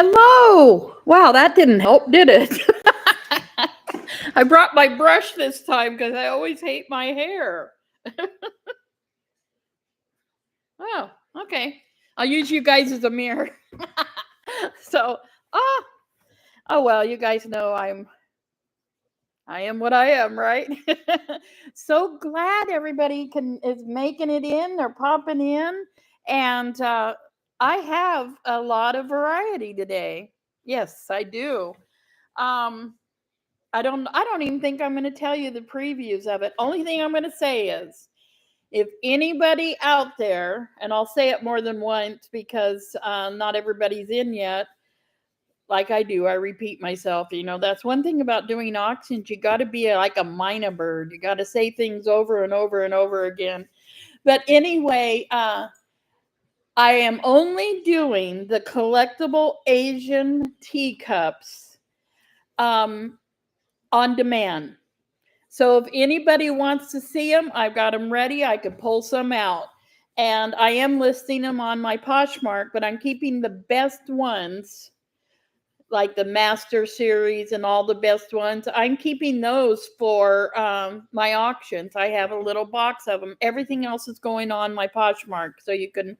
Hello! Wow, that didn't help, did it? I brought my brush this time because I always hate my hair. Oh, okay. I'll use you guys as a mirror. So, oh, oh well, you guys know I am what I am, right? So glad everybody is making it in. They're popping in, and I have a lot of variety today. Yes, I do. Um, I don't even think I'm going to tell you the previews of it. Only thing I'm going to say is if anybody out there, and I'll say it more than once because not everybody's in yet, like I do, I repeat myself. That's one thing about doing auctions. You got to be like a mina bird. You got to say things over and over and over again. But anyway, I am only doing the collectible Asian teacups on demand. So if anybody wants to see them, I've got them ready. I could pull some out. And I am listing them on my Poshmark, but I'm keeping the best ones, like the Master Series and all the best ones. I'm keeping those for my auctions. I have a little box of them. Everything else is going on my Poshmark, so you can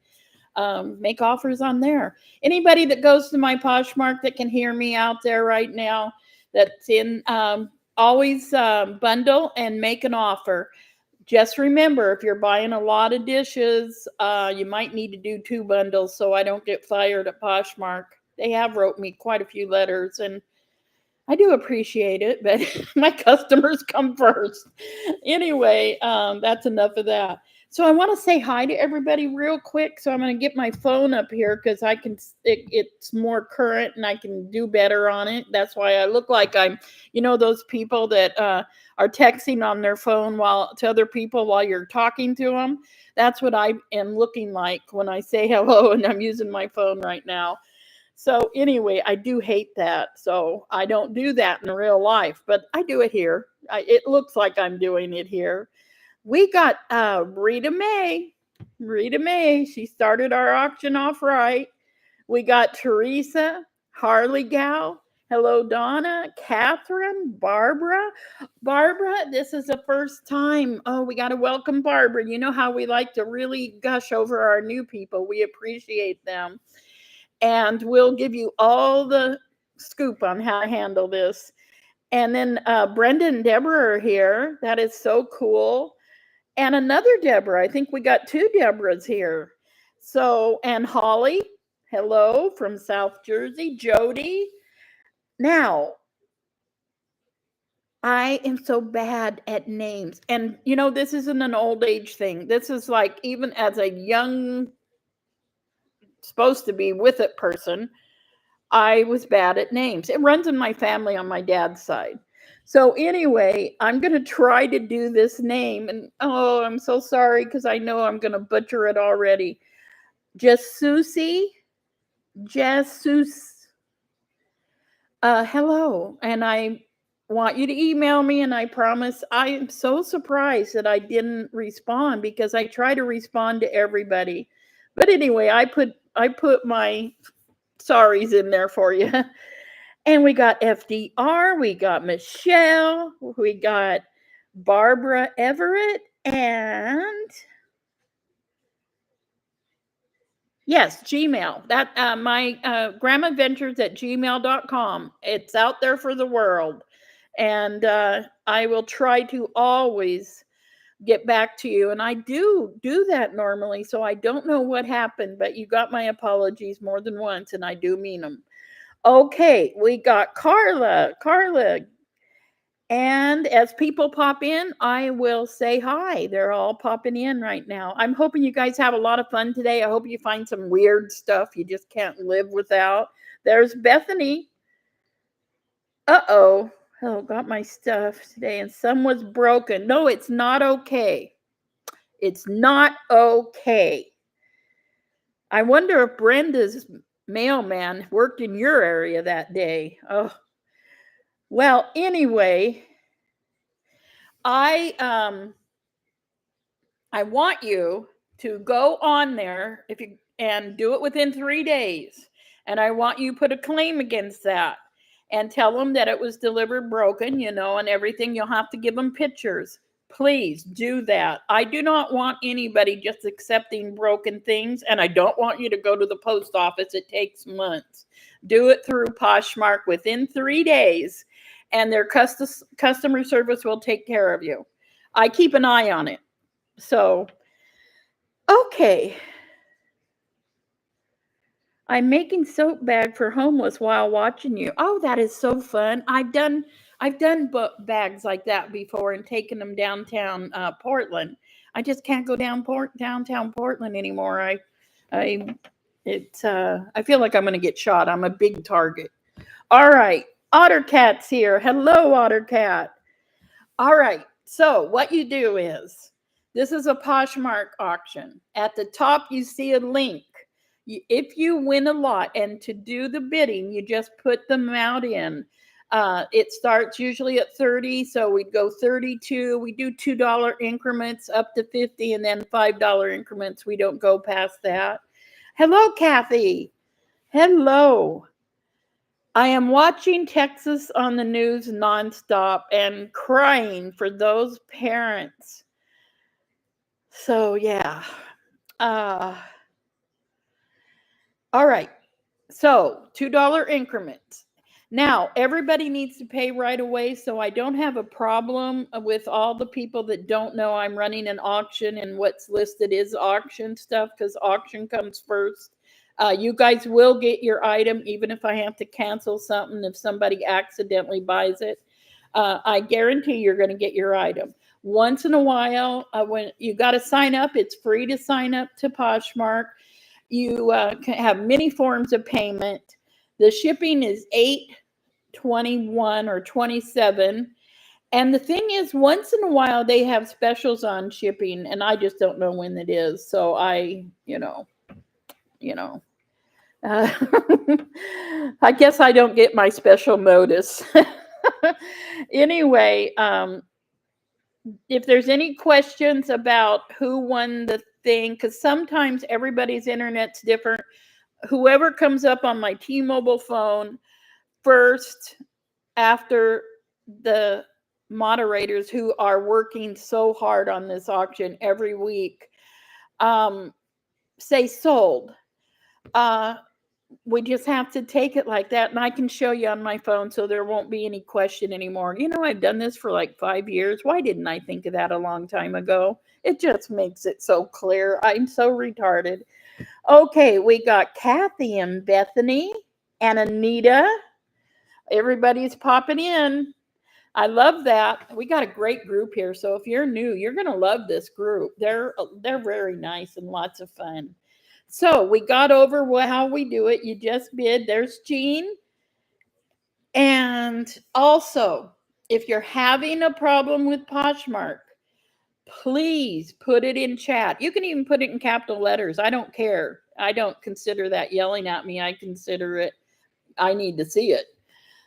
make offers on there. Anybody that goes to my Poshmark that can hear me out there right now, that's in always bundle and make an offer. Just remember, if you're buying a lot of dishes, you might need to do 2 bundles so I don't get fired at Poshmark. They have wrote me quite a few letters, and I do appreciate it, but my customers come first. Anyway, that's enough of that. So I want to say hi to everybody real quick. So I'm going to get my phone up here because it's more current and I can do better on it. That's why I look like I'm, those people that are texting on their phone to other people while you're talking to them. That's what I am looking like when I say hello and I'm using my phone right now. So anyway, I do hate that. So I don't do that in real life, but I do it here. It looks like I'm doing it here. We got Rita May. Rita May, she started our auction off right. We got Teresa, Harley Gal. Hello, Donna, Catherine, Barbara. Barbara, this is the first time. Oh, we got to welcome Barbara. You know how we like to really gush over our new people. We appreciate them. And we'll give you all the scoop on how to handle this. And then Brenda and Deborah are here. That is so cool. And another Deborah. I think we got 2 Deborahs here. So, and Holly, hello from South Jersey. Jody. Now, I am so bad at names. And, this isn't an old age thing. This is like, even as a young, supposed to be with it person, I was bad at names. It runs in my family on my dad's side. So anyway, I'm going to try to do this name. And oh, I'm so sorry because I know I'm going to butcher it already. Jesusi. Hello. And I want you to email me, and I promise I am so surprised that I didn't respond because I try to respond to everybody. But anyway, I put my sorries in there for you. And we got FDR, we got Michelle, we got Barbara Everett, and yes, Gmail. That my grandmadventures at gmail.com. It's out there for the world. And I will try to always get back to you. And I do that normally, so I don't know what happened, but you got my apologies more than once, and I do mean them. Okay, we got Carla. And as people pop in, I will say hi. They're all popping in right now. I'm hoping you guys have a lot of fun today. I hope you find some weird stuff you just can't live without. There's Bethany. Uh-oh. Oh, got my stuff today, and some was broken. No, it's not okay. It's not okay. I wonder if Brenda's mailman worked in your area that day. Oh, well, anyway, I want you to go on there and do it within 3 days. And I want you to put a claim against that and tell them that it was delivered broken, you know, and everything. You'll have to give them pictures. Please do that. I do not want anybody just accepting broken things, and I don't want you to go to the post office. It takes months. Do it through Poshmark within 3 days, and their customer service will take care of you. I keep an eye on it. So, okay. I'm making soap bag for homeless while watching you. Oh, that is so fun. I've done bags like that before and taken them downtown Portland. I just can't go downtown Portland anymore. I feel like I'm going to get shot. I'm a big target. All right. Otter Cat's here. Hello, Otter Cat. All right. So what you do is, this is a Poshmark auction. At the top, you see a link. If you win a lot, and to do the bidding, you just put the amount in. It starts usually at 30, so we'd go 32. We do $2 increments up to 50, and then $5 increments. We don't go past that. Hello, Kathy. Hello. I am watching Texas on the news nonstop and crying for those parents. So, yeah. All right. So, $2 increments. Now, everybody needs to pay right away, so I don't have a problem with all the people that don't know I'm running an auction and what's listed is auction stuff, because auction comes first. You guys will get your item, even if I have to cancel something if somebody accidentally buys it. I guarantee you're going to get your item. Once in a while, when you got to sign up, it's free to sign up to Poshmark. You can have many forms of payment. The shipping is $8, $21, or $27. And the thing is, once in a while, they have specials on shipping, and I just don't know when it is. So I I guess I don't get my special notice. Anyway, if there's any questions about who won the thing, because sometimes everybody's internet's different. Whoever comes up on my T-Mobile phone first, after the moderators who are working so hard on this auction every week, say sold. We just have to take it like that, and I can show you on my phone, so there won't be any question anymore. You know, I've done this for like 5 years. Why didn't I think of that a long time ago? It just makes it so clear. I'm so retarded. Okay, we got Kathy and Bethany and Anita. Everybody's popping in. I love that. We got a great group here, so if you're new, you're going to love this group. They're very nice and lots of fun. So we got over how we do it. You just bid. There's Jean. And also, if you're having a problem with Poshmark, please put it in chat. You can even put it in capital letters. I don't care. I don't consider that yelling at me. I consider it, I need to see it.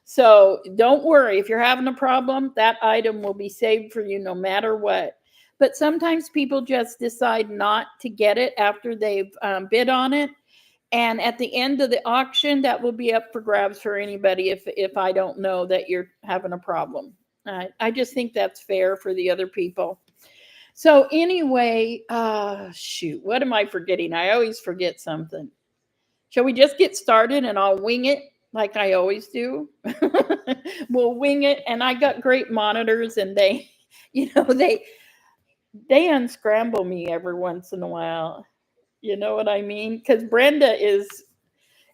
So don't worry. If you're having a problem, that item will be saved for you no matter what. But sometimes people just decide not to get it after they've bid on it. And at the end of the auction, that will be up for grabs for anybody if I don't know that you're having a problem. I just think that's fair for the other people. So anyway, shoot, what am I forgetting? I always forget something. Shall we just get started and I'll wing it like I always do? We'll wing it. And I got great monitors, and they unscramble me every once in a while. You know what I mean? Because Brenda is,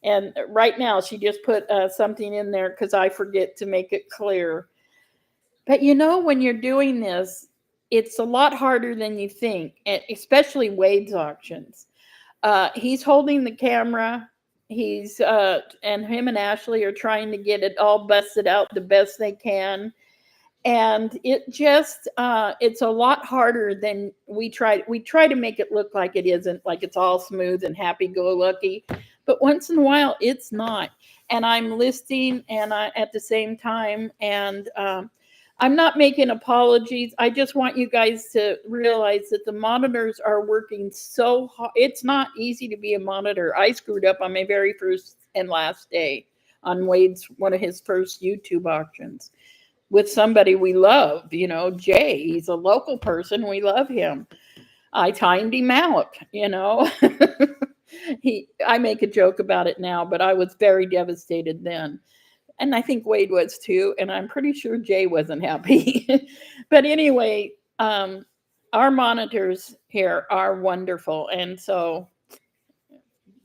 and right now she just put something in there because I forget to make it clear. But you know, when you're doing this, it's a lot harder than you think, especially Wade's auctions. He's holding the camera. And him and Ashley are trying to get it all busted out the best they can. And it just, it's a lot harder than we try to make it look like it isn't, like it's all smooth and happy-go-lucky. But once in a while, it's not. And I'm listing and at the same time. And I'm not making apologies. I just want you guys to realize that the monitors are working so hard. It's not easy to be a monitor. I screwed up on my very first and last day on Wade's, one of his first YouTube auctions, with somebody we love, you know, Jay. He's a local person. We love him. I timed him out, you know. I make a joke about it now, but I was very devastated then. And I think Wade was too. And I'm pretty sure Jay wasn't happy. But anyway, our monitors here are wonderful. And so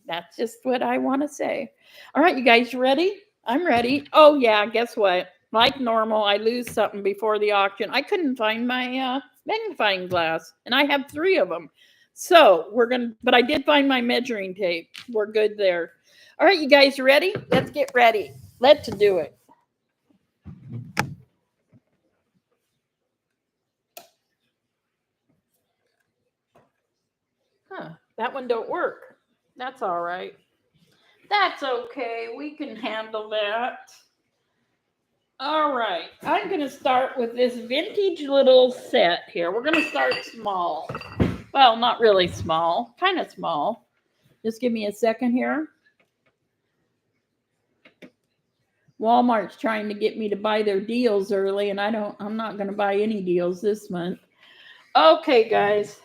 that's just what I want to say. All right, you guys ready? I'm ready. Oh, yeah, guess what? Like normal, I lose something before the auction. I couldn't find my magnifying glass, and I have 3 of them. So but I did find my measuring tape. We're good there. All right, you guys ready? Let's get ready. Let's do it. That one don't work. That's all right. That's okay. We can handle that. All right. I'm going to start with this vintage little set here. We're going to start small. Well, not really small. Kind of small. Just give me a second here. Walmart's trying to get me to buy their deals early, and I'm not going to buy any deals this month. Okay, guys.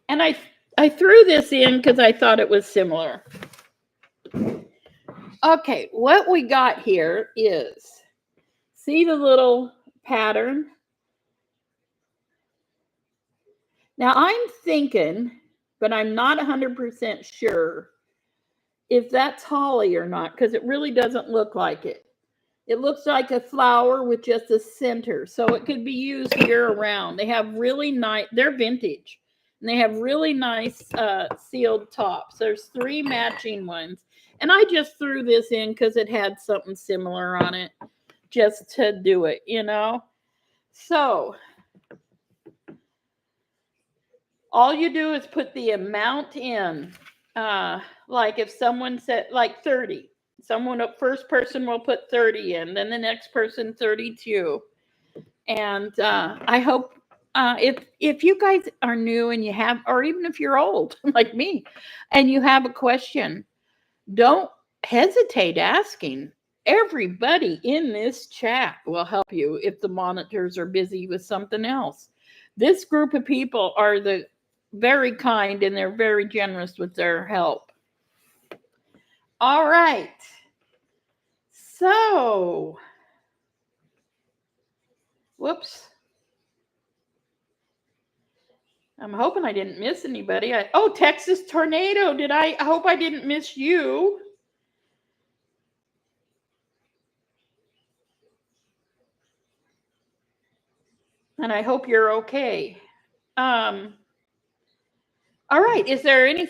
And I threw this in because I thought it was similar. Okay, what we got here is, see the little pattern? Now I'm thinking, but I'm not 100% sure if that's holly or not, because it really doesn't look like it. It looks like a flower with just a center, so it could be used year round. They have really nice, they're vintage, and they have really nice sealed tops. There's 3 matching ones, and I just threw this in because it had something similar on it, just to do it, you know. So all you do is put the amount in. Like if someone said like 30, first person will put 30 in, then the next person 32. And I hope if you guys are new and you have, or even if you're old like me and you have a question, don't hesitate asking. Everybody in this chat will help you if the monitors are busy with something else. This group of people are very kind, and they're very generous with their help. All right. So, whoops. I'm hoping I didn't miss anybody. Oh, Texas tornado. I hope I didn't miss you. And I hope you're okay. All right. Is there any,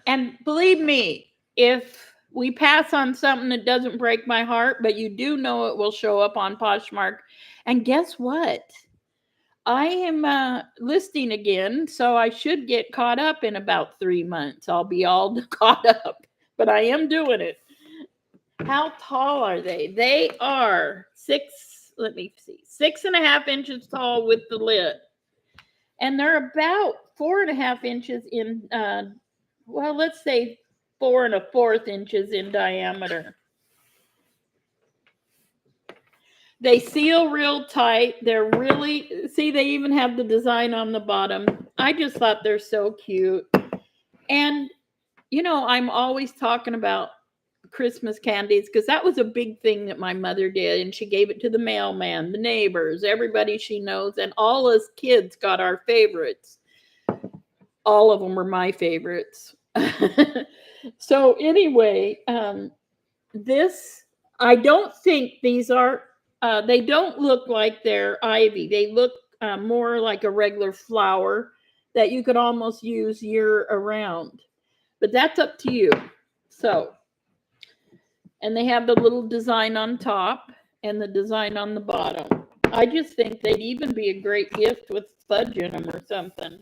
and believe me, if we pass on something that doesn't break my heart, but you do know it will show up on Poshmark. And guess what? I am listing again, so I should get caught up in about 3 months. I'll be all caught up, but I am doing it. How tall are they? They are 6.5 inches tall with the lid. And they're about 4.5 inches in, well, let's say 4 1/4 inches in diameter. They seal real tight. They're really, see, they even have the design on the bottom. I just thought they're so cute. And, you know, I'm always talking about Christmas candies because that was a big thing that my mother did. And she gave it to the mailman, the neighbors, everybody she knows. And all us kids got our favorites. All of them were my favorites. So anyway, I don't think these are, they don't look like they're ivy. They look more like a regular flower that you could almost use year around. But that's up to you. So, and they have the little design on top and the design on the bottom. I just think they'd even be a great gift with fudge in them or something.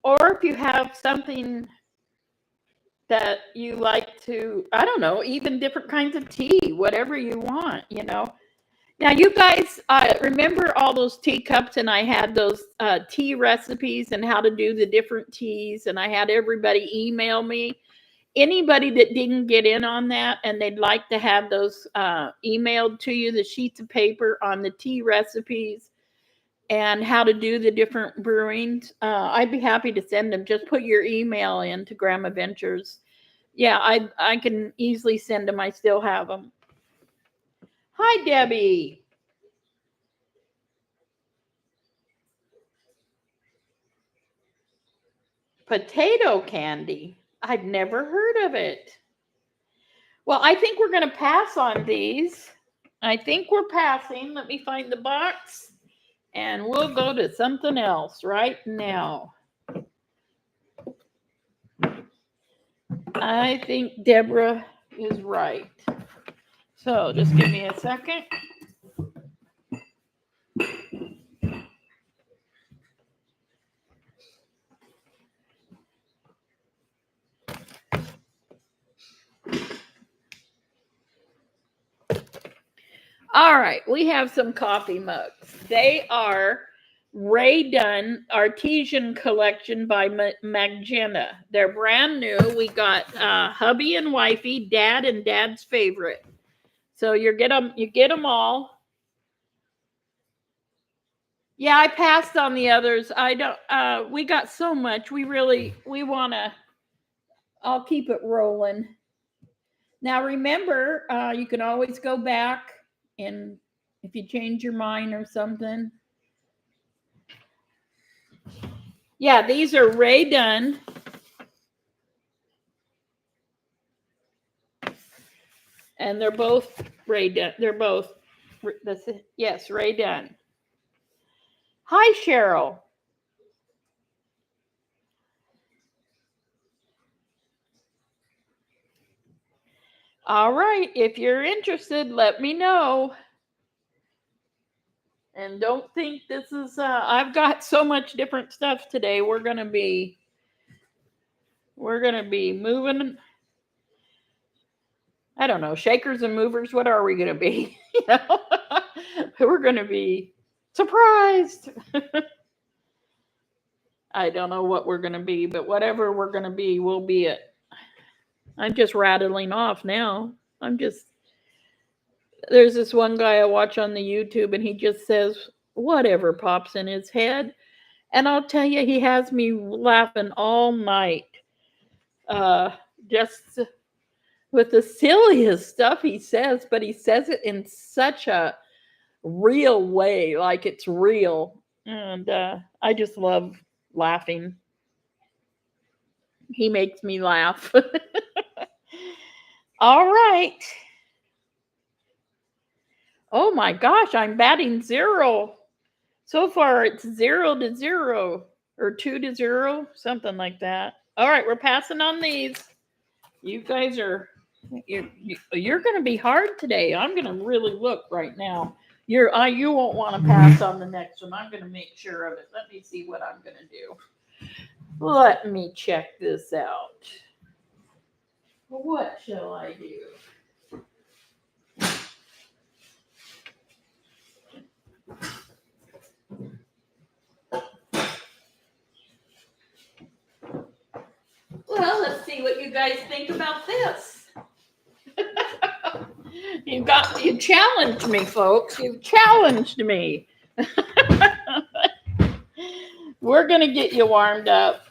Or if you have something that you like to, I don't know, even different kinds of tea, whatever you want, you know. Now, you guys remember all those teacups, and I had those tea recipes and how to do the different teas, and I had everybody email me. Anybody that didn't get in on that and they'd like to have those emailed to you, the sheets of paper on the tea recipes and how to do the different brewings, I'd be happy to send them. Just put your email in to Grandma Ventures. Yeah, I can easily send them. I still have them. Hi, Debbie. Potato candy. I've never heard of it. Well, I think we're going to pass on these. I think we're passing. Let me find the box. And we'll go to something else right now. I think Deborah is right. So just give me a second. All right, we have some coffee mugs. They are Ray Dunn Artisan Collection by Magenta. They're brand new. We got hubby and wifey, dad and dad's favorite. So you get them all. Yeah, I passed on the others. I don't we got so much. We want to I'll keep it rolling. Now remember, you can always go back and if you change your mind or something. Yeah, these are Ray Dunn. And they're both Ray Dunn. They're both, yes, Ray Dunn. Hi, Cheryl. All right, if you're interested, let me know. And don't think this is, I've got so much different stuff today. We're going to be moving. I don't know, shakers and movers. What are we going to be? You know, we're going to be surprised. I don't know what we're going to be, but whatever we're going to be, we'll be it. I'm just rattling off now. There's this one guy I watch on the YouTube and he just says whatever pops in his head. And I'll tell you, he has me laughing all night. Just with the silliest stuff he says, but he says it in such a real way, like it's real. And I just love laughing. He makes me laugh. All right. Oh my gosh, I'm batting 0. So far it's 0-0 or 2-0, something like that. All right, we're passing on these. You guys you're going to be hard today. I'm going to really look right now. You won't want to pass on the next one. I'm going to make sure of it. Let me see what I'm going to do. Let me check this out. What shall I do? Well, let's see what you guys think about this. You challenged me, folks. You've challenged me. We're going to get you warmed up.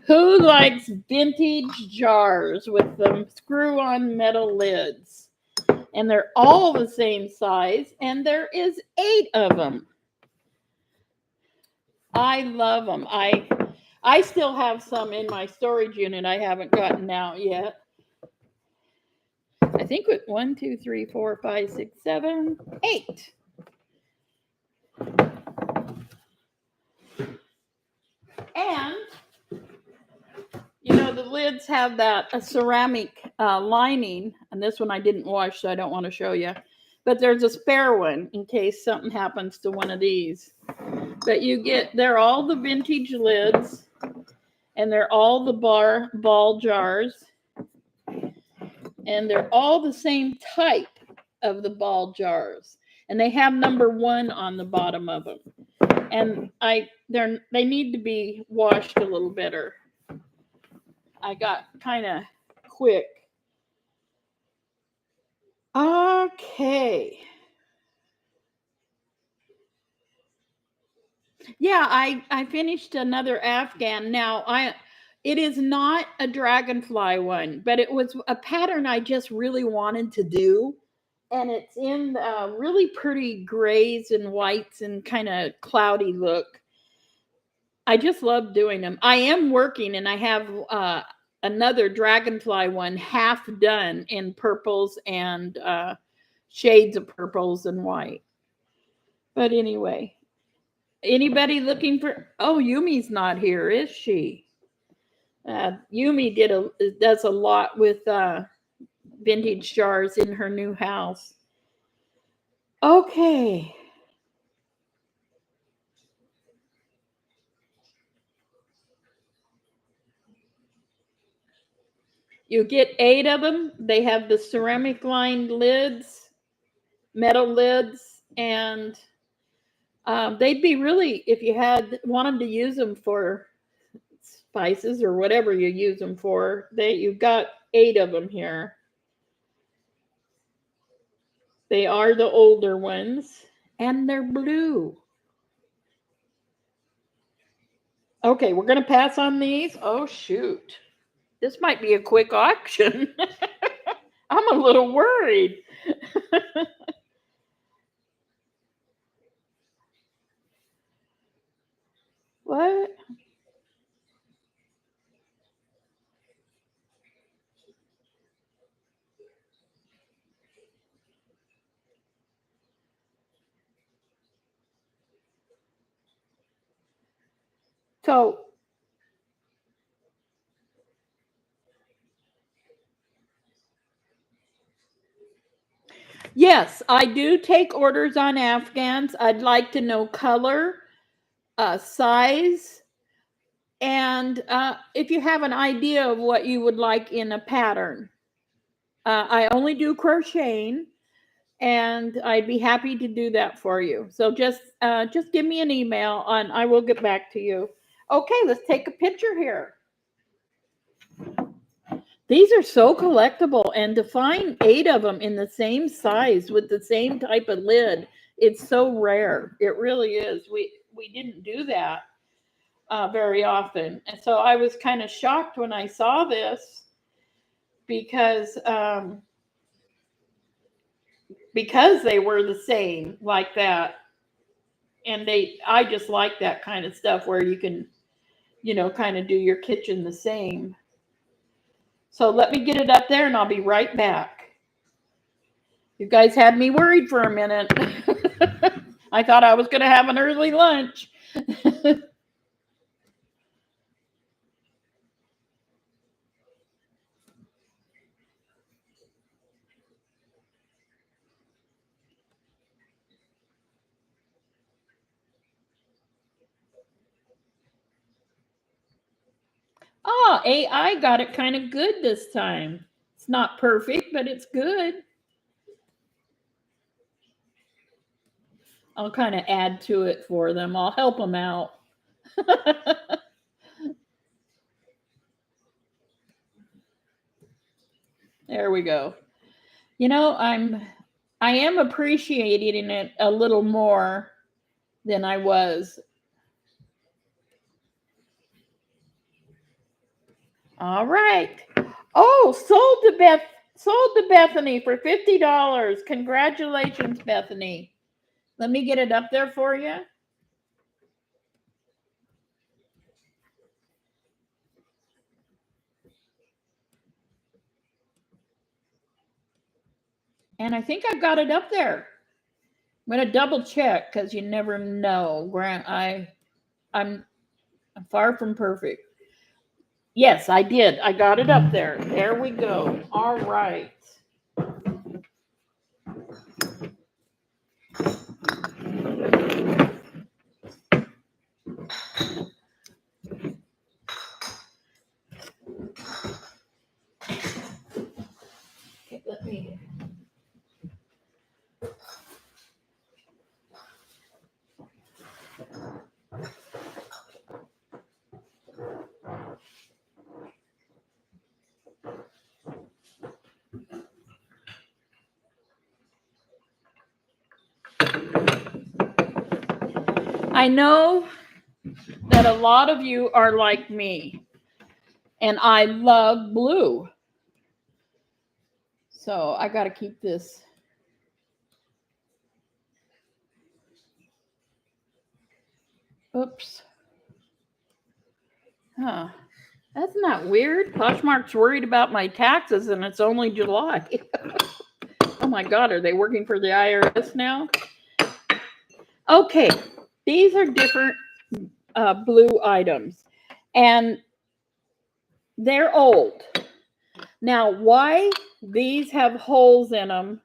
Who likes vintage jars with them screw-on metal lids? And they're all the same size, and there is 8 of them. I love them. I still have some in my storage unit I haven't gotten out yet. I think with 1, 2, 3, 4, 5, 6, 7, 8. And you know the lids have a ceramic lining, and this one I didn't wash, so I don't want to show you. But there's a spare one in case something happens to one of these. But they're all the vintage lids, and they're all the ball jars, and they're all the same type of the ball jars. and they have number 1 on the bottom of them. And they need to be washed a little better. I got kind of quick. Okay. Yeah, I finished another Afghan. Now it is not a dragonfly one, but it was a pattern I just really wanted to do. And it's in really pretty grays and whites and kind of cloudy look. I just love doing them. I am working, and I have another dragonfly one half done in purples and shades of purples and white. But anyway, anybody looking for? Oh, Yumi's not here, is she? Yumi does a lot with vintage jars in her new house. Okay. You get 8 of them. They have the ceramic lined lids, metal lids, and they'd be really, if you wanted to use them for spices or whatever you use them for, you've got 8 of them here. They are the older ones, and they're blue. Okay, we're going to pass on these. Oh, shoot. This might be a quick auction. I'm a little worried. What? So, yes, I do take orders on Afghans. I'd like to know color, size, and if you have an idea of what you would like in a pattern. I only do crocheting, and I'd be happy to do that for you. So just give me an email, and I will get back to you. Okay, let's take a picture here. These are so collectible, and to find 8 of them in the same size with the same type of lid, it's so rare. It really is. We didn't do that very often, and so I was kind of shocked when I saw this because they were the same like that, and I just like that kind of stuff where you can, kind of do your kitchen the same. So let me get it up there, and I'll be right back. You guys had me worried for a minute. I thought I was going to have an early lunch. Oh, AI got it kind of good this time. It's not perfect, but it's good. I'll kind of add to it for them. I'll help them out. There we go. I am appreciating it a little more than I was. All right. Oh, sold to Bethany for $50. Congratulations, Bethany. Let me get it up there for you. And I think I've got it up there. I'm going to double check because you never know. Grant, I'm far from perfect. Yes, I did. I got it up there. There we go. All right. Okay, let me. I know that a lot of you are like me, and I love blue. So I got to keep this. Oops. Huh. That's not weird. Poshmark's worried about my taxes and it's only July. Oh my God, are they working for the IRS now? Okay, these are different blue items and they're old. Now, why these have holes in them,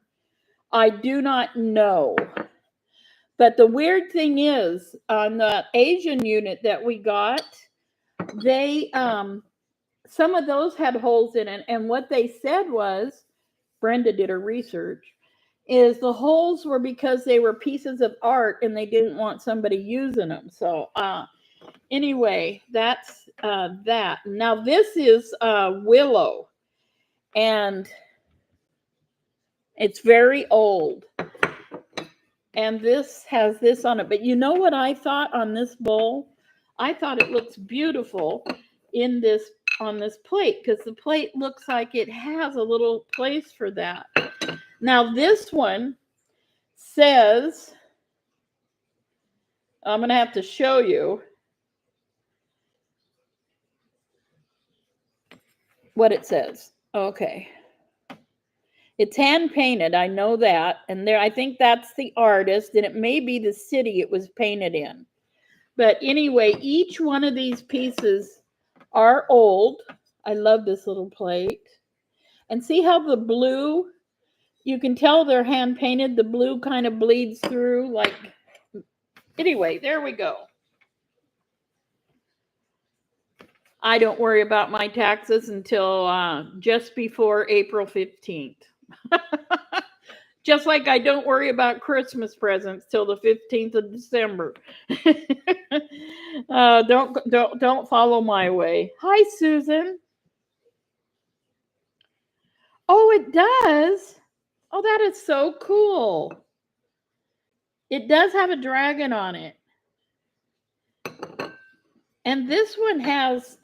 I do not know. But the weird thing is, on the Asian unit that we got, they some of those had holes in it, and what they said was, Brenda did her research, is the holes were because they were pieces of art and they didn't want somebody using them. So anyway, that's that. Now this is willow, and it's very old. And this has this on it. But you know what I thought on this bowl? I thought it looks beautiful in this on this plate, because the plate looks like it has a little place for that. Now this one says, I'm going to have to show you what it says. Okay. It's hand painted, I know that. And there, I think that's the artist, and it may be the city it was painted in. But anyway, each one of these pieces are old. I love this little plate. And see how the blue, you can tell they're hand painted. The blue kind of bleeds through like, anyway, there we go. I don't worry about my taxes until just before April 15th. Just like I don't worry about Christmas presents till the 15th of December. Don't follow my way. Hi, Susan. Oh, it does. Oh, that is so cool. It does have a dragon on it. And this one has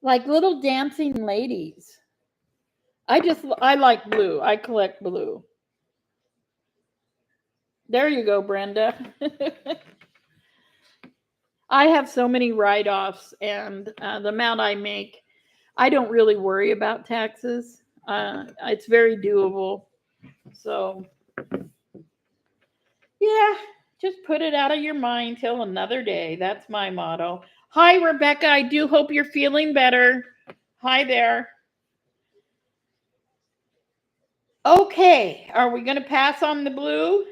like little dancing ladies. I like blue. I collect blue. There you go, Brenda. I have so many write-offs, and the amount I make, I don't really worry about taxes. It's very doable. So, yeah, just put it out of your mind till another day. That's my motto. Hi, Rebecca. I do hope you're feeling better. Hi there. Okay, are we going to pass on the blue?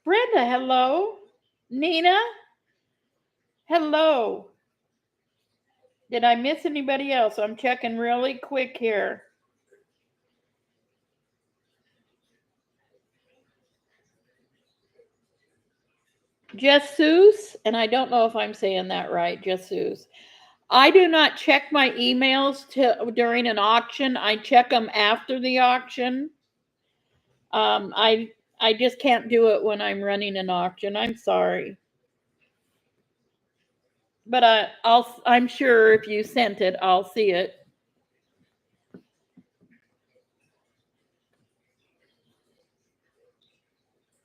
Brenda, hello. Nina, hello. Did I miss anybody else? I'm checking really quick here. Jesus, and I don't know if I'm saying that right, Jesus. I do not check my emails during an auction. I check them after the auction. I just can't do it when I'm running an auction. I'm sorry. But I'm sure if you sent it, I'll see it.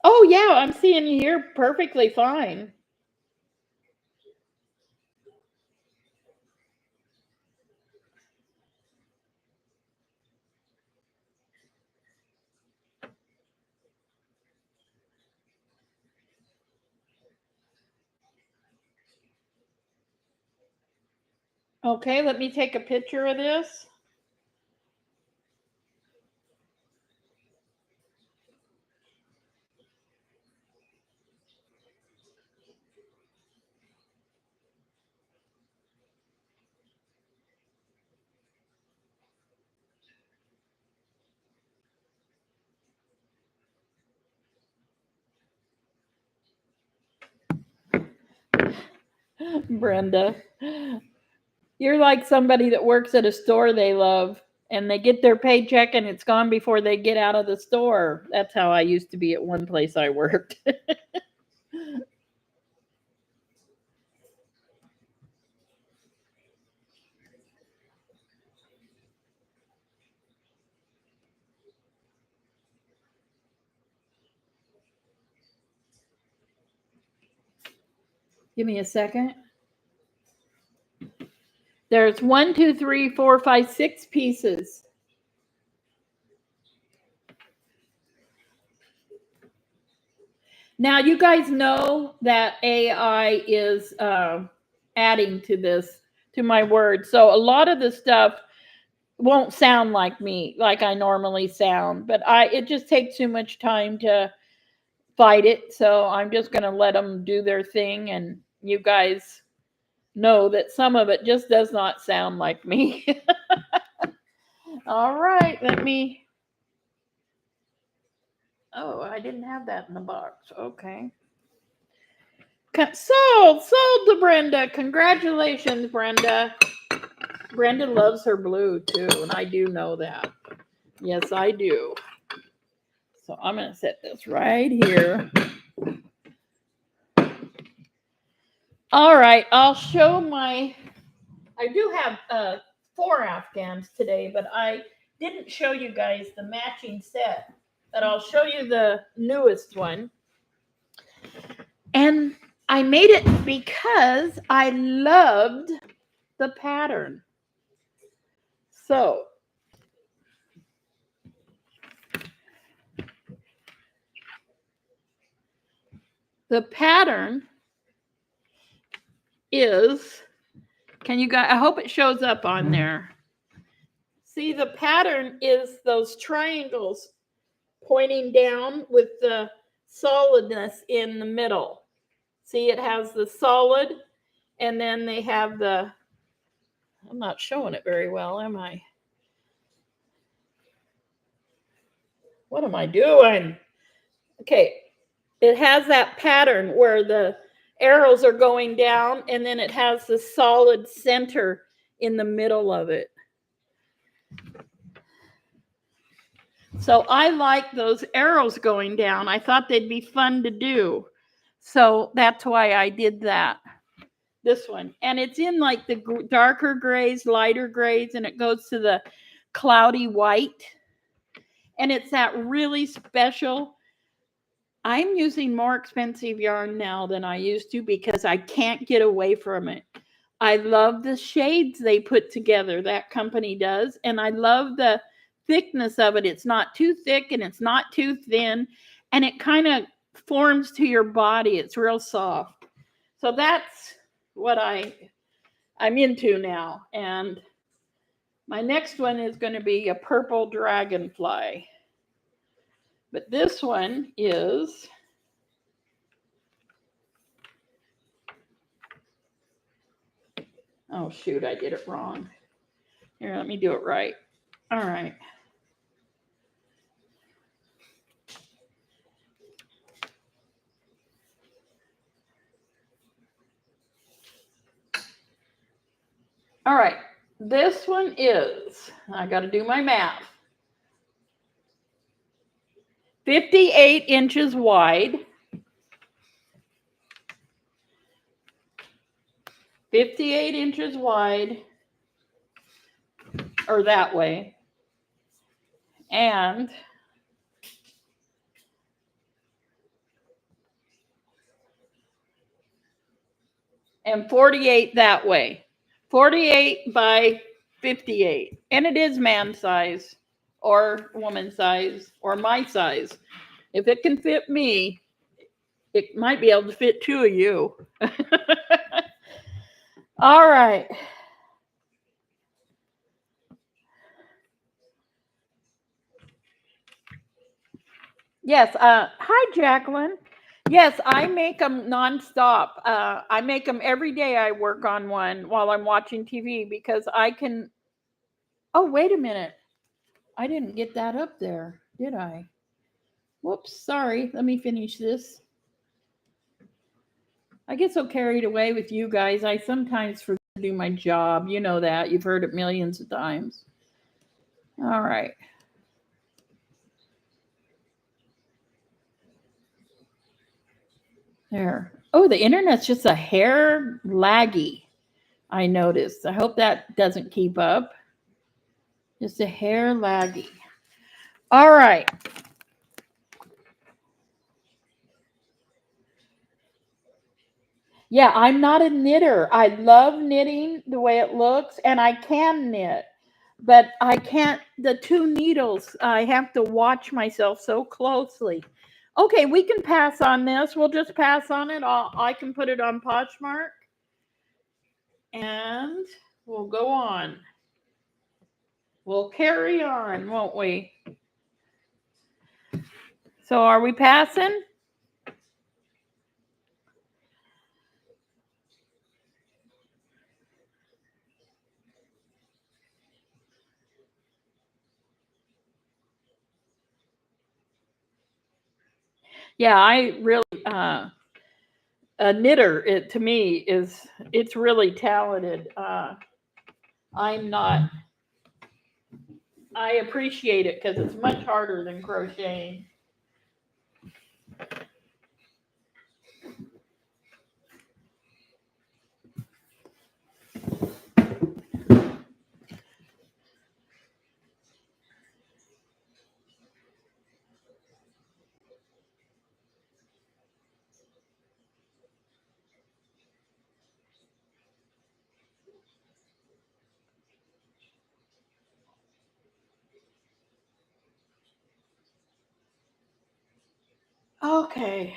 Oh yeah, I'm seeing you here perfectly fine. Okay, let me take a picture of this. Brenda, you're like somebody that works at a store they love and they get their paycheck and it's gone before they get out of the store. That's how I used to be at one place I worked. Give me a second. There's 1, 2, 3, 4, 5, 6 pieces. Now you guys know that AI is adding to this, to my words. So a lot of the stuff won't sound like me, like I normally sound, but it just takes too much time to fight it. So I'm just going to let them do their thing. And you guys know that some of it just does not sound like me. All right, let me. Oh, I didn't have that in the box. Okay. Sold to Brenda. Congratulations, Brenda. Brenda loves her blue too, and I do know that. Yes, I do. So I'm going to set this right here. All right, I'll show I do have 4 afghans today, but I didn't show you guys the matching set. But I'll show you the newest one. And I made it because I loved the pattern. So the pattern is, can you guys, I hope it shows up on there. See, the pattern is those triangles pointing down with the solidness in the middle. See, it has the solid, and then they have the, I'm not showing it very well, am I? What am I doing? Okay, it has that pattern where the arrows are going down, and then it has the solid center in the middle of it. So I like those arrows going down. I thought they'd be fun to do. So that's why I did that. This one. And it's in like the darker grays, lighter grays, and it goes to the cloudy white. And it's that really special. I'm using more expensive yarn now than I used to because I can't get away from it. I love the shades they put together, that company does. And I love the thickness of it. It's not too thick and it's not too thin. And it kind of forms to your body. It's real soft. So that's what I'm into now. And my next one is going to be a purple dragonfly. But this one is, oh shoot, I did it wrong. Here, let me do it right. All right. All right. This one is, I got to do my math, 58 inches wide, 58 inches wide, or that way, and 48 that way. 48 by 58. And it is man size or woman size or my size. If it can fit me, it might be able to fit 2 of you. All right. Yes. Hi, Jacqueline. Yes, I make them nonstop. I make them every day. I work on one while I'm watching TV because I can. Oh, wait a minute. I didn't get that up there, did I? Whoops. Sorry. Let me finish this. I get so carried away with you guys. I sometimes forget to do my job. You know that. You've heard it millions of times. All right. There. Oh, the internet's just a hair laggy. I noticed. I hope that doesn't keep up. Just a hair laggy. All right. Yeah, I'm not a knitter. I love knitting the way it looks, and I can knit, but I can't, the two needles, I have to watch myself so closely. Okay, we can pass on this. We'll just pass on it. I can put it on Poshmark, and we'll go on. We'll carry on, won't we? So are we passing? Yeah, I really a knitter, it to me is, it's really talented. I'm not, I appreciate it because it's much harder than crocheting. Okay.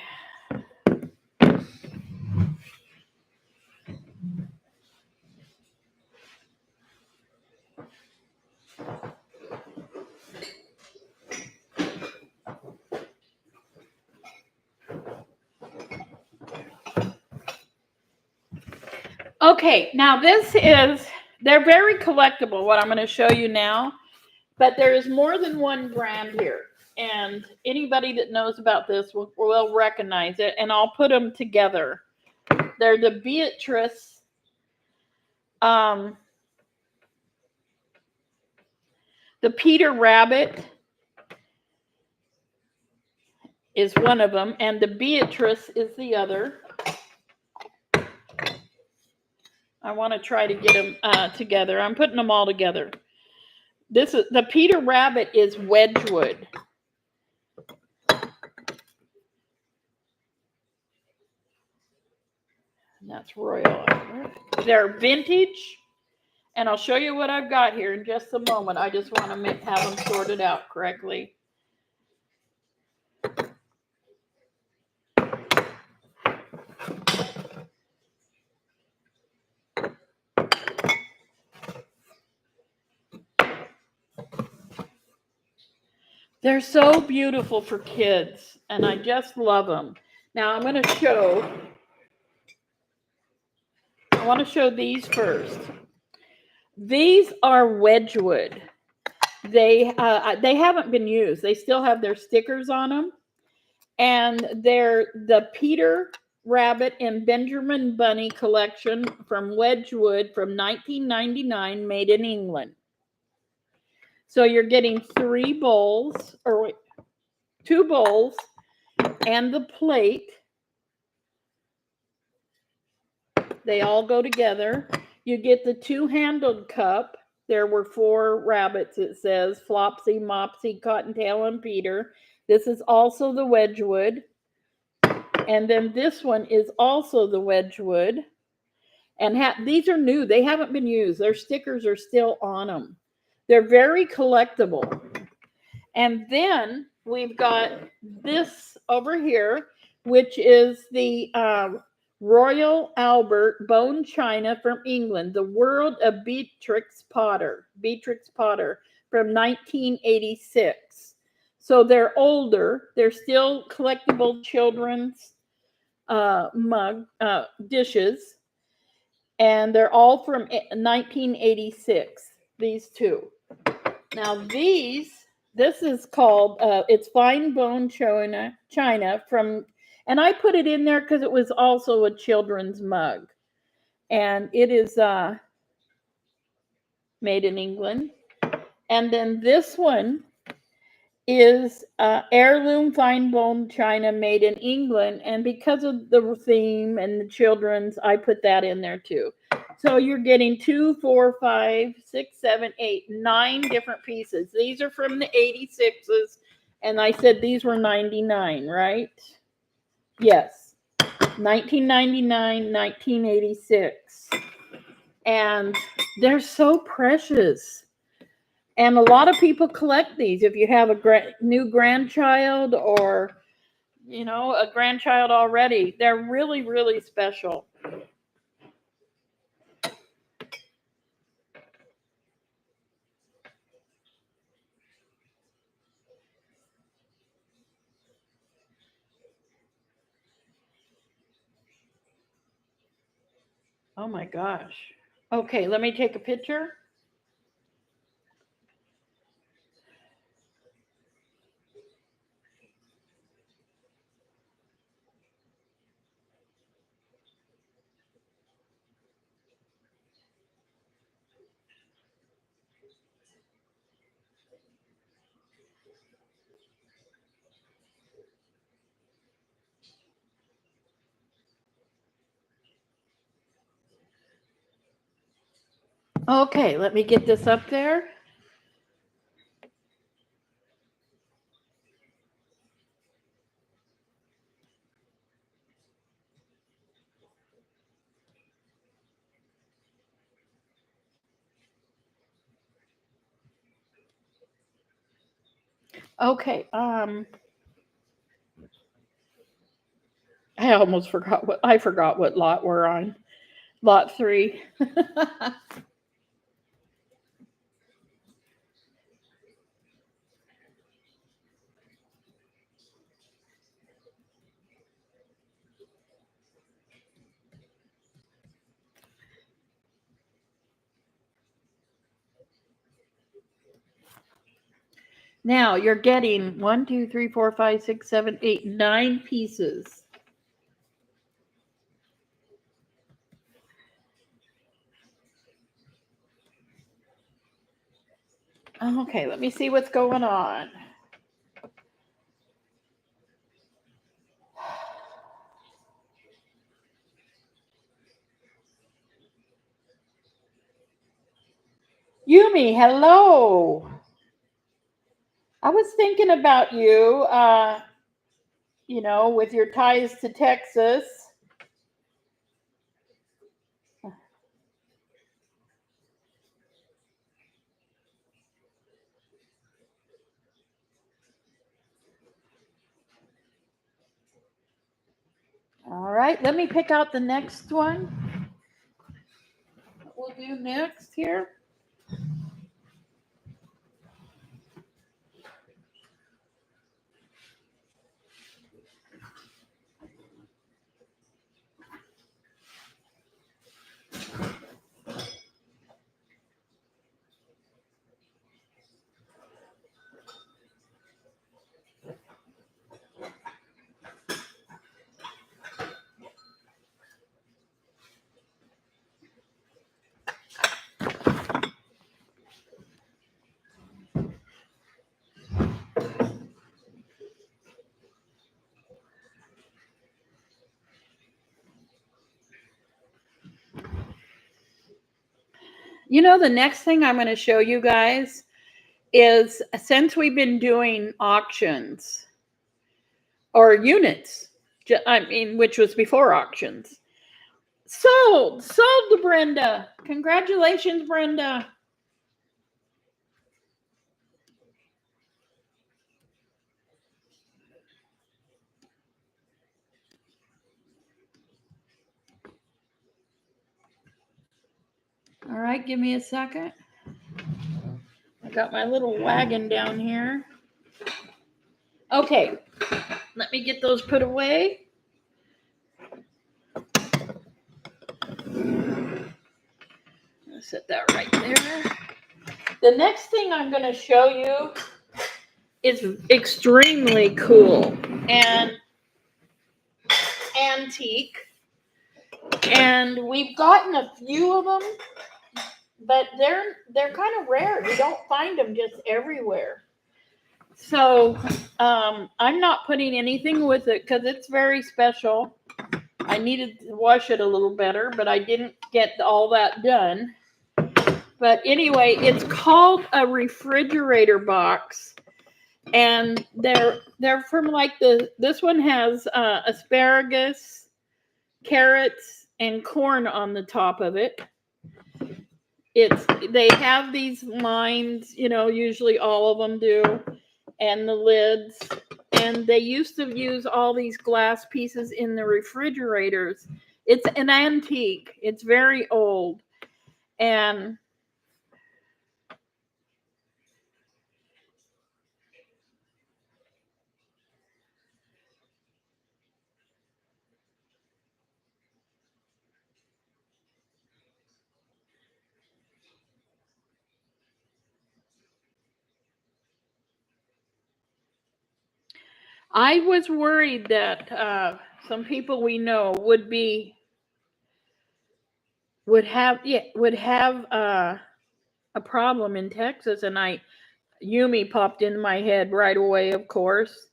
Okay, now this is, they're very collectible, what I'm going to show you now, but there is more than one brand here. And anybody that knows about this will recognize it, and I'll put them together. They're the Beatrix, the Peter Rabbit is one of them, and the Beatrix is the other. I want to try to get them together. I'm putting them all together. This is the Peter Rabbit is Wedgwood. And that's Royal. They're vintage, and I'll show you what I've got here in just a moment. I just want to have them sorted out correctly. They're so beautiful for kids, and I just love them. Now I'm going to show, I want to show these first. These are Wedgwood. They haven't been used. They still have their stickers on them, and they're the Peter Rabbit and Benjamin Bunny collection from Wedgwood from 1999, made in England. So you're getting 3 bowls, or wait, 2 bowls and the plate. They all go together. You get the 2-handled cup. There were 4 rabbits, it says, Flopsy, Mopsy, Cottontail, and Peter. This is also the Wedgwood. And then this one is also the Wedgwood. And these are new. They haven't been used. Their stickers are still on them. They're very collectible. And then we've got this over here, which is the Royal Albert bone china from England, the World of Beatrix Potter from 1986. So they're older. They're still collectible children's dishes, and they're all from 1986. These two. Now this is called it's fine bone china from, and I put it in there because it was also a children's mug, and it is made in England. And then this one is heirloom fine bone china made in England, and because of the theme and the children's, I put that in there too. So you're getting 2, 4, 5, 6, 7, 8, 9 different pieces. These are from the 86s, and I said these were 99, right? Yes, 1999, 1986, and they're so precious. And a lot of people collect these. If you have a new grandchild, or, you know, a grandchild already, they're really, really special. Oh my gosh. Okay, let me take a picture. Okay, let me get this up there. Okay, I almost forgot what lot we're on. Lot 3. Now you're getting 1, 2, 3, 4, 5, 6, 7, 8, 9 pieces. Okay, let me see what's going on. Yumi, hello. I was thinking about you, you know, with your ties to Texas. All right, let me pick out the next one. What we'll do next here. You know, the next thing I'm going to show you guys is, since we've been doing auctions or units, I mean, which was before auctions. Sold to Brenda. Congratulations, Brenda. All right, give me a second. I got my little wagon down here. Okay, let me get those put away. I'll set that right there. The next thing I'm going to show you is extremely cool and antique. And we've gotten a few of them, but they're kind of rare. You don't find them just everywhere. So I'm not putting anything with it because it's very special. I needed to wash it a little better, but I didn't get all that done. But anyway, it's called a refrigerator box, and they're from like this one has asparagus, carrots, and corn on the top of it. They have these lines, usually all of them do, and the lids. And they used to use all these glass pieces in the refrigerators. It's an antique. It's very old. And I was worried that some people we know would have a problem in Texas, and Yumi popped in my head right away, of course.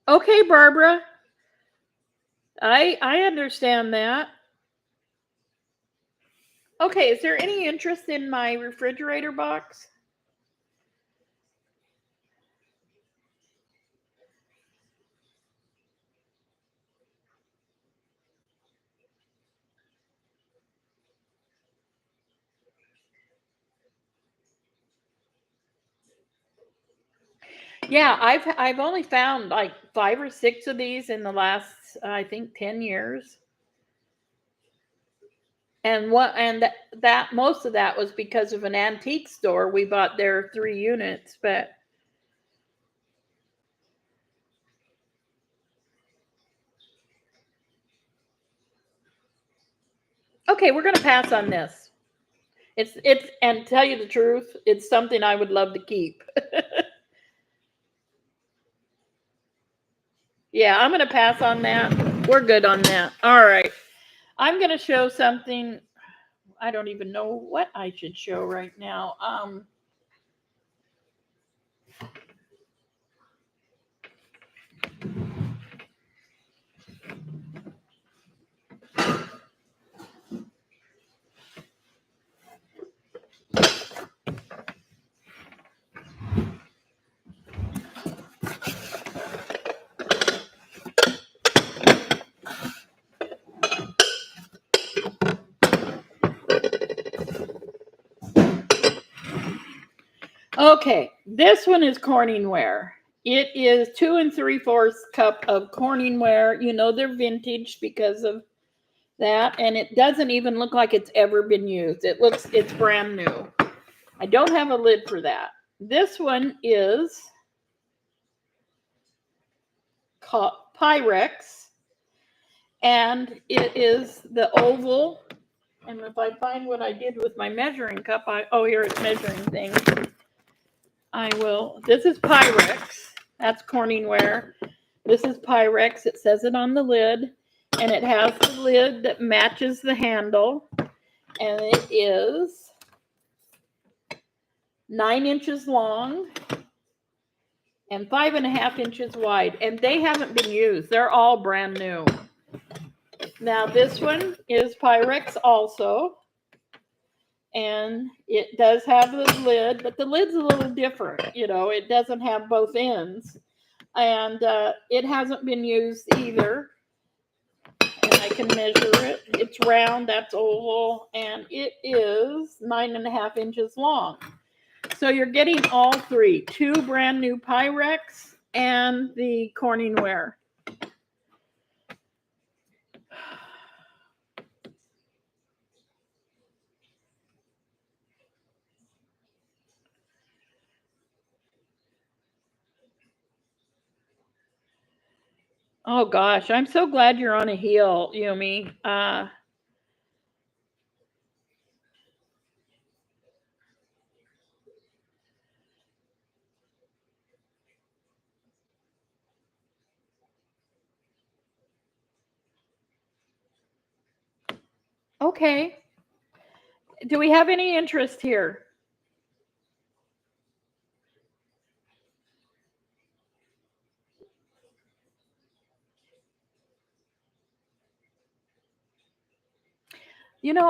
Okay, Barbara. I understand that. Okay, is there any interest in my refrigerator box? Yeah, I've only found like 5 or 6 of these in the last I think 10 years. And that most of that was because of an antique store. We bought their 3 units, but okay, we're going to pass on this. It's and tell you the truth, it's something I would love to keep. Yeah, I'm going to pass on that. We're good on that. All right. I'm going to show something. I don't even know what I should show right now. Okay, this one is CorningWare. It is 2 3/4 cup of CorningWare. You know they're vintage because of that, and it doesn't even look like it's ever been used. It's brand new. I don't have a lid for that. This one is called Pyrex, and it is the oval. And if I find what I did with my measuring cup, here it's measuring things. I will. This is Pyrex. That's CorningWare. This is Pyrex. It says it on the lid, and it has the lid that matches the handle, and it is 9 inches long and 5.5 inches wide, and they haven't been used. They're all brand new. Now this one is Pyrex also, and it does have the lid, but the lid's a little different. It doesn't have both ends, and it hasn't been used either. And I can measure it. It's round, that's oval, and it is 9.5 inches long. So you're getting all 3, 2 brand new Pyrex and the CorningWare. Oh gosh, I'm so glad you're on a heel, Yumi. Okay. Do we have any interest here?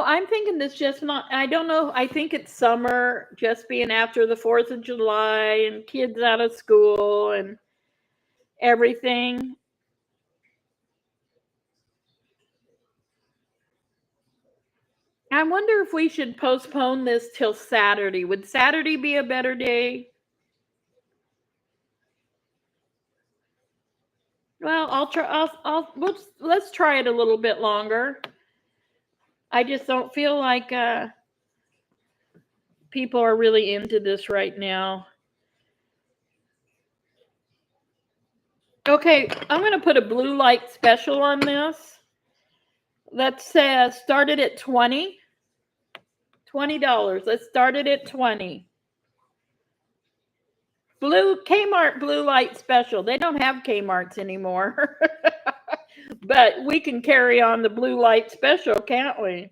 I'm thinking this just not, I don't know. I think it's summer, just being after the 4th of July and kids out of school and everything. I wonder if we should postpone this till Saturday. Would Saturday be a better day? Well, I'll try. Let's try it a little bit longer. I just don't feel like people are really into this right now. Okay, I'm going to put a blue light special on this. Let's say start it at $20. $20. Let's start it at 20. Blue Kmart blue light special. They don't have Kmart's anymore. But we can carry on the blue light special, can't we?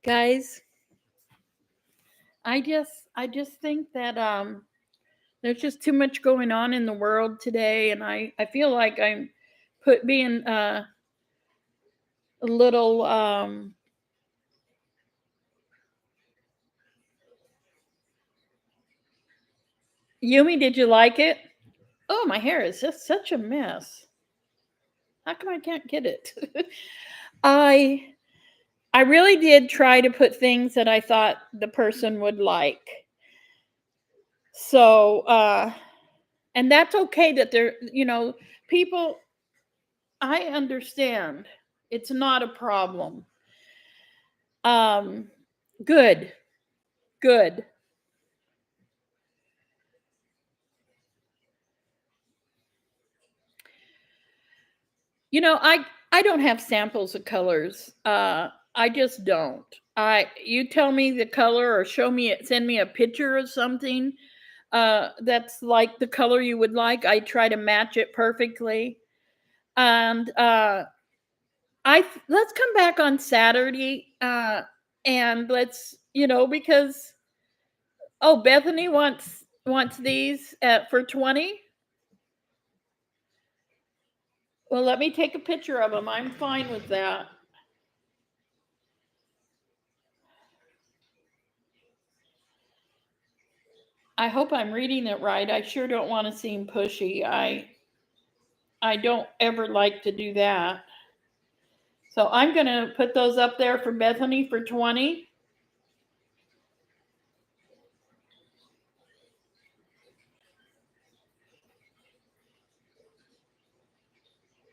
Guys, I just think that there's just too much going on in the world today, and I feel like I'm being a little Yumi, did you like it? Oh, my hair is just such a mess. How come I can't get it? I I really did try to put things that I thought the person would like. So, and that's okay that people, I understand. It's not a problem. Um, good, good. I don't have samples of colors. I just don't. You tell me the color or send me a picture of something that's like the color you would like. I try to match it perfectly. And let's come back on Saturday and let's, because Bethany wants these for 20. Well, let me take a picture of them. I'm fine with that. I hope I'm reading it right. I sure don't want to seem pushy. I don't ever like to do that. So I'm going to put those up there for Bethany for 20.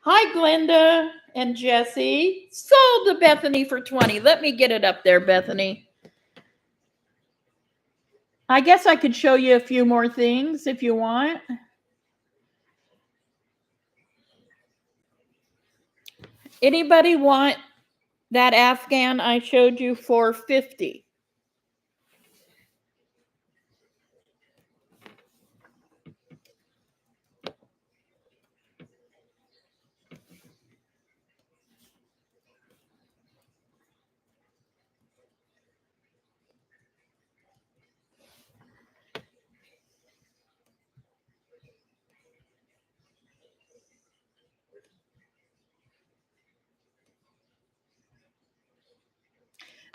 Hi, Glenda and Jesse. Sold to Bethany for 20. Let me get it up there, Bethany. I guess I could show you a few more things if you want. Anybody want that Afghan I showed you for 50?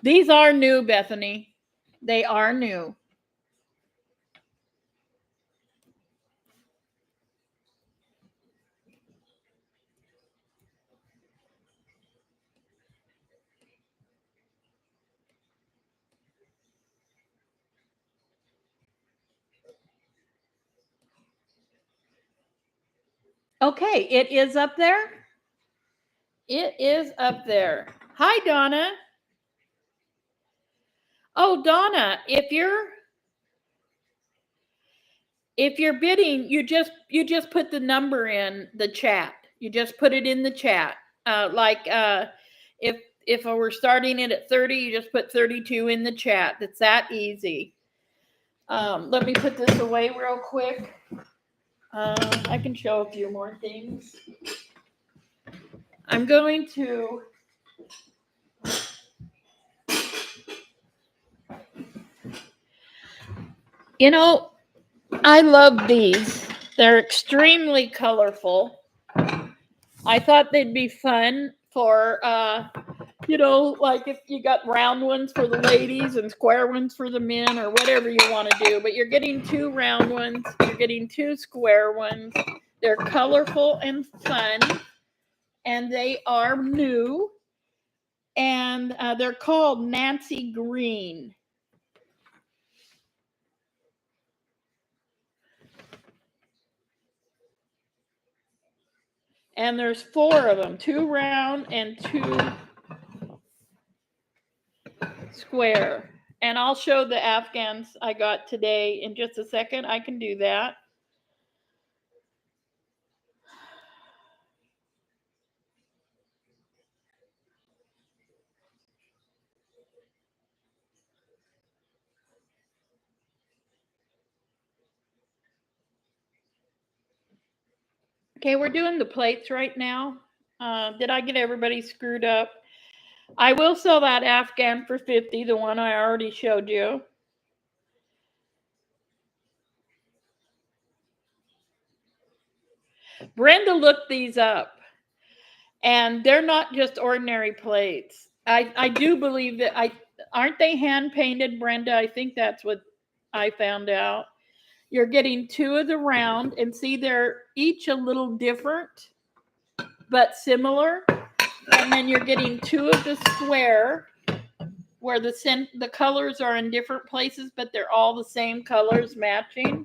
These are new, Bethany. They are new. Okay, it is up there. It is up there. Hi, Donna. Oh, Donna, if you're bidding, you just put the number in the chat. You just put it in the chat. If we're starting it at 30, you just put 32 in the chat. It's that easy. Let me put this away real quick. I can show a few more things. I'm going to I love these. They're extremely colorful. I thought they'd be fun for, like if you got round ones for the ladies and square ones for the men or whatever you want to do. But you're getting 2 round ones. You're getting 2 square ones. They're colorful and fun. And they are new. And they're called Nancy Green. And there's 4 of them, 2 round and 2 square. And I'll show the afghans I got today in just a second. I can do that. Okay, we're doing the plates right now. Did I get everybody screwed up? I will sell that afghan for $50, the one I already showed you. Brenda looked these up, and they're not just ordinary plates. I do believe that aren't they hand painted, Brenda? I think that's what I found out. You're getting 2 of the round, and see they're each a little different, but similar. And then you're getting 2 of the square, where the colors are in different places, but they're all the same colors matching.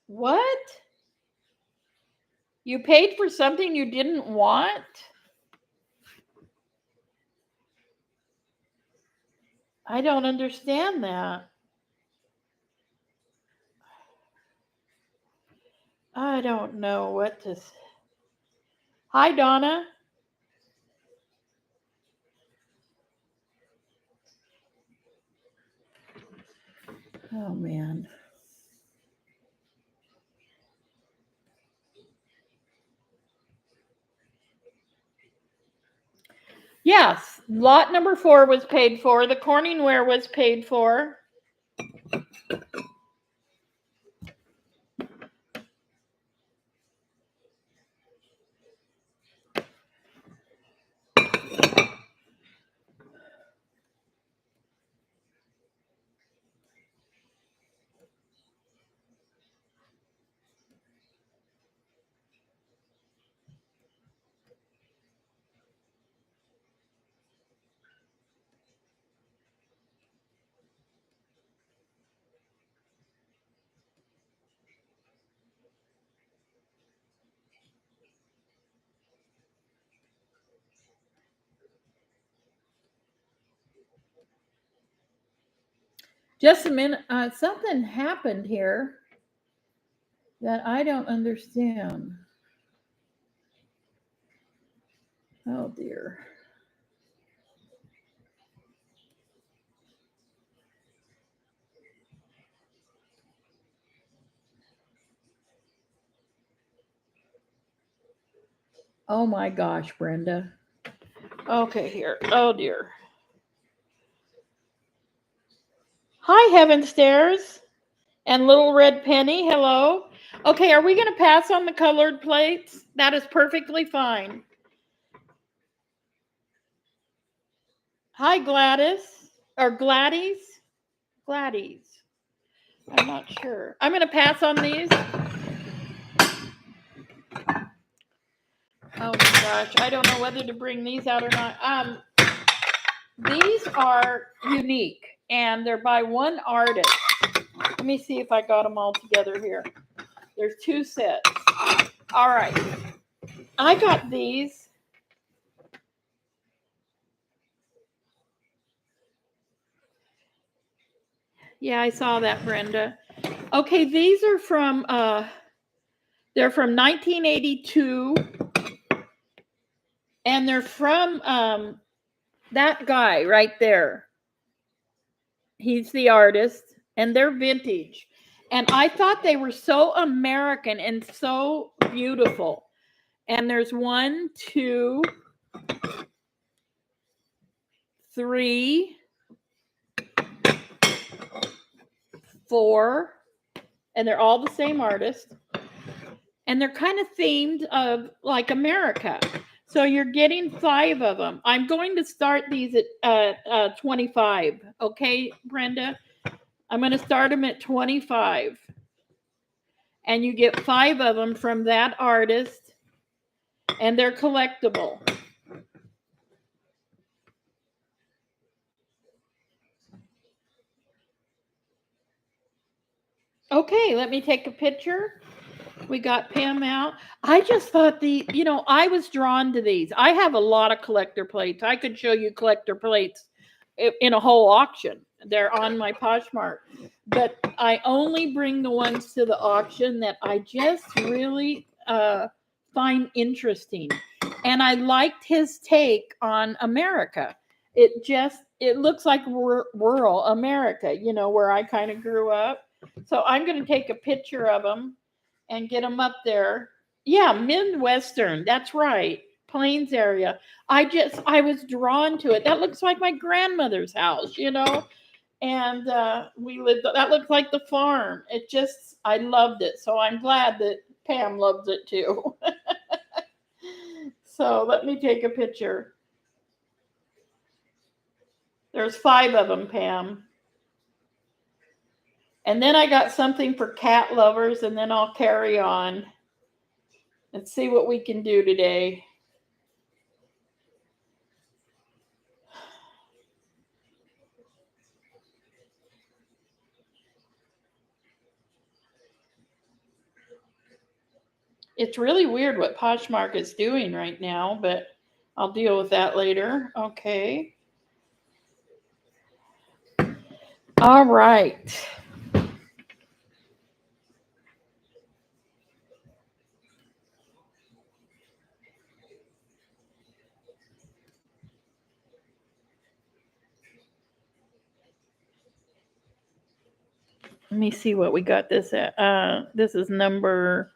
What? You paid for something you didn't want? I don't understand that. I don't know what to say. Hi, Donna. Oh, man. Yes, lot number 4 was paid for. The CorningWare was paid for. Just a minute. Something happened here that I don't understand. Oh, dear. Oh, my gosh, Brenda. Okay, here. Oh, dear. Hi, Heaven Stairs. And Little Red Penny, hello. Okay, are we going to pass on the colored plates? That is perfectly fine. Hi, Gladys. Or Gladys? Gladys. I'm not sure. I'm going to pass on these. Oh my gosh, I don't know whether to bring these out or not. These are unique, and they're by one artist. Let me see if I got them all together here. There's 2 sets. All right. I got these. Yeah, I saw that, Brenda. Okay, these are from they're from 1982, and they're from that guy right there. He's the artist, and they're vintage. And I thought they were so American and so beautiful. And there's 1, 2, 3, 4, and they're all the same artist. And they're kind of themed of like America. So you're getting 5 of them. I'm going to start these at 25. Okay, Brenda? I'm going to start them at 25. And you get 5 of them from that artist. And they're collectible. Okay, let me take a picture. We got Pam out. I just thought I was drawn to these. I have a lot of collector plates. I could show you collector plates in a whole auction. They're on my Poshmark. But I only bring the ones to the auction that I just really find interesting. And I liked his take on America. It looks like rural America, where I kind of grew up. So I'm going to take a picture of them and get them up there. Yeah, Midwestern. That's right. Plains area. I was drawn to it. That looks like my grandmother's house, And we lived. That looked like the farm. I loved it. So I'm glad that Pam loves it too. So let me take a picture. There's 5 of them, Pam. And then I got something for cat lovers, and then I'll carry on and see what we can do today. It's really weird what Poshmark is doing right now, but I'll deal with that later. Okay. All right. Let me see what we got this at. This is number.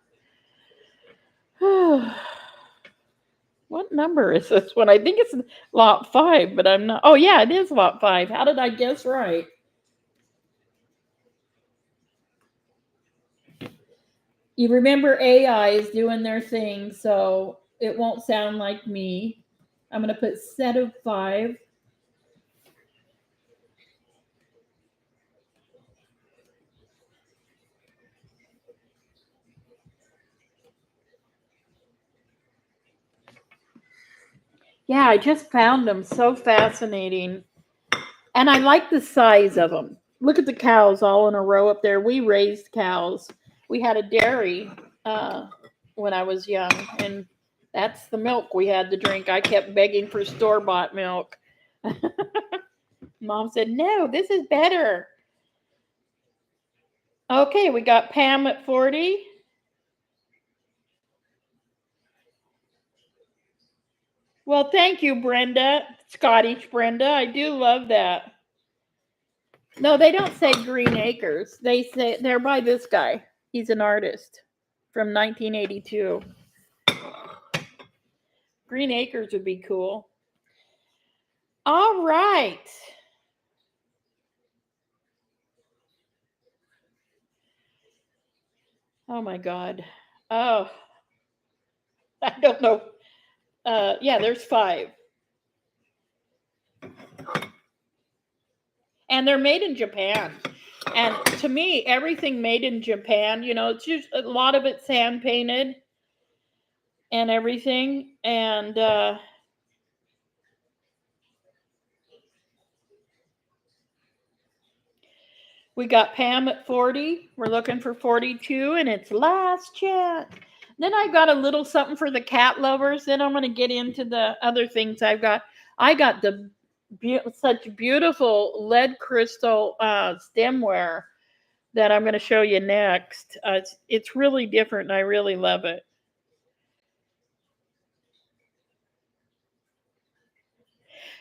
What number is this one? I think it's lot 5, but I'm not. Oh, yeah, it is lot 5. How did I guess right? You remember AI is doing their thing, so it won't sound like me. I'm going to put set of 5. Yeah, I just found them so fascinating. And I like the size of them. Look at the cows all in a row up there. We raised cows. We had a dairy when I was young, and that's the milk we had to drink. I kept begging for store-bought milk. Mom said, no, this is better. Okay, we got Pam at 40. Well, thank you, Brenda. Scottish Brenda. I do love that. No, they don't say Green Acres. They say they're by this guy. He's an artist from 1982. Green Acres would be cool. All right. Oh my God. Oh, I don't know. Yeah, there's 5. And they're made in Japan. And to me, everything made in Japan, it's just a lot of it's hand painted and everything. And we got Pam at 40. We're looking for 42, and it's last chance. Then I got a little something for the cat lovers. Then I'm going to get into the other things I've got. I got such beautiful lead crystal stemware that I'm going to show you next. It's really different, and I really love it.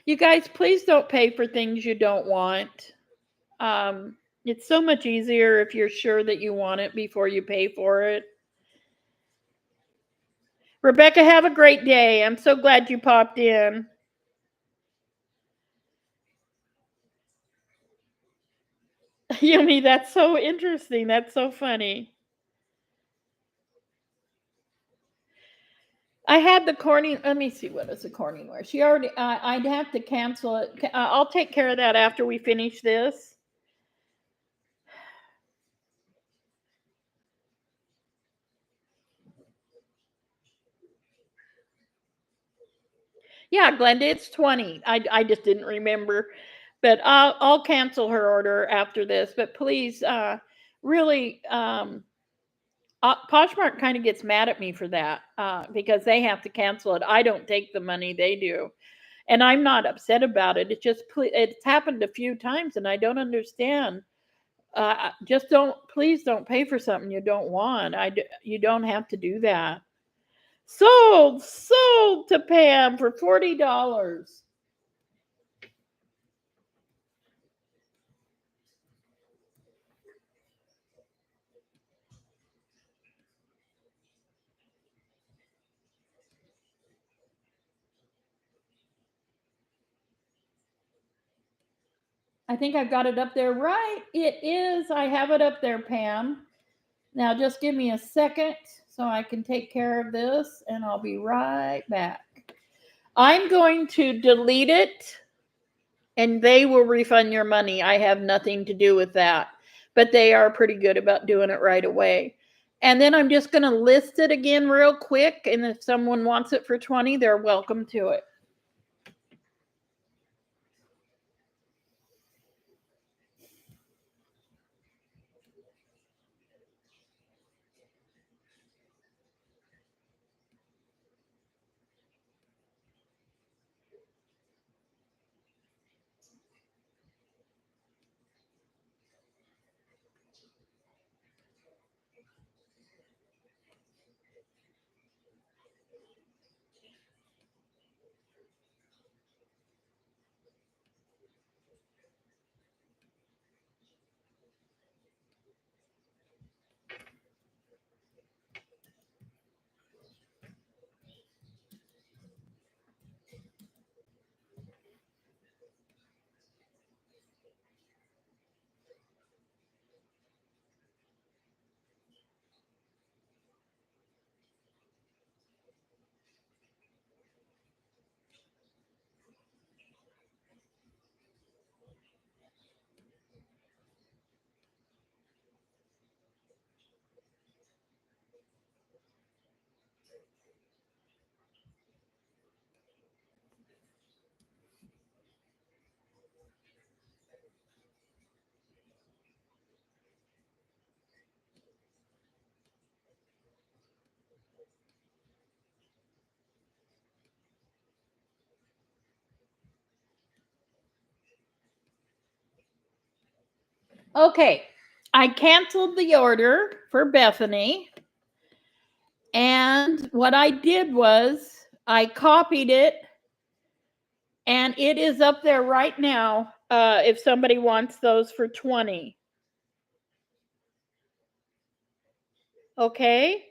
You guys, please don't pay for things you don't want. It's so much easier if you're sure that you want it before you pay for it. Rebecca, have a great day. I'm so glad you popped in. Yumi, that's so interesting. That's so funny. I had the corning. Let me see, what is the CorningWare? She already. I'd have to cancel it. I'll take care of that after we finish this. Yeah, Glenda, it's 20. I just didn't remember, but I'll cancel her order after this. But please, really, Poshmark kind of gets mad at me for that because they have to cancel it. I don't take the money, they do. And I'm not upset about it. It's happened a few times, and I don't understand. Please don't pay for something you don't want. You don't have to do that. Sold to Pam for $40. I think I've got it up there right. It is. I have it up there, Pam. Now just give me a second so I can take care of this, and I'll be right back. I'm going to delete it, and they will refund your money. I have nothing to do with that, but they are pretty good about doing it right away. And then I'm just going to list it again real quick, and if someone wants it for 20, they're welcome to it. Okay, I canceled the order for Bethany. And what I did was I copied it, and it is up there right now if somebody wants those for 20. Okay?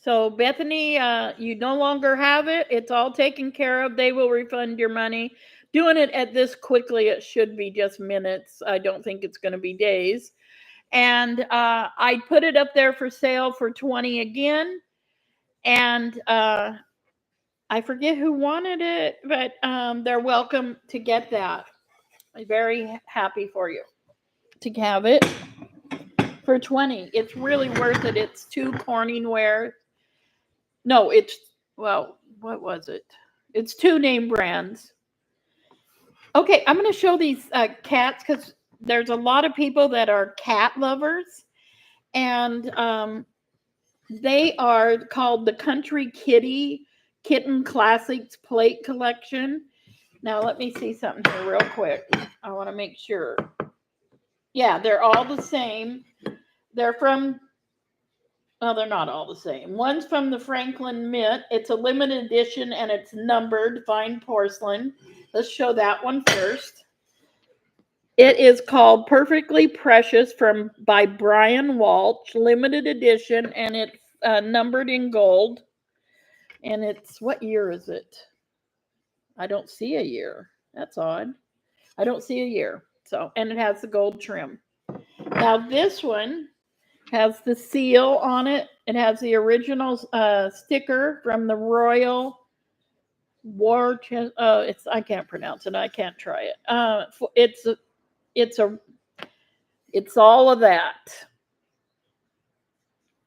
So Bethany, you no longer have it. It's all taken care of. They will refund your money. Doing it at this quickly, it should be just minutes. I don't think it's going to be days. And I put it up there for sale for $20 again. And I forget who wanted it, but they're welcome to get that. I'm very happy for you to have it for $20. It's really worth it. It's 2 CorningWare. No, it's, well, what was it? It's 2 name brands. Okay, I'm going to show these cats because there's a lot of people that are cat lovers. And they are called the Country Kitten Classics Plate Collection. Now, let me see something here real quick. I want to make sure. Yeah, they're all the same. They're from, well, they're not all the same. One's from the Franklin Mint. It's a limited edition and it's numbered fine porcelain. Let's show that one first. It is called Perfectly Precious by Brian Walsh, limited edition, and it's numbered in gold. And it's, what year is it? I don't see a year. That's odd. I don't see a year. So, and it has the gold trim. Now this one has the seal on it. It has the original sticker from the Royal War. I can't pronounce it. I can't try it. It's all of that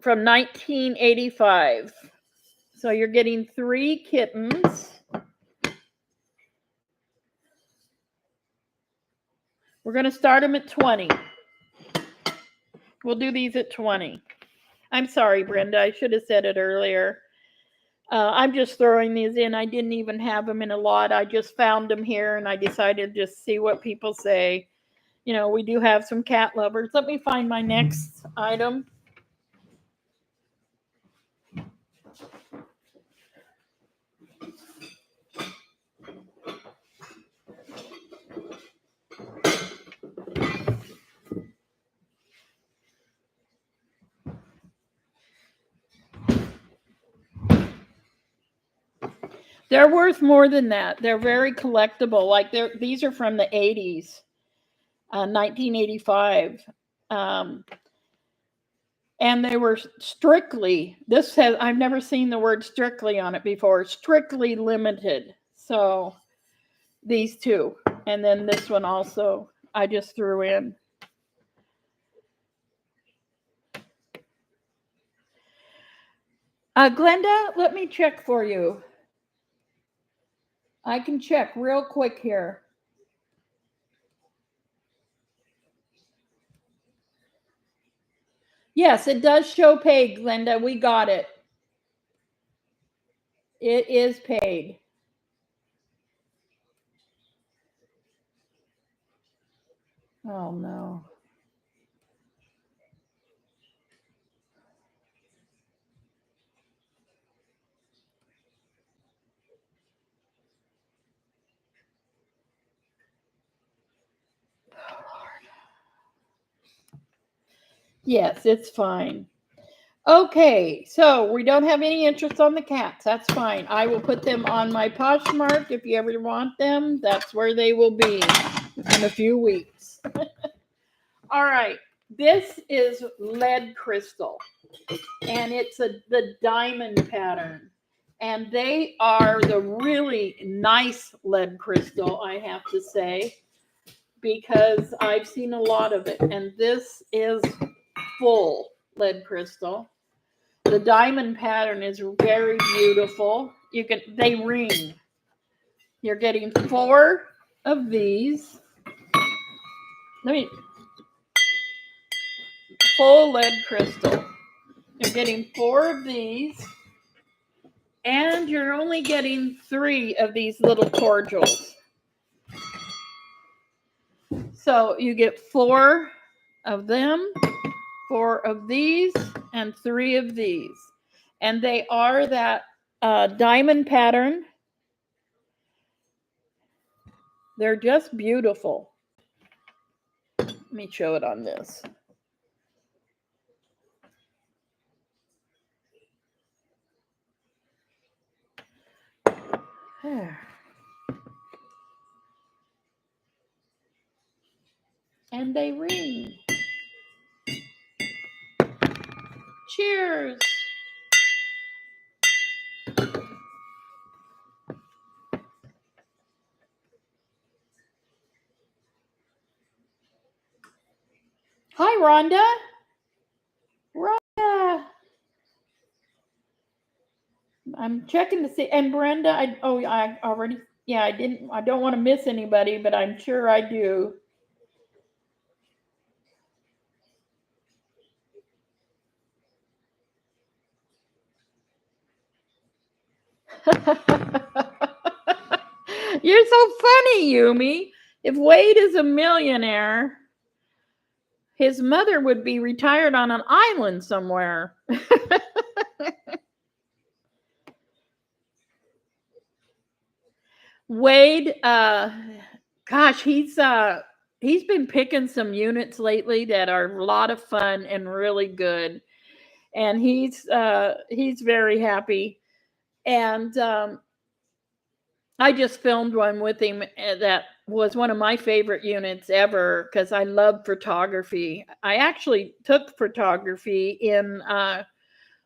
from 1985. So you're getting 3 kittens. We're going to start them at 20. We'll do these at 20. I'm sorry, Brenda. I should have said it earlier. I'm just throwing these in. I didn't even have them in a lot. I just found them here and I decided to just see what people say. You know, we do have some cat lovers. Let me find my next item. They're worth more than that. They're very collectible. Like these are from the 80s, 1985. And they were strictly, I've never seen the word strictly on it before, strictly limited. So these 2. And then this one also, I just threw in. Glenda, let me check for you. I can check real quick here. Yes, it does show paid, Glenda. We got it. It is paid. Oh, no. Yes, it's fine. Okay, so we don't have any interest on the cats. That's fine. I will put them on my Poshmark. If you ever want them, that's where they will be in a few weeks. All right, this is lead crystal, and it's the diamond pattern. And they are the really nice lead crystal, I have to say, because I've seen a lot of it. And this is full lead crystal. The diamond pattern is very beautiful. They ring. You're getting 4 of these. Full lead crystal. You're getting 4 of these. And you're only getting 3 of these little cordials. So you get 4 of them, 4 of these, and 3 of these. And they are that diamond pattern. They're just beautiful. Let me show it on this. And they ring. Cheers. Hi, Rhonda. Rhonda. I'm checking to see. And Brenda, I already, yeah, I don't want to miss anybody, but I'm sure I do. You're so funny, Yumi. If Wade is a millionaire, his mother would be retired on an island somewhere. Wade, gosh, he's been picking some units lately that are a lot of fun and really good, and he's very happy. And I just filmed one with him that was one of my favorite units ever because I love photography. I actually took photography in at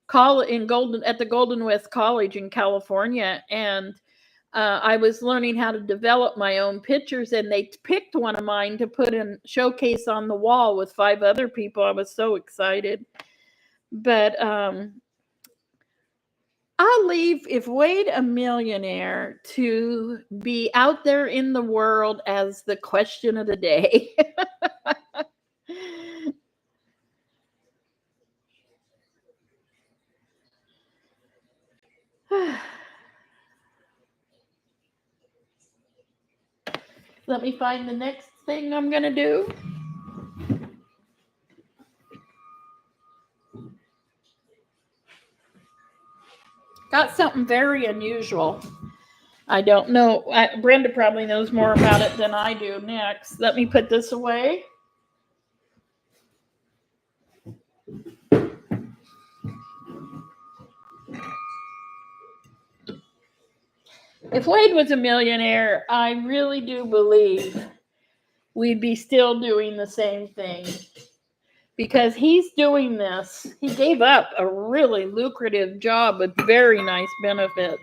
the Golden West College in California, and I was learning how to develop my own pictures, and they picked one of mine to put in showcase on the wall with 5 other people. I was so excited. But I'll leave if Wade a millionaire to be out there in the world as the question of the day. Let me find the next thing I'm going to do. Got something very unusual. I don't know. Brenda probably knows more about it than I do. Next, let me put this away. If Wade was a millionaire, I really do believe we'd be still doing the same thing. Because he's doing this. He gave up a really lucrative job with very nice benefits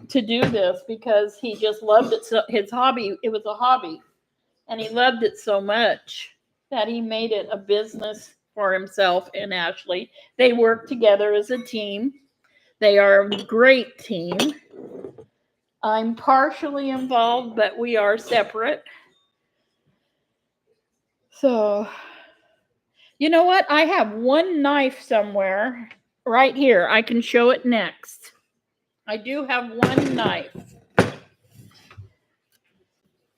to do this because he just loved it. So his hobby, it was a hobby, and he loved it so much that he made it a business for himself and Ashley. They work together as a team. They are a great team. I'm partially involved, but we are separate. So, you know what? I have one knife somewhere right here. I can show it next. I do have one knife.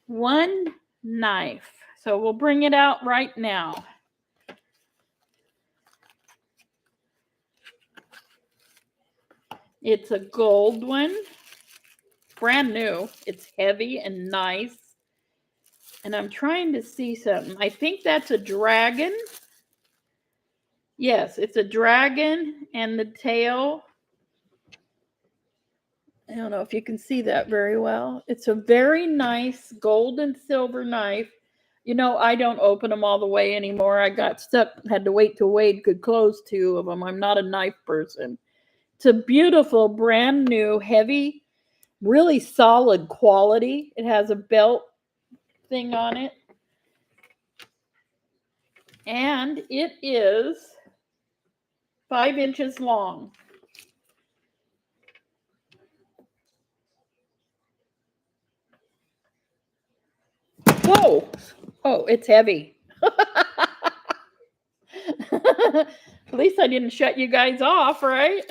One knife. So we'll bring it out right now. It's a gold one. Brand new. It's heavy and nice. And I'm trying to see something. I think that's a dragon. Yes, it's a dragon, and the tail, I don't know if you can see that very well. It's a very nice gold and silver knife. You know, I don't open them all the way anymore. I got stuck, had to wait till Wade could close 2 of them. I'm not a knife person. It's a beautiful, brand new, heavy, really solid quality. It has a belt thing on it. And it is 5 inches long. Whoa! Oh, it's heavy. At least I didn't shut you guys off, right?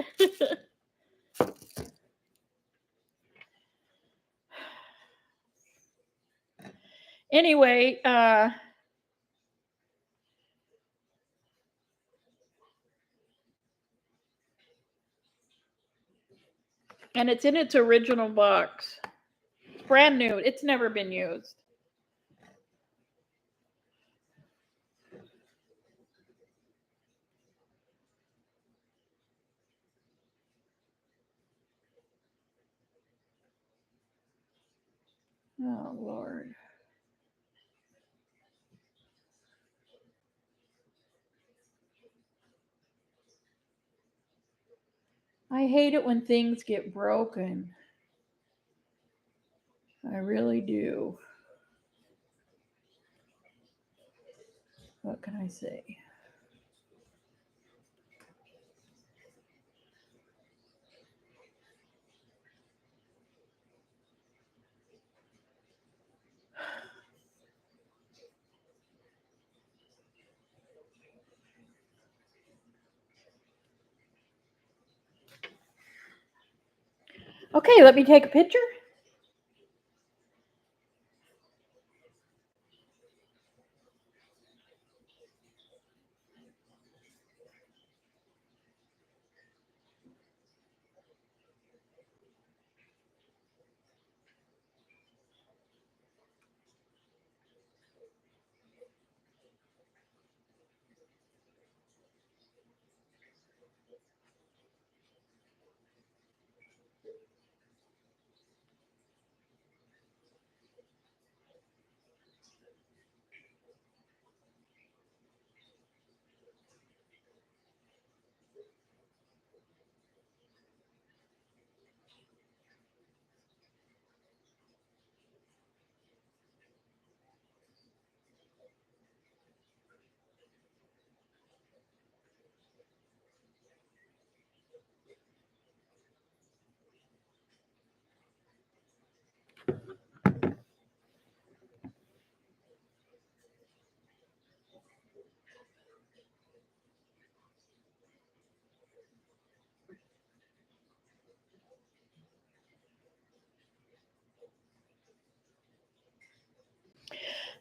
Anyway, and it's in its original box. Brand new. It's never been used. Oh, Lord. I hate it when things get broken. I really do. What can I say? Okay, let me take a picture.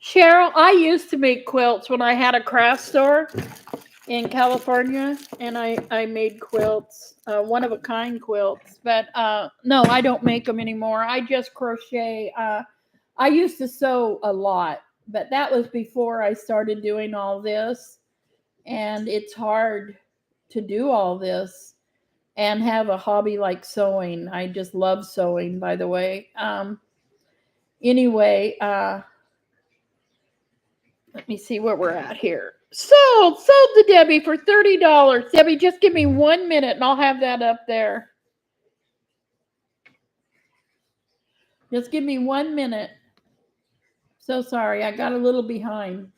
Cheryl, I used to make quilts when I had a craft store in California, and I made quilts, one-of-a-kind quilts. But no, I don't make them anymore. I just crochet. I used to sew a lot, but that was before I started doing all this. And it's hard to do all this and have a hobby like sewing. I just love sewing, by the way. Anyway, let me see where we're at here. Sold to Debbie for $30. Debbie, just give me 1 minute and I'll have that up there. Just give me 1 minute. So sorry, I got a little behind.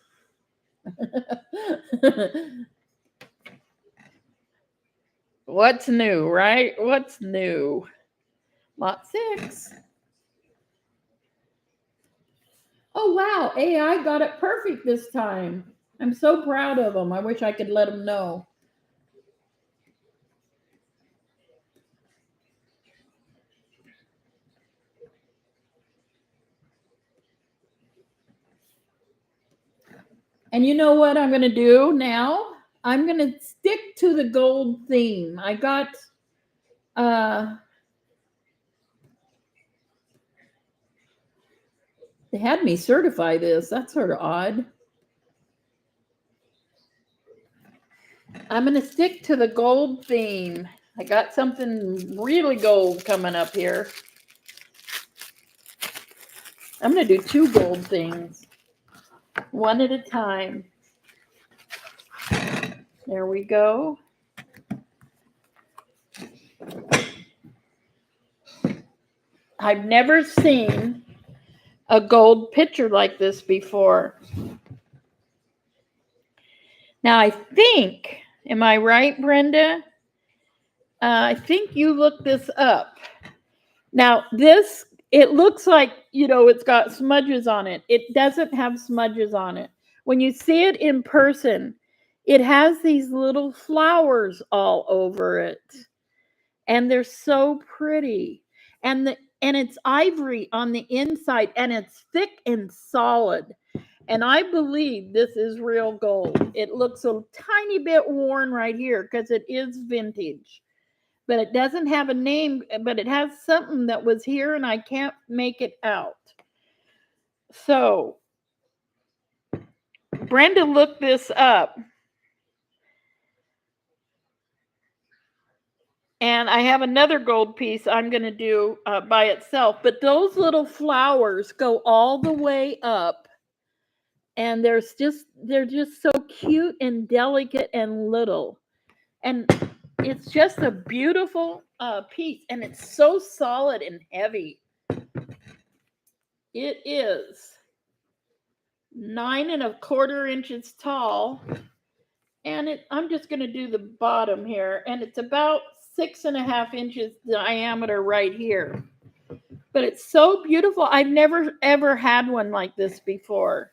What's new, right? What's new? Lot 6. Oh, wow. AI got it perfect this time. I'm so proud of them. I wish I could let them know. And you know what I'm going to do now? I'm going to stick to the gold theme. I got, they had me certify this. That's sort of odd. I'm going to stick to the gold theme. I got something really gold coming up here. I'm going to do 2 gold things, one at a time. There we go. I've never seen a gold picture like this before. Now, I think, am I right, Brenda? I think you looked this up. Now, this, it looks like, you know, it's got smudges on it. It doesn't have smudges on it. When you see it in person, it has these little flowers all over it. And they're so pretty. And it's ivory on the inside, and it's thick and solid. And I believe this is real gold. It looks a tiny bit worn right here because it is vintage. But it doesn't have a name, but it has something that was here and I can't make it out. So, Brenda looked this up. And I have another gold piece I'm going to do by itself. But those little flowers go all the way up. And they're just so cute and delicate and little. And It's just a beautiful piece, and it's so solid and heavy. It is 9¼ inches tall, and I'm just going to do the bottom here, and it's about 6½ inches diameter right here. But it's so beautiful. I've never ever had one like this before.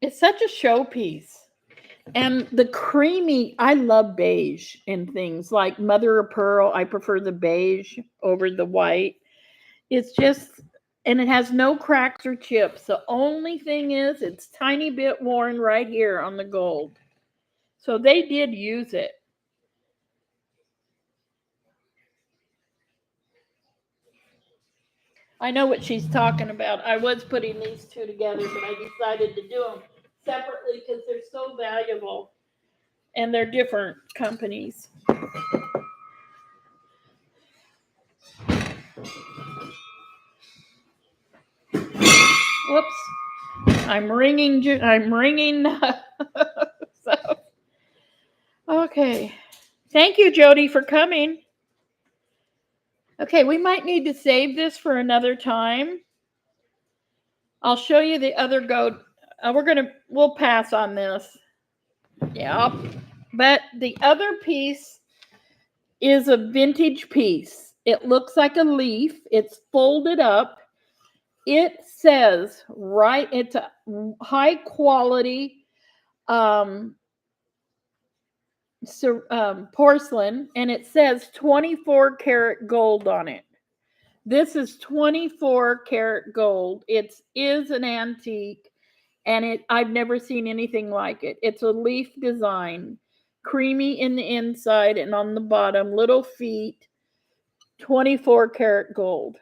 It's such a showpiece. And the creamy, I love beige in things like mother of pearl. I prefer the beige over the white. It's just, and it has no cracks or chips. The only thing is it's tiny bit worn right here on the gold. So they did use it. I know what she's talking about. I was putting these two together, but I decided to do them separately because they're so valuable and they're different companies. Whoops. I'm ringing. So, okay. Thank you, Jody, for coming. Okay, we might need to save this for another time. I'll show you the other goat. We'll pass on this. Yeah. But the other piece is a vintage piece. It looks like a leaf. It's folded up. It says, it's a high quality porcelain, and it says 24 karat gold on it. This is 24 karat gold. It is an antique, and I've never seen anything like it. It's a leaf design, creamy in the inside and on the bottom, little feet, 24 karat gold.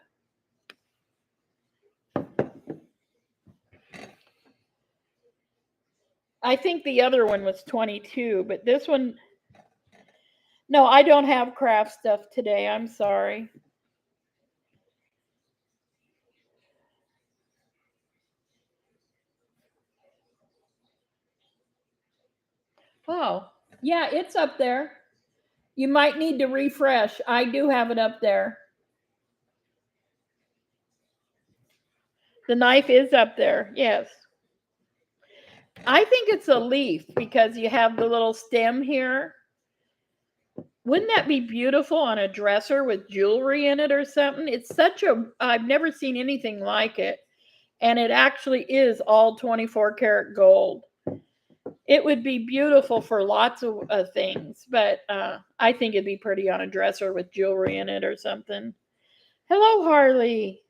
I think the other one was 22, but this one, no, I don't have craft stuff today. I'm sorry. Oh, yeah, it's up there. You might need to refresh. I do have it up there. The knife is up there. Yes. I think it's a leaf because you have the little stem here. Wouldn't that be beautiful on a dresser with jewelry in it or something? I've never seen anything like it. And it actually is all 24 karat gold. It would be beautiful for lots of things, but I think it'd be pretty on a dresser with jewelry in it or something. Hello, Harley.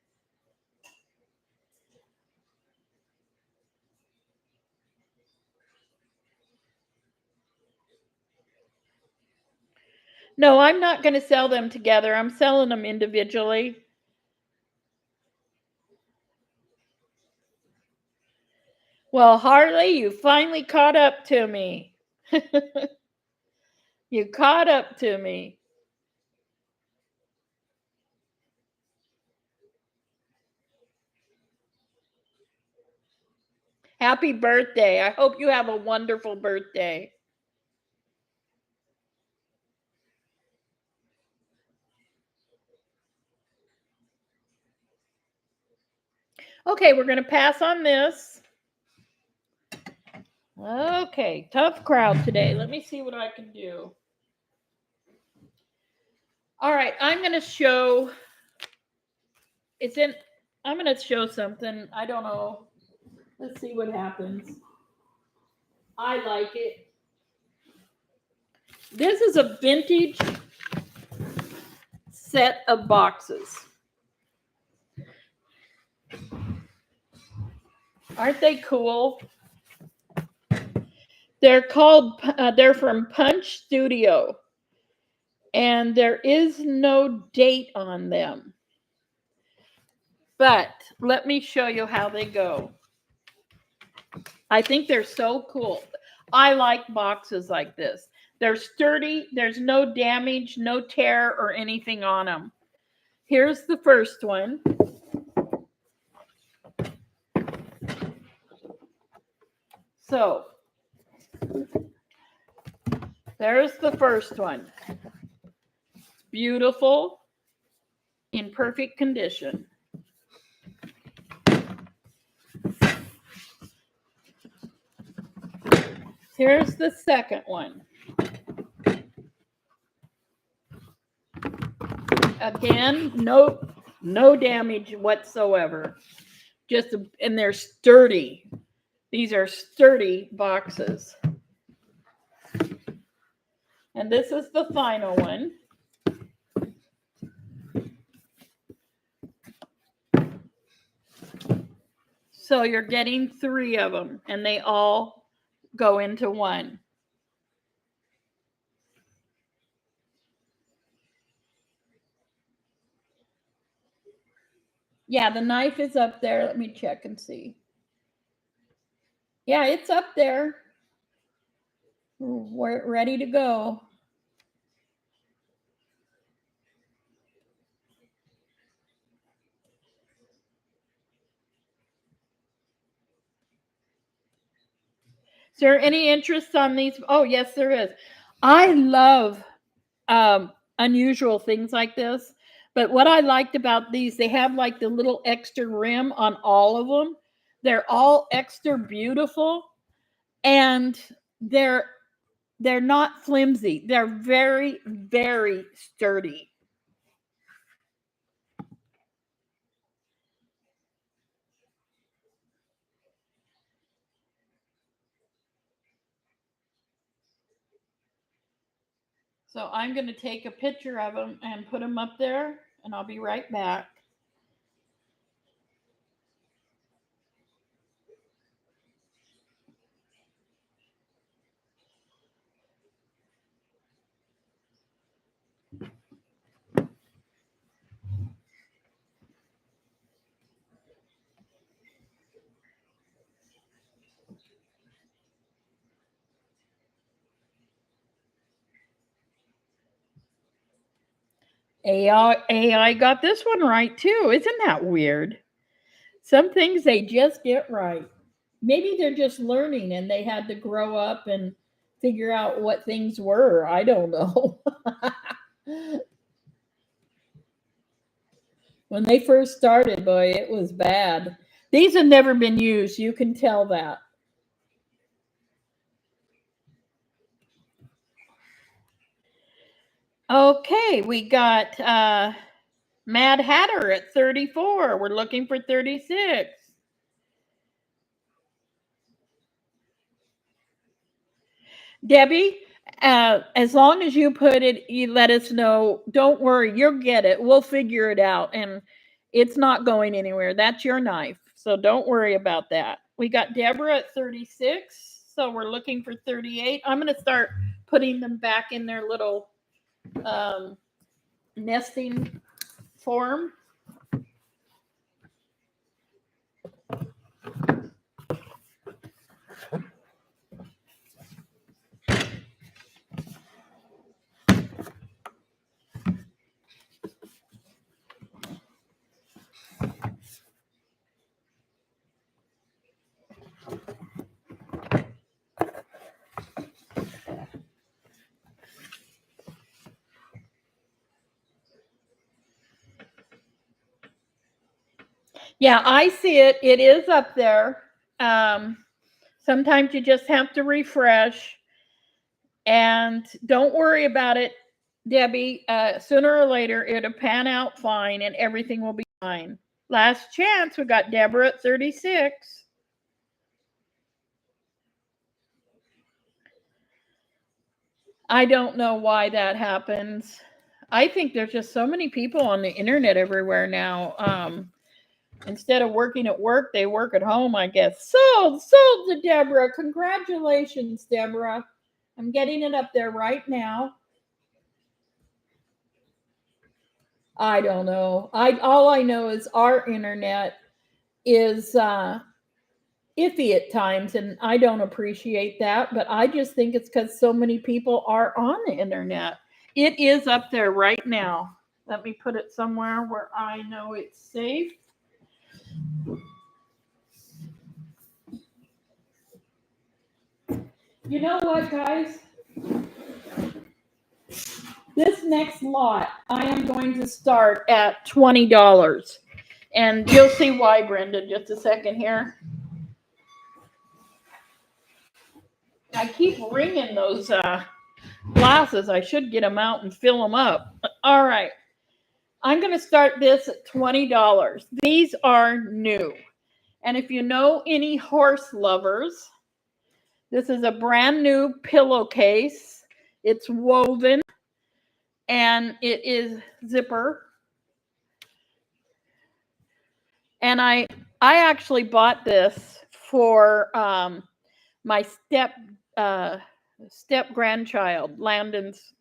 No, I'm not going to sell them together. I'm selling them individually. Well, Harley, you finally caught up to me. You caught up to me. Happy birthday. I hope you have a wonderful birthday. Okay, we're going to pass on this. Okay, tough crowd today. Let me see what I can do. All right, I'm going to show. I'm going to show something. I don't know. Let's see what happens. I like it. This is a vintage set of boxes. Aren't they cool? They're from Punch Studio, and there is no date on them. But let me show you how they go. I think they're so cool. I like boxes like this. They're sturdy. There's no damage, no tear or anything on them. Here's the first one. So There's the first one. It's beautiful, in perfect condition. Here's the second one. Again, no damage whatsoever. And they're sturdy. These are sturdy boxes. And this is the final one. So you're getting 3 of them, and they all go into one. Yeah, the knife is up there. Let me check and see. Yeah, it's up there. We're ready to go. Is there any interest on these? Oh, yes, there is. I love unusual things like this. But what I liked about these, they have like the little extra rim on all of them. They're all extra beautiful, and they're not flimsy. They're very, very sturdy. So I'm going to take a picture of them and put them up there, and I'll be right back. AI got this one right too. Isn't that weird? Some things they just get right. Maybe they're just learning and they had to grow up and figure out what things were. I don't know. When they first started, boy, it was bad. These have never been used. You can tell that. Okay, we got Mad Hatter at 34. We're looking for 36. Debbie, as long as you put it, you let us know. Don't worry, you'll get it. We'll figure it out, and it's not going anywhere. That's your knife, so don't worry about that. We got Deborah at 36, so we're looking for 38. I'm going to start putting them back in their little nesting form. Yeah, I see it. It is up there. Sometimes you just have to refresh. And don't worry about it, Debbie. Sooner or later, it'll pan out fine and everything will be fine. Last chance, we got Deborah at 36. I don't know why that happens. I think there's just so many people on the internet everywhere now. Instead of working at work, they work at home, I guess. Sold to Deborah. Congratulations, Deborah. I'm getting it up there right now. I don't know. All I know is our internet is iffy at times, and I don't appreciate that. But I just think it's because so many people are on the internet. It is up there right now. Let me put it somewhere where I know it's safe. You know what, guys? This next lot, I am going to start at $20. And you'll see why, Brenda, just a second here. I keep ringing those glasses. I should get them out and fill them up. All right. I'm going to start this at $20. These are new. And if you know any horse lovers, this is a brand new pillowcase. It's woven and it is zipper. And I actually bought this for my step grandchild, Landon's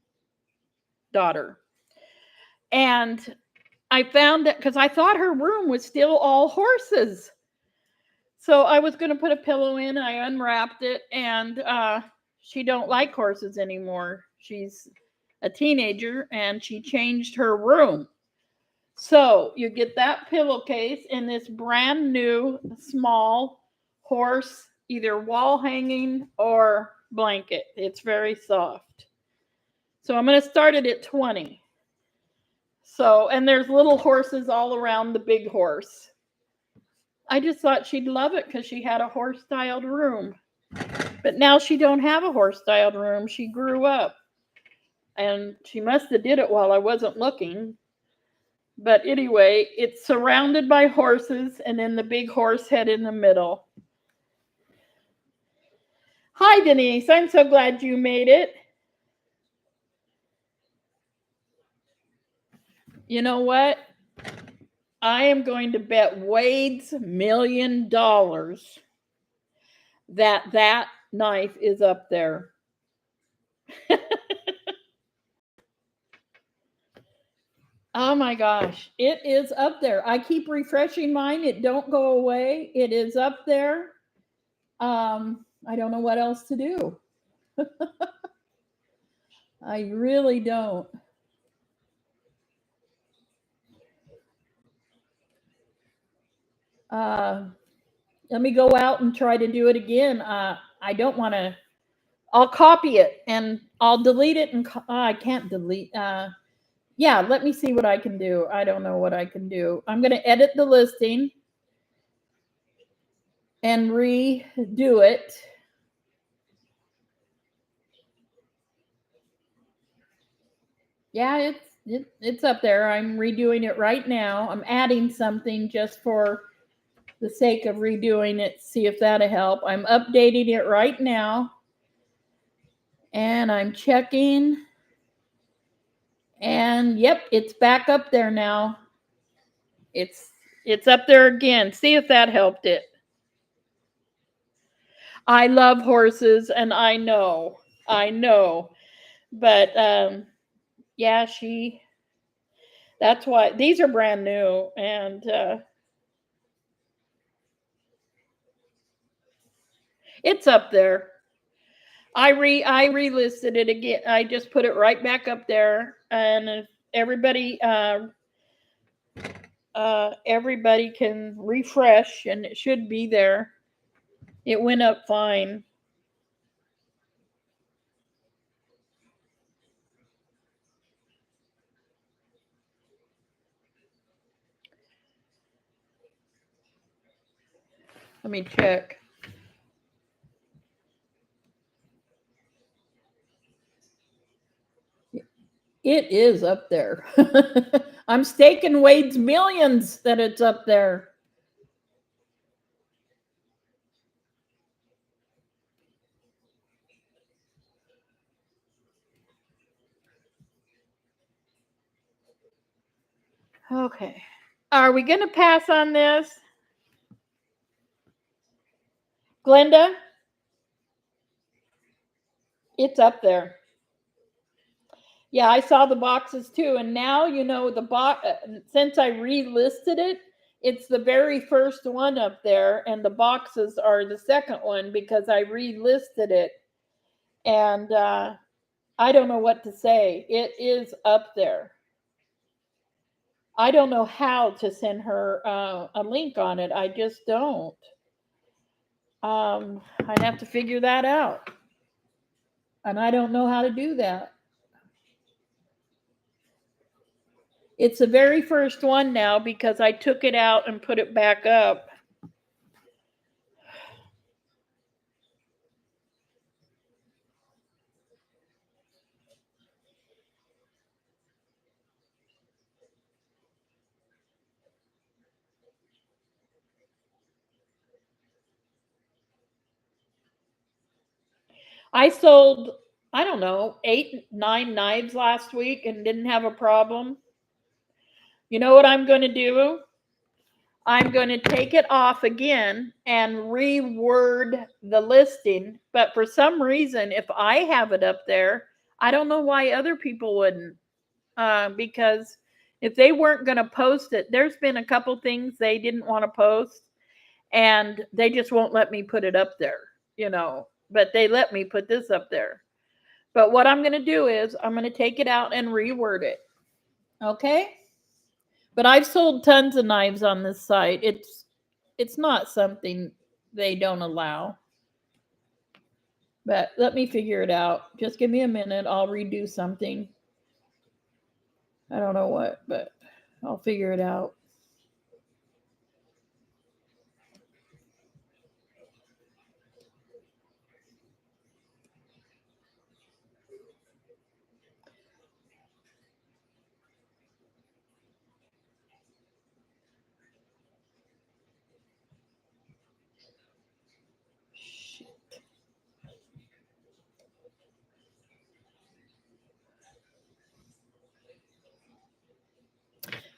daughter. And I found it because I thought her room was still all horses. So I was going to put a pillow in. I unwrapped it, and she don't like horses anymore. She's a teenager, and she changed her room. So you get that pillowcase and this brand new small horse, either wall hanging or blanket. It's very soft. So I'm going to start it at 20. So, and there's little horses all around the big horse. I just thought she'd love it because she had a horse-styled room. But now she don't have a horse-styled room. She grew up. And she must have did it while I wasn't looking. But anyway, it's surrounded by horses and then the big horse head in the middle. Hi, Denise. I'm so glad you made it. You know what? I am going to bet Wade's $1 million that knife is up there. Oh my gosh, it is up there. I keep refreshing mine. It don't go away. It is up there. I don't know what else to do. I really don't. Let me go out and try to do it again. I don't want to. I'll copy it and I'll delete it. And I can't delete. Yeah, let me see what I can do. I don't know what I can do. I'm going to edit the listing and redo it. Yeah, it's up there. I'm redoing it right now. I'm adding something just for the sake of redoing it. See if that'll help. I'm updating it right now. And I'm checking. And yep, it's back up there now. It's up there again. See if that helped it. I love horses, and I know. But yeah, that's why these are brand new, and it's up there. I relisted it again. I just put it right back up there, and if everybody can refresh, and it should be there. It went up fine. Let me check. It is up there. I'm staking Wade's millions that it's up there. Okay. Are we going to pass on this? Glenda? It's up there. Yeah, I saw the boxes too. And now, you know, the box, since I relisted it, it's the very first one up there. And the boxes are the second one because I relisted it. And I don't know what to say. It is up there. I don't know how to send her a link on it. I just don't. I'd have to figure that out. And I don't know how to do that. It's the very first one now because I took it out and put it back up. I sold, I don't know, 8, 9 knives last week and didn't have a problem. You know what I'm going to do? I'm going to take it off again and reword the listing. But for some reason, if I have it up there, I don't know why other people wouldn't. Because if they weren't going to post it, there's been a couple things they didn't want to post, and they just won't let me put it up there, you know. But they let me put this up there. But what I'm going to do is I'm going to take it out and reword it. Okay? But I've sold tons of knives on this site. It's not something they don't allow. But let me figure it out. Just give me a minute. I'll redo something. I don't know what, but I'll figure it out.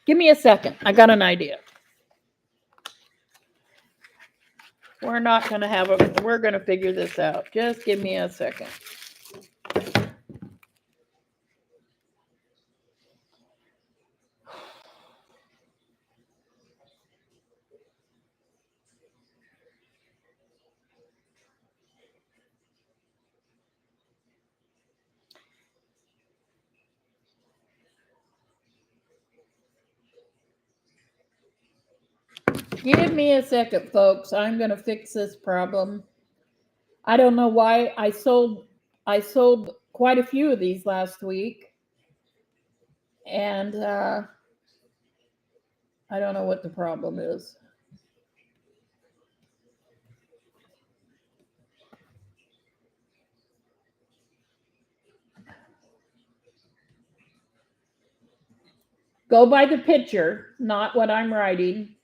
Give me a second. I got an idea. We're not going to have a, we're going to figure this out. Just give me a second. Give me a second, folks. I'm going to fix this problem. I don't know why I sold quite a few of these last week. And I don't know what the problem is. Go by the picture, not what I'm writing.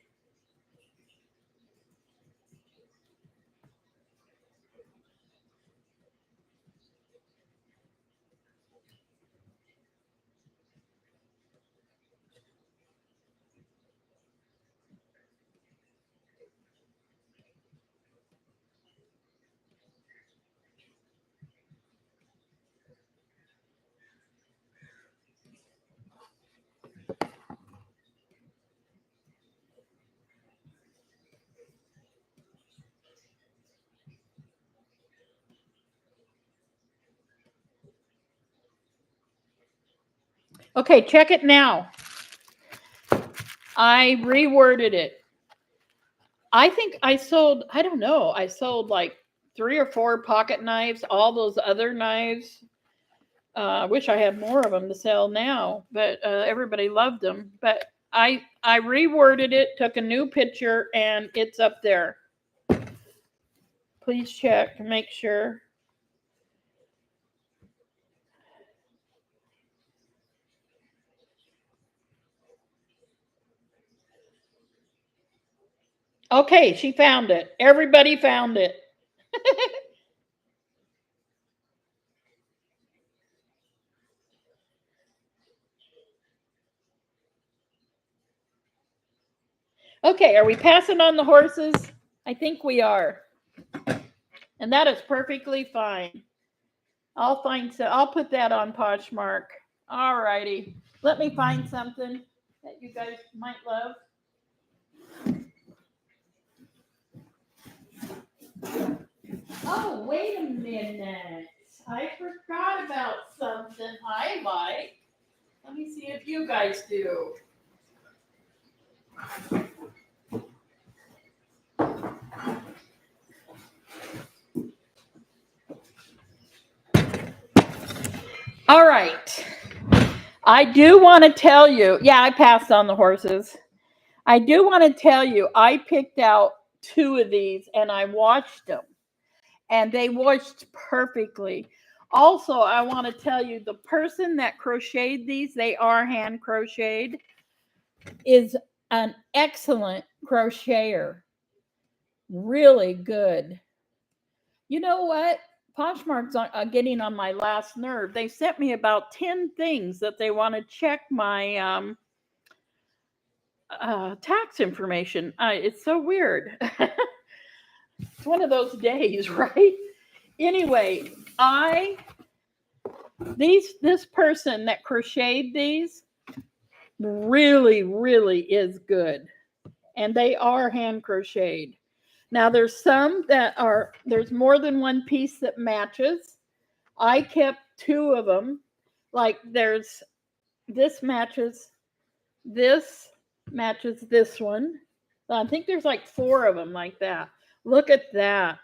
Okay, check it now. I reworded it. I think I sold, I don't know, I sold like 3 or 4 pocket knives, all those other knives. I wish I had more of them to sell now, but everybody loved them. But I reworded it, took a new picture, and it's up there. Please check to make sure. Okay, she found it. Everybody found it. Okay, are we passing on the horses? I think we are. And that is perfectly fine. I'll put that on Poshmark. All righty. Let me find something that you guys might love. Oh, wait a minute. I forgot about something I like. Let me see if you guys do. All right. I do want to tell you, yeah, I passed on the horses. I do want to tell you, I picked out 2 of these and I washed them and they washed perfectly. Also, I want to tell you, the person that crocheted these, they are hand crocheted, is an excellent crocheter. Really good. You know what? Poshmark's getting on my last nerve. They sent me about 10 things that they want to check my tax information. It's so weird. It's one of those days, right? Anyway, this person that crocheted these really, really is good. And they are hand crocheted. Now there's some that are, there's more than one piece that matches. I kept 2 of them. Like there's, this matches this one. I think there's like 4 of them like that. Look at that.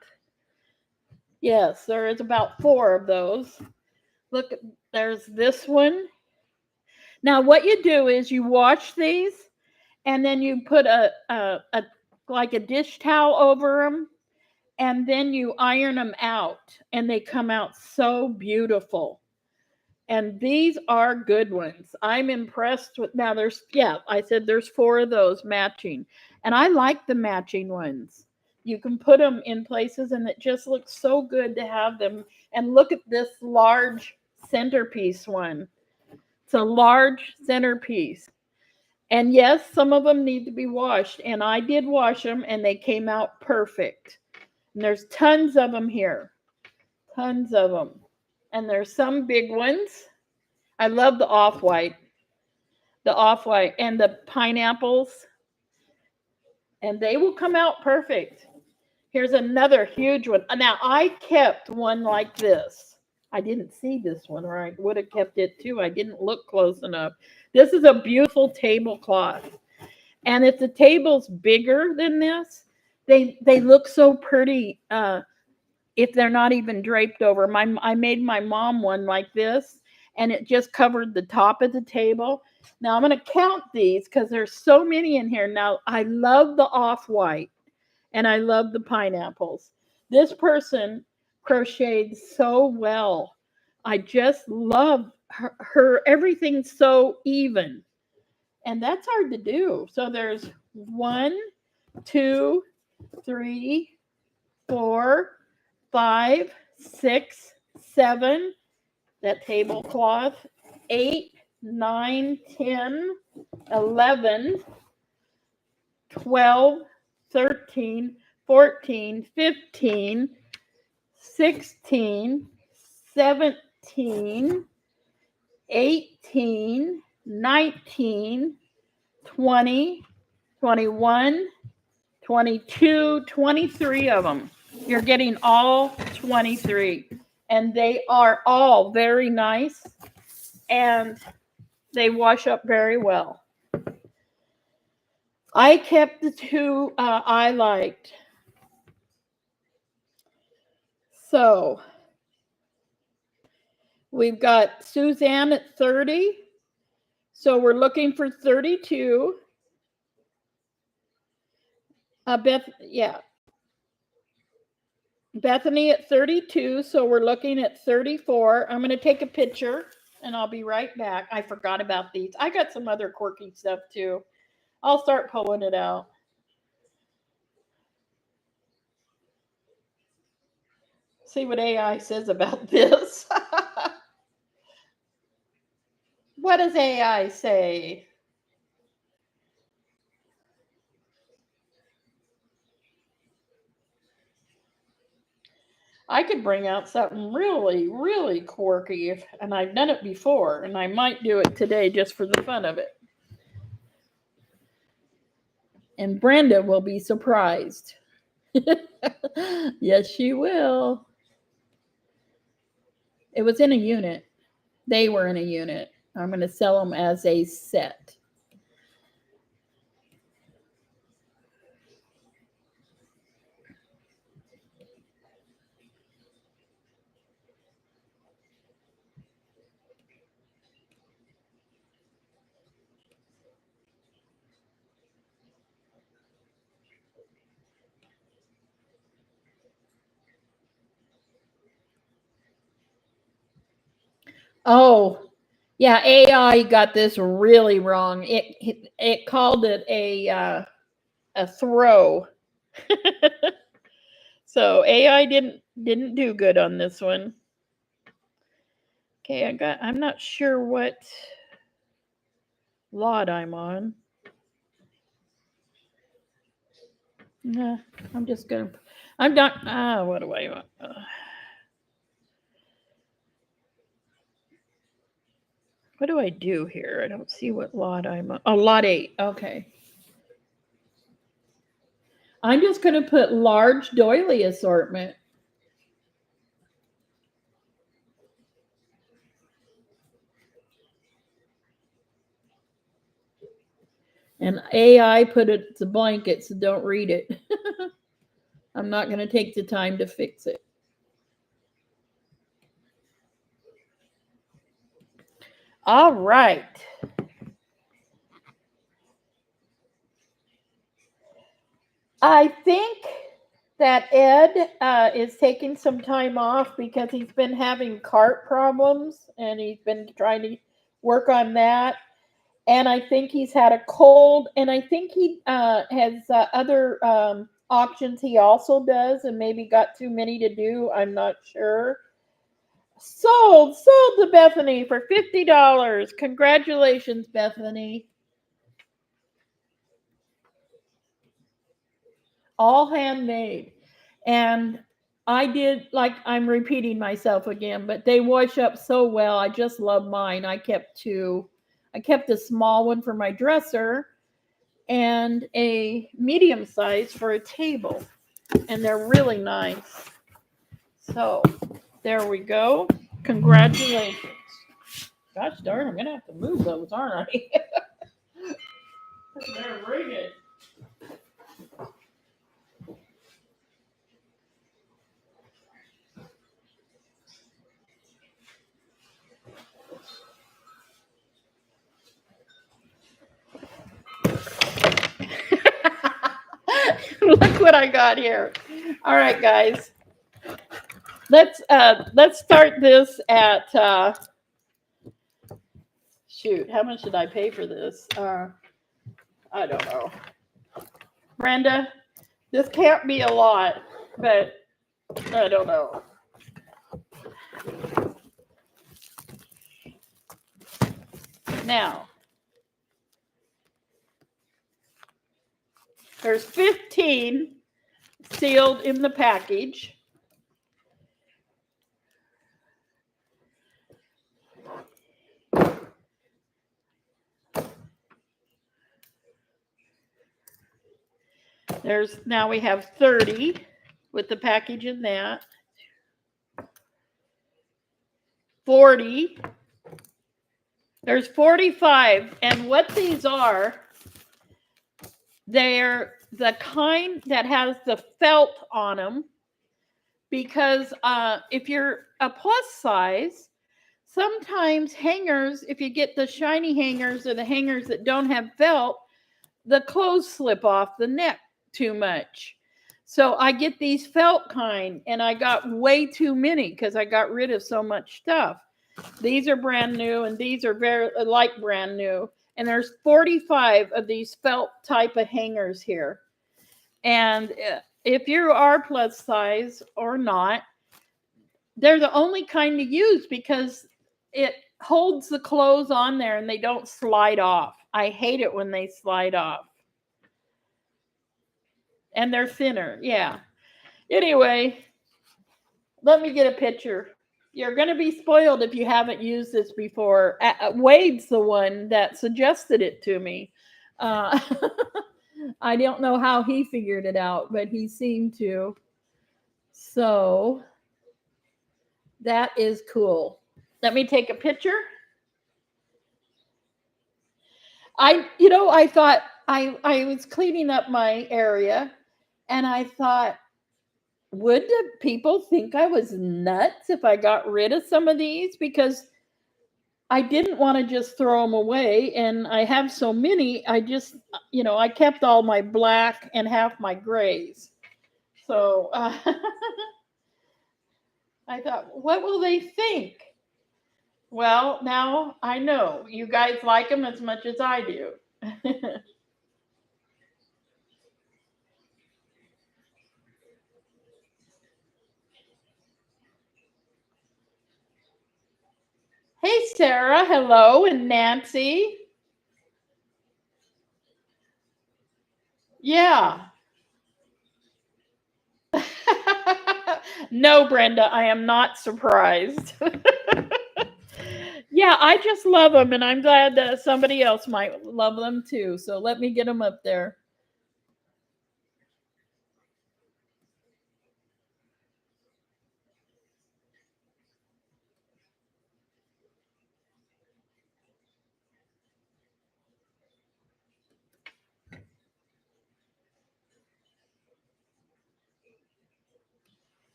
Yes, there is about 4 of those. Look, there's this one. Now what you do is you wash these and then you put a like a dish towel over them and then you iron them out and they come out so beautiful. And these are good ones. I'm impressed with, now there's, yeah, I said there's 4 of those matching. And I like the matching ones. You can put them in places and it just looks so good to have them. And look at this large centerpiece one. It's a large centerpiece. And yes, some of them need to be washed. And I did wash them and they came out perfect. And there's tons of them here. Tons of them. And there's some big ones. I love the off-white. The off-white and the pineapples. And they will come out perfect. Here's another huge one. Now, I kept one like this. I didn't see this one, or I would have kept it too. I didn't look close enough. This is a beautiful tablecloth. And if the table's bigger than this, they look so pretty if they're not even draped over. I made my mom one like this, and it just covered the top of the table. Now I'm going to count these because there's so many in here. Now I love the off-white and I love the pineapples. This person crocheted so well. I just love her everything's so even. And that's hard to do. So there's 1, 2, 3, 4, 5, 6, 7, that tablecloth, 8, 9, 10, 11, 12, 13, 14, 15, 16, 17, 18, 19, 20, 21, 22, 23 of them. You're getting all 23. And they are all very nice. And they wash up very well. I kept the 2 I liked. So we've got Suzanne at 30. So we're looking for 32. Bethany at 32. So we're looking at 34. I'm going to take a picture and I'll be right back. I forgot about these. I got some other quirky stuff too. I'll start pulling it out. See what AI says about this. What does AI say? I could bring out something really, really quirky, and I've done it before, and I might do it today just for the fun of it. And Brenda will be surprised. Yes, she will. It was in a unit. They were in a unit. I'm going to sell them as a set. Oh, yeah, AI got this really wrong. It called it a throw. So AI didn't do good on this one. Okay, I'm not sure what lot I'm on. Nah, I'm just gonna. I'm not. What do I want? What do I do here? I don't see what lot I'm on. Oh, lot 8. Okay. I'm just gonna put large doily assortment. And AI put it to blanket, so don't read it. I'm not gonna take the time to fix it. All right. I think that Ed is taking some time off because he's been having cart problems and he's been trying to work on that. And I think he's had a cold, and I think he has other auctions he also does, and maybe got too many to do. I'm not sure. Sold to Bethany for $50. Congratulations, Bethany. All handmade. And I did, like, I'm repeating myself again, but they wash up so well. I just love mine. I kept two. I kept a small one for my dresser and a medium size for a table. And they're really nice. So there we go. Congratulations. Gosh darn, I'm going to have to move those, aren't I? They're ringing. Look what I got here. All right, guys. Let's start this at shoot. How much did I pay for this? I don't know. Brenda, this can't be a lot, but I don't know. Now, there's 15 sealed in the package. Now we have 30 with the package in that. 40. There's 45. And what these are, they're the kind that has the felt on them. Because if you're a plus size, sometimes hangers, if you get the shiny hangers or the hangers that don't have felt, the clothes slip off the neck too much. So I get these felt kind, and I got way too many because I got rid of so much stuff. These are brand new, and these are very like brand new. And there's 45 of these felt type of hangers here. And if you are plus size or not, they're the only kind to use because it holds the clothes on there and they don't slide off. I hate it when they slide off. And they're thinner. Yeah. Anyway, let me get a picture. You're going to be spoiled if you haven't used this before. Wade's the one that suggested it to me. I don't know how he figured it out, but he seemed to. So that is cool. Let me take a picture. I thought I was cleaning up my area, and I thought, would the people think I was nuts if I got rid of some of these? Because I didn't want to just throw them away, and I have so many. I kept all my black and half my grays. So I thought, what will they think? Well, now I know you guys like them as much as I do. Hey, Sarah. Hello. And Nancy. Yeah. No, Brenda, I am not surprised. Yeah, I just love them, and I'm glad that somebody else might love them too. So let me get them up there.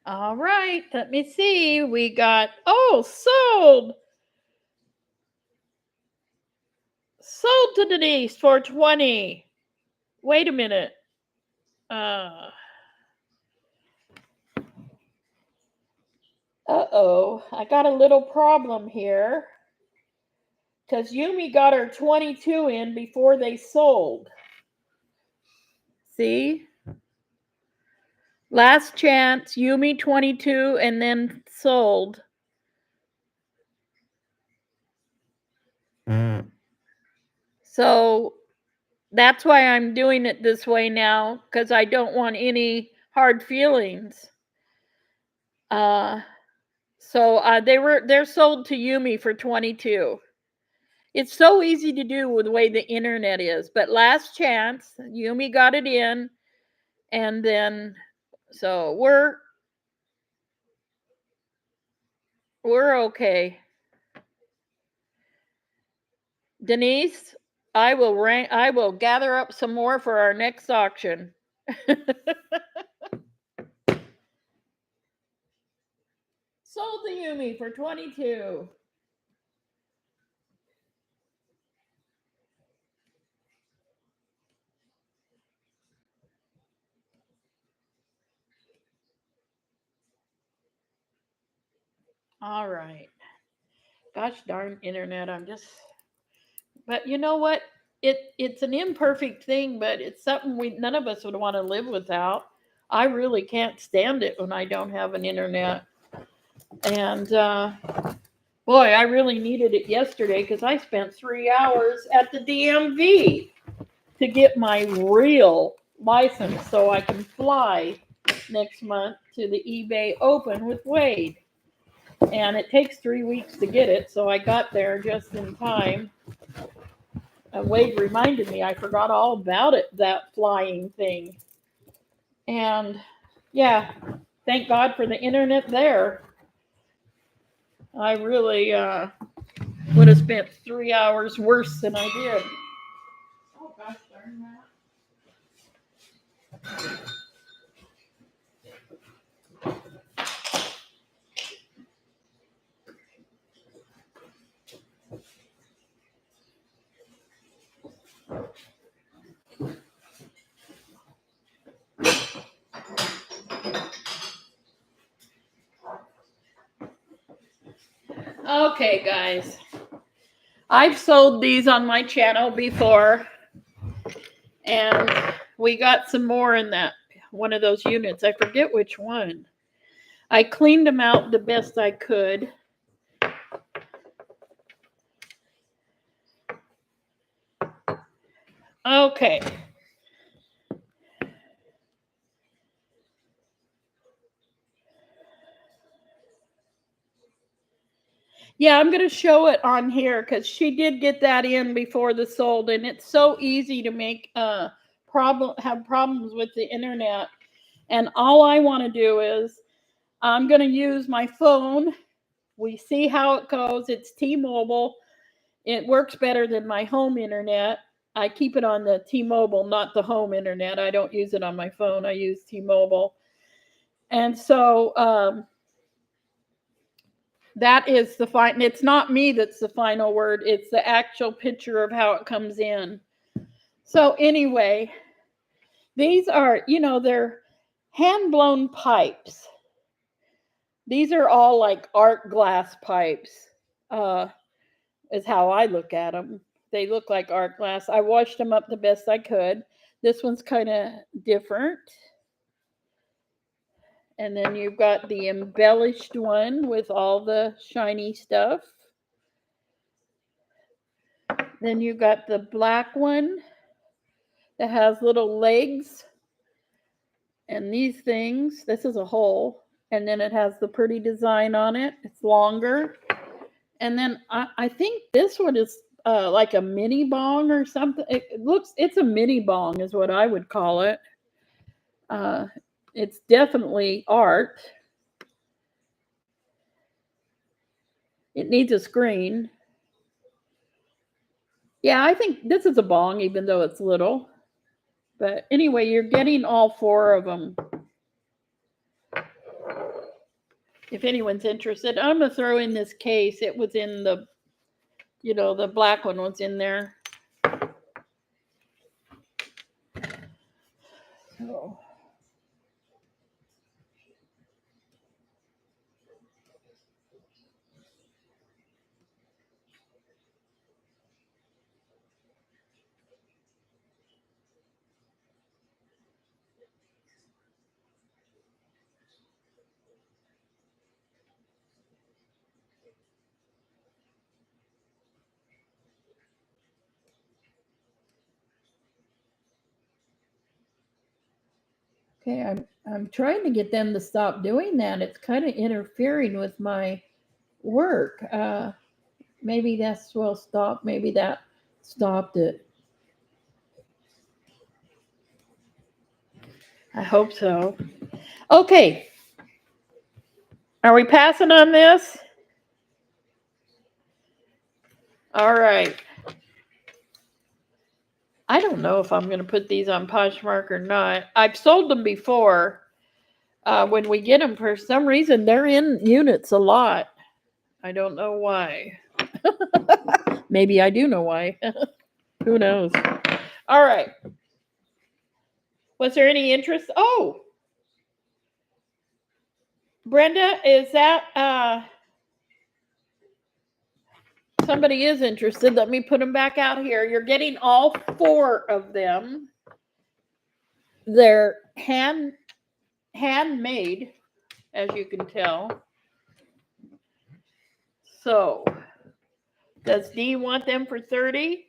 All right, let me see. We got, oh, sold. Sold to Denise for 20. Wait a minute. Uh-oh, I got a little problem here. Because Yumi got her 22 in before they sold. See? Last chance, Yumi 22, and then sold. So that's why I'm doing it this way now, because I don't want any hard feelings. So they're sold to Yumi for 22. It's so easy to do with the way the internet is. But last chance, Yumi got it in, and then so we're okay. Denise, I will gather up some more for our next auction. Sold to Yumi for 22. All right. Gosh darn internet, but you know what? It's an imperfect thing, but it's something none of us would want to live without. I really can't stand it when I don't have an internet. And boy, I really needed it yesterday because I spent 3 hours at the DMV to get my real license so I can fly next month to the eBay Open with Wade. And it takes 3 weeks to get it, so I got there just in time. Wade reminded me I forgot all about it, that flying thing. And yeah, thank God for the internet there. I really would have spent 3 hours worse than I did. Oh gosh darn that. Okay, guys. I've sold these on my channel before, and we got some more in that one of those units. I forget which one. I cleaned them out the best I could. Okay. Yeah, I'm going to show it on here because she did get that in before the sold, and it's so easy to make have problems with the internet, and all I want to do is I'm going to use my phone. We see how it goes. It's T-Mobile. It works better than my home internet. I keep it on the T-Mobile, not the home internet. I don't use it on my phone. I use T-Mobile. And so that is the final. It's not me that's the final word. It's the actual picture of how it comes in. So anyway, these are, they're hand-blown pipes. These are all like art glass pipes, is how I look at them. They look like art glass. I washed them up the best I could. This one's kind of different. And then you've got the embellished one with all the shiny stuff. Then you've got the black one that has little legs and these things. This is a hole. And then it has the pretty design on it. It's longer. And then I think this one is like a mini bong or something. It's a mini bong is what I would call it. It's definitely art. It needs a screen. Yeah, I think this is a bong, even though it's little. But anyway, you're getting all four of them. If anyone's interested, I'm going to throw in this case. It was in the, the black one was in there. So. Okay, I'm trying to get them to stop doing that. It's kind of interfering with my work. Maybe that's stop. Maybe that stopped it. I hope so. Okay. Are we passing on this? All right. I don't know if I'm going to put these on Poshmark or not. I've sold them before. When we get them, for some reason, they're in units a lot. I don't know why. Maybe I do know why. Who knows? All right. Was there any interest? Oh, Brenda, is that somebody is interested? Let me put them back out here. You're getting all four of them. They're handmade, as you can tell. So, does Dee want them for 30?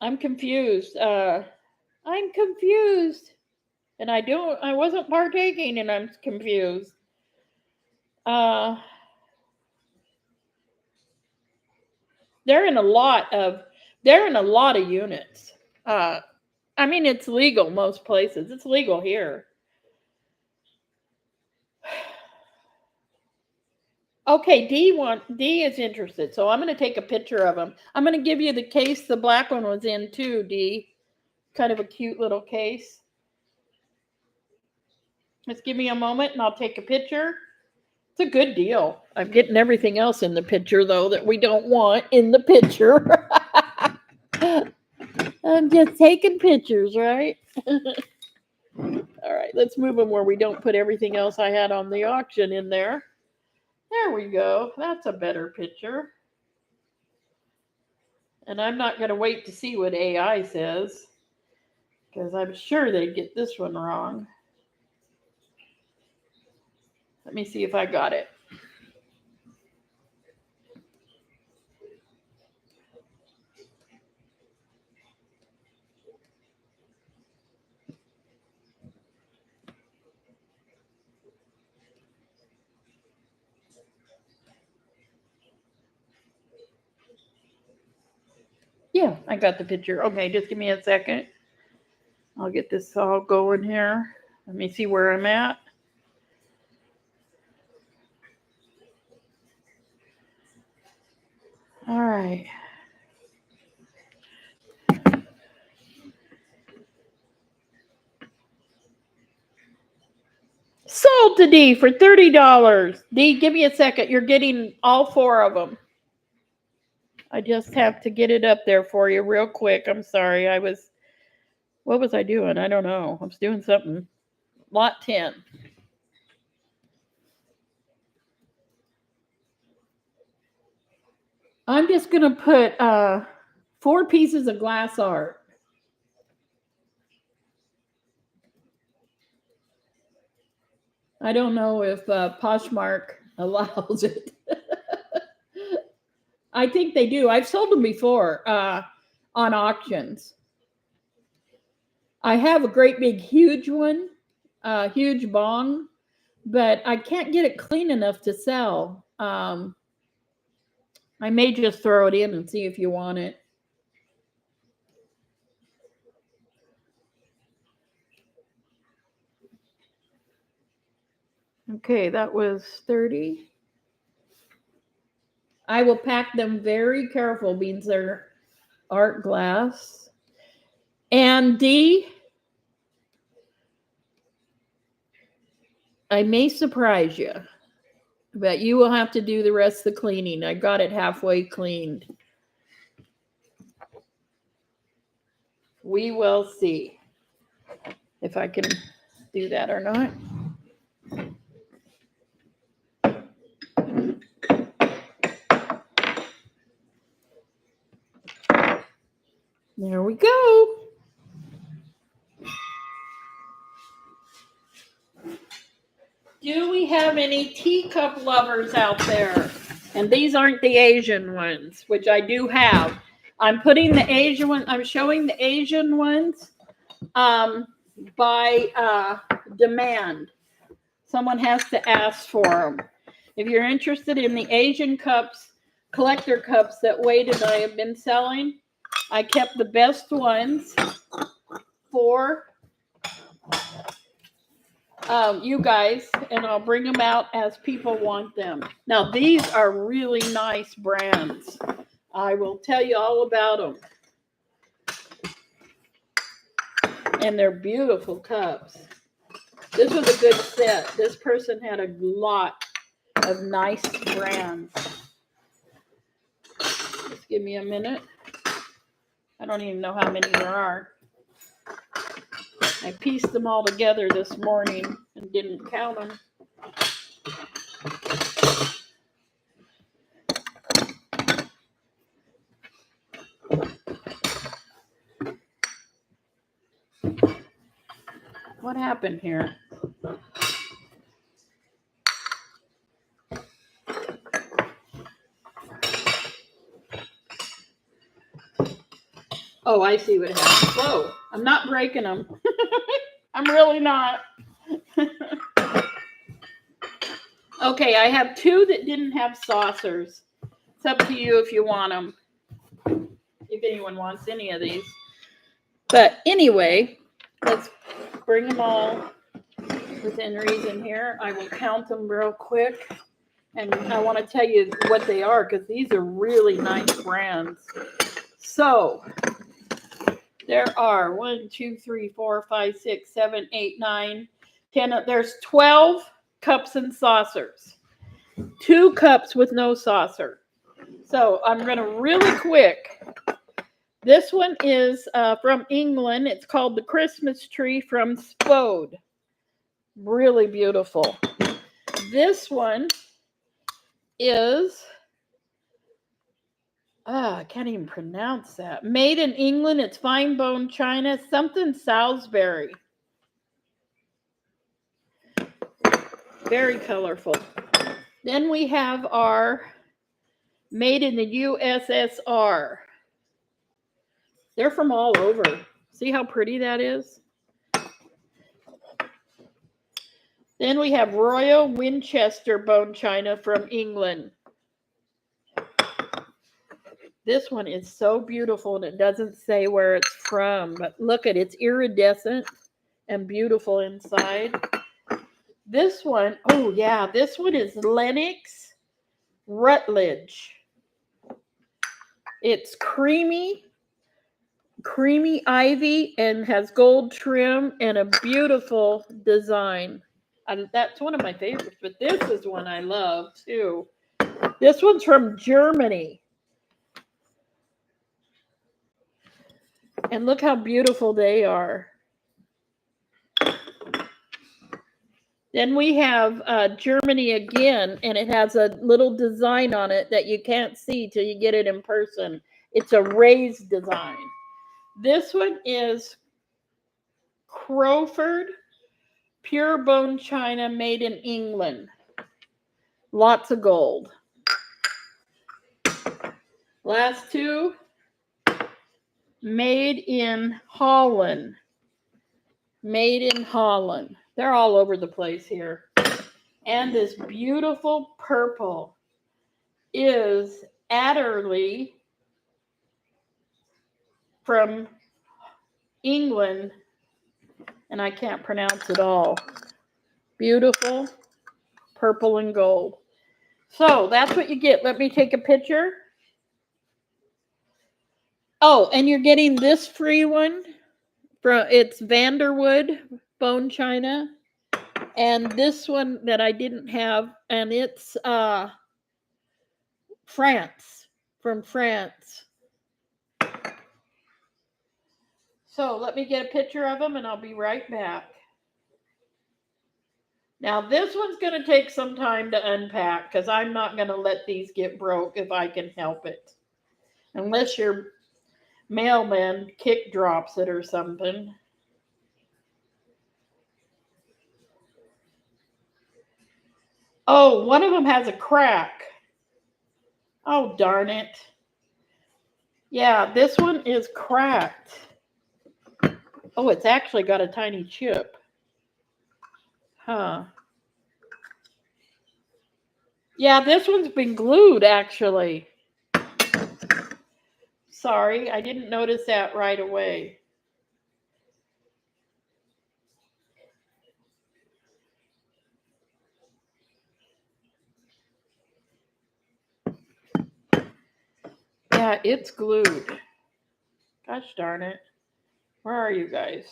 I'm confused. I'm confused. And I wasn't partaking and I'm confused. They're in a lot of units. I mean, it's legal most places. It's legal here. Okay, D is interested, so I'm going to take a picture of them. I'm going to give you the case the black one was in too, D. Kind of a cute little case. Just give me a moment and I'll take a picture. It's a good deal. I'm getting everything else in the picture, though, that we don't want in the picture. I'm just taking pictures, right? All right, let's move them where we don't put everything else I had on the auction in there. There we go. That's a better picture. And I'm not going to wait to see what AI says, because I'm sure they'd get this one wrong. Let me see if I got it. Yeah, I got the picture. Okay, just give me a second. I'll get this all going here. Let me see where I'm at. All right. Sold to D for $30. D, give me a second. You're getting all 4 of them. I just have to get it up there for you real quick. I'm sorry. What was I doing? I don't know. I was doing something. Lot 10. I'm just going to put 4 pieces of glass art. I don't know if Poshmark allows it. I think they do. I've sold them before on auctions. I have a great big huge one, huge bong, but I can't get it clean enough to sell. I may just throw it in and see if you want it. Okay, that was 30. I will pack them very careful because they're art glass. And D, I may surprise you, but you will have to do the rest of the cleaning. I got it halfway cleaned. We will see if I can do that or not. There we go. Do we have any teacup lovers out there? And these aren't the Asian ones, which I do have. I'm putting the Asian one, I'm showing the Asian ones by demand. Someone has to ask for them. If you're interested in the Asian cups, collector cups that Wade and I have been selling, I kept the best ones for you guys, and I'll bring them out as people want them. Now, these are really nice brands. I will tell you all about them. And they're beautiful cups. This was a good set. This person had a lot of nice brands. Just give me a minute. I don't even know how many there are. I pieced them all together this morning and didn't count them. What happened here? Oh, I see what happened. Whoa, I'm not breaking them. I'm really not. Okay, I have 2 that didn't have saucers. It's up to you if you want them. If anyone wants any of these. But anyway, let's bring them all within reason here. I will count them real quick. And I want to tell you what they are because these are really nice brands. So there are 1, 2, 3, 4, 5, 6, 7, 8, 9, 10. There's 12 cups and saucers. 2 cups with no saucer. So I'm going to really quick. This one is from England. It's called the Christmas Tree from Spode. Really beautiful. This one is, I can't even pronounce that. Made in England. It's fine bone china. Something Salisbury. Very colorful. Then we have our made in the USSR. They're from all over. See how pretty that is? Then we have Royal Winchester bone china from England. This one is so beautiful, and it doesn't say where it's from, but look at it. It's iridescent and beautiful inside. This one, oh yeah, this one is Lenox Rutledge. It's creamy ivy and has gold trim and a beautiful design. That's one of my favorites, but this is one I love too. This one's from Germany. And look how beautiful they are. Then we have Germany again, and it has a little design on it that you can't see till you get it in person. It's a raised design. This one is Crowford Pure Bone China made in England. Lots of gold. Last two, made in Holland. Made in Holland. They're all over the place here. And this beautiful purple is Adderley from England, and I can't pronounce it all. Beautiful purple and gold. So that's what you get. Let me take a picture. Oh, and you're getting this free one. It's Vanderwood Bone China. And this one that I didn't have, and it's France, from France. So let me get a picture of them and I'll be right back. Now this one's going to take some time to unpack because I'm not going to let these get broke if I can help it. Unless your mailman kick drops it or something. Oh, one of them has a crack. Oh, darn it. Yeah, this one is cracked. Oh, it's actually got a tiny chip. Huh. Yeah, this one's been glued, actually. Sorry, I didn't notice that right away. Yeah, it's glued. Gosh darn it. Where are you guys?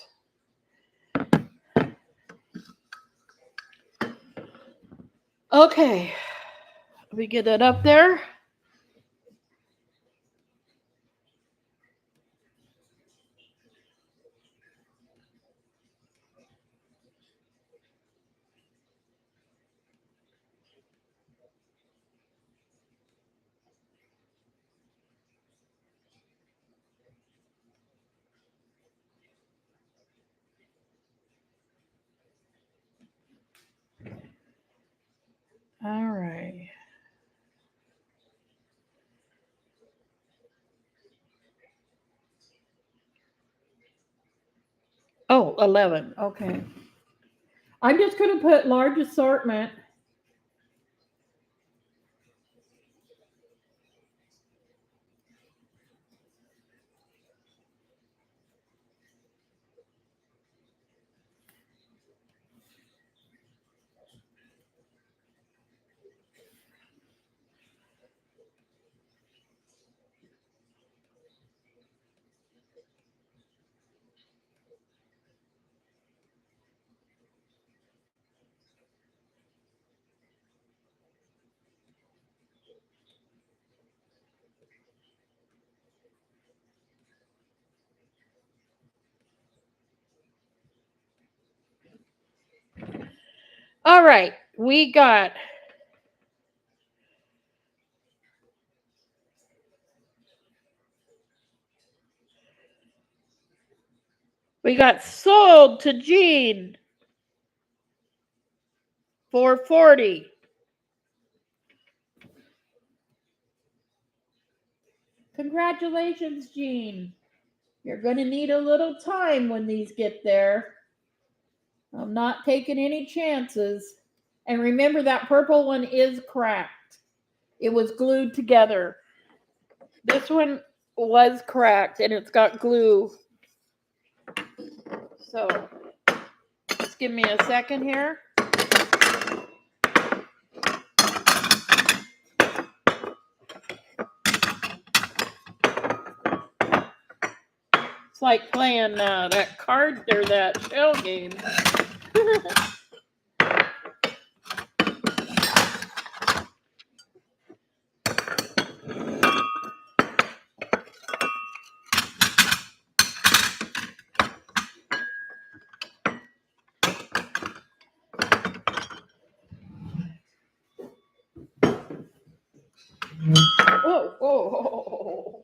Okay. Let me get that up there. All right. Oh, 11. Okay. I'm just going to put large assortment. All right. We got sold to Jean for $40. Congratulations, Jean. You're going to need a little time when these get there. I'm not taking any chances. And remember, that purple one is cracked. It was glued together. This one was cracked and it's got glue. So just give me a second here. It's like playing that card or that shell game. Whoa, whoa, whoa.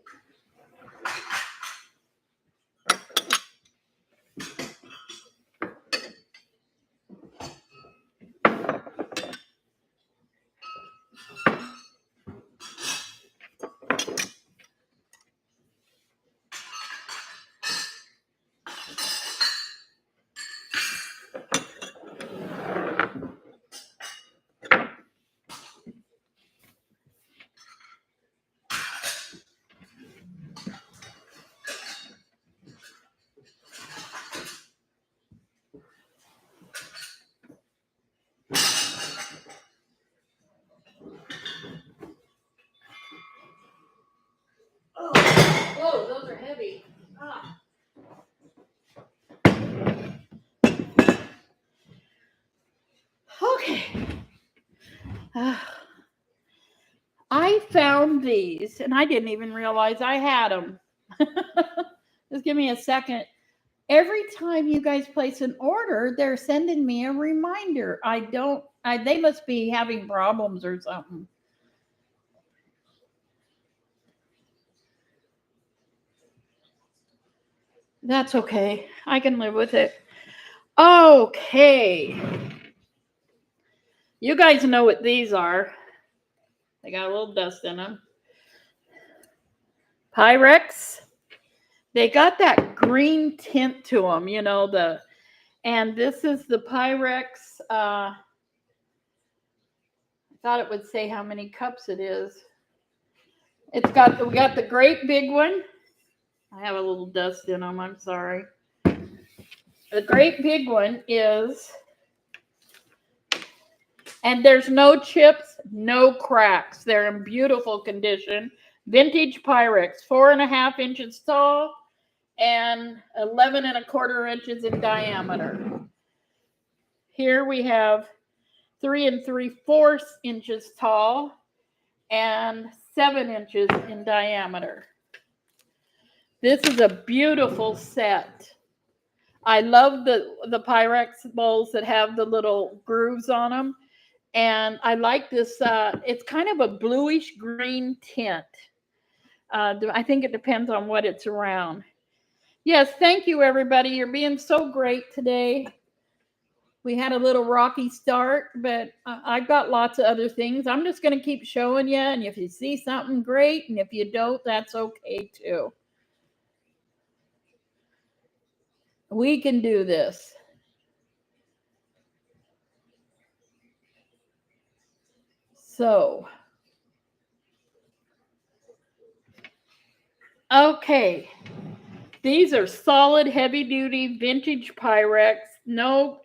Whoa, those are heavy. Ah. Okay. I found these and I didn't even realize I had them. Just give me a second. Every time you guys place an order, they're sending me a reminder. They must be having problems or something. That's okay. I can live with it. Okay. You guys know what these are. They got a little dust in them. Pyrex. They got that green tint to them, you know, and this is the Pyrex. I thought it would say how many cups it is. We got the great big one. I have a little dust in them, I'm sorry. The great big one is, and there's no chips, no cracks. They're in beautiful condition. Vintage Pyrex, 4.5 inches tall and 11.25 inches in diameter. Here we have 3 3/4 inches tall and 7 inches in diameter. This is a beautiful set. I love the Pyrex bowls that have the little grooves on them. And I like this. It's kind of a bluish green tint. I think it depends on what it's around. Yes, thank you, everybody. You're being so great today. We had a little rocky start, but I've got lots of other things. I'm just going to keep showing you. And if you see something, great. And if you don't, that's okay, too. We can do this. So, okay. These are solid, heavy-duty, vintage Pyrex. No,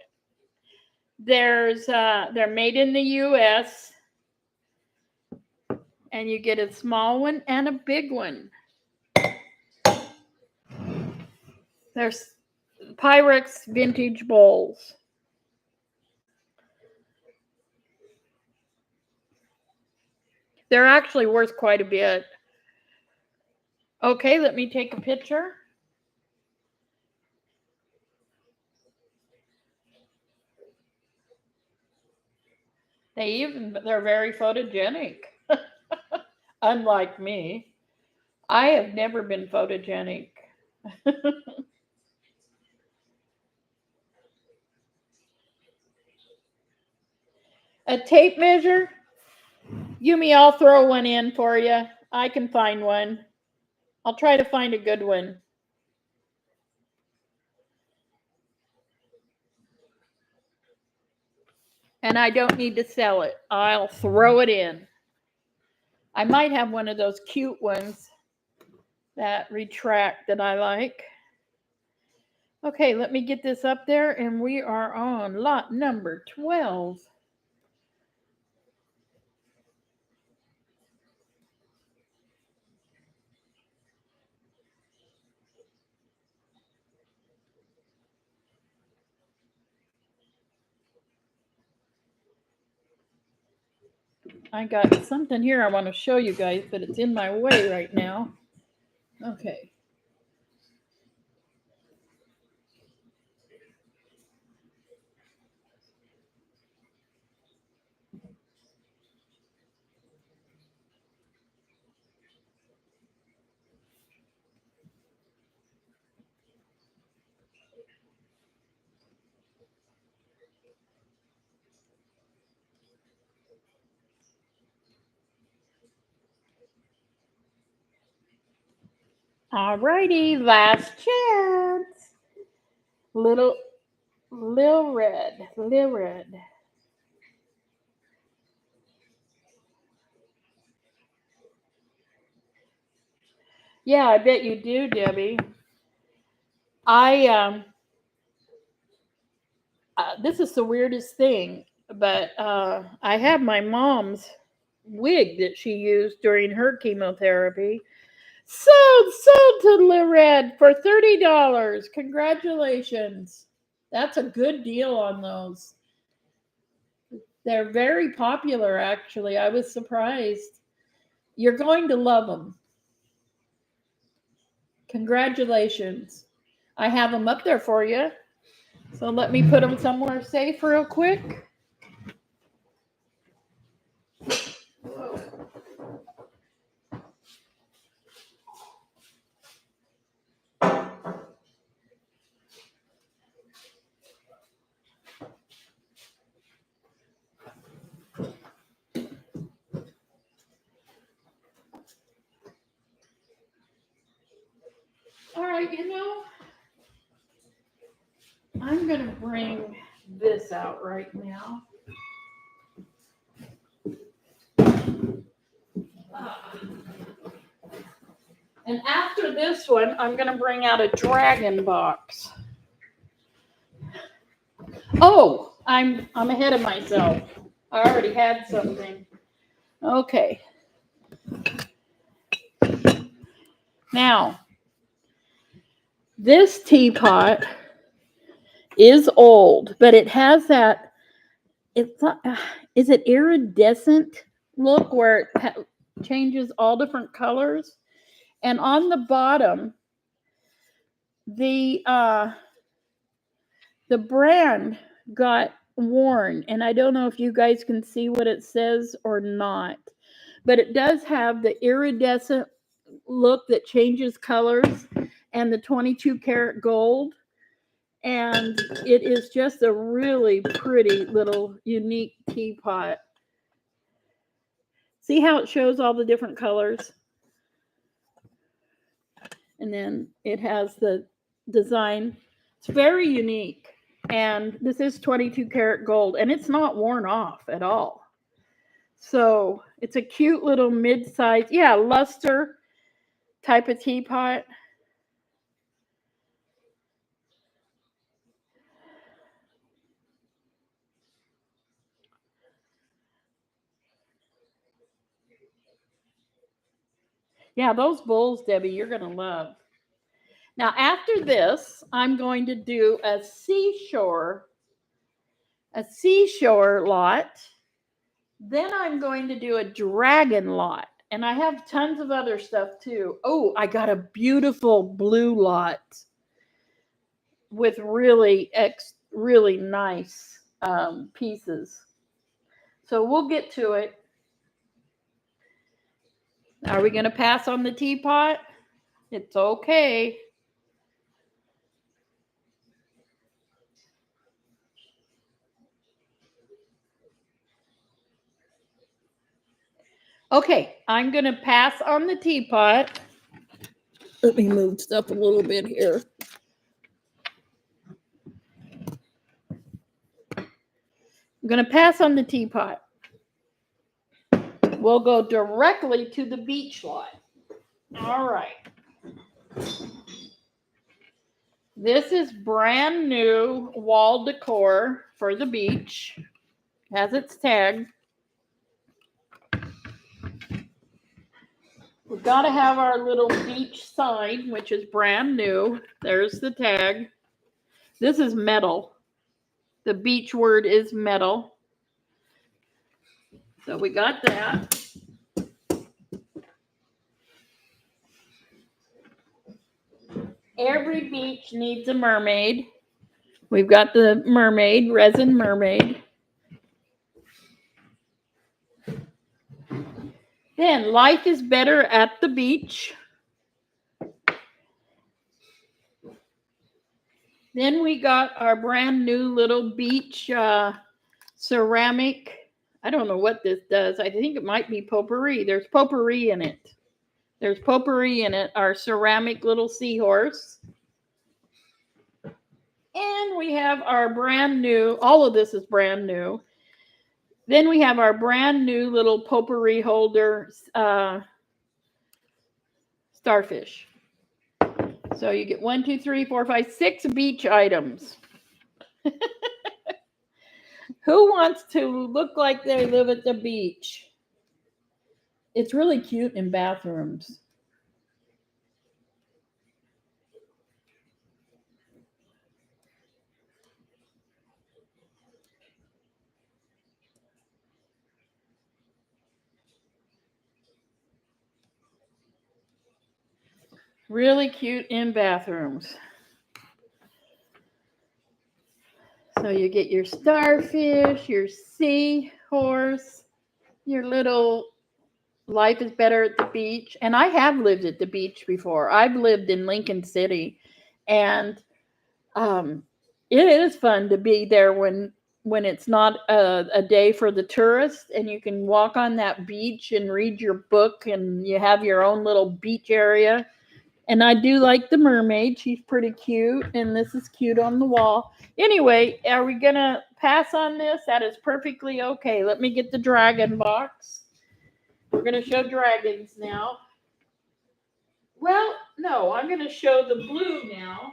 they're made in the U.S. And you get a small one and a big one. There's Pyrex vintage bowls. They're actually worth quite a bit. Okay, let me take a picture. They're very photogenic. Unlike me. I have never been photogenic. A tape measure? Yumi, I'll throw one in for you. I can find one. I'll try to find a good one. And I don't need to sell it. I'll throw it in. I might have one of those cute ones. that retract that I like. Okay, let me get this up there, and we are on lot number 12. I got something here I want to show you guys, but it's in my way right now. Okay. Alrighty, last chance. Little red. Yeah, I bet you do, Debbie. I this is the weirdest thing, but I have my mom's wig that she used during her chemotherapy. Sold to Lorette for $30. Congratulations. That's a good deal on those. They're very popular, actually. I was surprised. You're going to love them. Congratulations. I have them up there for you. So let me put them somewhere safe real quick. All right, I'm going to bring this out right now. And after this one, I'm going to bring out a dragon box. Oh, I'm ahead of myself. I already had something. Okay. Now, this teapot is old, but it has that, it's is it iridescent look where it changes all different colors? And on the bottom, the brand got worn, and I don't know if you guys can see what it says or not, but it does have the iridescent look that changes colors and the 22 karat gold, and it is just a really pretty little unique teapot. See how it shows all the different colors? And then it has the design. It's very unique. And this is 22 karat gold, and it's not worn off at all. So it's a cute little mid-size, luster type of teapot. Yeah, those bowls, Debbie, you're going to love. Now, after this, I'm going to do a seashore lot. Then I'm going to do a dragon lot. And I have tons of other stuff too. Oh, I got a beautiful blue lot with really nice pieces. So we'll get to it. Are we going to pass on the teapot? It's okay. Okay, I'm going to pass on the teapot. Let me move stuff a little bit here. I'm going to pass on the teapot. We'll go directly to the beach lot. All right. This is brand new wall decor for the beach. Has its tag. We've got to have our little beach sign, which is brand new. There's the tag. This is metal. The beach word is metal. So we got that. Every beach needs a mermaid. We've got the mermaid, resin mermaid. Then life is better at the beach. Then we got our brand new little beach ceramic. I don't know what this does. I think it might be potpourri. There's potpourri in it. There's potpourri in it. Our ceramic little seahorse. And we have our brand new, all of this is brand new. Then we have our brand new little potpourri holder starfish. So you get 1, 2, 3, 4, 5, 6 beach items. Who wants to look like they live at the beach? It's really cute in bathrooms. Really cute in bathrooms. So you get your starfish, your seahorse, your little life is better at the beach. And I have lived at the beach before. I've lived in Lincoln City, and it is fun to be there when it's not a day for the tourists, and you can walk on that beach and read your book, and you have your own little beach area. And I do like the mermaid. She's pretty cute, and this is cute on the wall. Anyway, are we going to pass on this? That is perfectly okay. Let me get the dragon box. We're going to show dragons now. Well, no, I'm going to show the blue now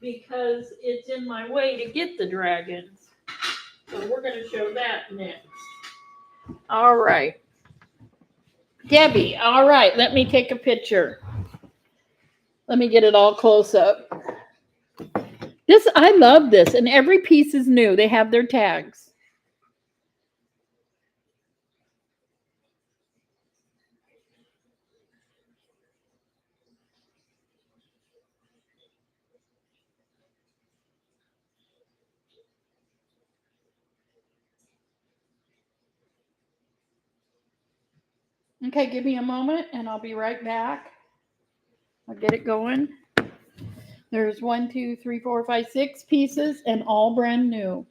because it's in my way to get the dragons. So we're going to show that next. All right. Debbie, all right, let me take a picture. Let me get it all close up. This, I love this, and every piece is new. They have their tags. Okay, give me a moment, and I'll be right back. I'll get it going. There's 1, 2, 3, 4, 5, 6 pieces, and all brand new.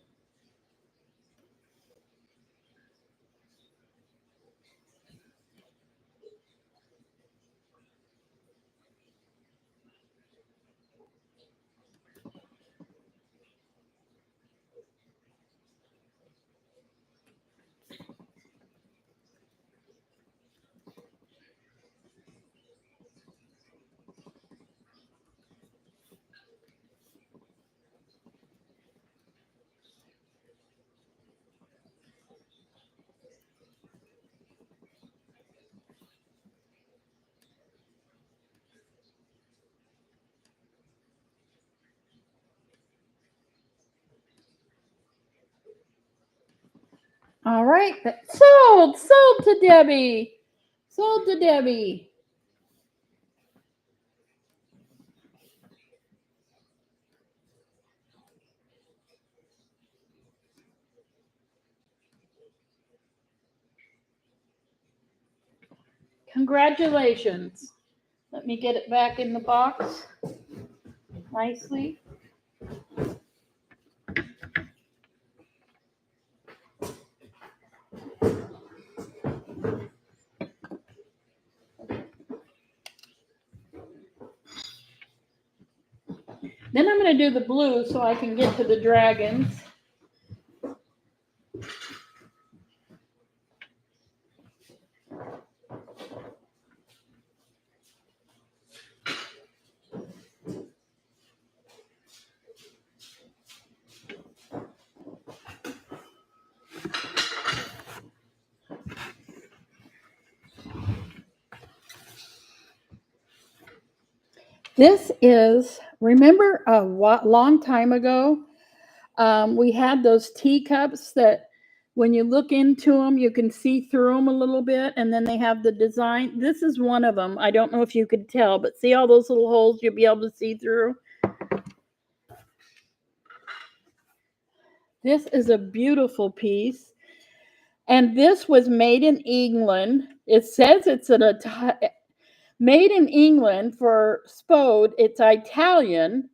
All right, sold to Debbie. Sold to Debbie. Congratulations. Let me get it back in the box nicely. Then I'm going to do the blue so I can get to the dragons. This is, remember a long time ago, we had those teacups that when you look into them, you can see through them a little bit, and then they have the design. This is one of them. I don't know if you could tell, but see all those little holes you'll be able to see through? This is a beautiful piece. And this was made in England. It says it's made in England for Spode. It's Italian.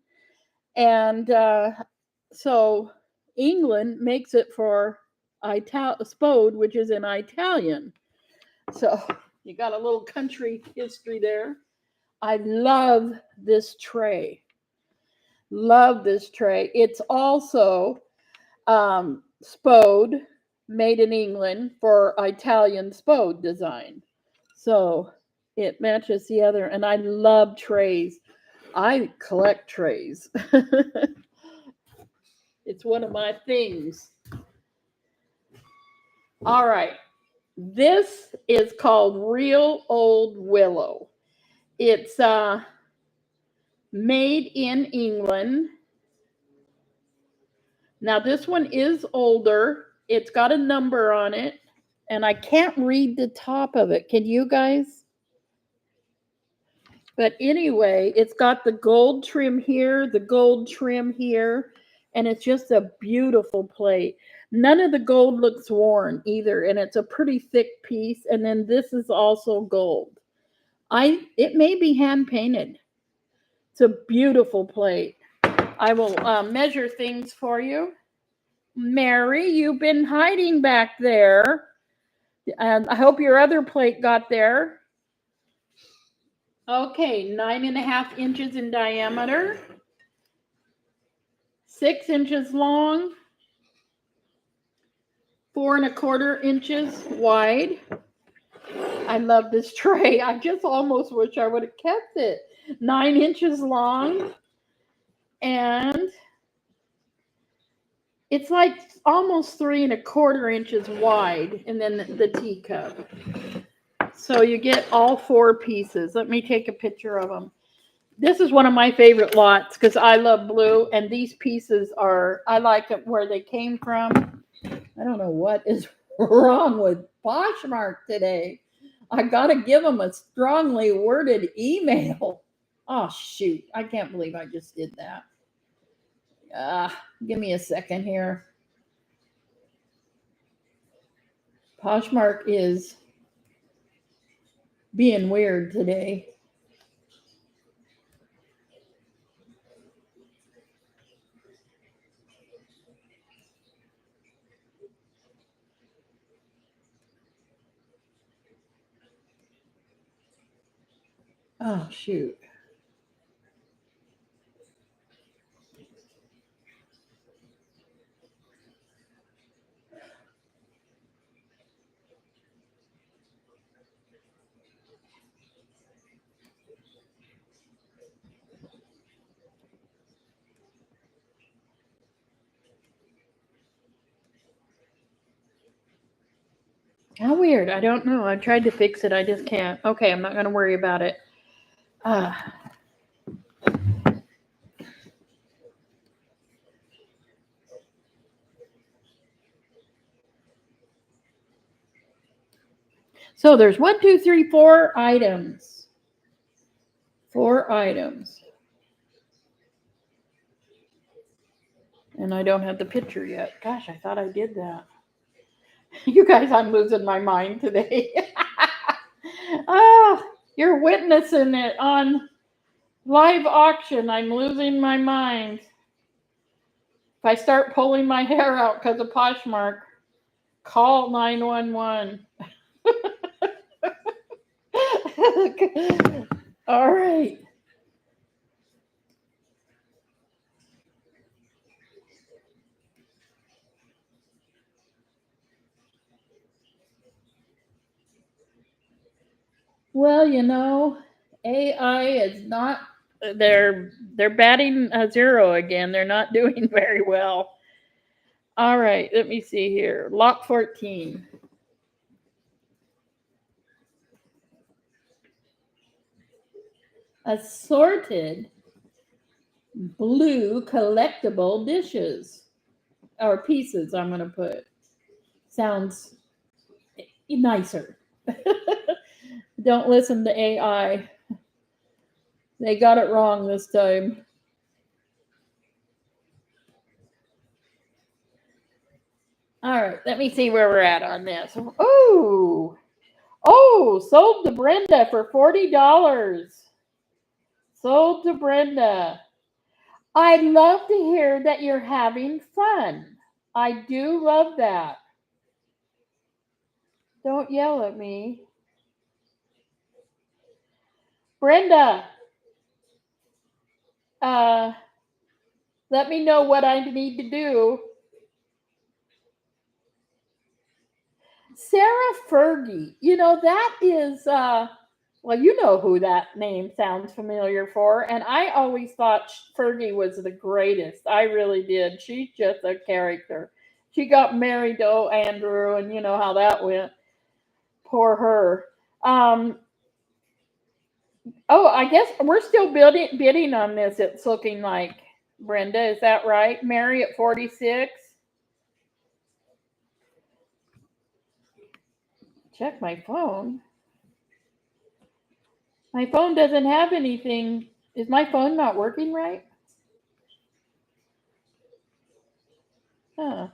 And so England makes it for Spode, which is in Italian. So you got a little country history there. I love this tray. Love this tray. It's also Spode, made in England for Italian Spode design. So it matches the other. And I love trays. I collect trays. It's one of my things. All right. This is called Real Old Willow. It's made in England. Now this one is older. It's got a number on it, and I can't read the top of it. Can you guys? But anyway, it's got the gold trim here, the gold trim here, and it's just a beautiful plate. None of the gold looks worn either, and it's a pretty thick piece. And then this is also gold. It may be hand painted. It's a beautiful plate. I will measure things for you. Mary, you've been hiding back there. And I hope your other plate got there. Okay, 9.5 inches in diameter, 6 inches long, 4.25 inches wide. I love this tray. I just almost wish I would have kept it. 9 inches long, and it's like almost 3.25 inches wide, and then the teacup. So you get all 4 pieces. Let me take a picture of them. This is one of my favorite lots because I love blue, and these pieces are, I like it where they came from. I don't know what is wrong with Poshmark today. I got to give them a strongly worded email. Oh, shoot. I can't believe I just did that. Give me a second here. Poshmark is being weird today. Oh, shoot. How weird. I don't know. I tried to fix it. I just can't. Okay, I'm not going to worry about it. So there's 1, 2, 3, 4 items. 4 items. And I don't have the picture yet. Gosh, I thought I did that. You guys, I'm losing my mind today. You're witnessing it on live auction. I'm losing my mind. If I start pulling my hair out because of Poshmark, call 911. All right. Well, you know, AI is not, they're batting a 0 again. They're not doing very well. All right, let me see here. Lot 14. assorted blue collectible dishes or pieces. I'm going to put. Sounds nicer. Don't listen to AI. They got it wrong this time. All right, let me see where we're at on this. Oh, sold to Brenda for $40. Sold to Brenda. I'd love to hear that you're having fun. I do love that. Don't yell at me. Brenda, let me know what I need to do. Sarah Fergie, that is, well, you know who that name sounds familiar for. And I always thought Fergie was the greatest. I really did. She's just a character. She got married to Andrew, and you know how that went. Poor her. I guess we're still bidding on this. It's looking like, Brenda. Is that right? Mary at 46. Check my phone. My phone doesn't have anything. Is my phone not working right? Huh.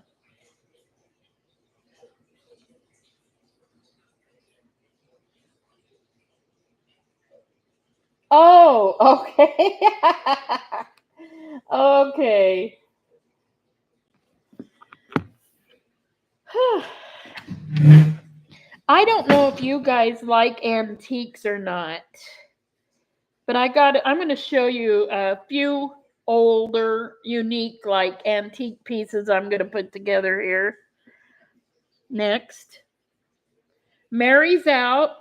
Oh, okay. Okay. I don't know if you guys like antiques or not, but I'm going to show you a few older, unique, like antique pieces I'm going to put together here. Next. Mary's out.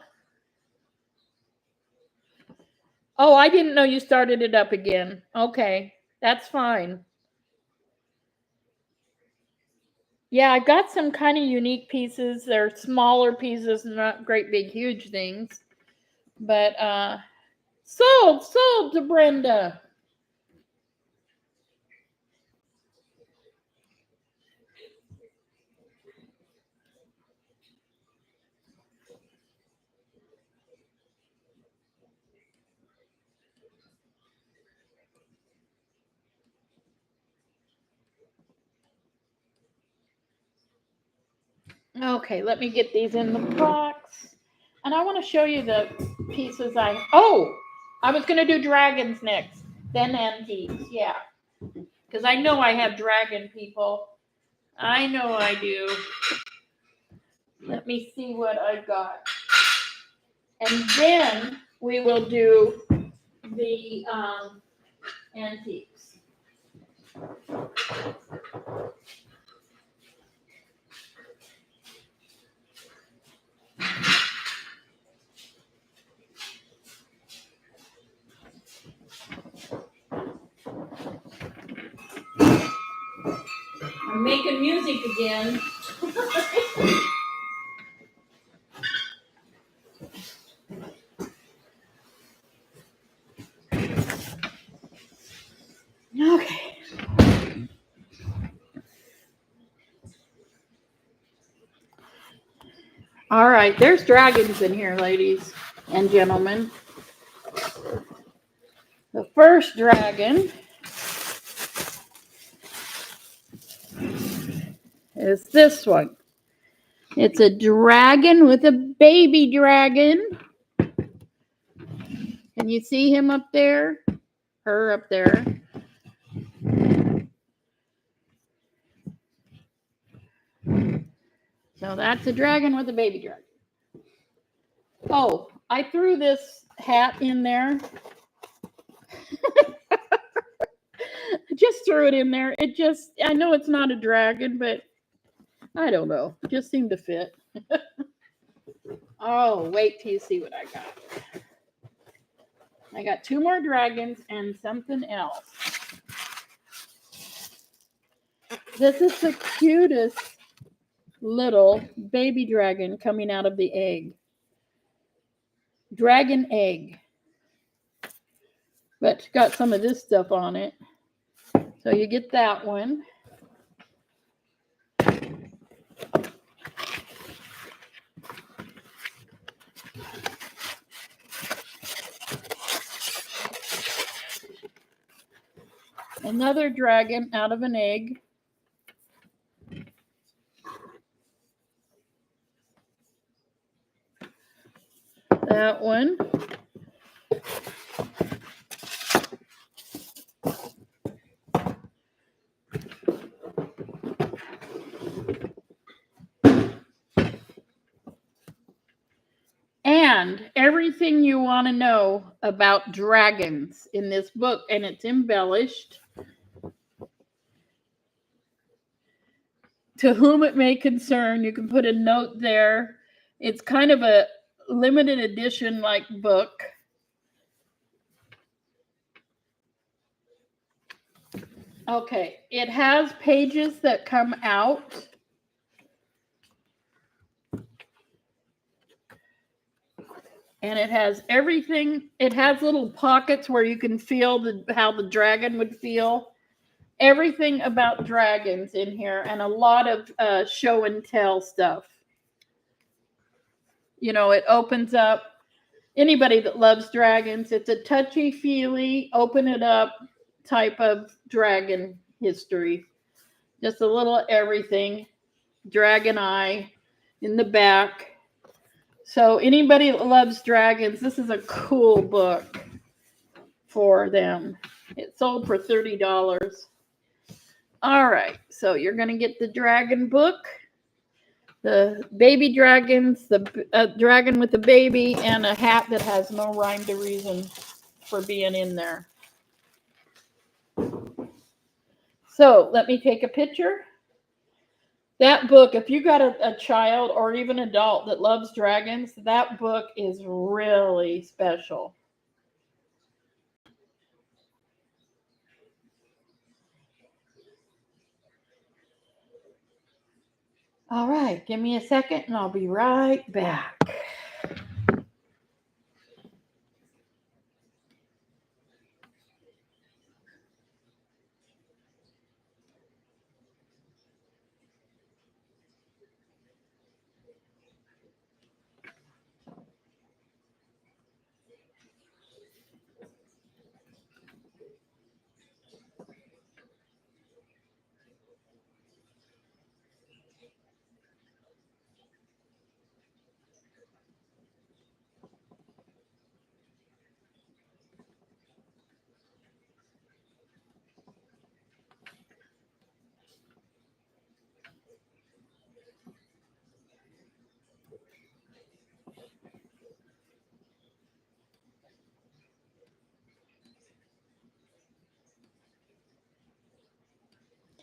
Oh, I didn't know you started it up again. Okay, that's fine. Yeah, I've got some kind of unique pieces. They're smaller pieces, not great big huge things. But sold to Brenda. Okay, let me get these in the box. And I want to show you the pieces I was going to do dragons next, then antiques. Yeah. Because I know I have dragon people. I know I do. Let me see what I've got. And then we will do the antiques. I'm making music again. Okay. All right, there's dragons in here, ladies and gentlemen. The first dragon is this one. It's a dragon with a baby dragon. Can you see him up there? Her up there. So that's a dragon with a baby dragon. Oh, I threw this hat in there. I just threw it in there. I know it's not a dragon, but I don't know. It just seemed to fit. Oh, wait till you see what I got. I got 2 more dragons and something else. This is the cutest little baby dragon coming out of the egg. Dragon egg. but it's got some of this stuff on it. So you get that one. Another dragon out of an egg. That one. And everything you want to know about dragons in this book, and it's embellished. To whom it may concern, you can put a note there. It's kind of a limited edition like book. Okay, it has pages that come out. And it has everything. It has little pockets where you can feel how the dragon would feel. Everything about dragons in here, and a lot of show and tell stuff. You know, it opens up. Anybody that loves dragons, it's a touchy-feely, open it up type of dragon history. Just a little everything. Dragon eye in the back. So anybody that loves dragons, this is a cool book for them. It sold for $30. All right, so you're going to get the dragon book, the baby dragons, the dragon with the baby, and a hat that has no rhyme to reason for being in there. So let me take a picture. That book, if you got a child or even adult that loves dragons, that book is really special. All right, give me a second and I'll be right back.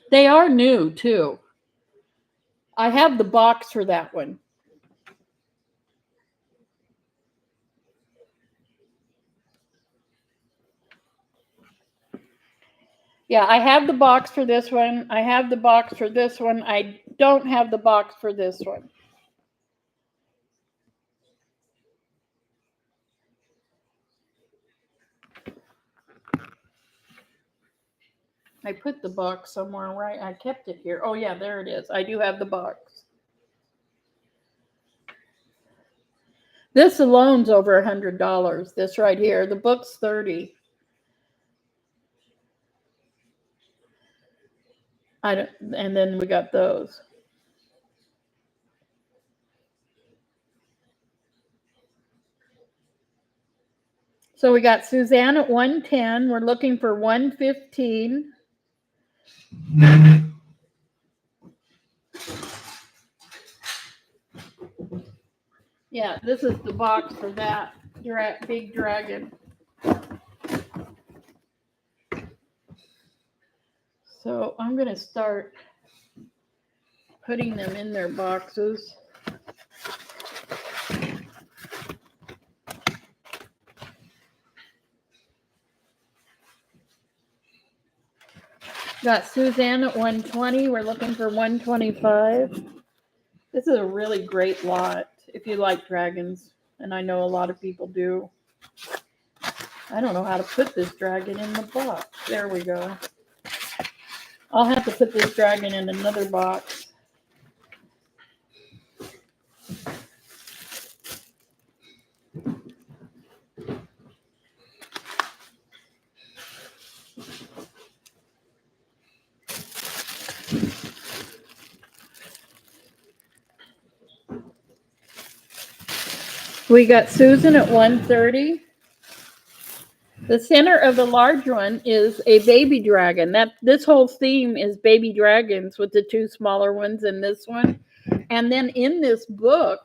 They are new too. I have the box for that one. Yeah, I have the box for this one. I have the box for this one. I don't have the box for this one. I put the box somewhere, right? I kept it here. Oh, yeah, there it is. I do have the box. This alone's over $100. This right here. The book's $30. And then we got those. So we got Suzanne at 110. We're looking for 115. Yeah, this is the box for that big dragon. So I'm going to start putting them in their boxes. Got Suzanne at 120. We're looking for 125. This is a really great lot if you like dragons, and I know a lot of people do. I don't know how to put this dragon in the box. There we go. I'll have to put this dragon in another box. We got Susan at 130. The center of the large one is a baby dragon. This whole theme is baby dragons with the two smaller ones and this one. And then in this book,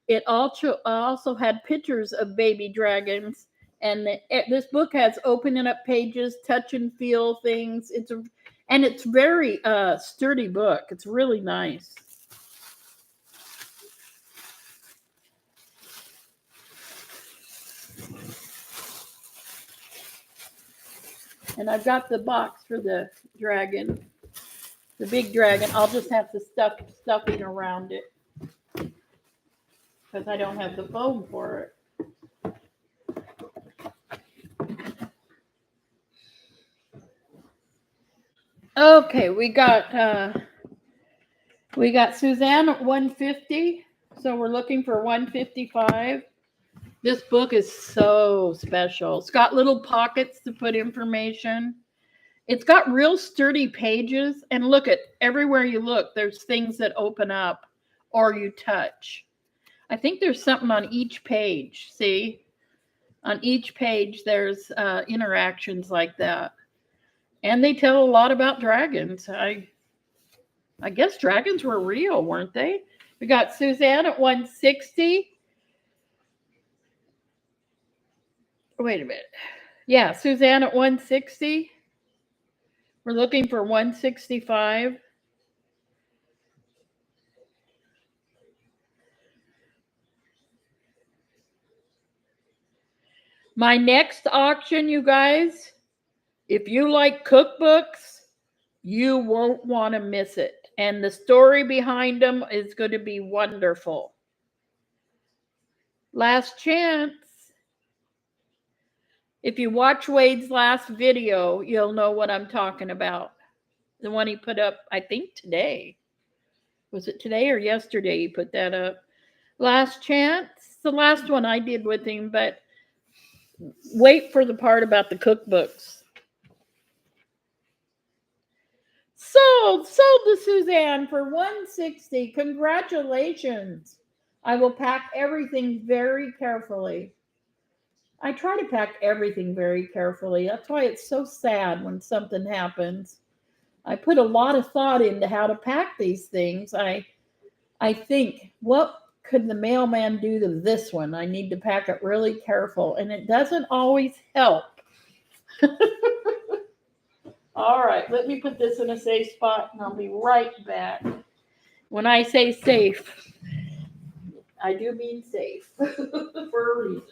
it also had pictures of baby dragons. And this book has opening up pages, touch and feel things. It's very sturdy book. It's really nice. And I've got the box for the dragon, the big dragon. I'll just have to stuff stuffing around it because I don't have the foam for it. Okay, we got Suzanne at 150. So we're looking for 155. This book is so special. It's got little pockets to put information. It's got real sturdy pages. And look at everywhere you look, there's things that open up or you touch. I think there's something on each page. See? On each page, there's interactions like that. And they tell a lot about dragons. I guess dragons were real, weren't they? We got Suzanne at 160. Wait a minute. Yeah, Suzanne at 160. We're looking for 165. My next auction, you guys, if you like cookbooks, you won't want to miss it. And the story behind them is going to be wonderful. Last chance. If you watch Wade's last video, you'll know what I'm talking about. The one he put up, I think today. Was it today or yesterday he put that up? Last chance. The last one I did with him, but wait for the part about the cookbooks. Sold to Suzanne for 160. Congratulations. I will pack everything very carefully. I try to pack everything very carefully. That's why it's so sad when something happens. I put a lot of thought into how to pack these things. I think, what could the mailman do to this one? I need to pack it really careful, and it doesn't always help. All right, let me put this in a safe spot, and I'll be right back. When I say safe, I do mean safe for a reason.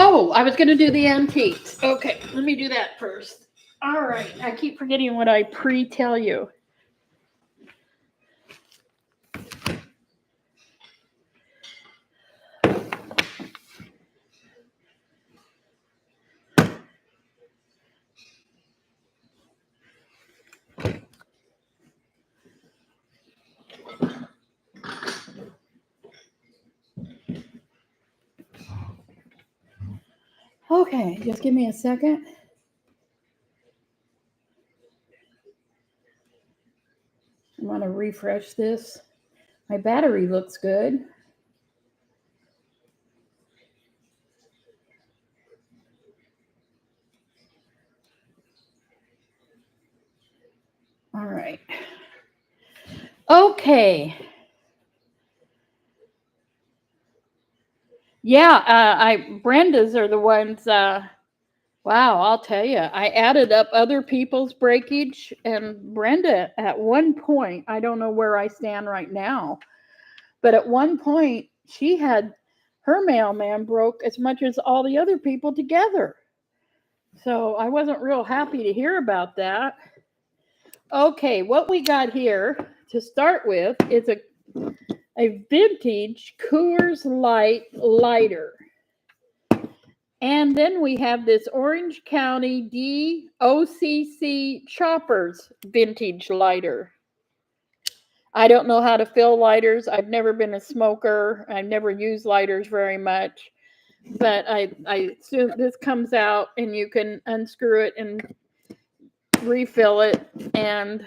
Oh, I was going to do the antiques. Okay, let me do that first. All right, I keep forgetting what I pre-tell you. Okay, just give me a second. I'm going to refresh this. My battery looks good. All right. Okay. Yeah, Brenda's are the ones. Wow, I'll tell you, I added up other people's breakage, and Brenda, at one point, I don't know where I stand right now, but at one point, she had her mailman broke as much as all the other people together. So I wasn't real happy to hear about that. Okay, what we got here to start with is a vintage Coors Light lighter. And then we have this Orange County DOCC Choppers vintage lighter. I don't know how to fill lighters. I've never been a smoker. I've never used lighters very much. But I assume this comes out and you can unscrew it and refill it. And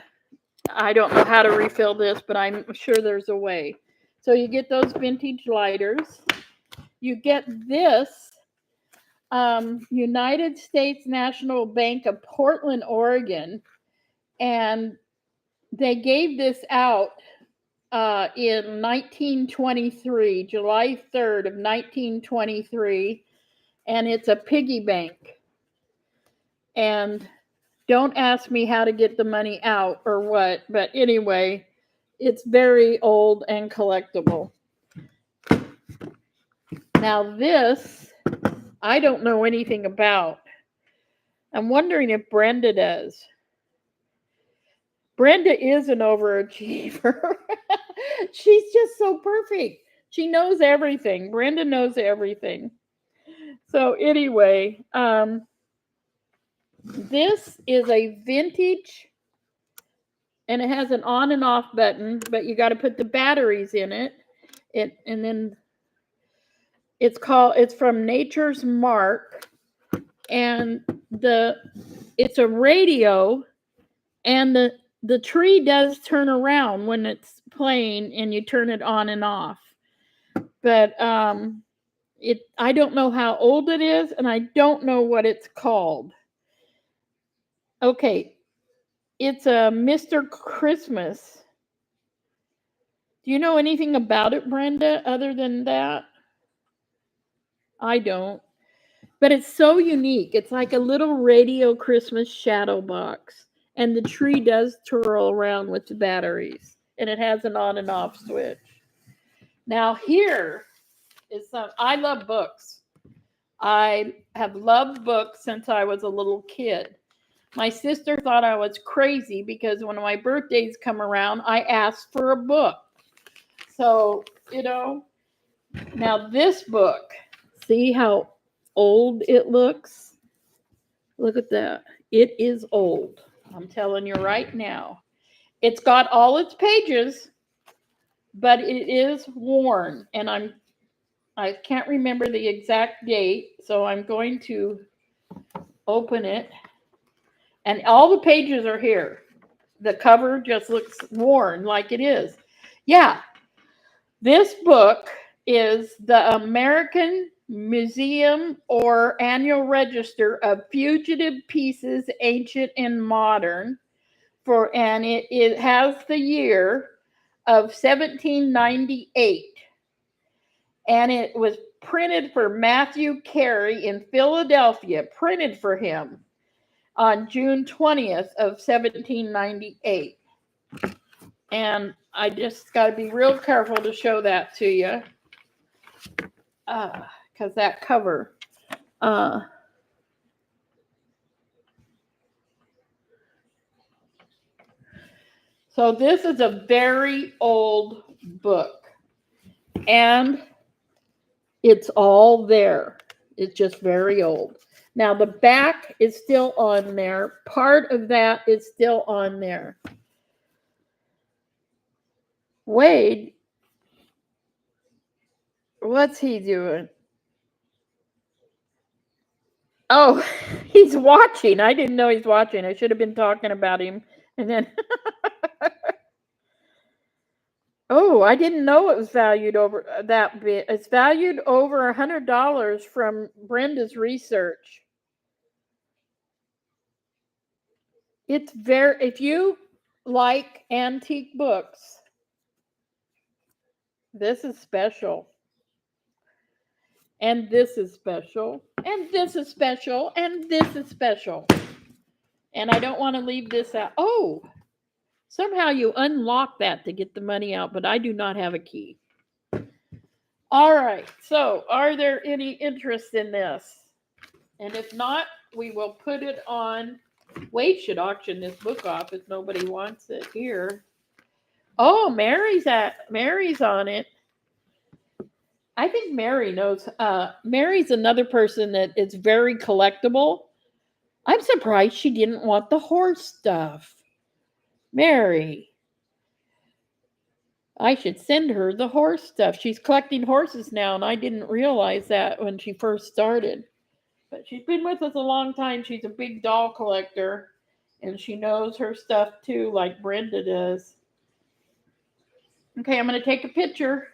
I don't know how to refill this, but I'm sure there's a way. So you get those vintage lighters. You get this United States National Bank of Portland, Oregon, and they gave this out in 1923, July 3rd of 1923, and it's a piggy bank. And don't ask me how to get the money out or what, but anyway, it's very old and collectible. Now this, I don't know anything about. I'm wondering if Brenda does. Brenda is an overachiever. She's just so perfect. She knows everything. Brenda knows everything. So anyway, this is a vintage, and it has an on and off button, but you got to put the batteries in it. And then it's from Nature's Mark, and it's a radio, and the tree does turn around when it's playing, and you turn it on and off. But I don't know how old it is, and I don't know what it's called. Okay, it's a Mr. Christmas. Do you know anything about it, Brenda, other than that? I don't. But it's so unique. It's like a little radio Christmas shadow box. And the tree does twirl around with the batteries. And it has an on and off switch. Now here is I love books. I have loved books since I was a little kid. My sister thought I was crazy because when my birthdays come around, I ask for a book. So, now this book, see how old it looks? Look at that. It is old. I'm telling you right now. It's got all its pages, but it is worn. And I can't remember the exact date, so I'm going to open it. And all the pages are here. The cover just looks worn like it is. Yeah. This book is the American Museum or Annual Register of Fugitive Pieces, Ancient and Modern, and it has the year of 1798. And it was printed for Matthew Carey in Philadelphia, printed for him on June 20th of 1798. And I just got to be real careful to show that to you. Because that cover. So this is a very old book. And it's all there. It's just very old. Now the back is still on there. Part of that is still on there. Wade, what's he doing? Oh, he's watching. I didn't know he's watching. I should have been talking about him. And then, oh, I didn't know it was valued over that bit. It's valued over $100 from Brenda's research. It's if you like antique books, this is special. And this is special. And this is special. And this is special. And I don't want to leave this out. Oh, somehow you unlock that to get the money out, but I do not have a key. All right. So are there any interest in this? And if not, we will put it on. Wade should auction this book off if nobody wants it here. Oh, Mary's on it. I think Mary knows. Mary's another person that is very collectible. I'm surprised she didn't want the horse stuff. Mary. I should send her the horse stuff. She's collecting horses now, and I didn't realize that when she first started. But she's been with us a long time. She's a big doll collector, and she knows her stuff too, like Brenda does. Okay, I'm going to take a picture.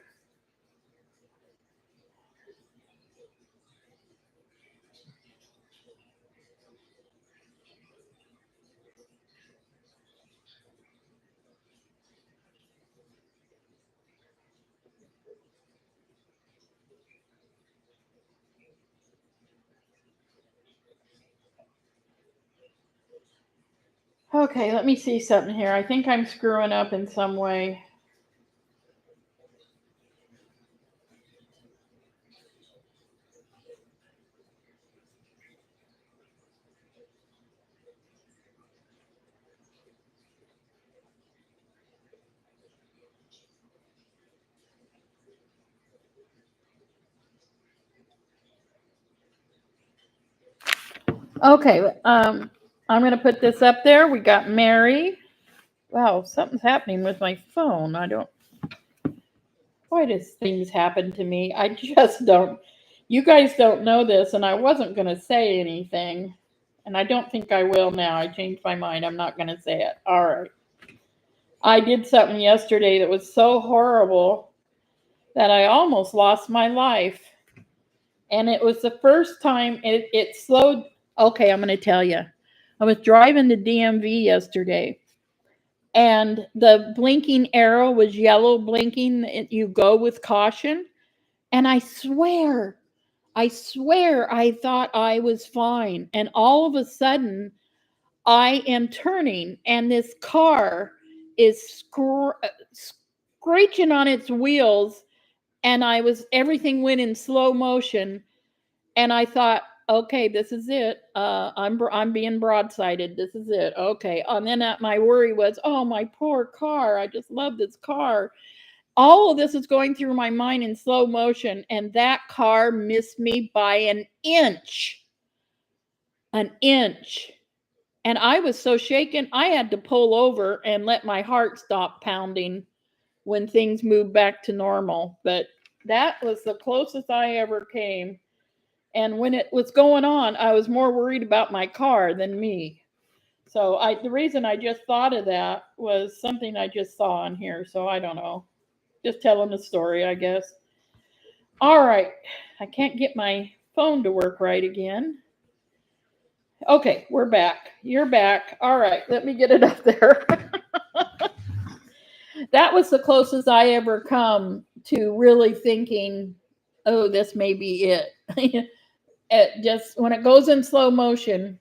Okay, let me see something here. I think I'm screwing up in some way. Okay, I'm going to put this up there. We got Mary. Wow, something's happening with my phone. Why does things happen to me? I just don't. You guys don't know this, and I wasn't going to say anything. And I don't think I will now. I changed my mind. I'm not going to say it. All right. I did something yesterday that was so horrible that I almost lost my life. And it was the first time it slowed. Okay, I'm going to tell you. I was driving to DMV yesterday, and the blinking arrow was yellow blinking. You go with caution. And I swear I thought I was fine. And all of a sudden, I am turning, and this car is screeching on its wheels. And everything went in slow motion. And I thought, okay, this is it. I'm being broadsided. This is it. Okay. And then my worry was, oh, my poor car. I just love this car. All of this is going through my mind in slow motion, and that car missed me by an inch. An inch. And I was so shaken, I had to pull over and let my heart stop pounding when things moved back to normal. But that was the closest I ever came. And when it was going on, I was more worried about my car than me. So the reason I just thought of that was something I just saw on here. So I don't know. Just telling the story, I guess. All right. I can't get my phone to work right again. Okay, we're back. You're back. All right, let me get it up there. That was the closest I ever come to really thinking, oh, this may be it. It just, when it goes in slow motion,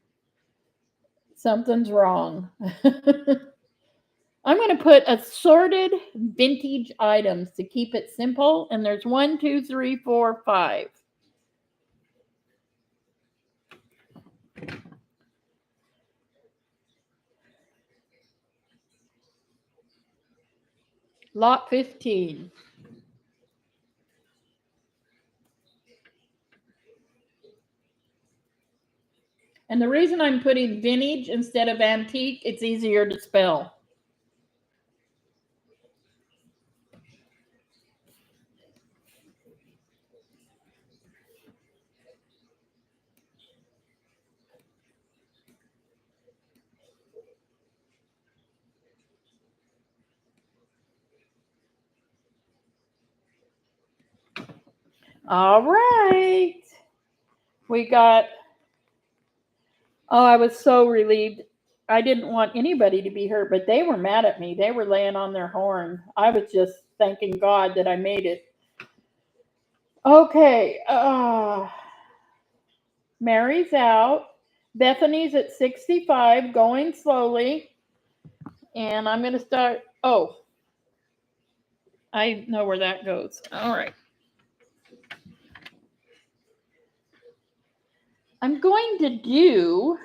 something's wrong. I'm going to put assorted vintage items to keep it simple. And there's 1, 2, 3, 4, 5. Lot 15. And the reason I'm putting vintage instead of antique, it's easier to spell. All right. We got, oh, I was so relieved. I didn't want anybody to be hurt, but they were mad at me. They were laying on their horn. I was just thanking God that I made it. Okay. Mary's out. Bethany's at 65, going slowly. And I'm going to start. Oh, I know where that goes. All right. I'm going to do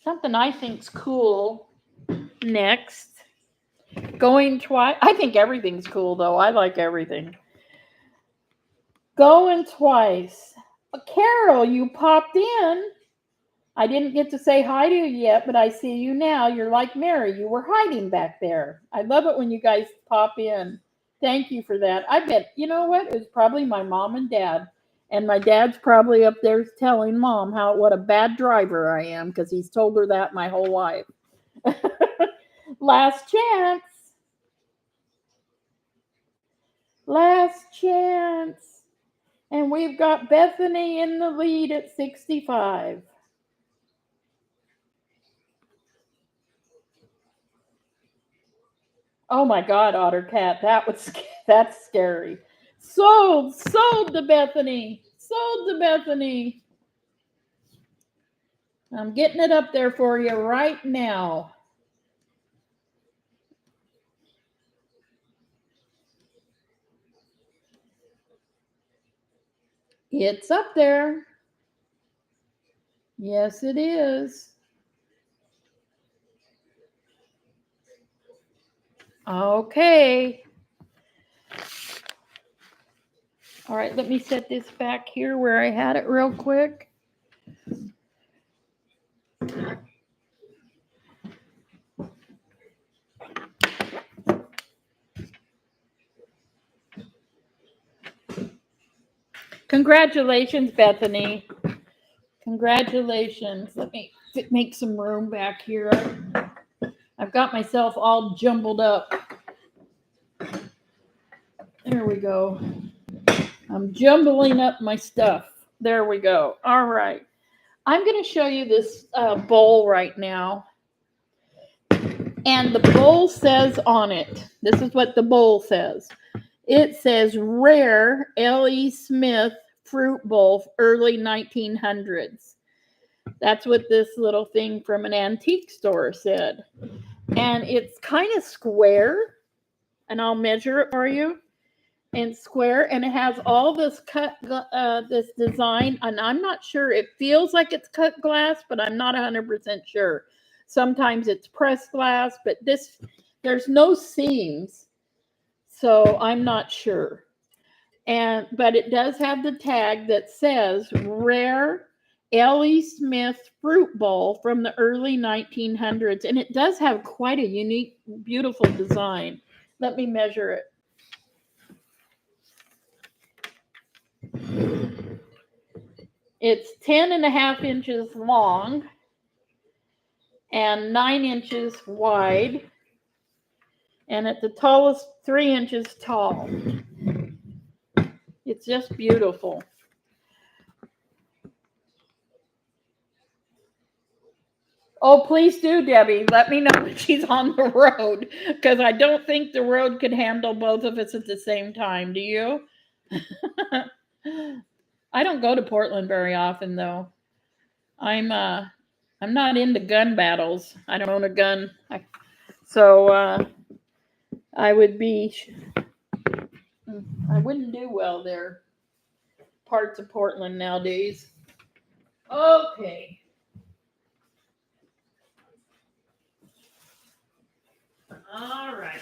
something I think's cool next. Going twice. I think everything's cool, though. I like everything. Going twice. Carol, you popped in. I didn't get to say hi to you yet, but I see you now. You're like Mary. You were hiding back there. I love it when you guys pop in. Thank you for that. I bet, you know what? It was probably my mom and dad. And my dad's probably up there telling mom what a bad driver I am because he's told her that my whole life. Last chance. Last chance. And we've got Bethany in the lead at 65. Oh my God, Otter Cat, that's scary. Sold to Bethany. Sold to Bethany. I'm getting it up there for you right now. It's up there. Yes, it is. Okay. All right, let me set this back here where I had it real quick. Congratulations, Bethany. Congratulations. Let me make some room back here. I've got myself all jumbled up. There we go. I'm jumbling up my stuff. There we go. All right. I'm going to show you this bowl right now. And the bowl says on it, this is what the bowl says. It says Rare L.E. Smith Fruit Bowl, early 1900s. That's what this little thing from an antique store said. And it's kind of square. And I'll measure it for you. And square, and it has all this this design, and I'm not sure. It feels like it's cut glass, but I'm not 100% sure. Sometimes it's pressed glass, but there's no seams, so I'm not sure. But it does have the tag that says Rare L.E. Smith Fruit Bowl from the early 1900s, and it does have quite a unique, beautiful design. Let me measure it. It's 10.5 inches long and 9 inches wide, and at the tallest, 3 inches tall. It's just beautiful. Oh, please do, Debbie. Let me know when she's on the road, because I don't think the road could handle both of us at the same time. Do you? I don't go to Portland very often, though. I'm not into gun battles. I don't own a gun, so I wouldn't do well there. Parts of Portland nowadays. Okay. All right.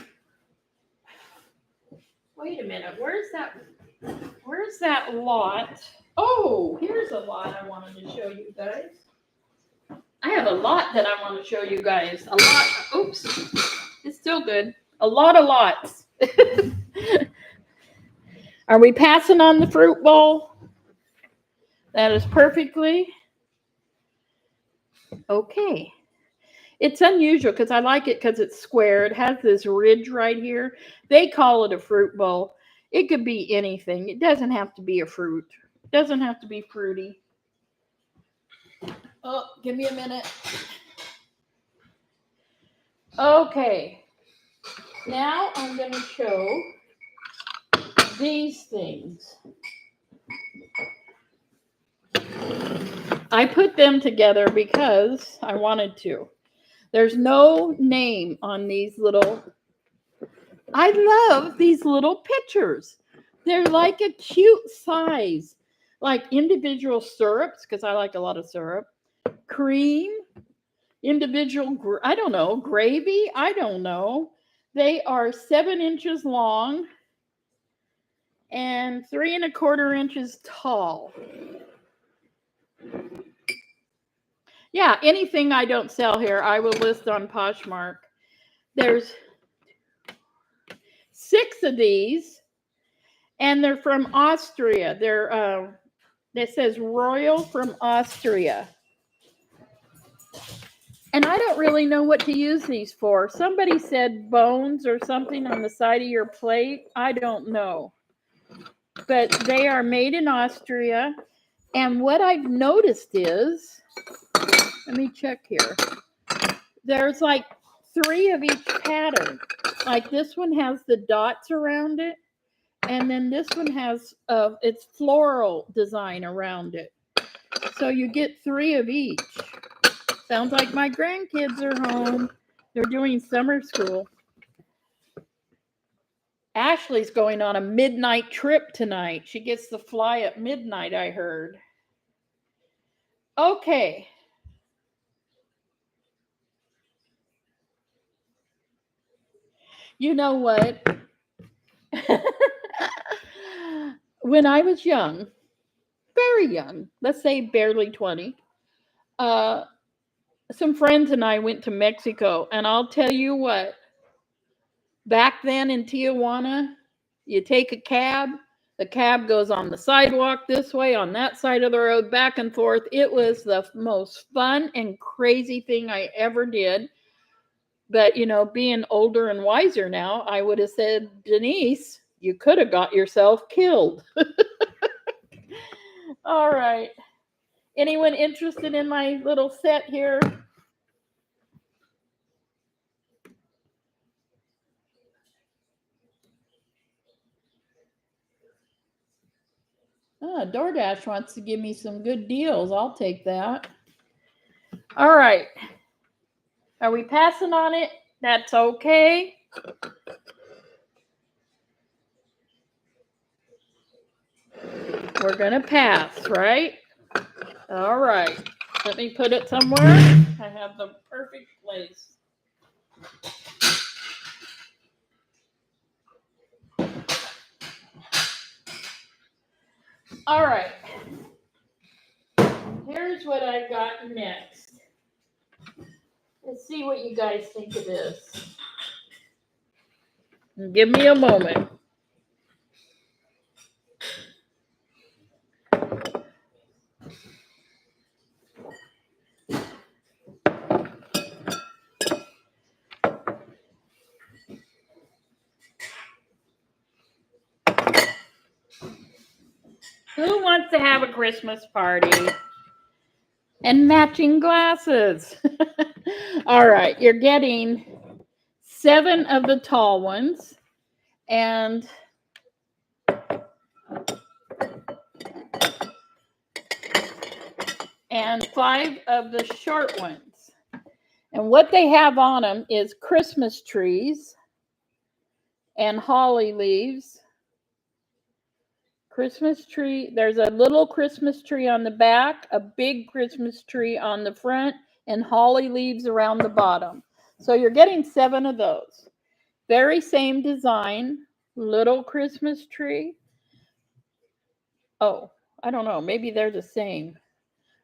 Wait a minute. Where's that lot? Oh, here's a lot I wanted to show you guys. I have a lot that I want to show you guys. A lot. Oops. It's still good. A lot of lots. Are we passing on the fruit bowl? That is perfectly okay. It's unusual because I like it because it's square. It has this ridge right here. They call it a fruit bowl. It could be anything. It doesn't have to be a fruit. It doesn't have to be fruity. Oh, give me a minute. Okay. Now I'm going to show these things. I put them together because I wanted to. There's no name on these little. I love these little pictures. They're like a cute size, like individual syrups, because I like a lot of syrup, cream, individual, I don't know, gravy, I don't know. They are 7 inches long and 3¼ inches tall. Yeah, anything I don't sell here, I will list on Poshmark. There's 6 of these, and they're from Austria. They're it says Royal from Austria. And I don't really know what to use these for. Somebody said bones or something on the side of your plate. I don't know. But they are made in Austria. And what I've noticed is, let me check here. There's like 3 of each pattern. Like this one has the dots around it. And then this one has its floral design around it. So you get 3 of each. Sounds like my grandkids are home. They're doing summer school. Ashley's going on a midnight trip tonight. She gets to fly at midnight, I heard. Okay. You know what? When I was young, very young, let's say barely 20, some friends and I went to Mexico, and I'll tell you what, back then in Tijuana, you take a cab, the cab goes on the sidewalk this way, on that side of the road, back and forth. It was the most fun and crazy thing I ever did. But, you know, being older and wiser now, I would have said, Denise, you could have got yourself killed. All right. Anyone interested in my little set here? DoorDash wants to give me some good deals. I'll take that. All right. Are we passing on it? That's okay. We're going to pass, right? All right. Let me put it somewhere. I have the perfect place. All right. Here's what I've got next. Let's see what you guys think of this. Give me a moment. Who wants to have a Christmas party? And matching glasses. All right, you're getting 7 of the tall ones and 5 of the short ones. And what they have on them is Christmas trees and holly leaves. Christmas tree. There's a little Christmas tree on the back, a big Christmas tree on the front, and holly leaves around the bottom. So you're getting 7 of those. Very same design, little Christmas tree. Oh, I don't know. Maybe they're the same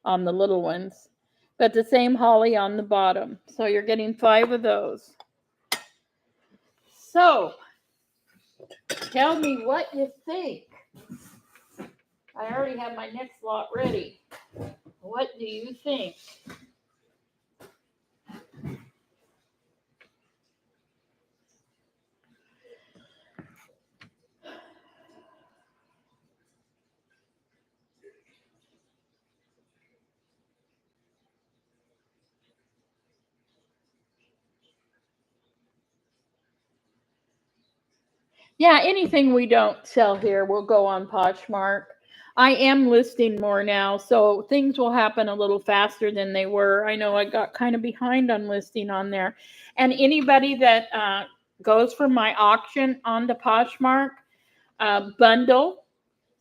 on the little ones, but the same holly on the bottom. So you're getting 5 of those. So tell me what you think. I already have my next lot ready. What do you think? Yeah, anything we don't sell here will go on Poshmark. I am listing more now, so things will happen a little faster than they were. I know I got kind of behind on listing on there. And anybody that goes from my auction onto Poshmark, bundle,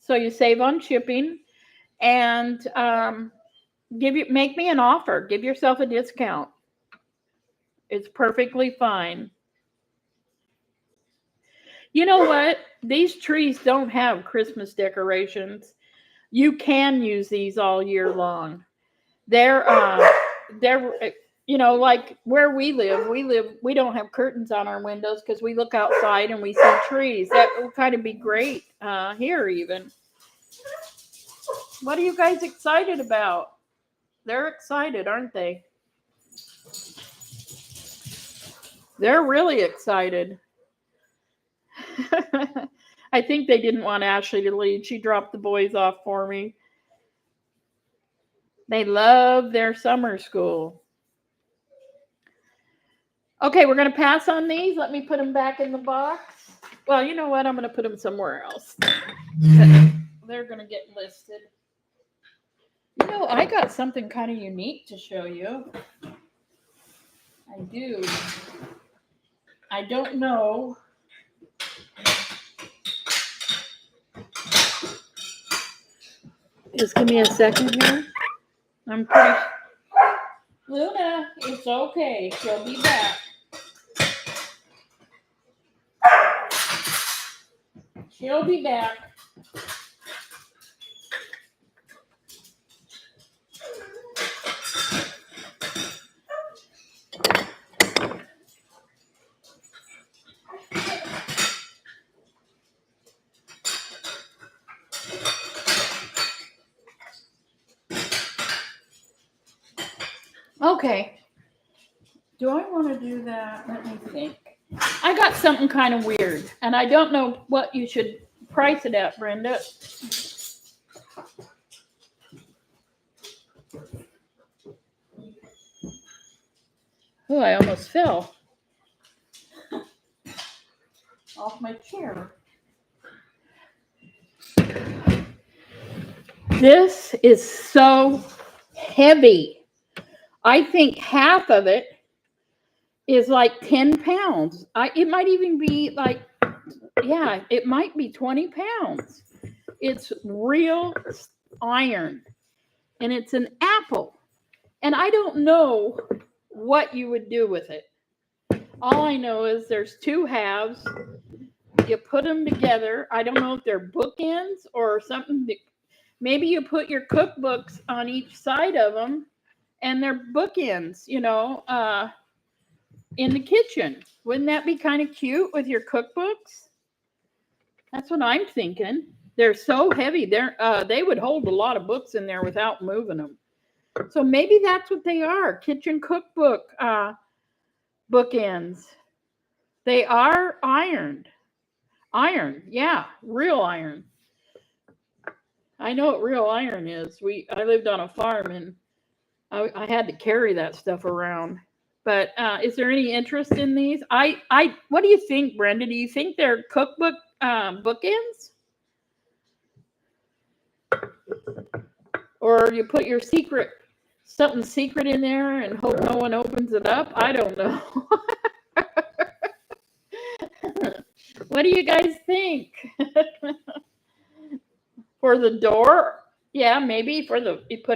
so you save on shipping, and make me an offer. Give yourself a discount. It's perfectly fine. You know what? These trees don't have Christmas decorations. You can use these all year long. They're like where we don't have curtains on our windows because we look outside and we see trees. That will kind of be great here even. What are you guys excited about? They're excited, aren't they? They're really excited. I think they didn't want Ashley to lead. She dropped the boys off for me. They love their summer school. Okay, we're going to pass on these. Let me put them back in the box. Well, you know what? I'm going to put them somewhere else. They're going to get listed. You know, I got something kind of unique to show you. I do. I don't know. Just give me a second here. I'm pretty. Luna, it's okay. She'll be back. She'll be back. Okay. Do I want to do that? Let me think. I got something kind of weird, and I don't know what you should price it at, Brenda. Oh, I almost fell off my chair. This is so heavy. I think half of it is like 10 pounds. It might even be like, yeah, it might be 20 pounds. It's real iron, and it's an apple. And I don't know what you would do with it. All I know is there's two halves. You put them together. I don't know if they're bookends or something. Maybe you put your cookbooks on each side of them, and they're bookends, in the kitchen. Wouldn't that be kind of cute with your cookbooks? That's what I'm thinking. They're so heavy. They would hold a lot of books in there without moving them. So maybe that's what they are. Kitchen cookbook bookends. They are ironed. Iron, yeah, real iron. I know what real iron is. I lived on a farm, and I had to carry that stuff around. But is there any interest in these? What do you think, Brenda? Do you think they're cookbook bookends? Or you put your something secret in there and hope no one opens it up? I don't know. What do you guys think? For the door? Yeah, maybe you put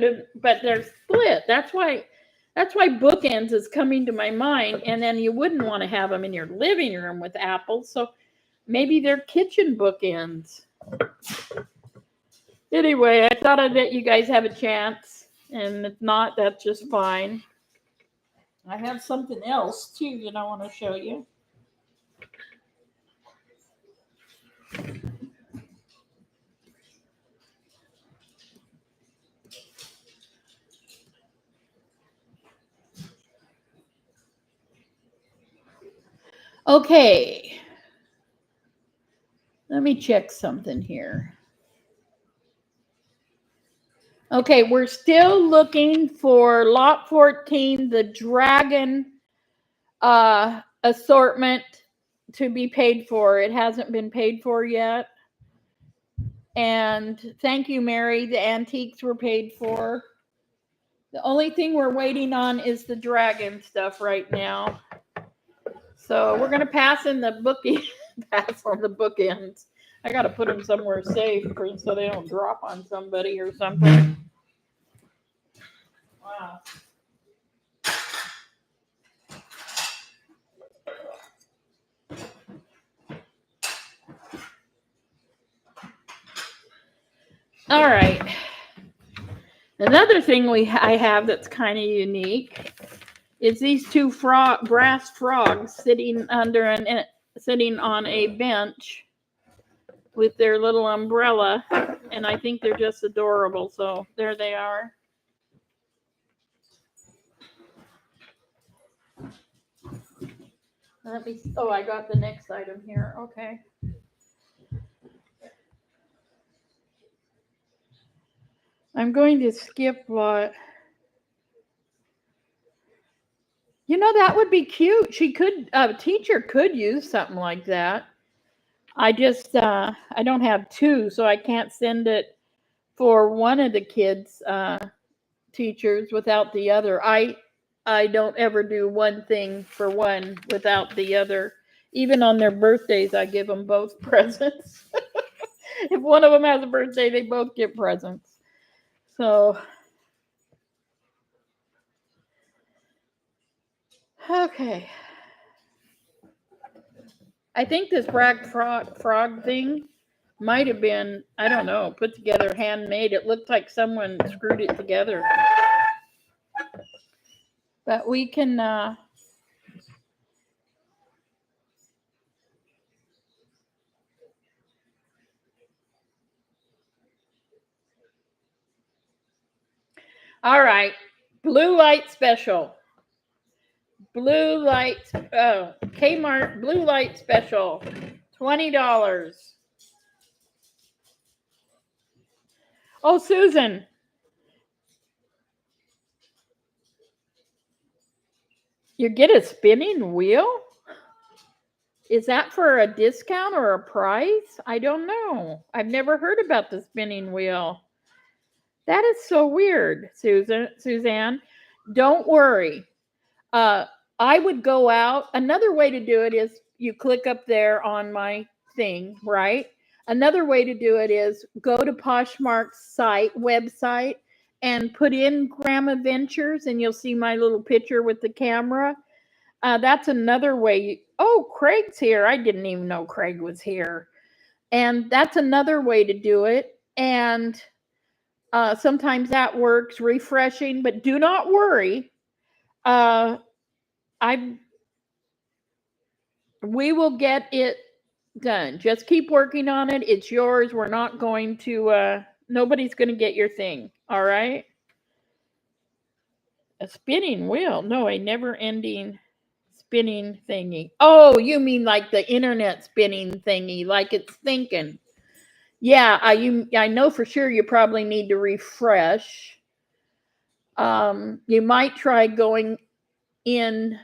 it, but they're split. That's why bookends is coming to my mind. And then you wouldn't want to have them in your living room with apples. So maybe they're kitchen bookends. Anyway, I thought I'd let you guys have a chance. And if not, that's just fine. I have something else too that I want to show you. Okay. Let me check something here. Okay, we're still looking for lot 14, the dragon assortment to be paid for. It hasn't been paid for yet. And thank you, Mary. The antiques were paid for. The only thing we're waiting on is the dragon stuff right now. So we're gonna pass in the pass on the bookends. I gotta put them somewhere safe so they don't drop on somebody or something. Wow. All right. Another thing I have that's kind of unique is these two brass frogs sitting sitting on a bench with their little umbrella, and I think they're just adorable. So there they are. Let me. Oh, I got the next item here. Okay. I'm going to skip what. You know, that would be cute. She could, a teacher could use something like that. I just, I don't have two, so I can't send it for one of the kids' teachers without the other. I don't ever do one thing for one without the other. Even on their birthdays, I give them both presents. If one of them has a birthday, they both get presents. So, okay. I think this frog thing might have been, I don't know, put together, handmade. It looked like someone screwed it together. But we can, all right, blue light special. Blue light, Kmart blue light special, $20. Oh, Susan. You get a spinning wheel? Is that for a discount or a price? I don't know. I've never heard about the spinning wheel. That is so weird, Suzanne. Don't worry. I would go out. Another way to do it is you click up there on my thing, right? Another way to do it is go to Poshmark's website and put in Grandma Ventures, and you'll see my little picture with the camera. That's another way. Oh, Craig's here. I didn't even know Craig was here. And that's another way to do it. And sometimes that works, refreshing, but do not worry. We will get it done. Just keep working on it. It's yours. We're not going to, nobody's going to get your thing. All right. A spinning wheel. No, a never ending spinning thingy. Oh, you mean like the internet spinning thingy, like it's thinking. Yeah, I know for sure you probably need to refresh. You might try going in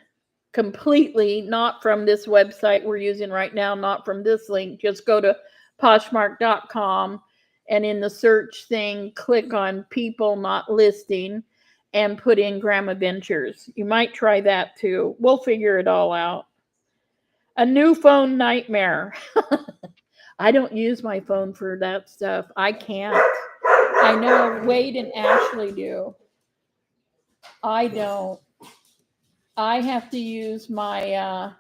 completely, not from this website we're using right now, not from this link. Just go to Poshmark.com and in the search thing, click on people not listing and put in Grandma Ventures. You might try that too. We'll figure it all out. A new phone nightmare. I don't use my phone for that stuff. I can't. I know Wade and Ashley do. I don't. I have to use my,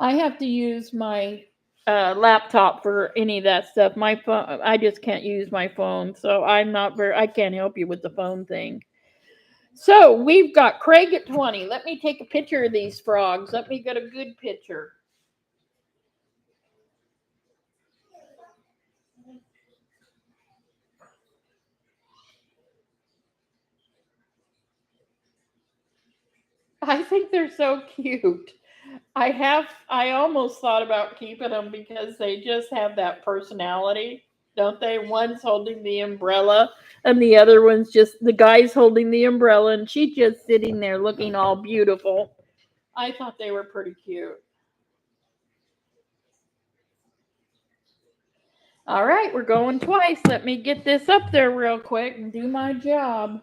I have to use my laptop for any of that stuff. My phone, I just can't use my phone. So I can't help you with the phone thing. So we've got Craig at 20. Let me take a picture of these frogs. Let me get a good picture. I think they're so cute. I almost thought about keeping them because they just have that personality. don't they? One's holding the umbrella and the other one's just, the guy's holding the umbrella and she's just sitting there looking all beautiful. I thought they were pretty cute. All right, we're going twice. Let me get this up there real quick and do my job.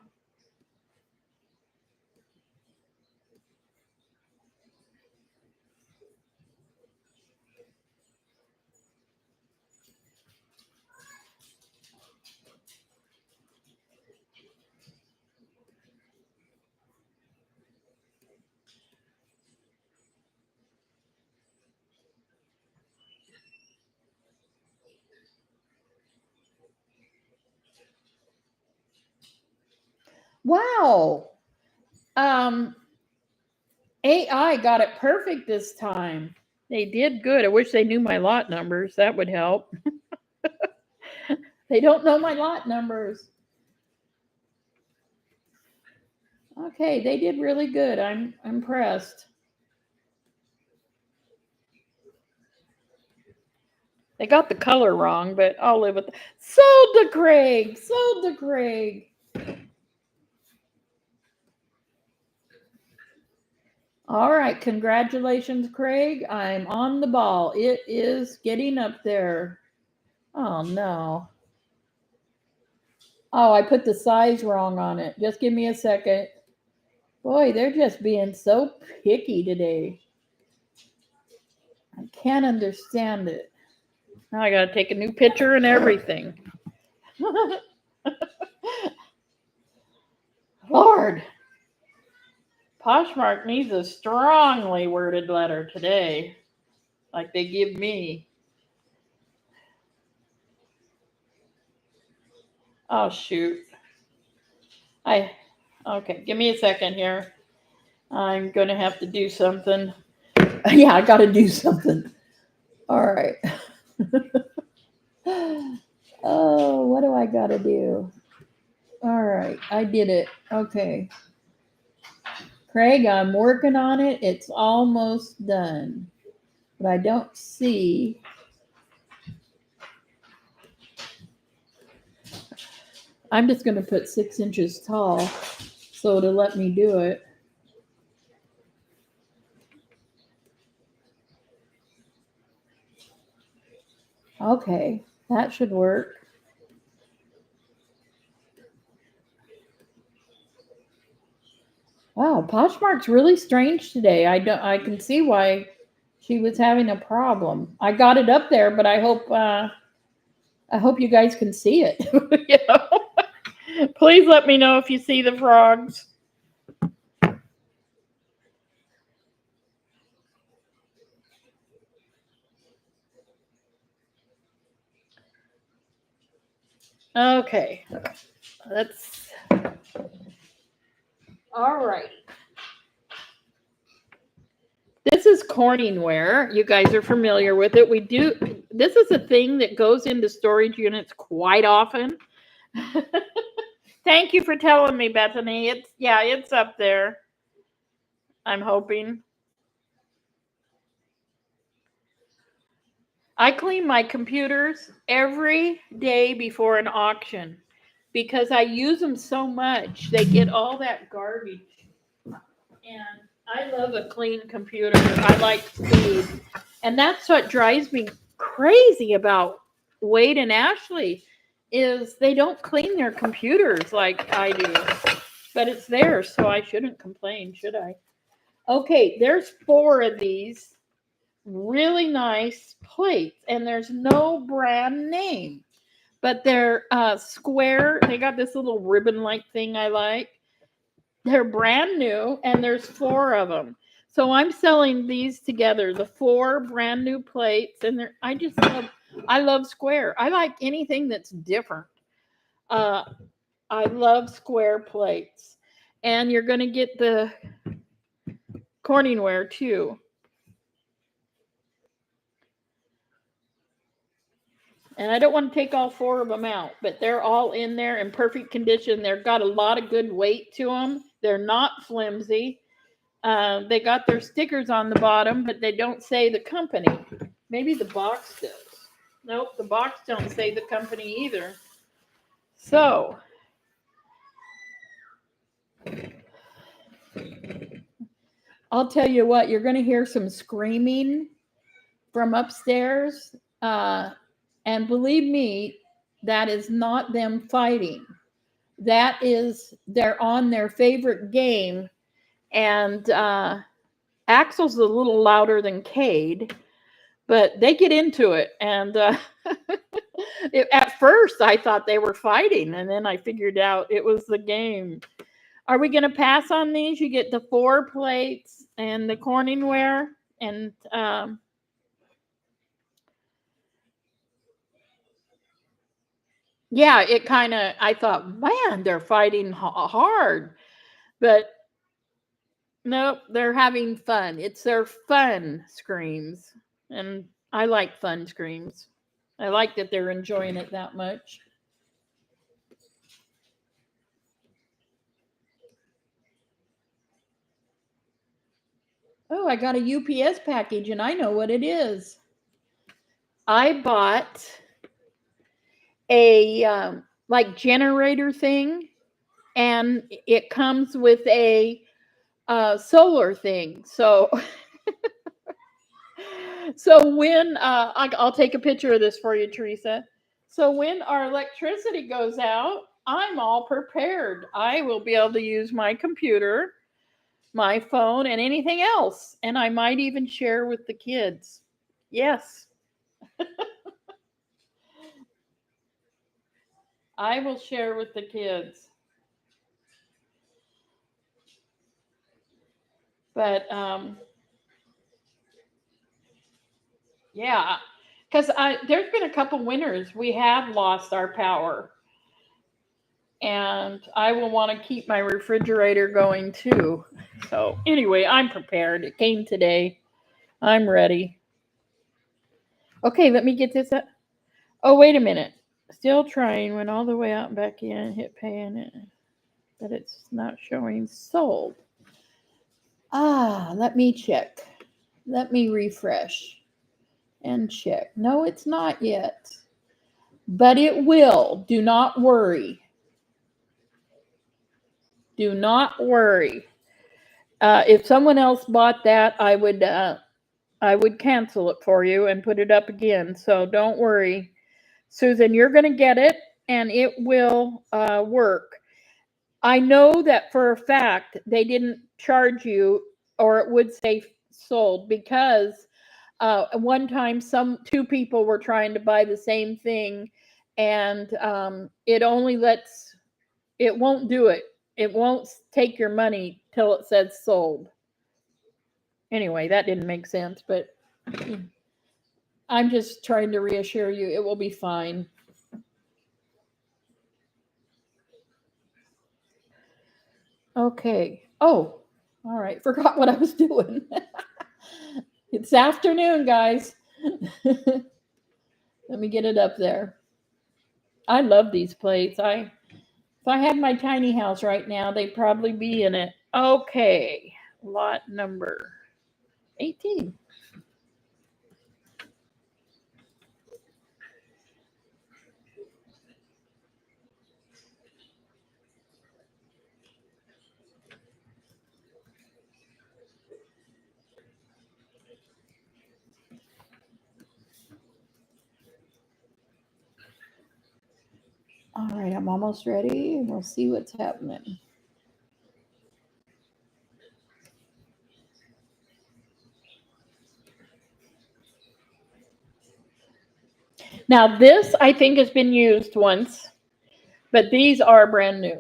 Wow. AI got it perfect this time. They did good. I wish they knew my lot numbers. That would help. They don't know my lot numbers. Okay, they did really good. I'm impressed. They got the color wrong, but I'll live with it. Sold to Craig. Sold to Craig. All right, congratulations, Craig. I'm on the ball. It is getting up there. Oh, no. Oh, I put the size wrong on it. Just give me a second. Boy, they're just being so picky today. I can't understand it. Now I got to take a new picture and everything. Lord. Poshmark needs a strongly worded letter today, like they give me. Oh, shoot. Okay, give me a second here. I'm going to have to do something. Yeah, I got to do something. All right. Oh, what do I got to do? All right, I did it. Okay. Craig, I'm working on it. It's almost done. But I don't see. I'm just going to put 6 inches tall so to let me do it. Okay, that should work. Wow, Poshmark's really strange today. I can see why she was having a problem. I got it up there, but I hope you guys can see it. You know? Please let me know if you see the frogs. Okay, let's. All right. This is CorningWare. You guys are familiar with it. This is a thing that goes into storage units quite often. Thank you for telling me, Bethany. It's up there. I'm hoping. I clean my computers every day before an auction because I use them so much. They get all that garbage. And I love a clean computer. I like speed. And that's what drives me crazy about Wade and Ashley is they don't clean their computers like I do. But it's theirs, so I shouldn't complain, should I? Okay, there's 4 of these really nice plates, and there's no brand name. But they're square. They got this little ribbon-like thing I like. They're brand new, and there's 4 of them. So I'm selling these together, the 4 brand new plates, and I love square. I like anything that's different. I love square plates. And you're going to get the CorningWare too. And I don't want to take all 4 of them out, but they're all in there in perfect condition. They've got a lot of good weight to them. They're not flimsy. They got their stickers on the bottom, but they don't say the company. Maybe the box does. Nope, the box don't say the company either. So, I'll tell you what, you're going to hear some screaming from upstairs. And believe me, that is not them fighting. That is, they're on their favorite game. And Axel's a little louder than Cade, but they get into it. And at first, I thought they were fighting. And then I figured out it was the game. Are we going to pass on these? You get the 4 plates and the CorningWare. And yeah, it kind of, I thought, man, they're fighting hard. But nope, they're having fun. It's their fun screams. And I like fun screams. I like that they're enjoying it that much. Oh, I got a UPS package and I know what it is. I bought a like generator thing, and it comes with a solar thing. So so when I'll take a picture of this for you, Teresa. So when our electricity goes out, I'm all prepared. I will be able to use my computer, my phone, and anything else. And I might even share with the kids. Yes, I will share with the kids. But yeah, because there's been a couple winters we have lost our power, and I will want to keep my refrigerator going too. So anyway, I'm prepared. It came today. I'm ready. Okay, let me get this up. Oh, wait a minute. Still trying. Went all the way out and back in. Hit pay in it, but it's not showing sold. Let me check. Let me refresh and check. No, it's not yet. But it will. Do not worry. Do not worry. If someone else bought that, I would cancel it for you and put it up again. So don't worry, Susan. You're going to get it, and it will work. I know that for a fact they didn't charge you, or it would say sold, because one time two people were trying to buy the same thing, and it only lets, it won't do it. It won't take your money till it says sold. Anyway, that didn't make sense, but I'm just trying to reassure you it will be fine. Okay. Oh, all right. Forgot what I was doing. It's afternoon, guys. Let me get it up there. I love these plates. If I had my tiny house right now, they'd probably be in it. Okay. Lot number 18. All right, I'm almost ready. We'll see what's happening. Now, this I think has been used once, but these are brand new.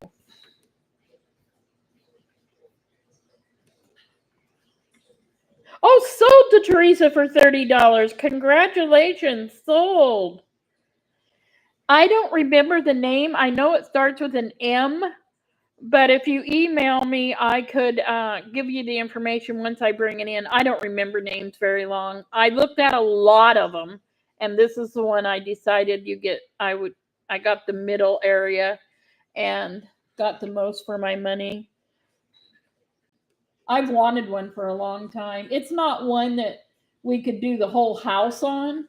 Oh, sold to Teresa for $30. Congratulations, sold. I don't remember the name. I know it starts with an M, but if you email me, I could give you the information once I bring it in. I don't remember names very long. I looked at a lot of them, and this is the one I decided I got the middle area and got the most for my money. I've wanted one for a long time. It's not one that we could do the whole house on,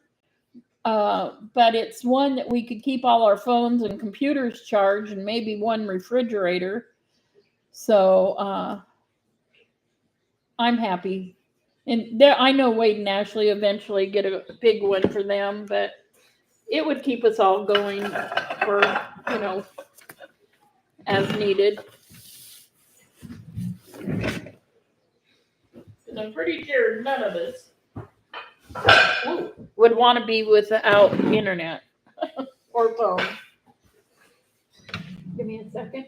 But it's one that we could keep all our phones and computers charged, and maybe one refrigerator. So I'm happy. And there, I know Wade and Ashley eventually get a big one for them, but it would keep us all going for, you know, as needed. And I'm pretty sure none of us would want to be without internet or phone. Give me a second.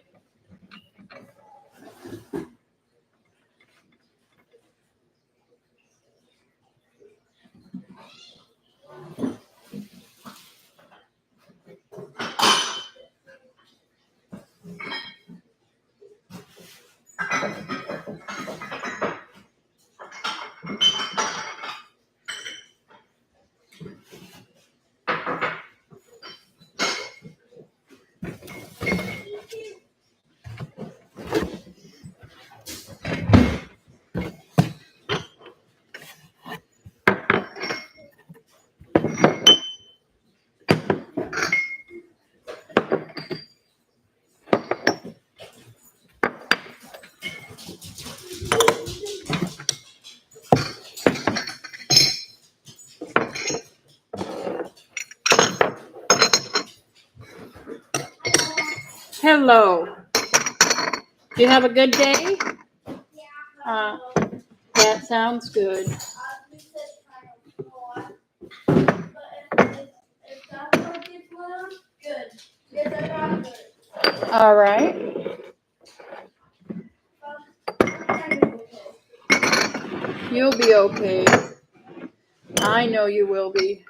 Hello. Do you have a good day? Yeah. That sounds good. All right. You'll be okay. I know you will be.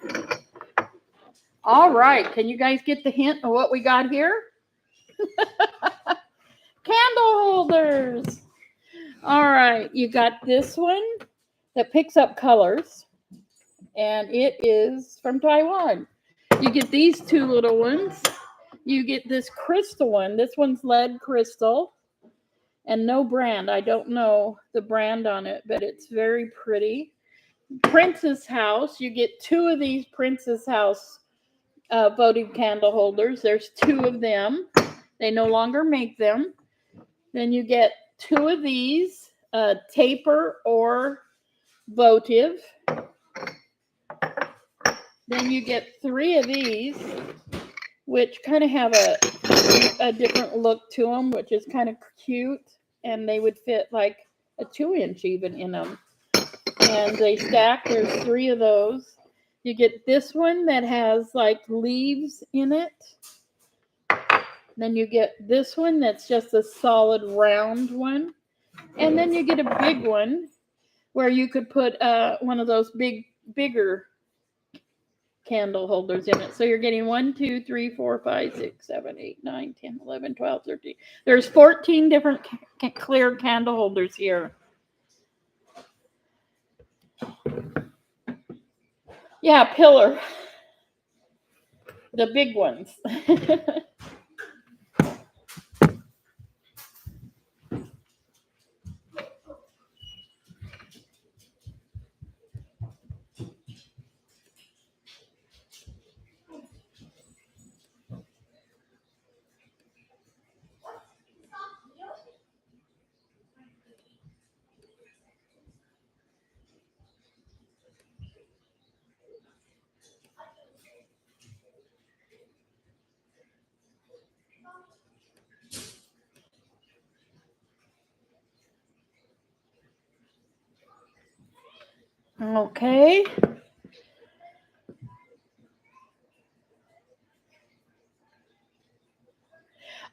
All right. Can you guys get the hint of what we got here? Candle holders. All right. You got this one that picks up colors, and it is from Taiwan. You get these two little ones. You get this crystal one. This one's lead crystal and no brand. I don't know the brand on it, but it's very pretty. Princess House. You get two of these Princess House votive candle holders. There's two of them. They no longer make them. Then you get two of these, taper or votive. Then you get three of these, which kind of have a different look to them, which is kind of cute. And they would fit like a 2-inch even in them. And they stack. There's three of those. You get this one that has like leaves in it. Then you get this one that's just a solid round one. And then you get a big one where you could put one of those bigger candle holders in it. So you're getting 1, 2, 3, 4, 5, 6, 7, 8, 9, 10, 11, 12, 13. There's 14 different clear candle holders here. Yeah, pillar. The big ones. Okay.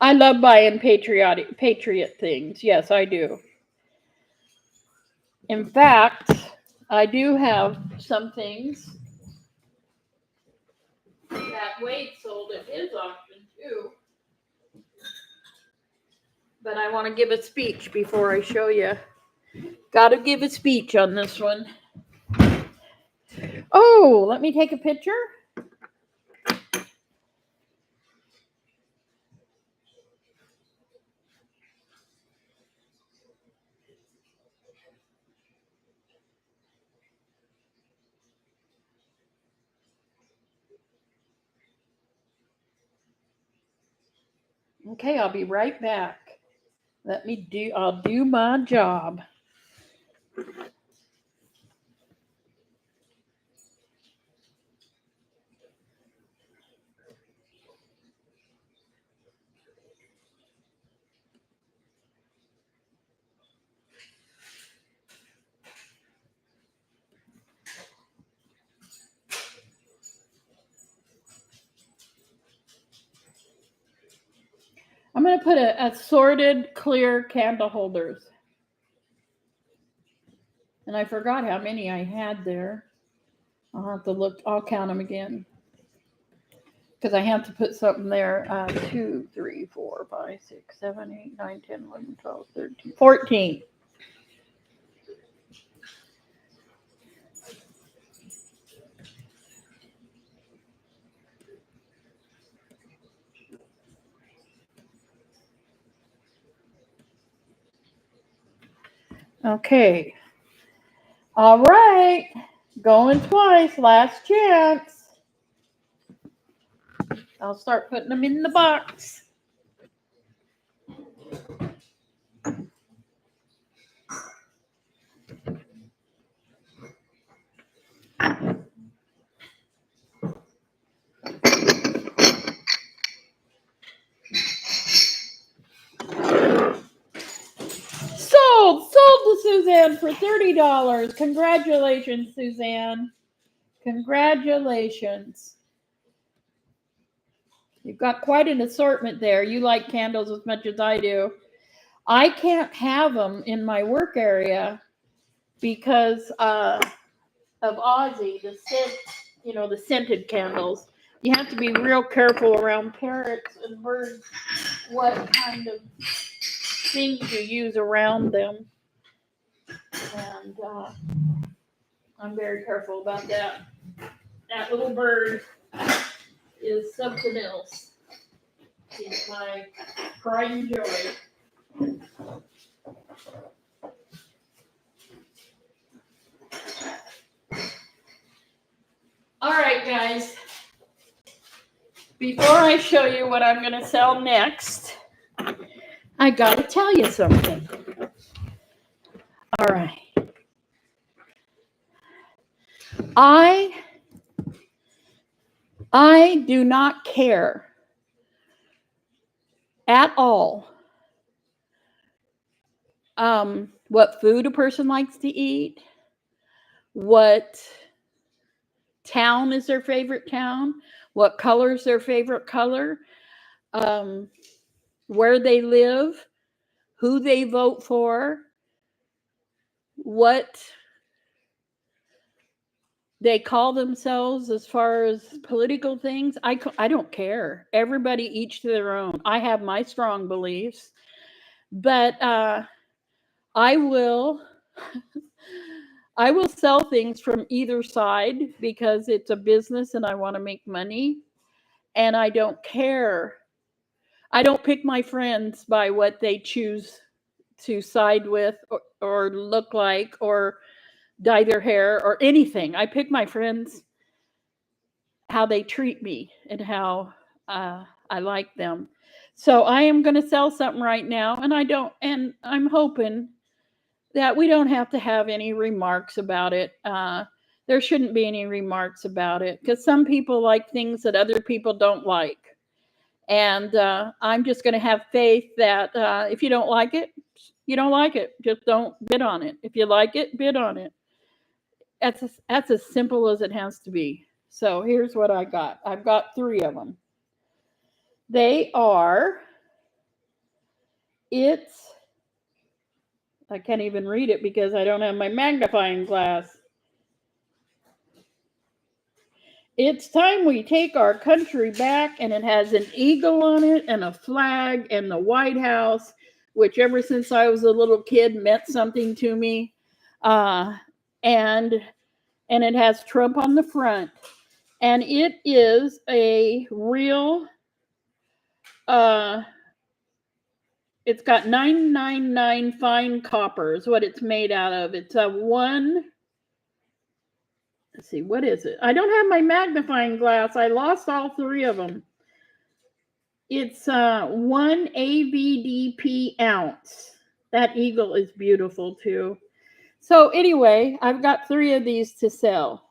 I love buying patriot things. Yes, I do. In fact, I do have some things that Wade sold at his auction too. But I want to give a speech before I show you. Got to give a speech on this one. Oh, let me take a picture. Okay, I'll be right back. I'll do my job. I'm going to put assorted clear candle holders. And I forgot how many I had there. I'll have to look. I'll count them again. Because I have to put something there. 2, 3, 4, 5, 6, 7, 8, 9, 10, 11, 12, 13, 14. Okay. All right. Going twice. Last chance. I'll start putting them in the box. Sold to Suzanne for $30. Congratulations, Suzanne. Congratulations. You've got quite an assortment there. You like candles as much as I do. I can't have them in my work area because of Aussie, the scent, the scented candles. You have to be real careful around parrots and birds what kind of things you use around them. And I'm very careful about that. That little bird is something else. He's my pride and joy. All right, guys. Before I show you what I'm going to sell next, I got to tell you something. All right. I do not care at all what food a person likes to eat, what town is their favorite town, what color is their favorite color, where they live, who they vote for, what they call themselves as far as political things. I don't care. Everybody each to their own. I have my strong beliefs, but I will sell things from either side because it's a business and I want to make money, and I don't care. I don't pick my friends by what they choose to side with or look like or dye their hair or anything. I pick my friends how they treat me and how I like them. So I am going to sell something right now, and I'm hoping that we don't have to have any remarks about it. There shouldn't be any remarks about it because some people like things that other people don't like. And I'm just going to have faith that if you don't like it, you don't like it. Just don't bid on it. If you like it, bid on it. That's as simple as it has to be. So here's what I got. I've got 3 of them. They are, I can't even read it because I don't have my magnifying glass. It's time we take our country back, and it has an eagle on it and a flag and the White House, which ever since I was a little kid meant something to me. And it has Trump on the front. And it is a real, it's got 999 fine copper is what it's made out of. It's a let's see, what is it? I don't have my magnifying glass. I lost all 3 of them. It's 1 AVDP ounce. That eagle is beautiful too. So anyway, I've got 3 of these to sell.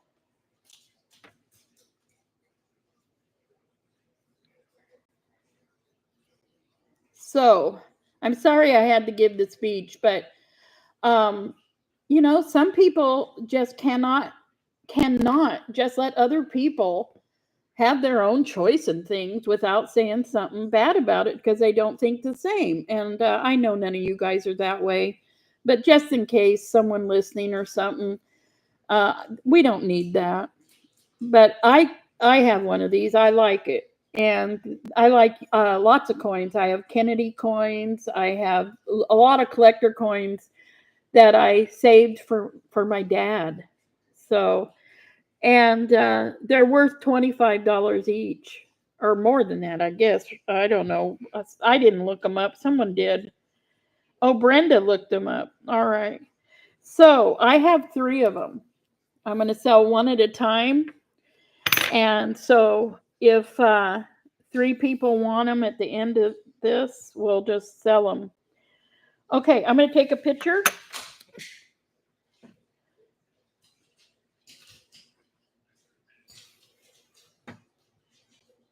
So I'm sorry I had to give the speech, but you know, some people just cannot just let other people have their own choice in things without saying something bad about it because they don't think the same. And I know none of you guys are that way, but just in case someone listening or something, we don't need that. But I have one of these. I like it, and I like lots of coins. I have Kennedy coins. I have a lot of collector coins that I saved for my dad. So, and they're worth $25 each, or more than that, I guess. I don't know. I didn't look them up. Someone did. Oh, Brenda looked them up. All right. So I have 3 of them. I'm going to sell one at a time. And so if 3 people want them at the end of this, we'll just sell them. Okay, I'm going to take a picture.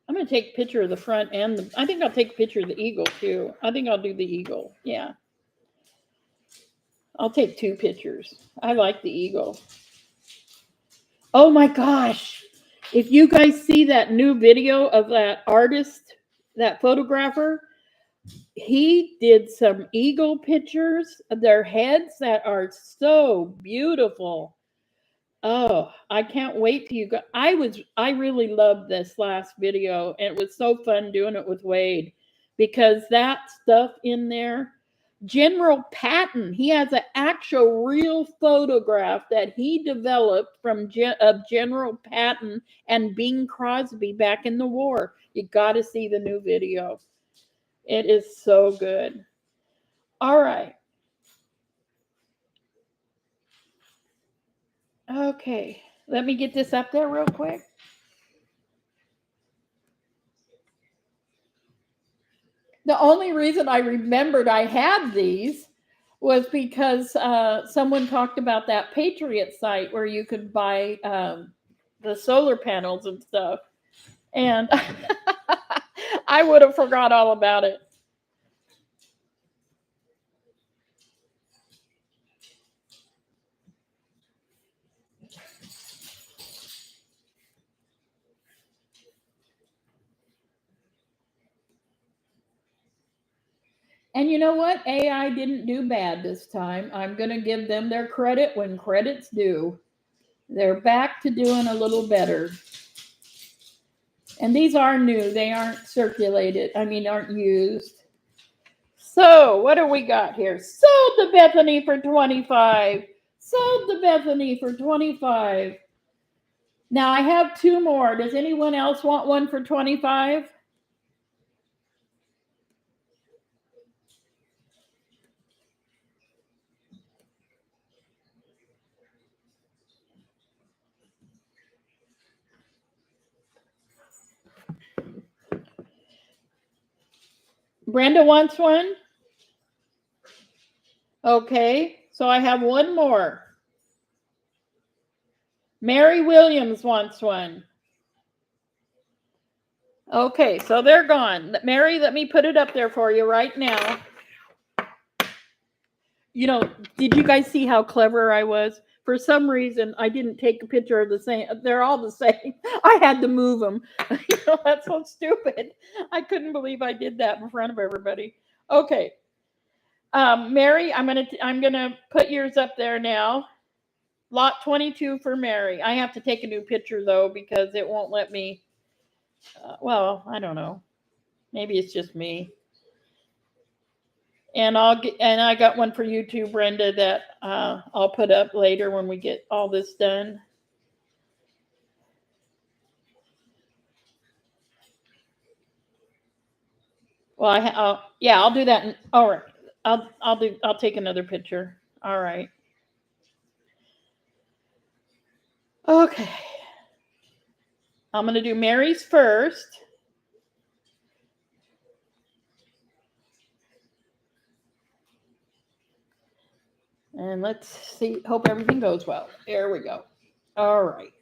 I'm going to take a picture of the front and I think I'll take a picture of the eagle too. I think I'll do the eagle. Yeah. I'll take 2 pictures. I like the eagle. Oh my gosh. If you guys see that new video of that artist, that photographer, he did some eagle pictures of their heads that are so beautiful. Oh, I can't wait till you go. I really loved this last video, and it was so fun doing it with Wade because that stuff in there. General Patton, he has an actual real photograph that he developed from of General Patton and Bing Crosby back in the war. You got to see the new video. It is so good. All right. Okay. Let me get this up there real quick. The only reason I remembered I had these was because someone talked about that Patriot site where you could buy the solar panels and stuff. And I would have forgot all about it. And you know what? AI didn't do bad this time. I'm going to give them their credit when credit's due. They're back to doing a little better. And these are new. They aren't circulated. I mean, aren't used. So, what do we got here? Sold to Bethany for 25. Sold to Bethany for 25. Now, I have 2 more. Does anyone else want one for 25? Brenda wants one? Okay, so I have 1 more. Mary Williams wants one. Okay, so they're gone. Mary, let me put it up there for you right now. You know, did you guys see how clever I was? For some reason, I didn't take a picture of the same. They're all the same. I had to move them. You know, that's so stupid. I couldn't believe I did that in front of everybody. Okay, Mary, I'm gonna put yours up there now. Lot 22 for Mary. I have to take a new picture though because it won't let me. Well, I don't know. Maybe it's just me. And I got one for you too, Brenda, that I'll put up later when we get all this done. Well, yeah, I'll do that. All right, I'll take another picture. All right. Okay. I'm gonna do Mary's first. And let's see, hope everything goes well. There we go. All right.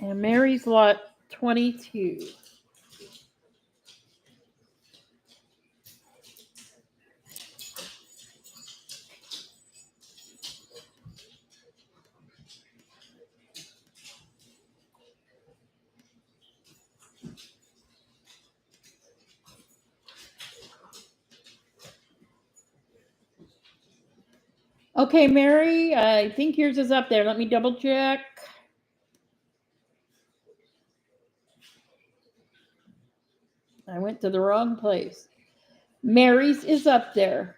And Mary's lot 22. Okay, Mary, I think yours is up there. Let me double check. I went to the wrong place. Mary's is up there.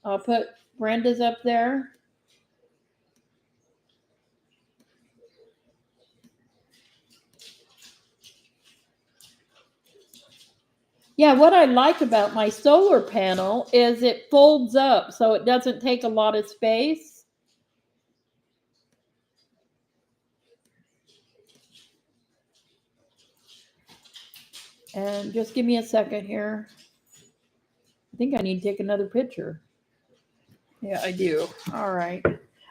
I'll put Brenda's up there. Yeah, what I like about my solar panel is it folds up so it doesn't take a lot of space. And just give me a second here. I think I need to take another picture. Yeah, I do. All right.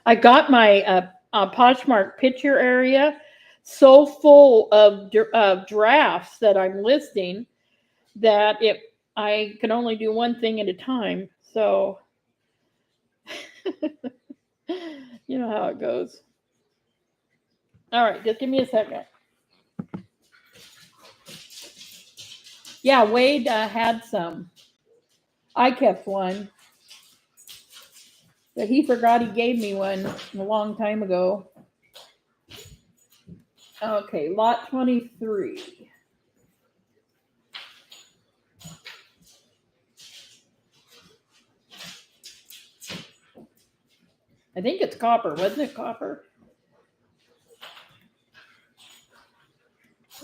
I got my Poshmark picture area so full of drafts that I'm listing that I can only do one thing at a time. So you know how it goes. All right, just give me a second. Yeah, Wade had some. I kept one, but he forgot he gave me one a long time ago. Okay, lot 23. I think it's copper, wasn't it copper?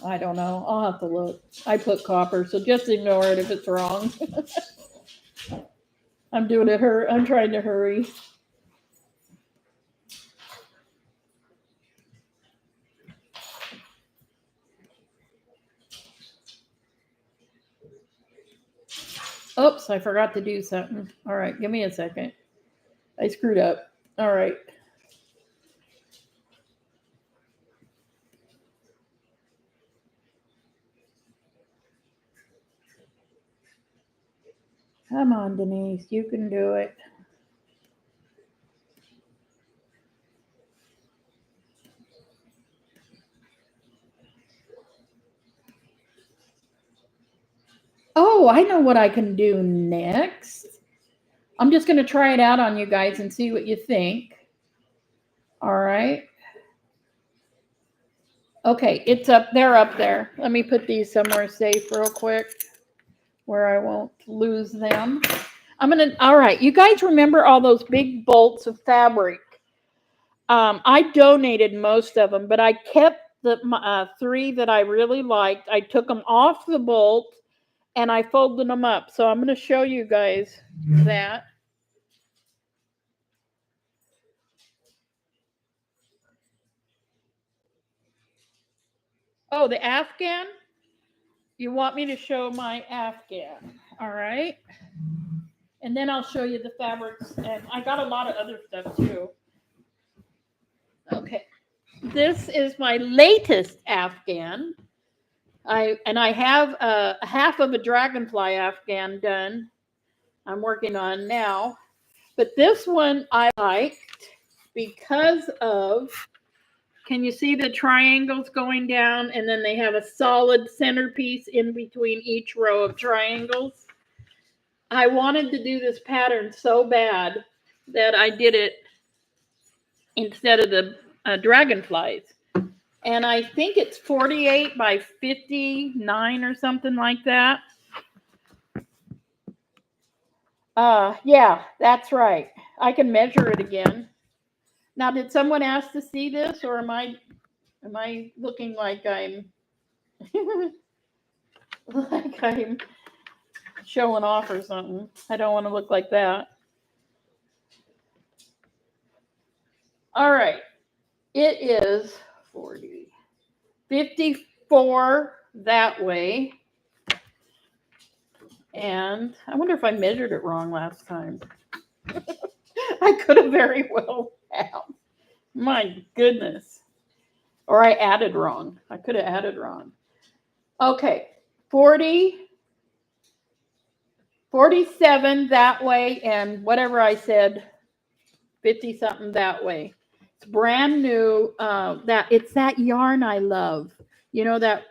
I don't know. I'll have to look. I put copper, so just ignore it if it's wrong. I'm trying to hurry. Oops, I forgot to do something. All right, give me a second. I screwed up. All right. Come on, Denise. You can do it. Oh, I know what I can do next. I'm just going to try it out on you guys and see what you think. All right. Okay, it's up. They're up there. Let me put these somewhere safe real quick where I won't lose them. All right, you guys remember all those big bolts of fabric? I donated most of them, but I kept the 3 that I really liked. I took them off the bolt and I folded them up. So I'm going to show you guys that. Oh, the Afghan? You want me to show my Afghan? All right. And then I'll show you the fabrics. And I got a lot of other stuff too. Okay. This is my latest Afghan. I have a half of a dragonfly Afghan done. I'm working on now. But this one I liked because of, can you see the triangles going down? And then they have a solid centerpiece in between each row of triangles. I wanted to do this pattern so bad that I did it instead of the dragonflies. And I think it's 48 by 59 or something like that. Yeah, that's right. I can measure it again. Now, did someone ask to see this, or am I looking like I'm like I'm showing off or something? I don't want to look like that. All right. It is 40, 54 that way. And I wonder if I measured it wrong last time. I could have very well have. My goodness. Or I added wrong. I could have added wrong. Okay. 40, 47 that way, and whatever I said, 50 something that way. It's brand new. It's that yarn I love. You know that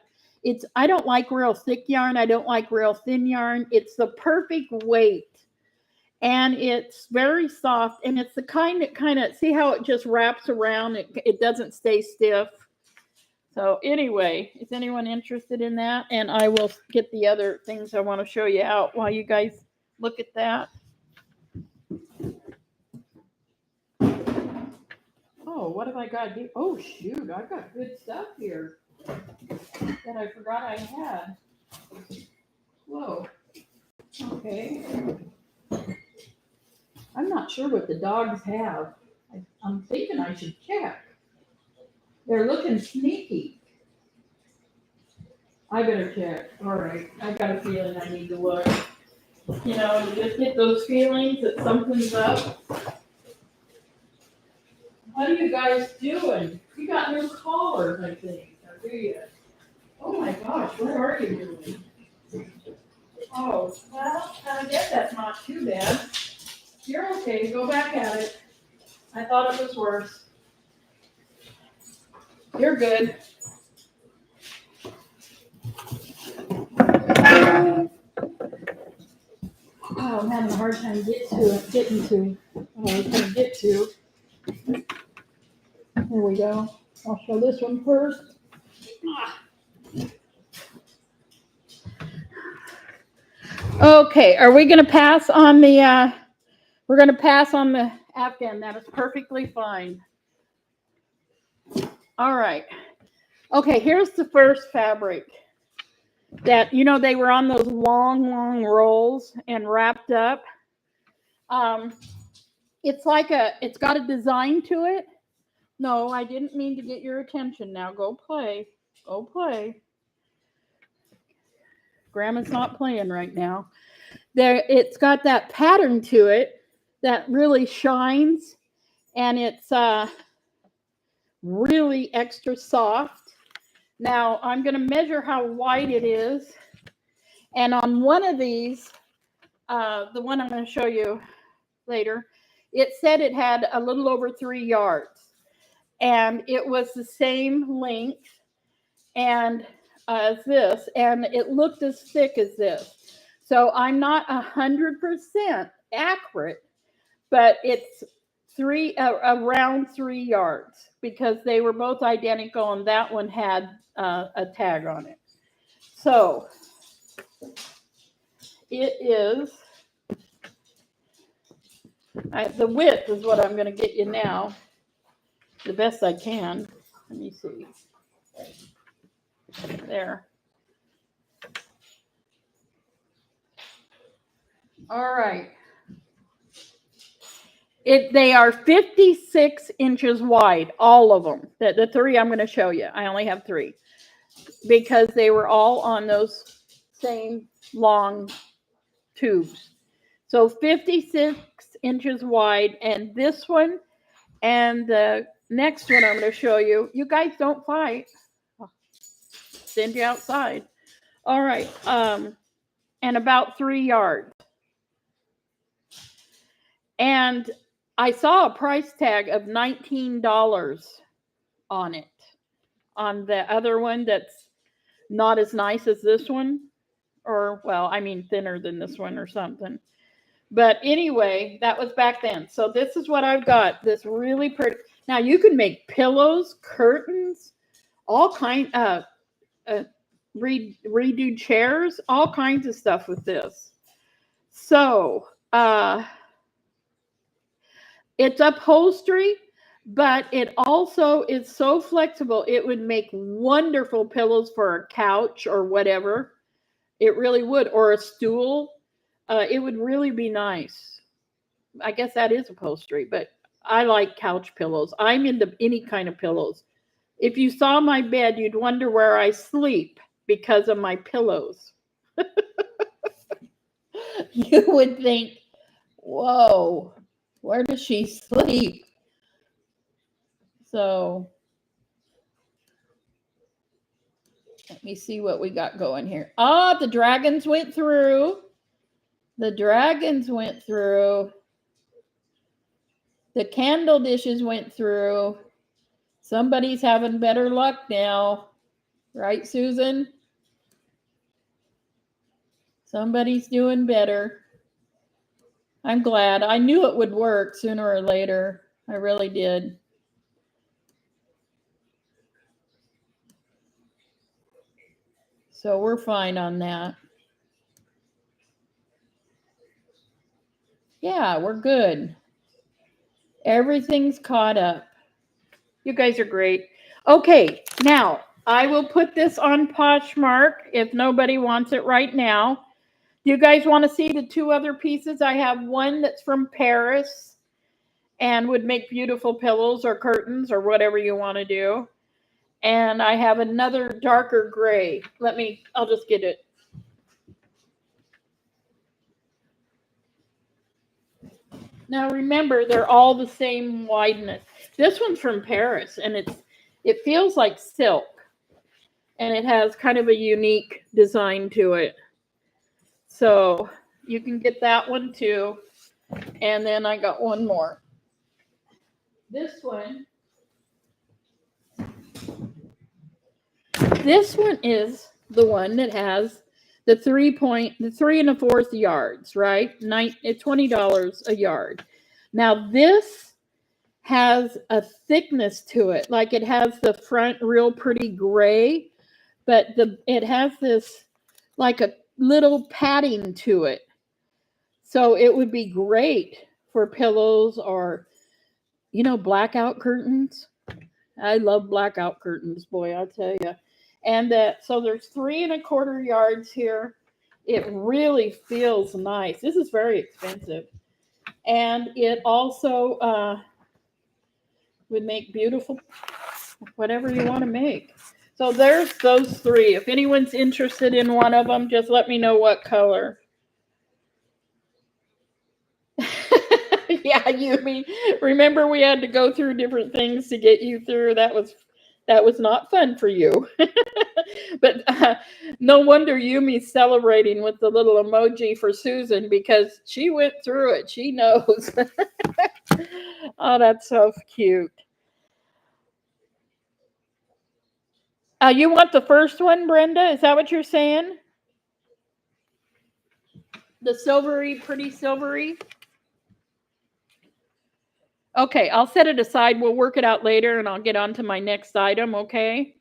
I don't like real thick yarn. I don't like real thin yarn. It's the perfect weight. And it's very soft, and it's the kind that see how it just wraps around. It doesn't stay stiff. So anyway, is anyone interested in that? And I will get the other things I want to show you out while you guys look at that. Oh, what have I got? Oh, shoot, I've got good stuff here that I forgot I had. Whoa. Okay. I'm not sure what the dogs have. I'm thinking I should check. They're looking sneaky. I better check. All right. I got a feeling I need to look. You know, you just get those feelings that something's up. What are you guys doing? You got new collars, I think. Or do you? Oh my gosh, what are you doing? Oh, well, I guess that's not too bad. You're okay. Go back at it. I thought it was worse. You're good. Oh, I'm having a hard time getting to what I was going to get to. Here we go. I'll show this one first. Okay, are we going to pass on the, we're going to pass on the Afghan. That is perfectly fine. All right. Okay, here's the first fabric that, you know, they were on those long rolls and wrapped up. It's like it's got a design to it. No, I didn't mean to get your attention. Now go play. Go play. Grandma's not playing right now. It's got that pattern to it that really shines, and it's really extra soft. Now I'm going to measure how wide it is, and on one of these, the one I'm going to show you later, it said it had a little over 3 yards, and it was the same length and as this, and it looked as thick as this. So I'm not 100% accurate, but it's around 3 yards because they were both identical, and that one had a tag on it. So it is the width is what I'm going to get you now, the best I can. Let me see. There. All right. They are 56 inches wide, all of them. The 3 I'm going to show you. I only have 3 because they were all on those same long tubes. So 56 inches wide, and this one and the next one I'm going to show you. You guys don't fight. I'll send you outside. All right. And about 3 yards. And I saw a price tag of $19 on it. On the other one that's not as nice as this one. Or, well, I mean thinner than this one or something. But anyway, that was back then. So this is what I've got. This really pretty. Now you can make pillows, curtains, all kind redo chairs, all kinds of stuff with this. So it's upholstery, but it also is so flexible. It would make wonderful pillows for a couch or whatever. It really would, or a stool. It would really be nice. I guess that is upholstery, but I like couch pillows. I'm into any kind of pillows. If you saw my bed, you'd wonder where I sleep because of my pillows. You would think, whoa, where does she sleep? So let me see what we got going here. Ah, the dragons went through. The dragons went through. The candle dishes went through. Somebody's having better luck now. Right, Susan? Somebody's doing better. I'm glad. I knew it would work sooner or later. I really did. So we're fine on that. Yeah, we're good. Everything's caught up. You guys are great. Okay, now I will put this on Poshmark if nobody wants it right now. Do you guys want to see the two other pieces? I have one that's from Paris and would make beautiful pillows or curtains or whatever you want to do. And I have another darker gray. I'll just get it. Now remember, they're all the same wideness. This one's from Paris, and it feels like silk. And it has kind of a unique design to it. So you can get that one too. And then I got one more. This one is the one that has the 3 1/4 yards, right? It's $20 a yard. Now this has a thickness to it. Like it has the front real pretty gray, but it has this like a little padding to it. So it would be great for pillows or, blackout curtains. I love blackout curtains, boy, I'll tell you. And so there's 3 1/4 yards here. It really feels nice. This is very expensive. And it also would make beautiful, whatever you want to make. So there's those 3. If anyone's interested in one of them, just let me know what color. Yeah, you mean, remember we had to go through different things to get you through. That was not fun for you. But no wonder Yumi's celebrating with the little emoji for Susan because she went through it. She knows. Oh, that's so cute. You want the first one, Brenda? Is that what you're saying? The silvery, pretty silvery? Okay, I'll set it aside. We'll work it out later and I'll get on to my next item, okay?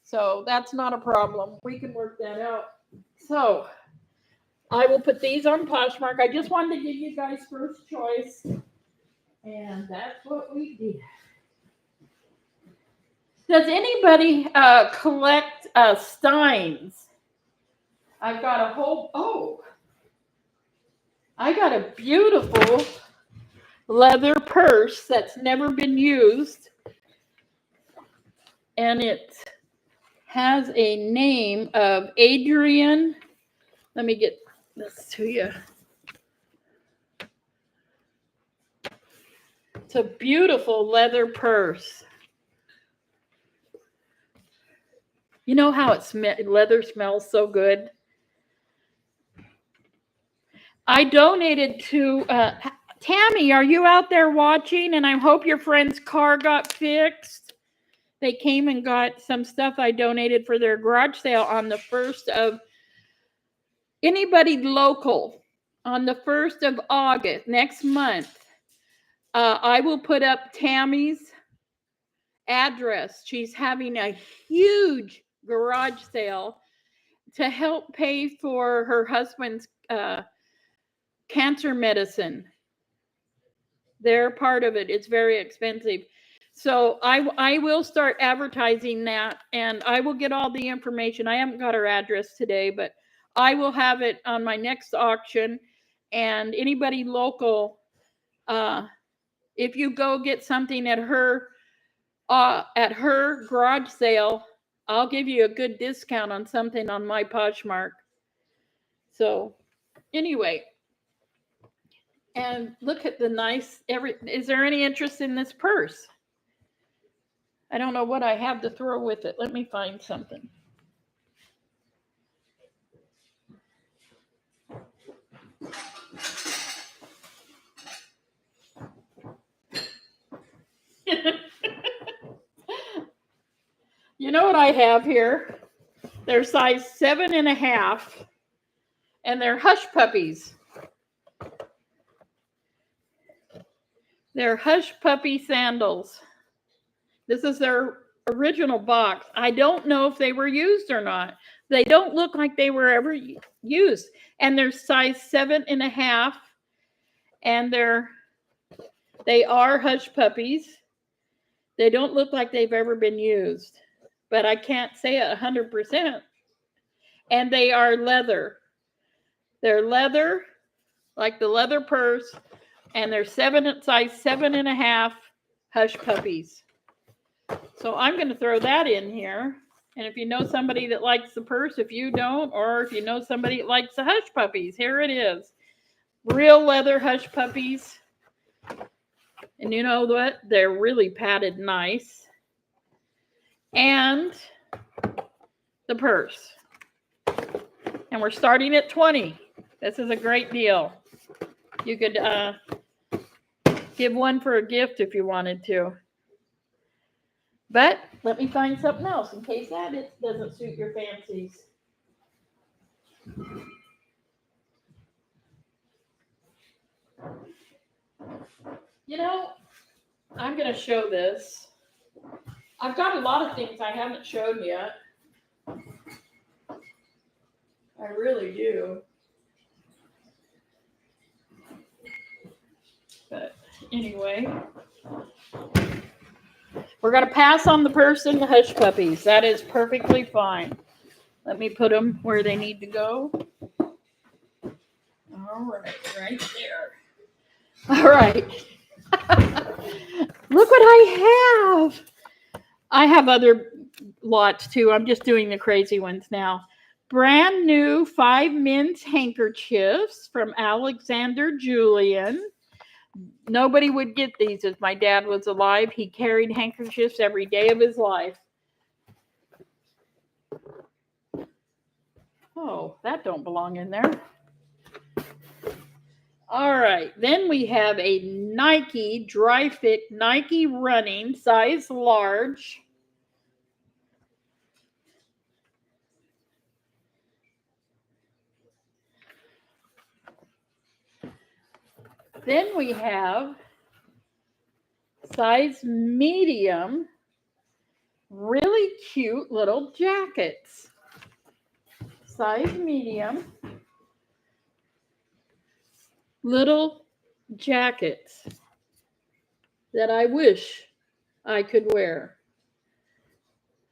So that's not a problem. We can work that out. So I will put these on Poshmark. I just wanted to give you guys first choice. And that's what we did. Does anybody collect steins? I've got a whole, I got a beautiful leather purse that's never been used. And it has a name of Adrian. Let me get this to you. It's a beautiful leather purse. You know how leather smells so good? I donated to Tammy. Are you out there watching? And I hope your friend's car got fixed. They came and got some stuff I donated for their garage sale on the 1st of anybody local on the 1st of August, next month. I will put up Tammy's address. She's having a huge garage sale to help pay for her husband's cancer medicine. They're part of it. It's very expensive. So I will start advertising that, and I will get all the information. I haven't got her address today, but I will have it on my next auction. And anybody local, if you go get something at her garage sale, I'll give you a good discount on something on my Poshmark. So anyway, and look at the nice, is there any interest in this purse? I don't know what I have to throw with it. Let me find something. You know what I have here? They're size 7.5, and they're hush puppies. They're hush puppy sandals. This is their original box. I don't know if they were used or not. They don't look like they were ever used. And they're size 7.5, and they are hush puppies. They don't look like they've ever been used, but I can't say it 100%. And they are leather. They're leather, like the leather purse, and they're size 7.5 hush puppies. So I'm going to throw that in here. And if you know somebody that likes the purse, if you don't, or if you know somebody that likes the hush puppies, here it is. Real leather hush puppies. And you know what? They're really padded nice. And the purse. And we're starting at $20. This is a great deal. You could give one for a gift if you wanted to. But let me find something else in case that doesn't suit your fancies. You know, I'm going to show this. I've got a lot of things I haven't shown yet. I really do. But anyway, we're going to pass on the purse and the hush puppies. That is perfectly fine. Let me put them where they need to go. All right, right there. All right. Look what I have. I have other lots too. I'm just doing the crazy ones now. Brand new 5 men's handkerchiefs from Alexander Julian. Nobody would get these if my dad was alive. He carried handkerchiefs every day of his life. Oh, that don't belong in there. All right. Then we have a Nike dry fit Nike running size large. Then we have size medium, really cute little jackets. Size medium, little jackets that I wish I could wear.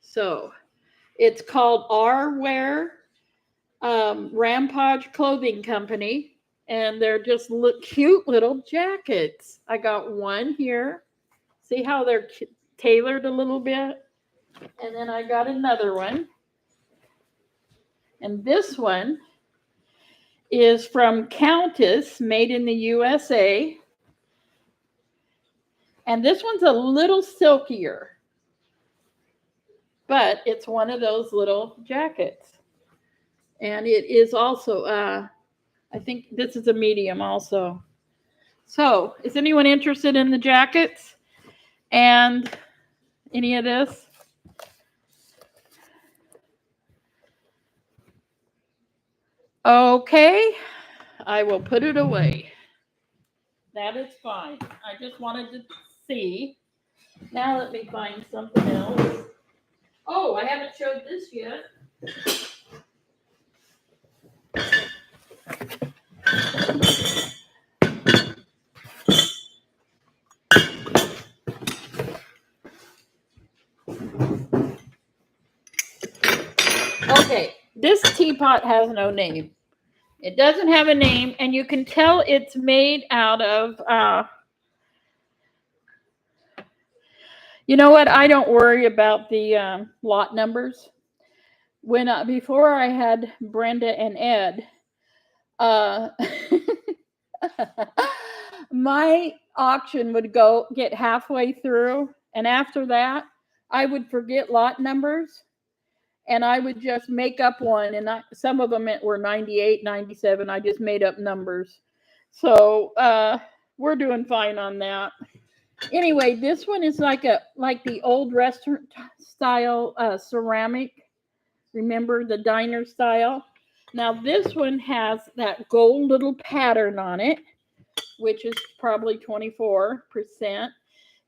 So it's called R-Wear Rampage Clothing Company. And they're just cute little jackets. I got one here. See how they're tailored a little bit? And then I got another one. And this one is from Countess, made in the USA. And this one's a little silkier. But it's one of those little jackets. And it is also, I think this is a medium also. So, is anyone interested in the jackets and any of this? Okay, I will put it away. That is fine. I just wanted to see. Now let me find something else. Oh, I haven't showed this yet. Okay, this teapot has no name. It doesn't have a name, and you can tell it's made out of You know what? I don't worry about the lot numbers. When before I had Brenda and Ed, uh, my auction would go get halfway through, and after that, I would forget lot numbers, and I would just make up one. And some of them were 98, 97. I just made up numbers. So we're doing fine on that. Anyway, this one is like the old restaurant style ceramic. Remember the diner style? Now this one has that gold little pattern on it, which is probably 24%.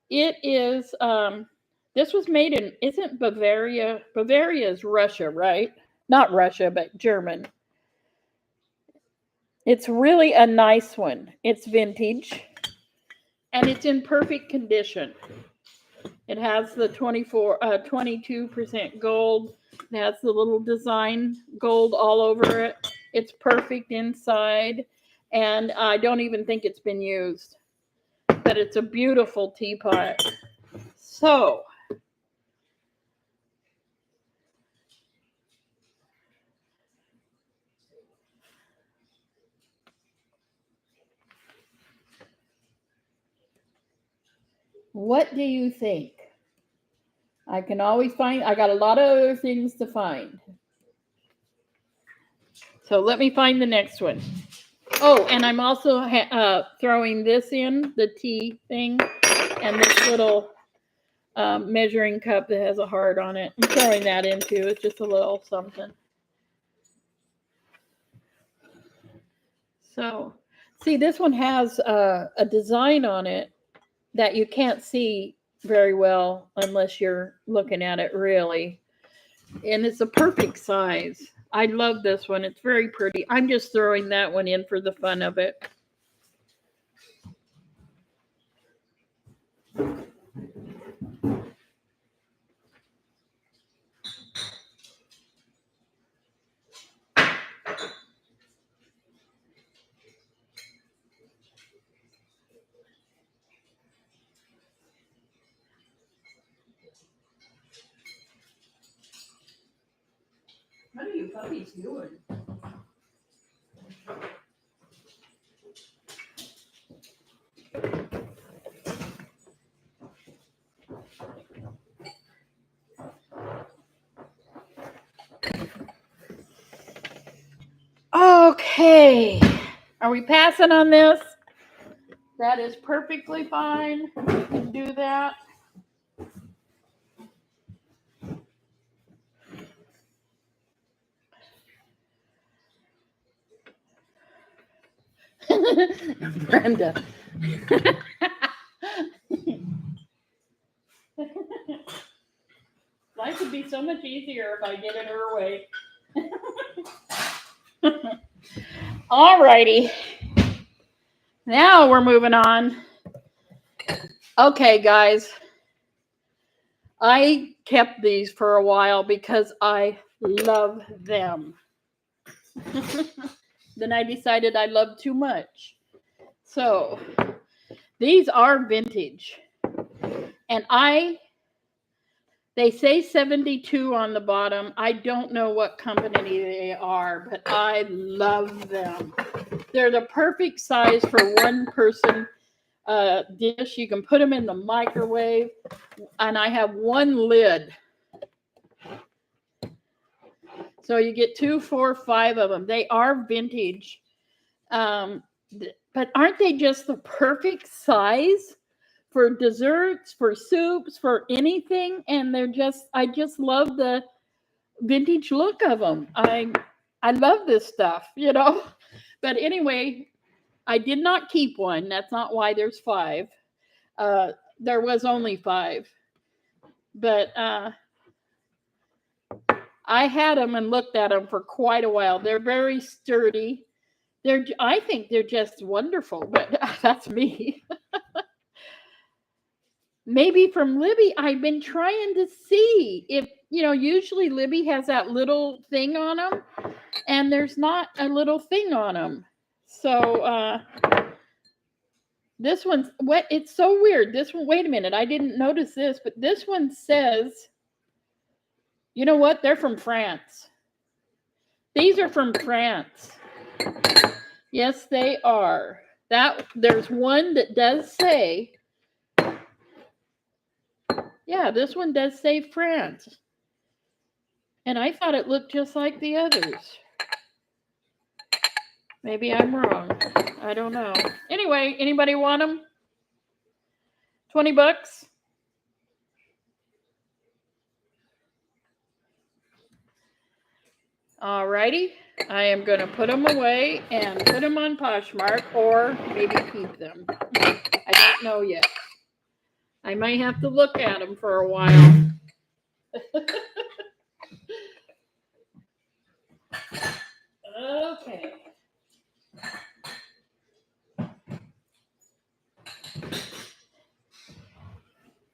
It is this was made in, isn't Bavaria? Bavaria is Russia, right? Not Russia, but German. It's really a nice one. It's vintage and it's in perfect condition. It has the 22% gold. It has the little design gold all over it. It's perfect inside, and I don't even think it's been used. But it's a beautiful teapot. So, what do you think? I can always find, I got a lot of other things to find. So let me find the next one. Oh, and I'm also throwing this in, the tea thing, and this little measuring cup that has a heart on it. I'm throwing that in too. It's just a little something. So, see, this one has a design on it that you can't see very well unless you're looking at it really. And it's a perfect size. I love this one. It's very pretty. I'm just throwing that one in for the fun of it. What are you puppies doing? Okay. Are we passing on this? That is perfectly fine. We can do that. Brenda. Life would be so much easier if I did it her way. Alrighty. Now we're moving on. Okay, guys. I kept these for a while because I love them. Then I decided I loved too much. So these are vintage. And they say 72 on the bottom. I don't know what company they are, but I love them. They're the perfect size for one person dish. You can put them in the microwave. And I have one lid. So you get 2, 4, 5 of them. They are vintage. But aren't they just the perfect size for desserts, for soups, for anything? And I just love the vintage look of them. I love this stuff, you know. But anyway, I did not keep one. That's not why there's 5. There was only 5. But I had them and looked at them for quite a while. They're very sturdy. I think they're just wonderful, but that's me. Maybe from Libby, I've been trying to see if, usually Libby has that little thing on them, and there's not a little thing on them. So This one's what? It's so weird. This one, wait a minute. I didn't notice this, but this one says, you know what? They're from France. These are from France. Yes, they are. There's one that does say, yeah, this one does say France. And I thought it looked just like the others. Maybe I'm wrong. I don't know. Anyway, anybody want them? 20 bucks? Alrighty. I am going to put them away and put them on Poshmark, or maybe keep them. I don't know yet. I might have to look at them for a while. Okay.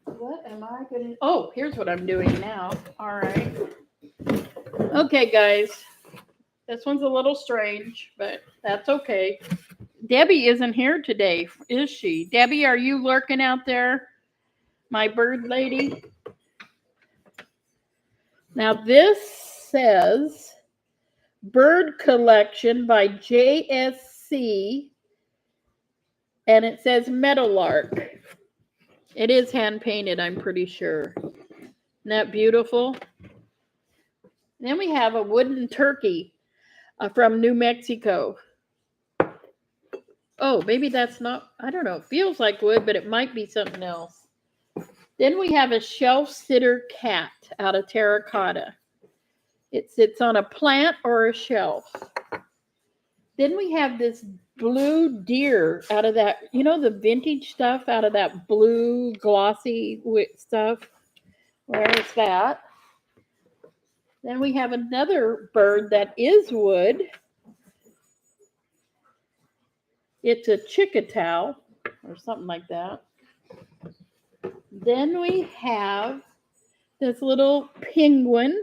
What am I going to... Oh, here's what I'm doing now. All right. Okay, guys. This one's a little strange, but that's okay. Debbie isn't here today, is she? Debbie, are you lurking out there? My bird lady? Now, this says Bird Collection by JSC, and it says Meadowlark. It is hand painted, I'm pretty sure. Isn't that beautiful? Then we have a wooden turkey from New Mexico. Oh, maybe that's not, I don't know. It feels like wood, but it might be something else. Then we have a shelf sitter cat out of terracotta. It sits on a plant or a shelf. Then we have this blue deer out of that, you know, the vintage stuff out of that blue glossy stuff. Where is that? Then we have another bird that is wood. It's a chickatao or something like that. Then we have this little penguin.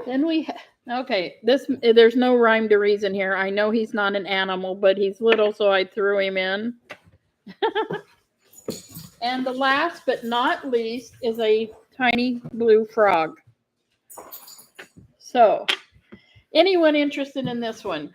Then we okay, there's no rhyme to reason here. I know he's not an animal, but he's little, so I threw him in. And the last but not least is a tiny blue frog. So, anyone interested in this one?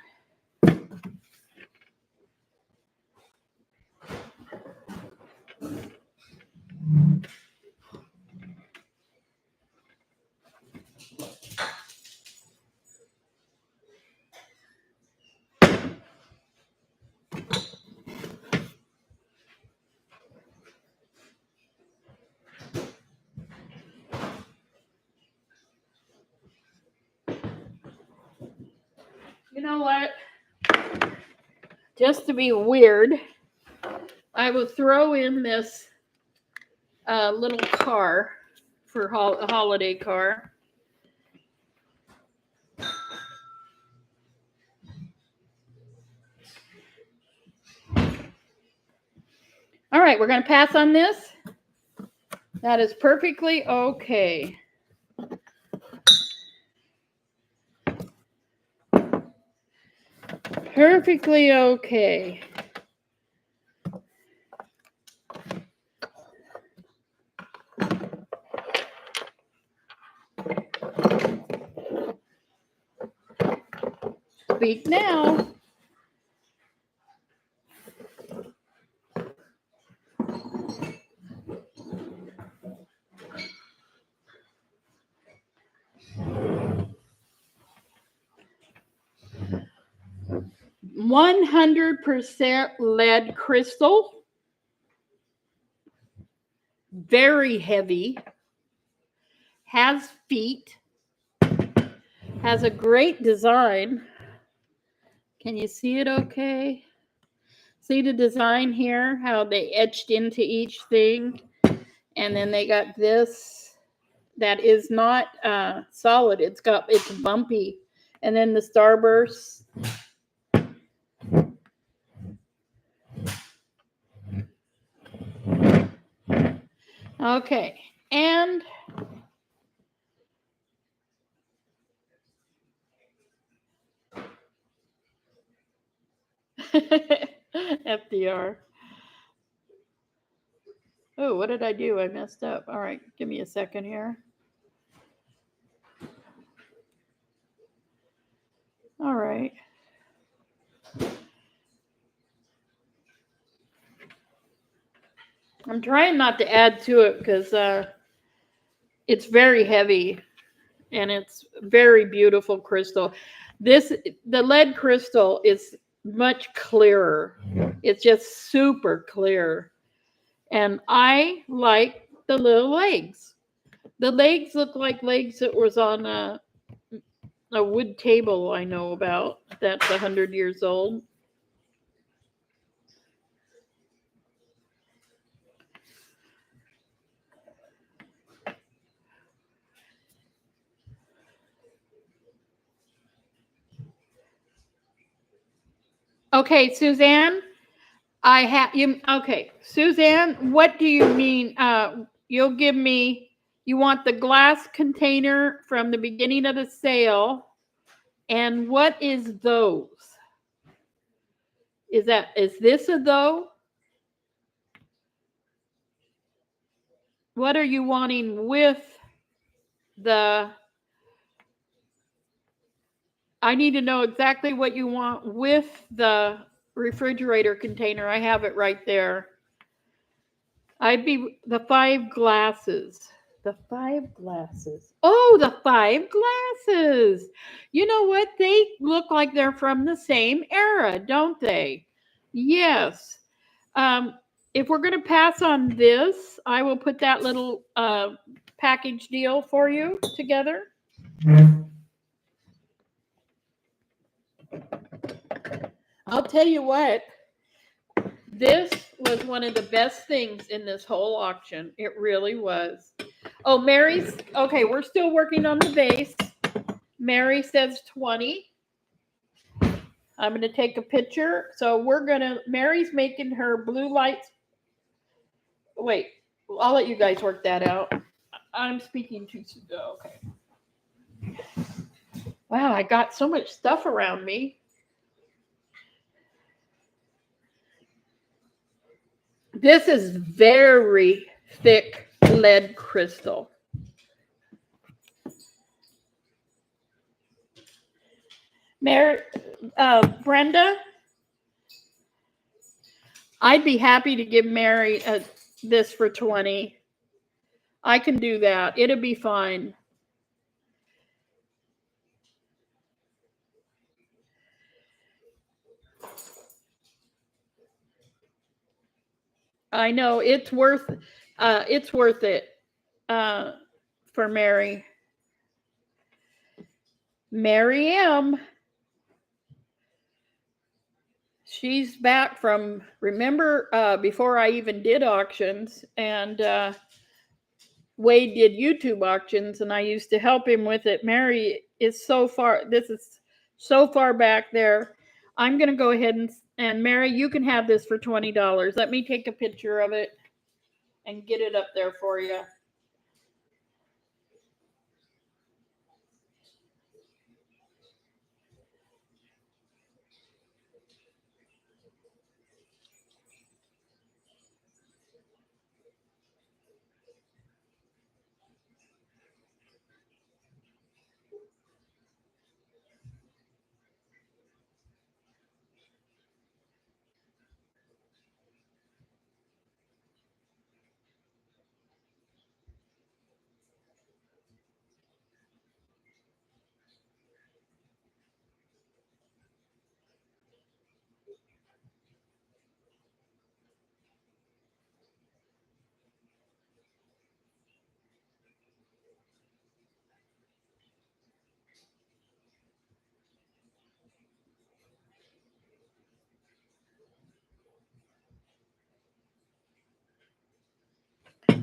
You know what? Just to be weird, I will throw in this little car for a holiday car. All right, we're going to pass on this. That is perfectly okay. Perfectly okay. Speak now. %100% lead crystal. Very heavy. Has feet. Has a great design. Can you see it okay? See the design here? How they etched into each thing. And then they got this that is not solid. It's bumpy. And then the starbursts. Okay. And FDR. Oh, what did I do? I messed up. All right, give me a second here. All right. I'm trying not to add to it because it's very heavy and it's very beautiful crystal. The lead crystal is much clearer. It's just super clear. And I like the little legs. The legs look like legs that was on a wood table I know about that's 100 years old. Okay, Suzanne, I have you. Okay, Suzanne, what do you mean? You'll give me. You want the glass container from the beginning of the sale, and what is those? Is this a though? What are you wanting with the? I need to know exactly what you want with the refrigerator container. I have it right there. I'd be the 5 glasses. The 5 glasses. Oh, the 5 glasses. You know what? They look like they're from the same era, don't they? Yes. If we're going to pass on this, I will put that little package deal for you together. I'll tell you what. This was one of the best things in this whole auction. It really was. Oh, Mary's, okay, we're still working on the vase. Mary says 20. I'm going to take a picture. So Mary's making her blue lights. Wait, I'll let you guys work that out. I'm speaking too soon. Oh, okay. Wow, I got so much stuff around me. This is very thick lead crystal. Brenda, I'd be happy to give Mary this for 20. I can do that. It'll be fine. I know it's worth it for Mary. Mary M. She's back from, remember, before I even did auctions, and Wade did YouTube auctions, and I used to help him with it. Mary is so far, this is so far back there. I'm going to go ahead and Mary, you can have this for $20. Let me take a picture of it and get it up there for you.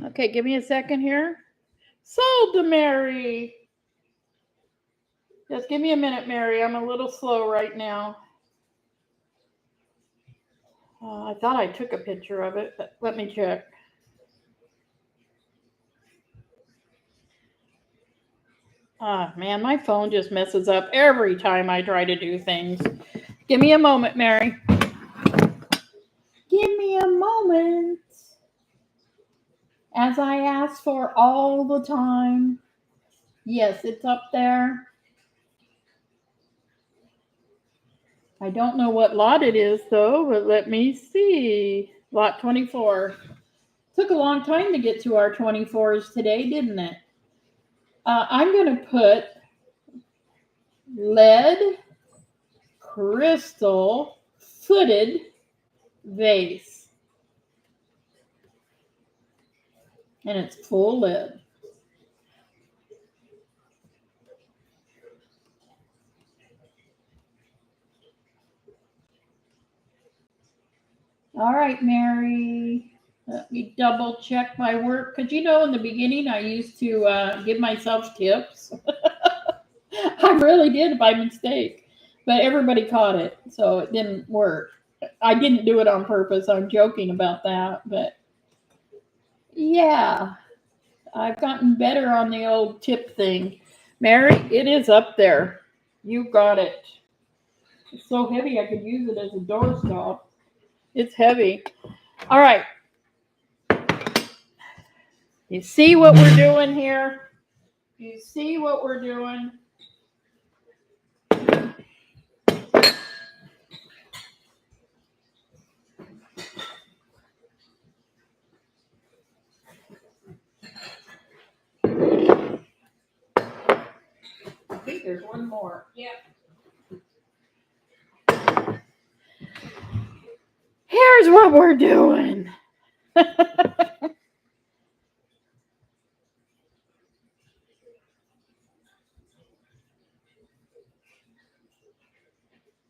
Okay, give me a second here. Sold to Mary. Just give me a minute, Mary. I'm a little slow right now. I thought I took a picture of it, but let me check. Man, my phone just messes up every time I try to do things. Give me a moment, Mary. Give me a moment. As I ask for all the time. Yes, it's up there. I don't know what lot it is though, but let me see. Lot 24. Took a long time to get to our 24s today, didn't it? I'm going to put lead crystal footed vase. And it's full lead. All right, Mary. Let me double check my work. Because you know, in the beginning, I used to give myself tips. I really did by mistake. But everybody caught it, so it didn't work. I didn't do it on purpose. I'm joking about that. But yeah, I've gotten better on the old tip thing. Mary, it is up there. You got it. It's so heavy I could use it as a doorstop. It's heavy. All right. You see what we're doing here? You see what we're doing? I think there's one more. Yeah. Here's what we're doing.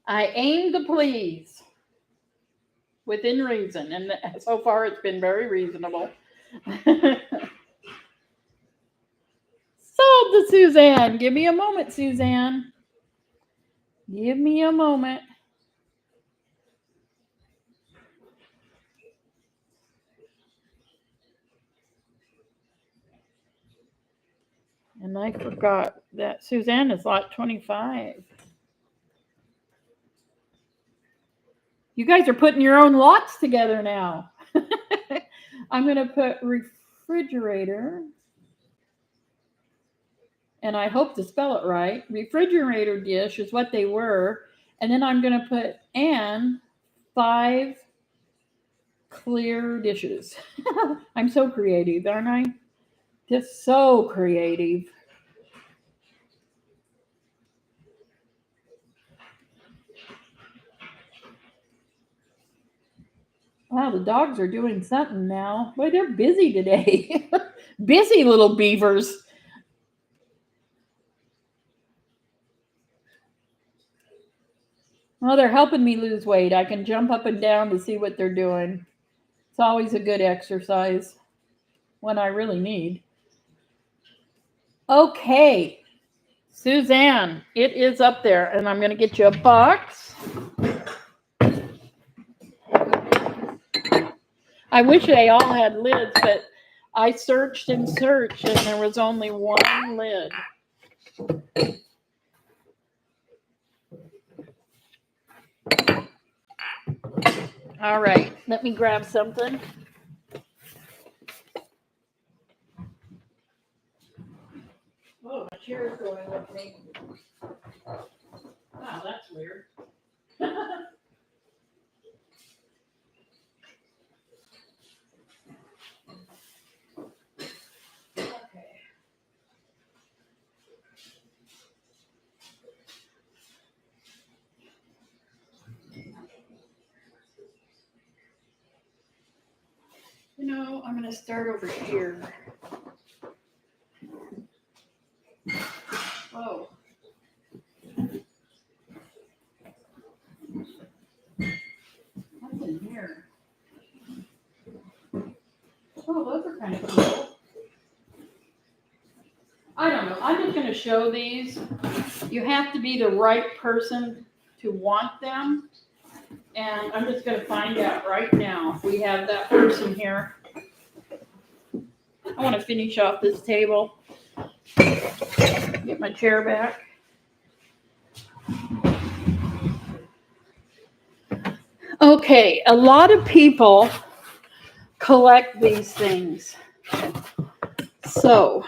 I aim to please within reason, and so far it's been very reasonable. Sold to Suzanne. Give me a moment, Suzanne. Give me a moment. And I forgot that Suzanne is lot 25. You guys are putting your own lots together now. I'm going to put refrigerator. And I hope to spell it right. Refrigerator dish is what they were. And then I'm going to put and 5 clear dishes. I'm so creative, aren't I? Just so creative. Wow, the dogs are doing something now. Boy, they're busy today. Busy little beavers. Well, they're helping me lose weight. I can jump up and down to see what they're doing. It's always a good exercise when I really need. Okay, Suzanne, it is up there, and I'm going to get you a box. I wish they all had lids, but I searched and searched, and there was only one lid. All right, let me grab something. Oh, my chair is going with me. Wow, that's weird. Okay. You know, I'm going to start over here. Oh. What's in here? Oh, those are kind of cool. I don't know. I'm just going to show these. You have to be the right person to want them. And I'm just going to find out right now if we have that person here. I want to finish off this table. Get my chair back. Okay, a lot of people collect these things. So,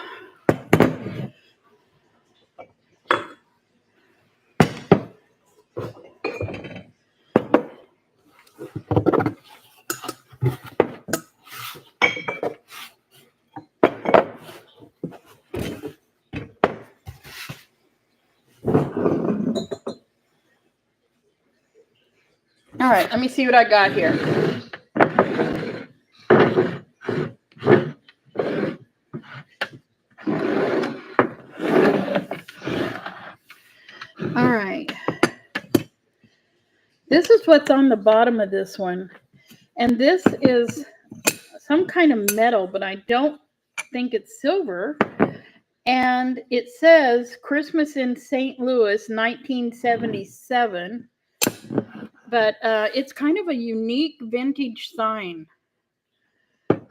all right, let me see what I got here. All right. This is what's on the bottom of this one. And this is some kind of metal, but I don't think it's silver. And it says Christmas in St. Louis, 1977. But it's kind of a unique vintage sign.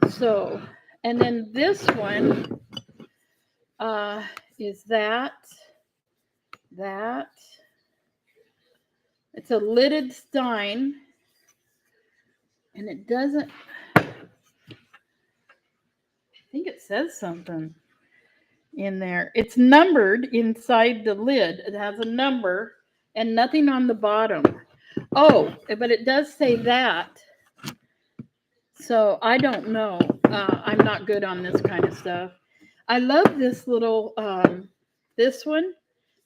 So, and then this one is that. It's a lidded stein. And it doesn't, I think it says something in there. It's numbered inside the lid. It has a number and nothing on the bottom. Oh, but it does say that. So I don't know. I'm not good on this kind of stuff. I love this little, this one,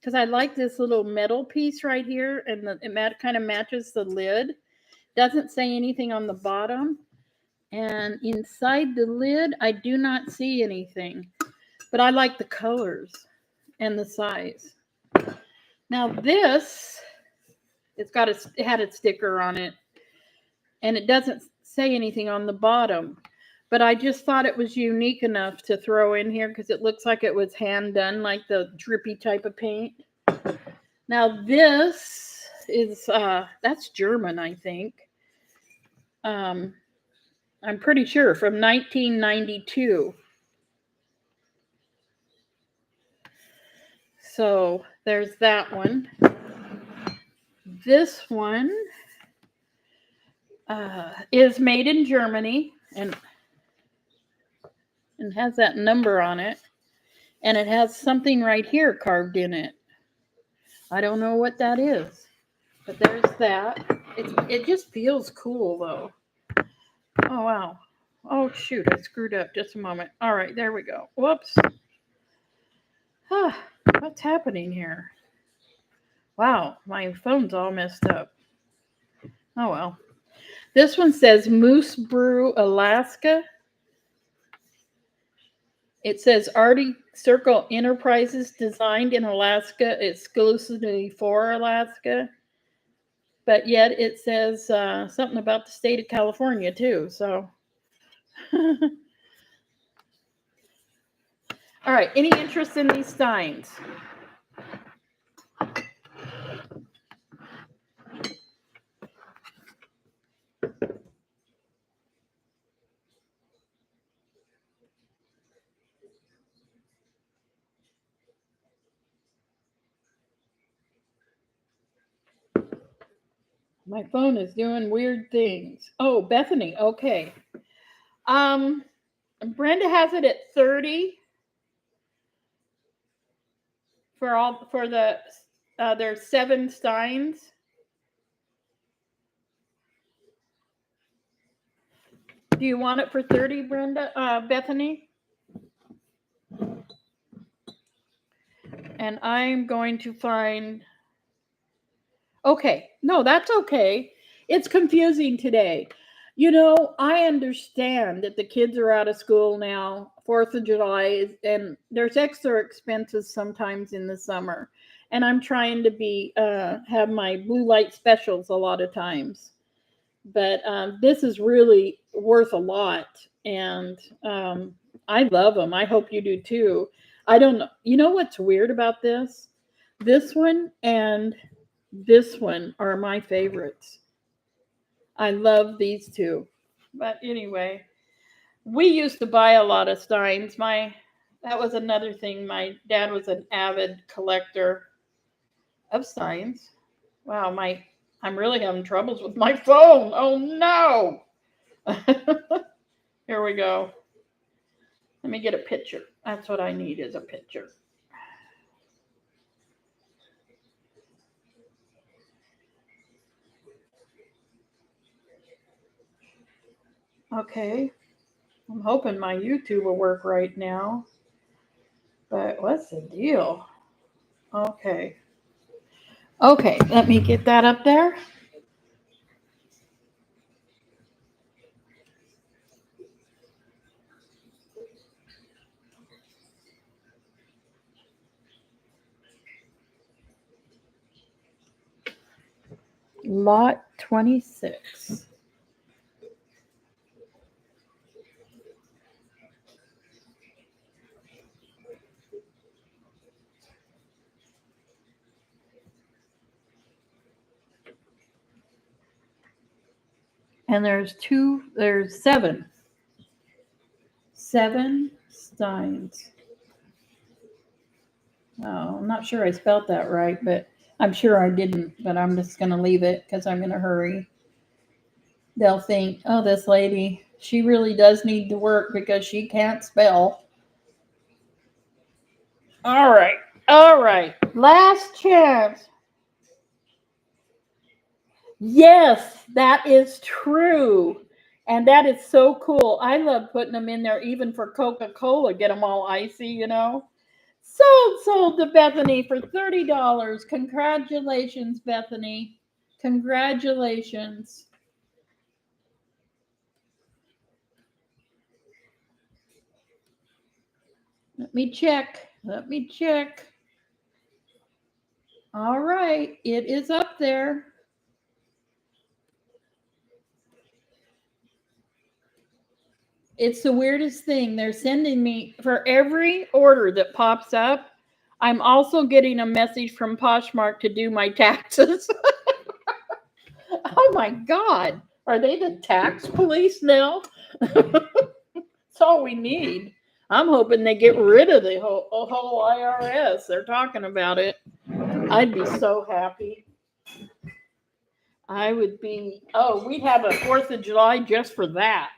because I like this little metal piece right here, and it kind of matches the lid. Doesn't say anything on the bottom. And inside the lid, I do not see anything. But I like the colors and the size. Now this, it had a sticker on it. And it doesn't say anything on the bottom. But I just thought it was unique enough to throw in here because it looks like it was hand done, like the drippy type of paint. Now this is, that's German, I think. I'm pretty sure from 1992. So there's that one. This one is made in Germany and has that number on it. And it has something right here carved in it. I don't know what that is. But there's that. It just feels cool though. Oh, wow. Oh, shoot. I screwed up. Just a moment. All right. There we go. Whoops. What's happening here? Wow. My phone's all messed up. Oh, well. This one says Moose Brew, Alaska. It says Arctic Circle Enterprises, designed in Alaska, exclusively for Alaska. But yet it says something about the state of California, too. So, all right. Any interest in these steins? My phone is doing weird things. Oh, Bethany. Okay. Brenda has it at 30 for the there's 7 steins. Do you want it for 30, Brenda? Bethany? And I'm going to find. Okay. No, that's okay. It's confusing today. You know, I understand that the kids are out of school now, 4th of July, and there's extra expenses sometimes in the summer. And I'm trying to have my blue light specials a lot of times. But this is really worth a lot. And I love them. I hope you do too. I don't know. You know what's weird about this? This one and this one are my favorites. I love these two. But anyway, we used to buy a lot of steins. That was another thing. My dad was an avid collector of steins. Wow, I I'm really having troubles with my phone. Oh no. Here we go. Let me get a picture. That's what I need is a picture. Okay. I'm hoping my YouTube will work right now. But what's the deal? Okay. Okay, let me get that up there. Lot 26. And there's seven. 7 steins. Oh, I'm not sure I spelled that right, but I'm sure I didn't, but I'm just going to leave it because I'm in a hurry. They'll think, oh, this lady, she really does need to work because she can't spell. All right. All right. Last chance. Yes, that is true. And that is so cool. I love putting them in there even for Coca-Cola, get them all icy, you know. Sold to Bethany for $30. Congratulations, Bethany. Congratulations. Let me check. Let me check. All right, it is up there. It's the weirdest thing. They're sending me, for every order that pops up, I'm also getting a message from Poshmark to do my taxes. Oh my God. Are they the tax police now? That's all we need. I'm hoping they get rid of the whole IRS. They're talking about it. I'd be so happy. I would be, we'd have a 4th of July just for that.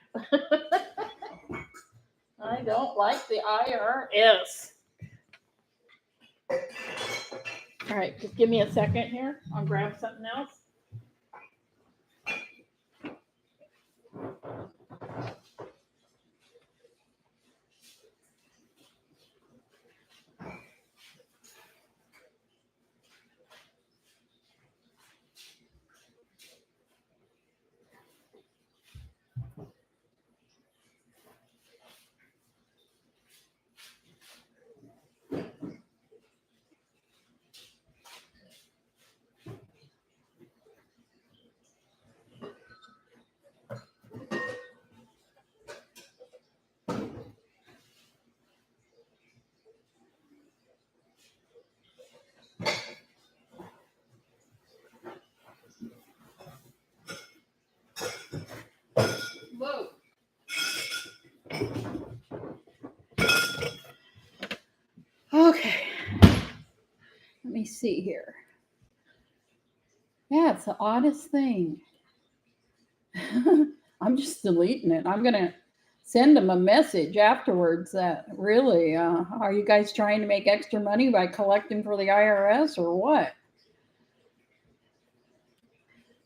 I don't like the IRS. All right, just give me a second here. I'll grab something else. Whoa. Okay. Let me see here. Yeah, it's the oddest thing. I'm just deleting it. I'm going to send them a message afterwards that really, are you guys trying to make extra money by collecting for the IRS or what?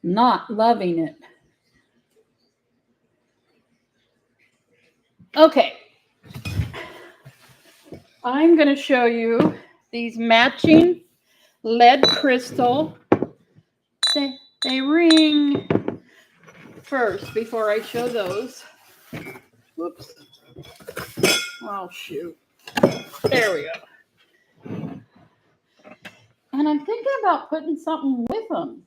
Not loving it. Okay. I'm going to show you these matching lead crystal. They ring first before I show those. Whoops. Oh, shoot. There we go. And I'm thinking about putting something with them.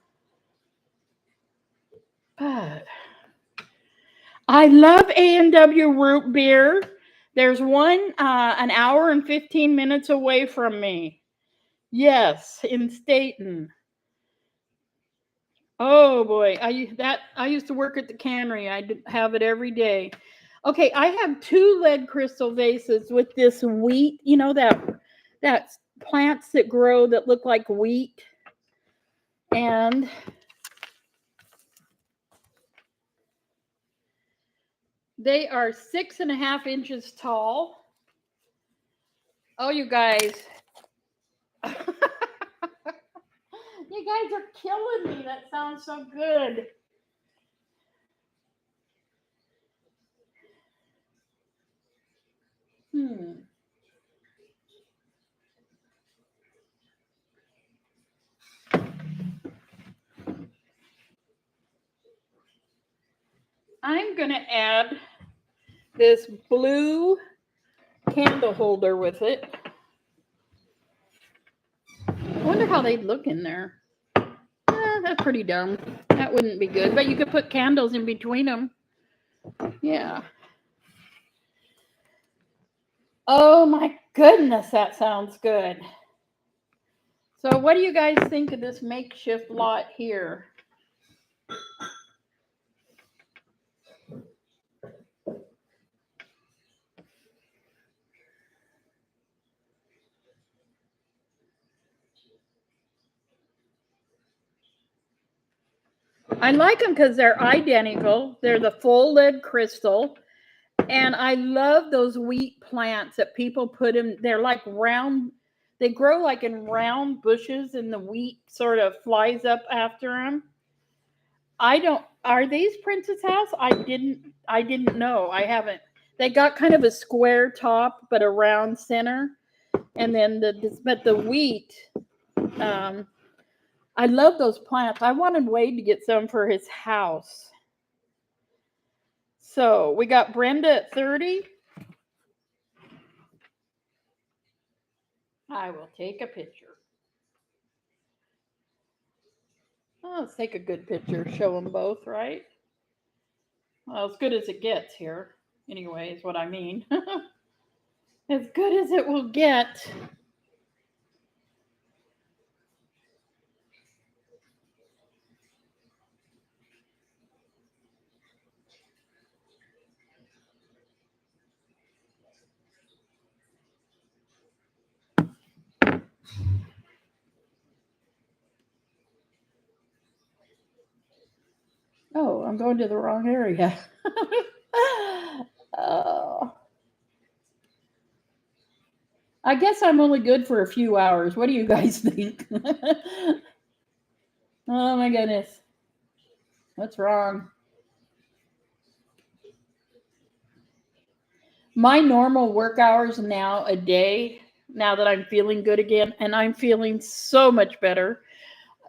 But I love A&W root beer. There's one an hour and 15 minutes away from me. Yes, in Staten. Oh boy, I used to work at the cannery. I have it every day. Okay, I have 2 lead crystal vases with this wheat. You know that plants that grow that look like wheat. And They are 6.5 inches tall. Oh, you guys. You guys are killing me. That sounds so good. I'm going to add this blue candle holder with it. I wonder how they'd look in there. That's pretty dumb. That wouldn't be good. But you could put candles in between them. Yeah. Oh my goodness, that sounds good. So what do you guys think of this makeshift lot here? I like them because they're identical. They're the full lead crystal. And I love those wheat plants that people put in. They're like round. They grow like in round bushes and the wheat sort of flies up after them. Are these Princess House? I didn't know. I haven't. They got kind of a square top, but a round center. And then the wheat, I love those plants. I wanted Wade to get some for his house. So we got Brenda at 30. I will take a picture. Oh, let's take a good picture. Show them both, right? Well, as good as it gets here. Anyway, is what I mean. As good as it will get. Oh, I'm going to the wrong area. Oh. I guess I'm only good for a few hours. What do you guys think? Oh my goodness. What's wrong? My normal work hours now a day, now that I'm feeling good again, and I'm feeling so much better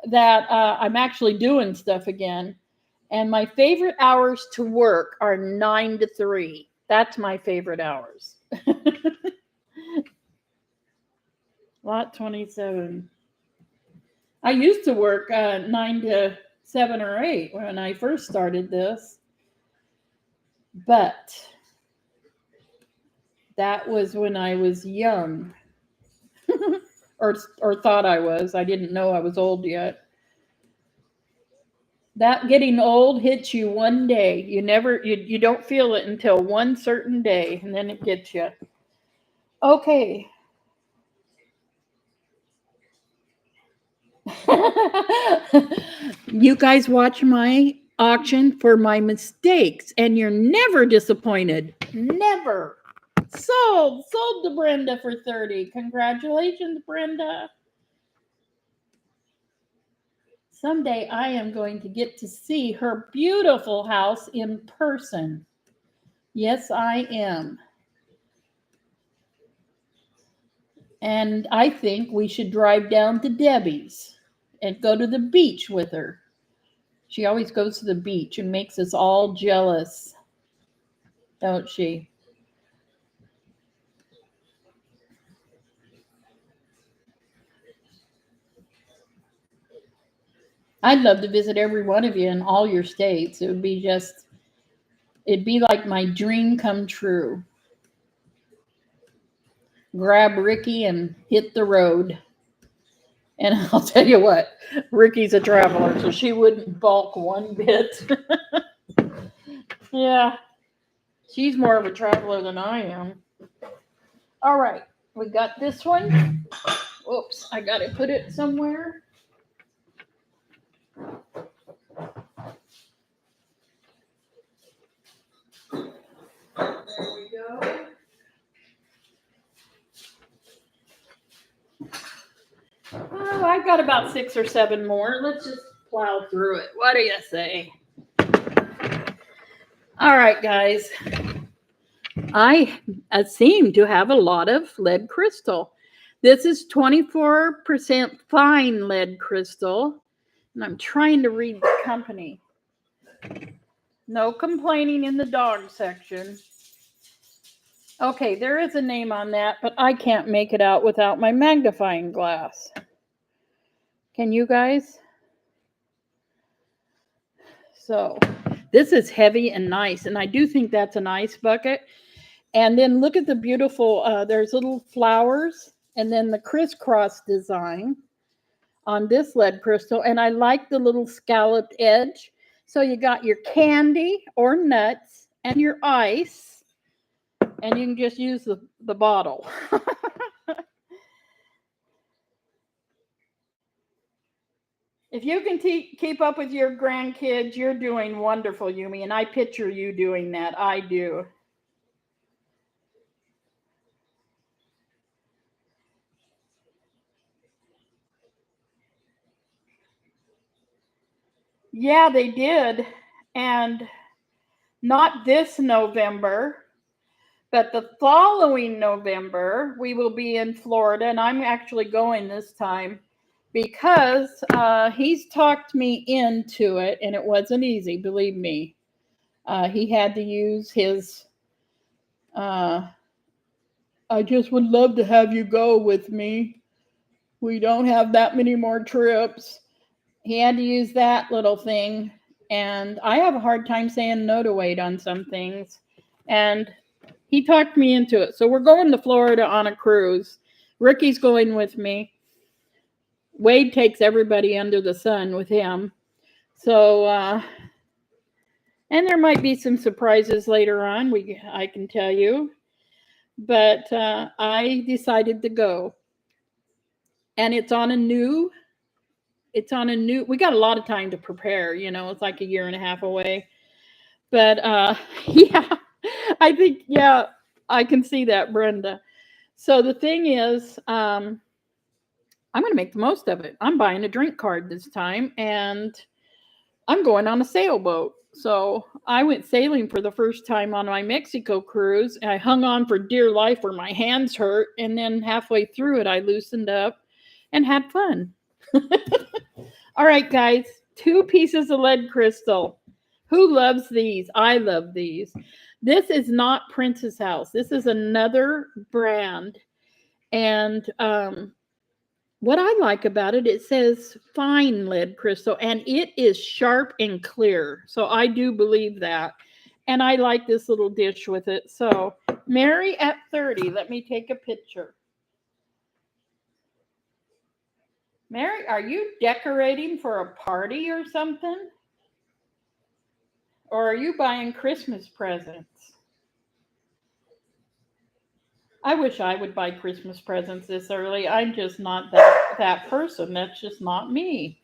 that I'm actually doing stuff again. And my favorite hours to work are 9 to 3. That's my favorite hours. Lot 27. I used to work 9 to 7 or 8 when I first started this. But that was when I was young. or thought I was. I didn't know I was old yet. That getting old hits you one day. You don't feel it until one certain day, and then it gets you. Okay. You guys watch my auction for my mistakes, and you're never disappointed. Never. Sold to Brenda for 30. Congratulations, Brenda. Someday I am going to get to see her beautiful house in person. Yes, I am. And I think we should drive down to Debbie's and go to the beach with her. She always goes to the beach and makes us all jealous, don't she? I'd love to visit every one of you in all your states. It'd be like my dream come true. Grab Ricky and hit the road. And I'll tell you what, Ricky's a traveler, so she wouldn't balk one bit. Yeah, she's more of a traveler than I am. All right, we got this one. Oops, I got to put it somewhere. got about 6 or 7 more. Let's just plow through it. What do you say? All right, guys. I seem to have a lot of lead crystal. This is 24% fine lead crystal. And I'm trying to read the company. No complaining in the dog section. Okay, there is a name on that, but I can't make it out without my magnifying glass. Can you guys? So this is heavy and nice, and I do think that's an ice bucket. And then look at the beautiful, there's little flowers, and then the crisscross design on this lead crystal. And I like the little scalloped edge. So you got your candy or nuts and your ice, and you can just use the bottle. If you can keep up with your grandkids, you're doing wonderful, Yumi. And I picture you doing that. I do. Yeah, they did. And not this November, but the following November, we will be in Florida. And I'm actually going this time because he's talked me into it, and it wasn't easy, believe me. He had to use his, I just would love to have you go with me. We don't have that many more trips. He had to use that little thing. And I have a hard time saying no to Wade on some things. And he talked me into it. So we're going to Florida on a cruise. Ricky's going with me. Wade takes everybody under the sun with him. So, and there might be some surprises later on, I can tell you. But I decided to go. And it's on a new, we got a lot of time to prepare, you know, it's like a year and a half away. But yeah, I think, yeah, I can see that, Brenda. So the thing is, I'm going to make the most of it. I'm buying a drink card this time, and I'm going on a sailboat. So I went sailing for the first time on my Mexico cruise. And I hung on for dear life where my hands hurt. And then halfway through it, I loosened up and had fun. All right, guys, 2 pieces of lead crystal. Who loves these? I love these. This is not Princess House. This is another brand. And what I like about it, it says fine lead crystal, and it is sharp and clear. So I do believe that. And I like this little dish with it. So Mary at 30, let me take a picture. Mary, are you decorating for a party or something? Or are you buying Christmas presents? I wish I would buy Christmas presents this early. I'm just not that person. That's just not me.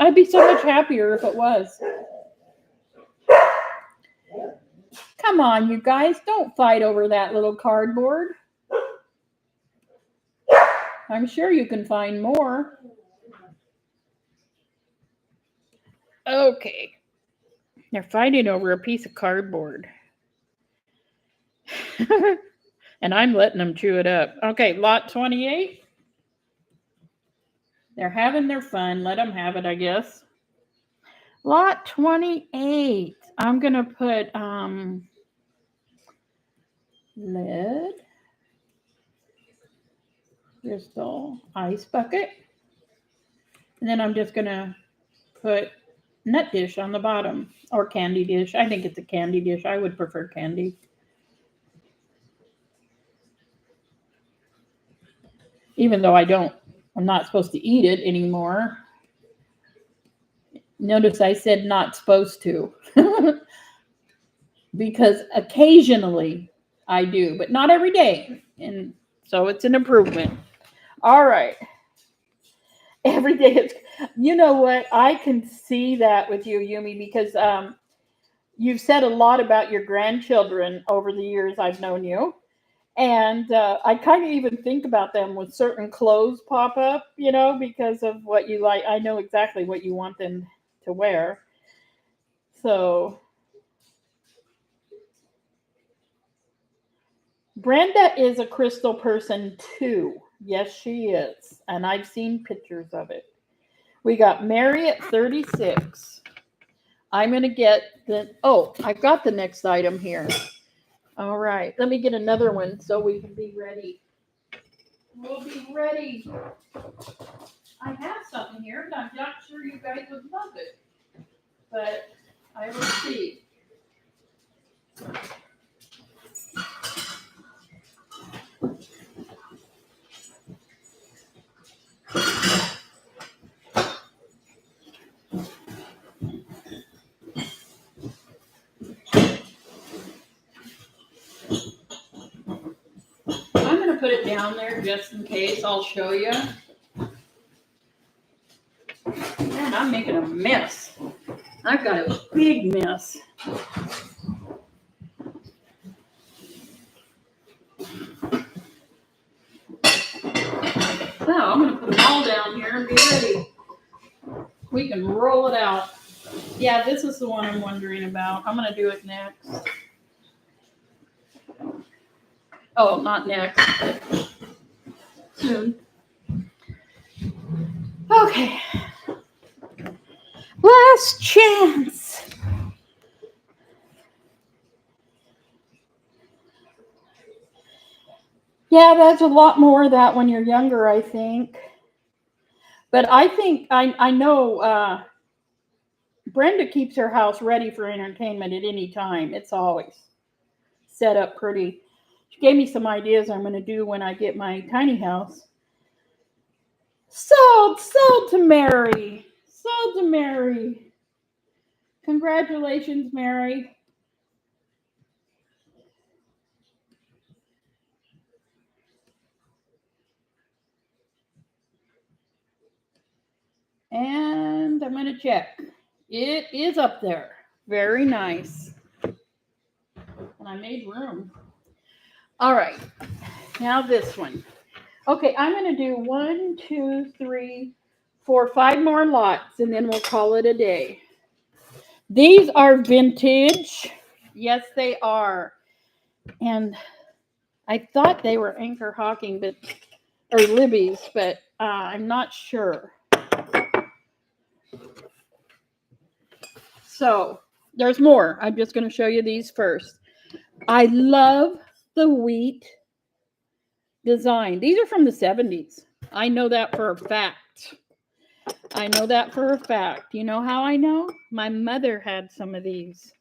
I'd be so much happier if it was. Come on, you guys. Don't fight over that little cardboard. I'm sure you can find more. Okay. They're fighting over a piece of cardboard. And I'm letting them chew it up. Okay, lot 28. They're having their fun. Let them have it, I guess. Lot 28. I'm going to put lead crystal ice bucket. And then I'm just going to put nut dish on the bottom, or candy dish. I think it's a candy dish. I would prefer candy. Even though I'm not supposed to eat it anymore. Notice I said not supposed to. Because occasionally I do, but not every day. And so it's an improvement. All right. Every day it's, you know what? I can see that with you, Yumi, because you've said a lot about your grandchildren over the years I've known you. And I kind of even think about them when certain clothes pop up, because of what you like. I know exactly what you want them to wear. So Brenda is a crystal person too. Yes, she is. And I've seen pictures of it. We got Mary at 36. I'm going to get I've got the next item here. All right. Let me get another one so we can be ready. We'll be ready. I have something here, but I'm not sure you guys would love it. But I will see. I'm going to put it down there just in case. I'll show you. Man, I'm making a mess. I've got a big mess. So I'm going to put them all down here and be ready. We can roll it out. Yeah, this is the one I'm wondering about. I'm going to do it next. Oh, not next, but soon. Okay. Last chance. Yeah, that's a lot more of that when you're younger, I think. But I think, I know Brenda keeps her house ready for entertainment at any time. It's always set up pretty. She gave me some ideas I'm going to do when I get my tiny house. Sold to Mary. Sold to Mary. Congratulations, Mary. And I'm going to check. It is up there. Very nice. And I made room. All right. Now this one. Okay, I'm going to do 1, 2, 3, 4, 5 more lots, and then we'll call it a day. These are vintage. Yes, they are. And I thought they were Anchor Hawking, or Libby's, but I'm not sure. So there's more. I'm just going to show you these first. I love the wheat design. These are from the 70s. I know that for a fact. I know that for a fact. You know how I know? My mother had some of these.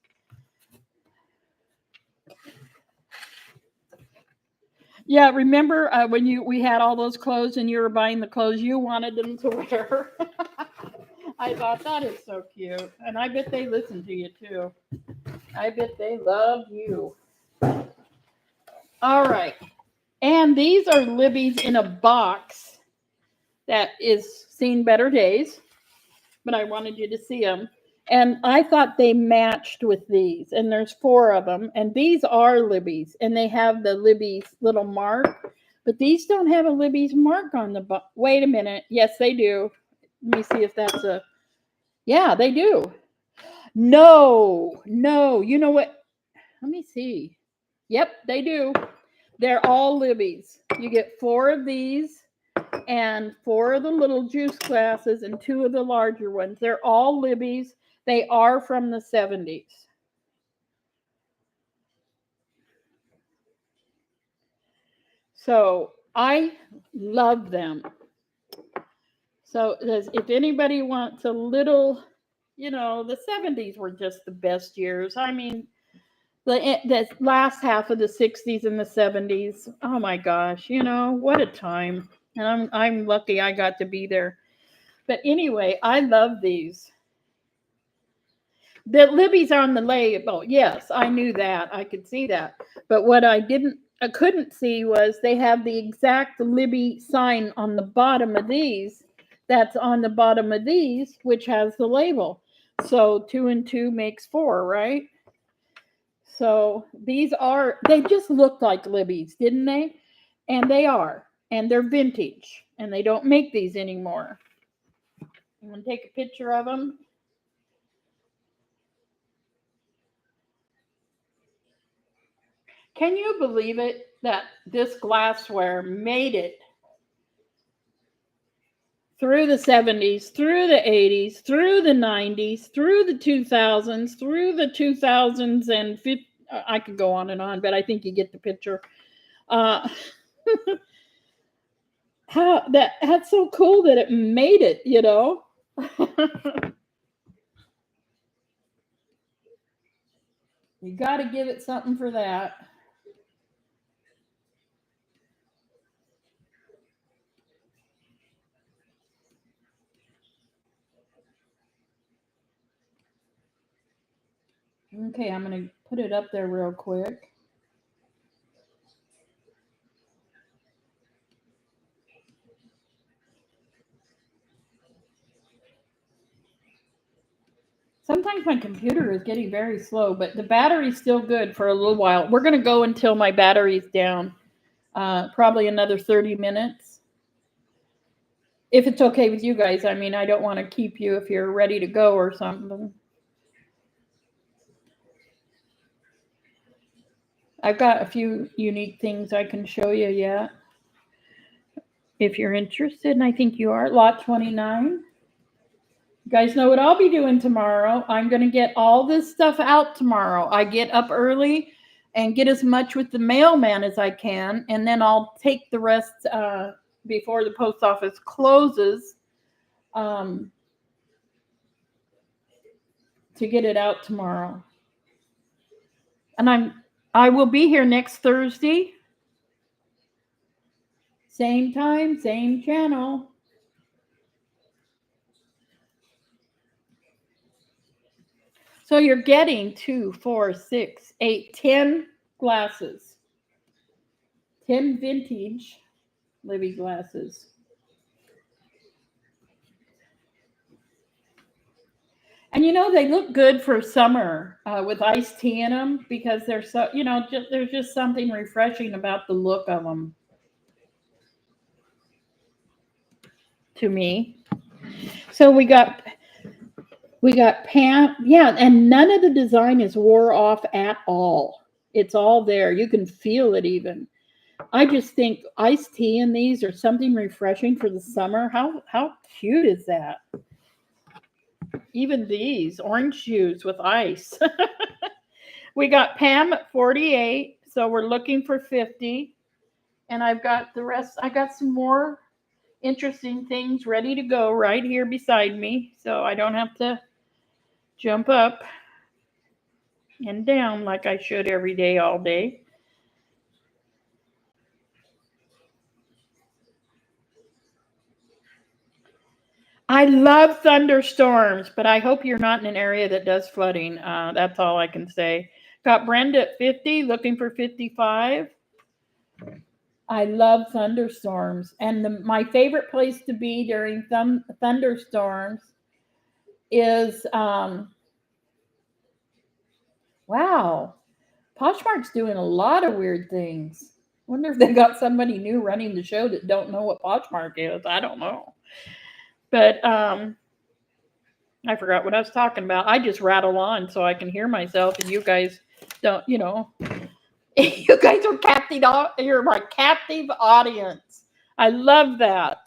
Yeah, remember when we had all those clothes and you were buying the clothes you wanted them to wear? I thought that is so cute. And I bet they listen to you too. I bet they love you. All right. And these are Libby's in a box that is seen better days. But I wanted you to see them. And I thought they matched with these. And there's 4 of them. And these are Libby's. And they have the Libby's little mark. But these don't have a Libby's mark on the box. Wait a minute. Yes, they do. Let me see if that's a... Yeah, they do. No. You know what? Let me see. Yep, they do. They're all Libby's. You get 4 of these and 4 of the little juice glasses and 2 of the larger ones. They're all Libby's. They are from the 70s. So I love them. So if anybody wants a little, the 70s were just the best years. I mean, the last half of the 60s and the 70s. Oh my gosh, what a time. And I'm lucky I got to be there. But anyway, I love these. The Libby's on the label. Yes, I knew that. I could see that. But what I couldn't see was they have the exact Libby sign on the bottom of these. That's on the bottom of these, which has the label. So 2 and 2 makes 4, right? So these are, they just looked like Libby's, didn't they? And they are. And they're vintage. And they don't make these anymore. I'm going to take a picture of them. Can you believe it that this glassware made it through the 70s, through the 80s, through the 90s, through the 2000s, through the 2050? I could go on and on, but I think you get the picture. That's so cool that it made it, you know. You got to give it something for that. Okay, I'm going to put it up there real quick. Sometimes my computer is getting very slow, but the battery's still good for a little while. We're going to go until my battery's down, probably another 30 minutes. If it's okay with you guys. I mean, I don't want to keep you if you're ready to go or something. I've got a few unique things I can show you yet. If you're interested, and I think you are, lot 29. You guys know what I'll be doing tomorrow. I'm going to get all this stuff out tomorrow. I get up early and get as much with the mailman as I can, and then I'll take the rest before the post office closes to get it out tomorrow. And I will be here next Thursday. Same time, same channel. So you're getting 2, 4, 6, 8, 10 glasses. 10 vintage Libby glasses. And you know, they look good for summer with iced tea in them because they're so, you know, there's just something refreshing about the look of them to me. So we got Pam, yeah, and none of the design is wore off at all. It's all there. You can feel it even. I just think iced tea in these are something refreshing for the summer. How cute is that? Even these orange shoes with ice. We got Pam at 48, so we're looking for 50. And I've got the rest. I got some more interesting things ready to go right here beside me, so I don't have to jump up and down like I should every day, all day. I love thunderstorms, but I hope you're not in an area that does flooding. That's all I can say. Got Brenda at 50, looking for 55. I love thunderstorms. And my favorite place to be during thunderstorms is, wow, Poshmark's doing a lot of weird things. Wonder if they got somebody new running the show that don't know what Poshmark is. I don't know. But I forgot what I was talking about. I just rattle on so I can hear myself, and you guys don't, you know. You guys are captive. You're my captive audience. I love that.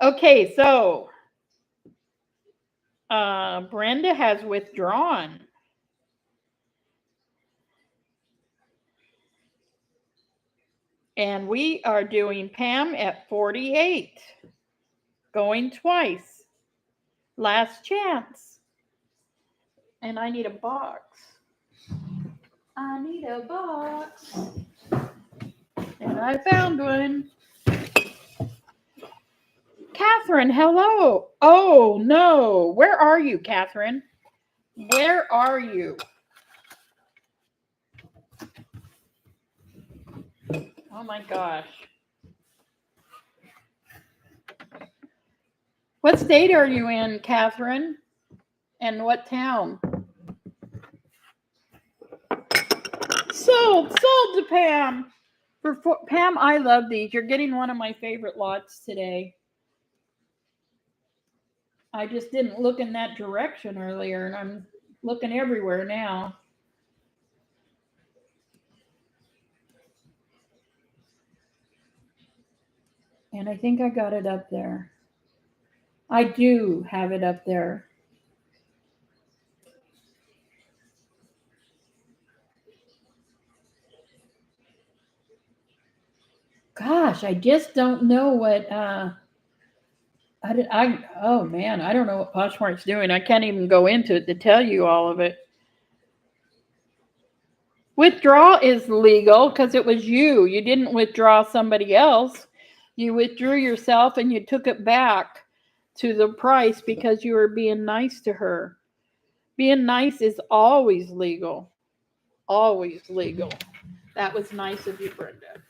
Okay, so Brenda has withdrawn. And we are doing Pam at 48. Going twice. Last chance. And I need a box. I need a box. And I found one. Catherine, hello. Oh, no. Where are you, Catherine? Where are you? Oh, my gosh. What state are you in, Catherine? And what town? Sold to Pam. Pam, I love these. You're getting one of my favorite lots today. I just didn't look in that direction earlier, and I'm looking everywhere now. And I think I got it up there. I do have it up there. Gosh, I just don't know what oh man, I don't know what Poshmark's doing. I can't even go into it to tell you all of it. Withdraw is legal because it was you. You didn't withdraw somebody else. You withdrew yourself and you took it back to the price because you were being nice to her. Being nice is always legal. Always legal. That was nice of you, Brenda.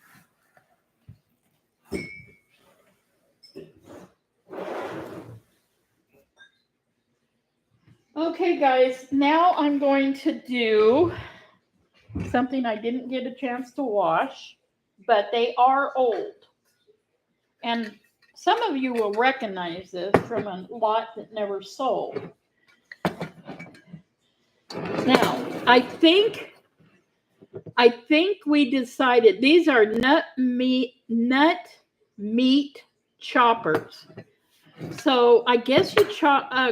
Okay, guys, now I'm going to do something I didn't get a chance to wash, but they are old. And some of you will recognize this from a lot that never sold. Now, I think we decided these are nut meat choppers. So I guess you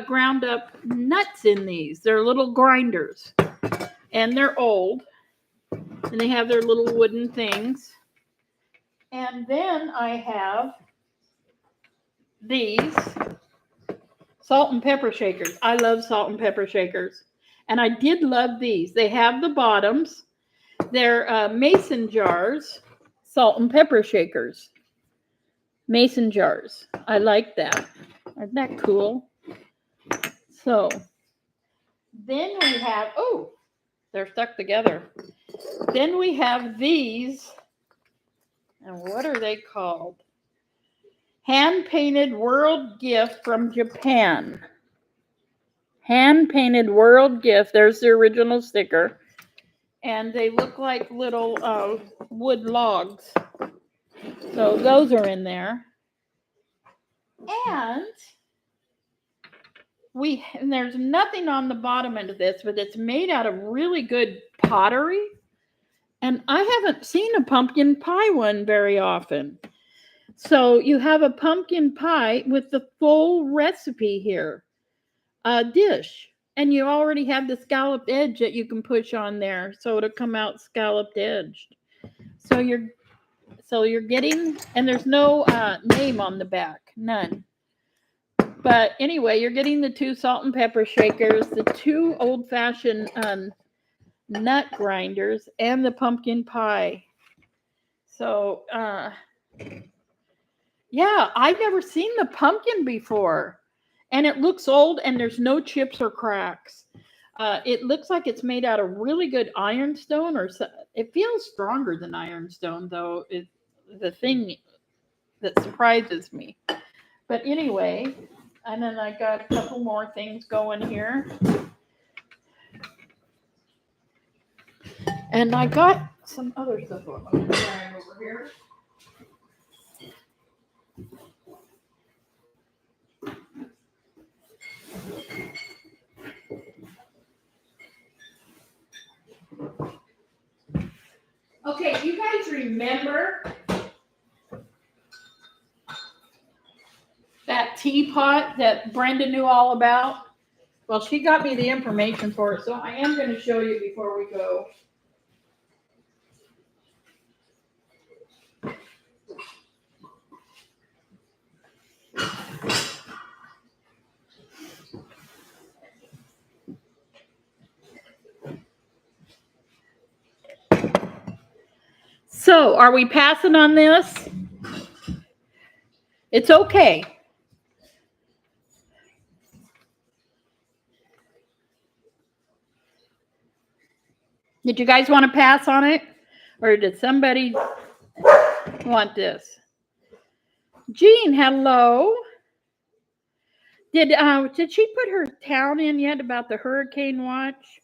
ground up nuts in these. They're little grinders, and they're old, and they have their little wooden things. And then I have these salt and pepper shakers. I love salt and pepper shakers, and I did love these. They have the bottoms. They're mason jars, salt and pepper shakers. Mason jars. I like that. Isn't that cool? So then we have, oh, they're stuck together. Then we have these, and what are they called? Hand-painted world gift from Japan. Hand-painted world gift. There's the original sticker. And they look like little wood logs. So those are in there. And there's nothing on the bottom end of this, but it's made out of really good pottery. And I haven't seen a pumpkin pie one very often. So you have a pumpkin pie with the full recipe here. A dish. And you already have the scalloped edge that you can push on there. So it'll come out scalloped edged. So you're getting, and there's no name on the back. None. But anyway, you're getting the 2 salt and pepper shakers, the 2 old-fashioned nut grinders, and the pumpkin pie. So, yeah, I've never seen the pumpkin before. And it looks old, and there's no chips or cracks. It looks like it's made out of really good ironstone, or it feels stronger than ironstone, though. It's the thing that surprises me. But anyway, and then I got a couple more things going here. And I got some other stuff going on over here. Okay, you guys remember that teapot that Brenda knew all about? Well, she got me the information for it, so I am going to show you before we go. So, are we passing on this? It's okay. Did you guys want to pass on it? Or did somebody want this? Jean, hello. Did she put her town in yet about the hurricane watch?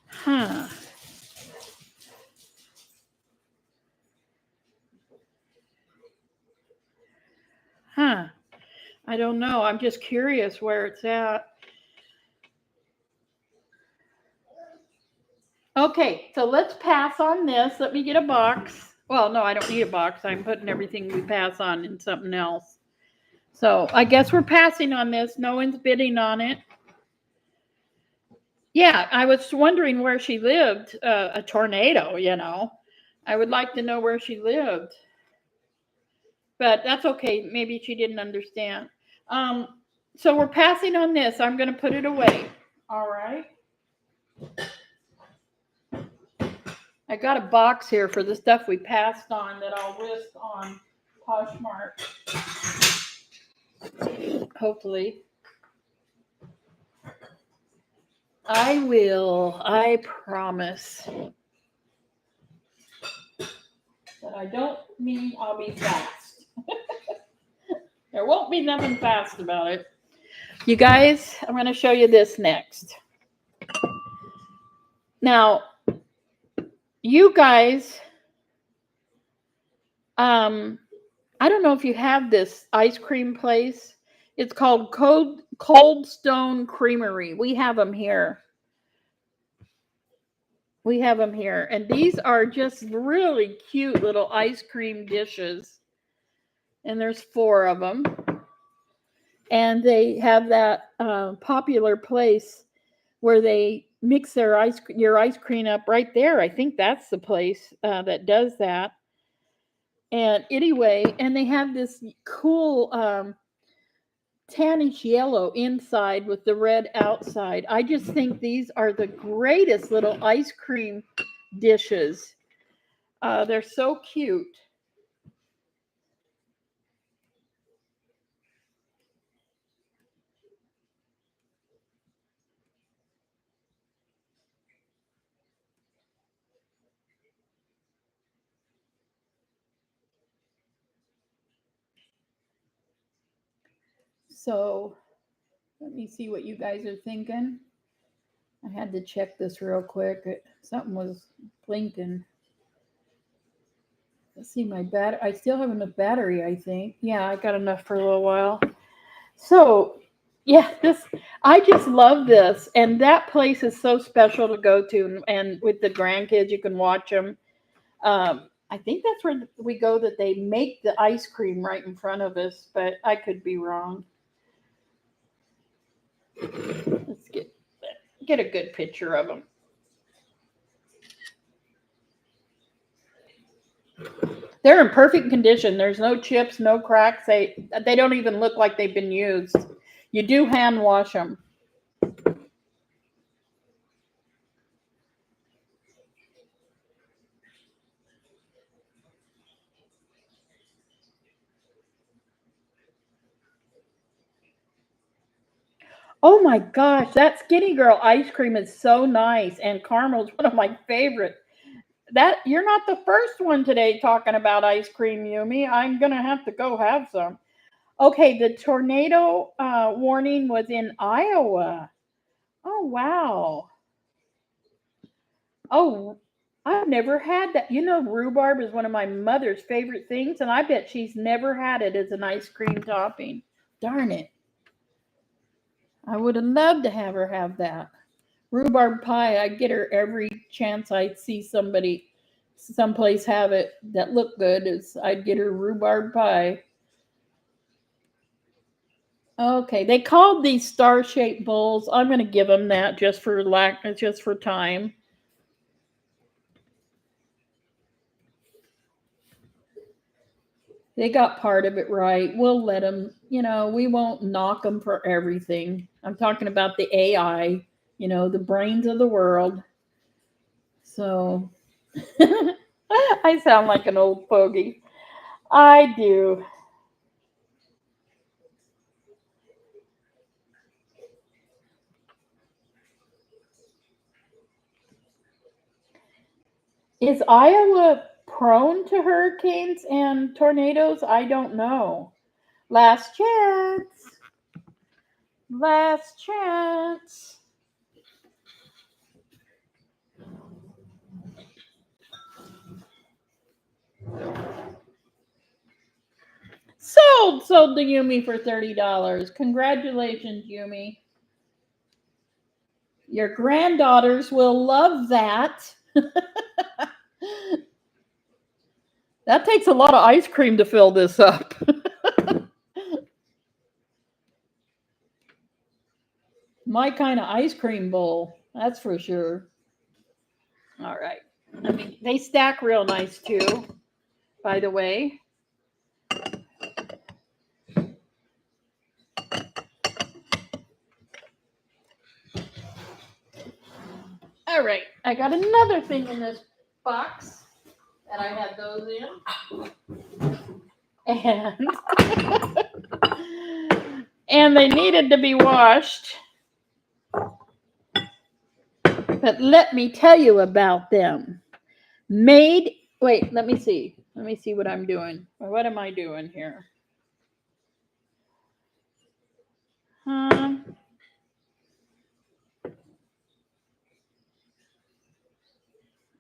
Huh. Huh. I don't know. I'm just curious where it's at. Okay, so let's pass on this. Let me get a box. Well, no, I don't need a box. I'm putting everything we pass on in something else. So I guess we're passing on this. No one's bidding on it. Yeah, I was wondering where she lived. A tornado, you know. I would like to know where she lived. But that's okay. Maybe she didn't understand. So we're passing on this. I'm going to put it away. All right. I got a box here for the stuff we passed on that I'll list on Poshmark. Hopefully. I will. I promise. But I don't mean I'll be fast. There won't be nothing fast about it. You guys, I'm going to show you this next. Now, you guys, I don't know if you have this ice cream place. It's called Cold Stone Creamery. We have them here. We have them here. And these are just really cute little ice cream dishes. And there's 4 of them. And they have that popular place where they mix your ice cream up right there. I think that's the place that does that. And anyway, and they have this cool tannish yellow inside with the red outside. I just think these are the greatest little ice cream dishes. They're so cute. So let me see what you guys are thinking. I had to check this real quick. Something was blinking. Let's see my I still have enough battery, I think. Yeah, I got enough for a little while. So, yeah, I just love this. And that place is so special to go to. And with the grandkids, you can watch them. I think that's where we go that they make the ice cream right in front of us, but I could be wrong. Let's get a good picture of them. They're in perfect condition. There's no chips, no cracks. They don't even look like they've been used. You do hand wash them. Oh my gosh, that Skinny Girl ice cream is so nice, and caramel's one of my favorite. That you're not the first one today talking about ice cream, Yumi. I'm gonna have to go have some. Okay, the tornado warning was in Iowa. Oh wow. Oh, I've never had that. You know, rhubarb is one of my mother's favorite things, and I bet she's never had it as an ice cream topping. Darn it. I would have loved to have her have that. Rhubarb pie, I'd get her every chance I'd see somebody someplace have it that looked good. Is I'd get her rhubarb pie. Okay, they called these star-shaped bowls. I'm going to give them that just for time. They got part of it right. We'll let them, we won't knock them for everything. I'm talking about the AI, the brains of the world. So I sound like an old fogey. I do. Is Iowa prone to hurricanes and tornadoes? I don't know. Last chance. Last chance. Sold to Yumi for $30. Congratulations, Yumi. Your granddaughters will love that. That takes a lot of ice cream to fill this up. My kind of ice cream bowl, that's for sure. All right. I mean, they stack real nice too, by the way. All right. I got another thing in this box that I had those in. And they needed to be washed. But let me tell you about them. Wait, let me see. Let me see what I'm doing. Or what am I doing here?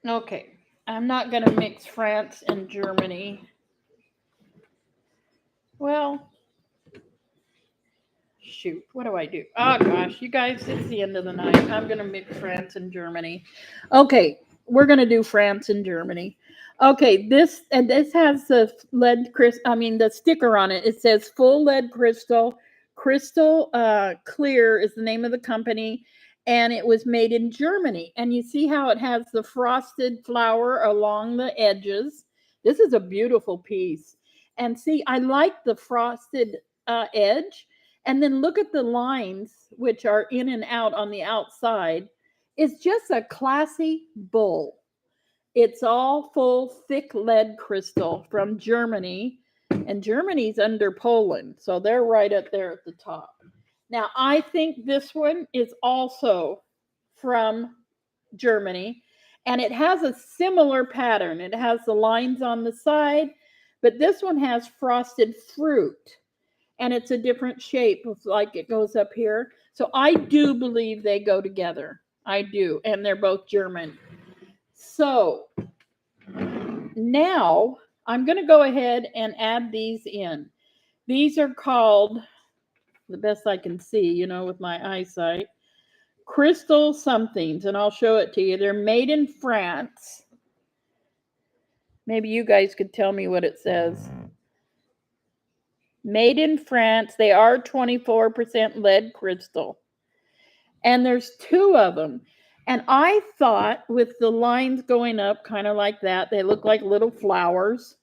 Okay. I'm not going to mix France and Germany. Well, shoot. What do I do? Oh, gosh. You guys, it's the end of the night. I'm going to mix France and Germany. Okay. We're going to do France and Germany. Okay, this has the the sticker on it. It says full lead crystal. Crystal Clear is the name of the company, and it was made in Germany. And you see how it has the frosted flower along the edges. This is a beautiful piece. And see, I like the frosted edge. And then look at the lines, which are in and out on the outside. It's just a classy bowl. It's all full thick lead crystal from Germany, and Germany's under Poland, so they're right up there at the top. Now, I think this one is also from Germany, and it has a similar pattern. It has the lines on the side, but this one has frosted fruit, and it's a different shape, like it goes up here. So I do believe they go together. I do, and they're both German. So now I'm going to go ahead and add these in. These are called, the best I can see, with my eyesight, crystal somethings, and I'll show it to you. They're made in France. Maybe you guys could tell me what it says. Made in France. They are 24% lead crystal. And there's two of them. And I thought with the lines going up kind of like that, they look like little flowers.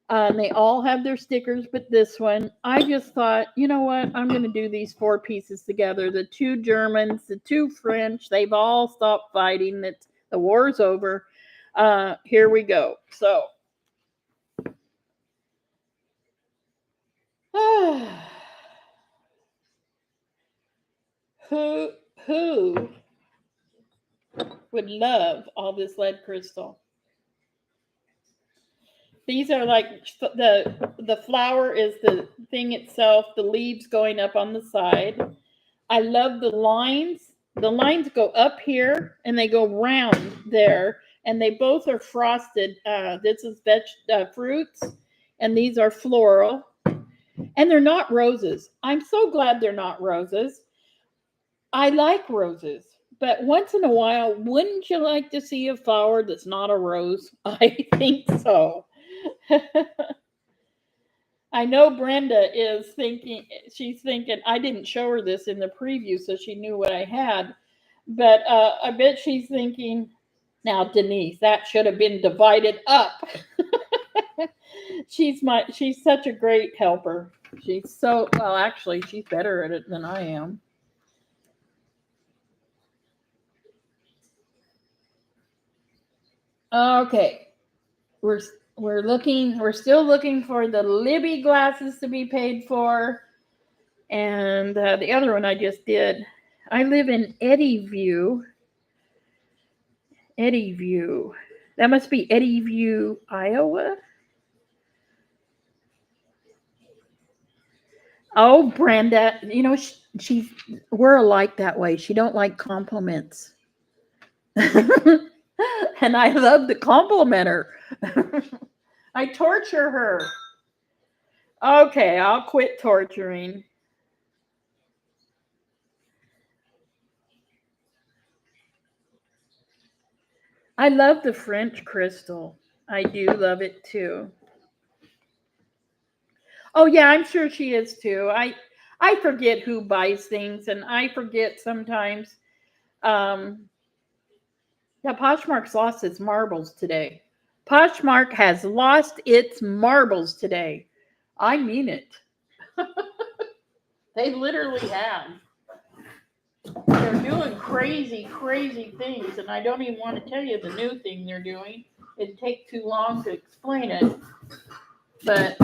And they all have their stickers, but this one, I just thought, you know what? I'm going to do these 4 pieces together. The 2 Germans, the 2 French, they've all stopped fighting. The war's over. Here we go. So, who would love all this lead crystal? These are like the flower is the thing itself, the leaves going up on the side. I love the lines. The lines go up here and they go round there, and they both are frosted. This is fruits, and these are floral, and they're not roses. I'm so glad they're not roses. I like roses, but once in a while, wouldn't you like to see a flower that's not a rose? I think so. I know Brenda is thinking, she's thinking, I didn't show her this in the preview so she knew what I had, but I bet she's thinking, now Denise, that should have been divided up. She's such a great helper. Actually, she's better at it than I am. Okay, we're still looking for the Libby glasses to be paid for, and the other one I just did. I live in Eddyview, That must be Eddie View, Iowa. Oh, Brenda, you know, we're alike that way. She don't like compliments. And I love to compliment her. I torture her. Okay, I'll quit torturing. I love the French crystal. I do love it too. Oh yeah, I'm sure she is too. I forget who buys things, and I forget sometimes. Yeah, Poshmark's lost its marbles today. Poshmark has lost its marbles today. I mean it. They literally have. They're doing crazy, crazy things, and I don't even want to tell you the new thing they're doing. It'd take too long to explain it. But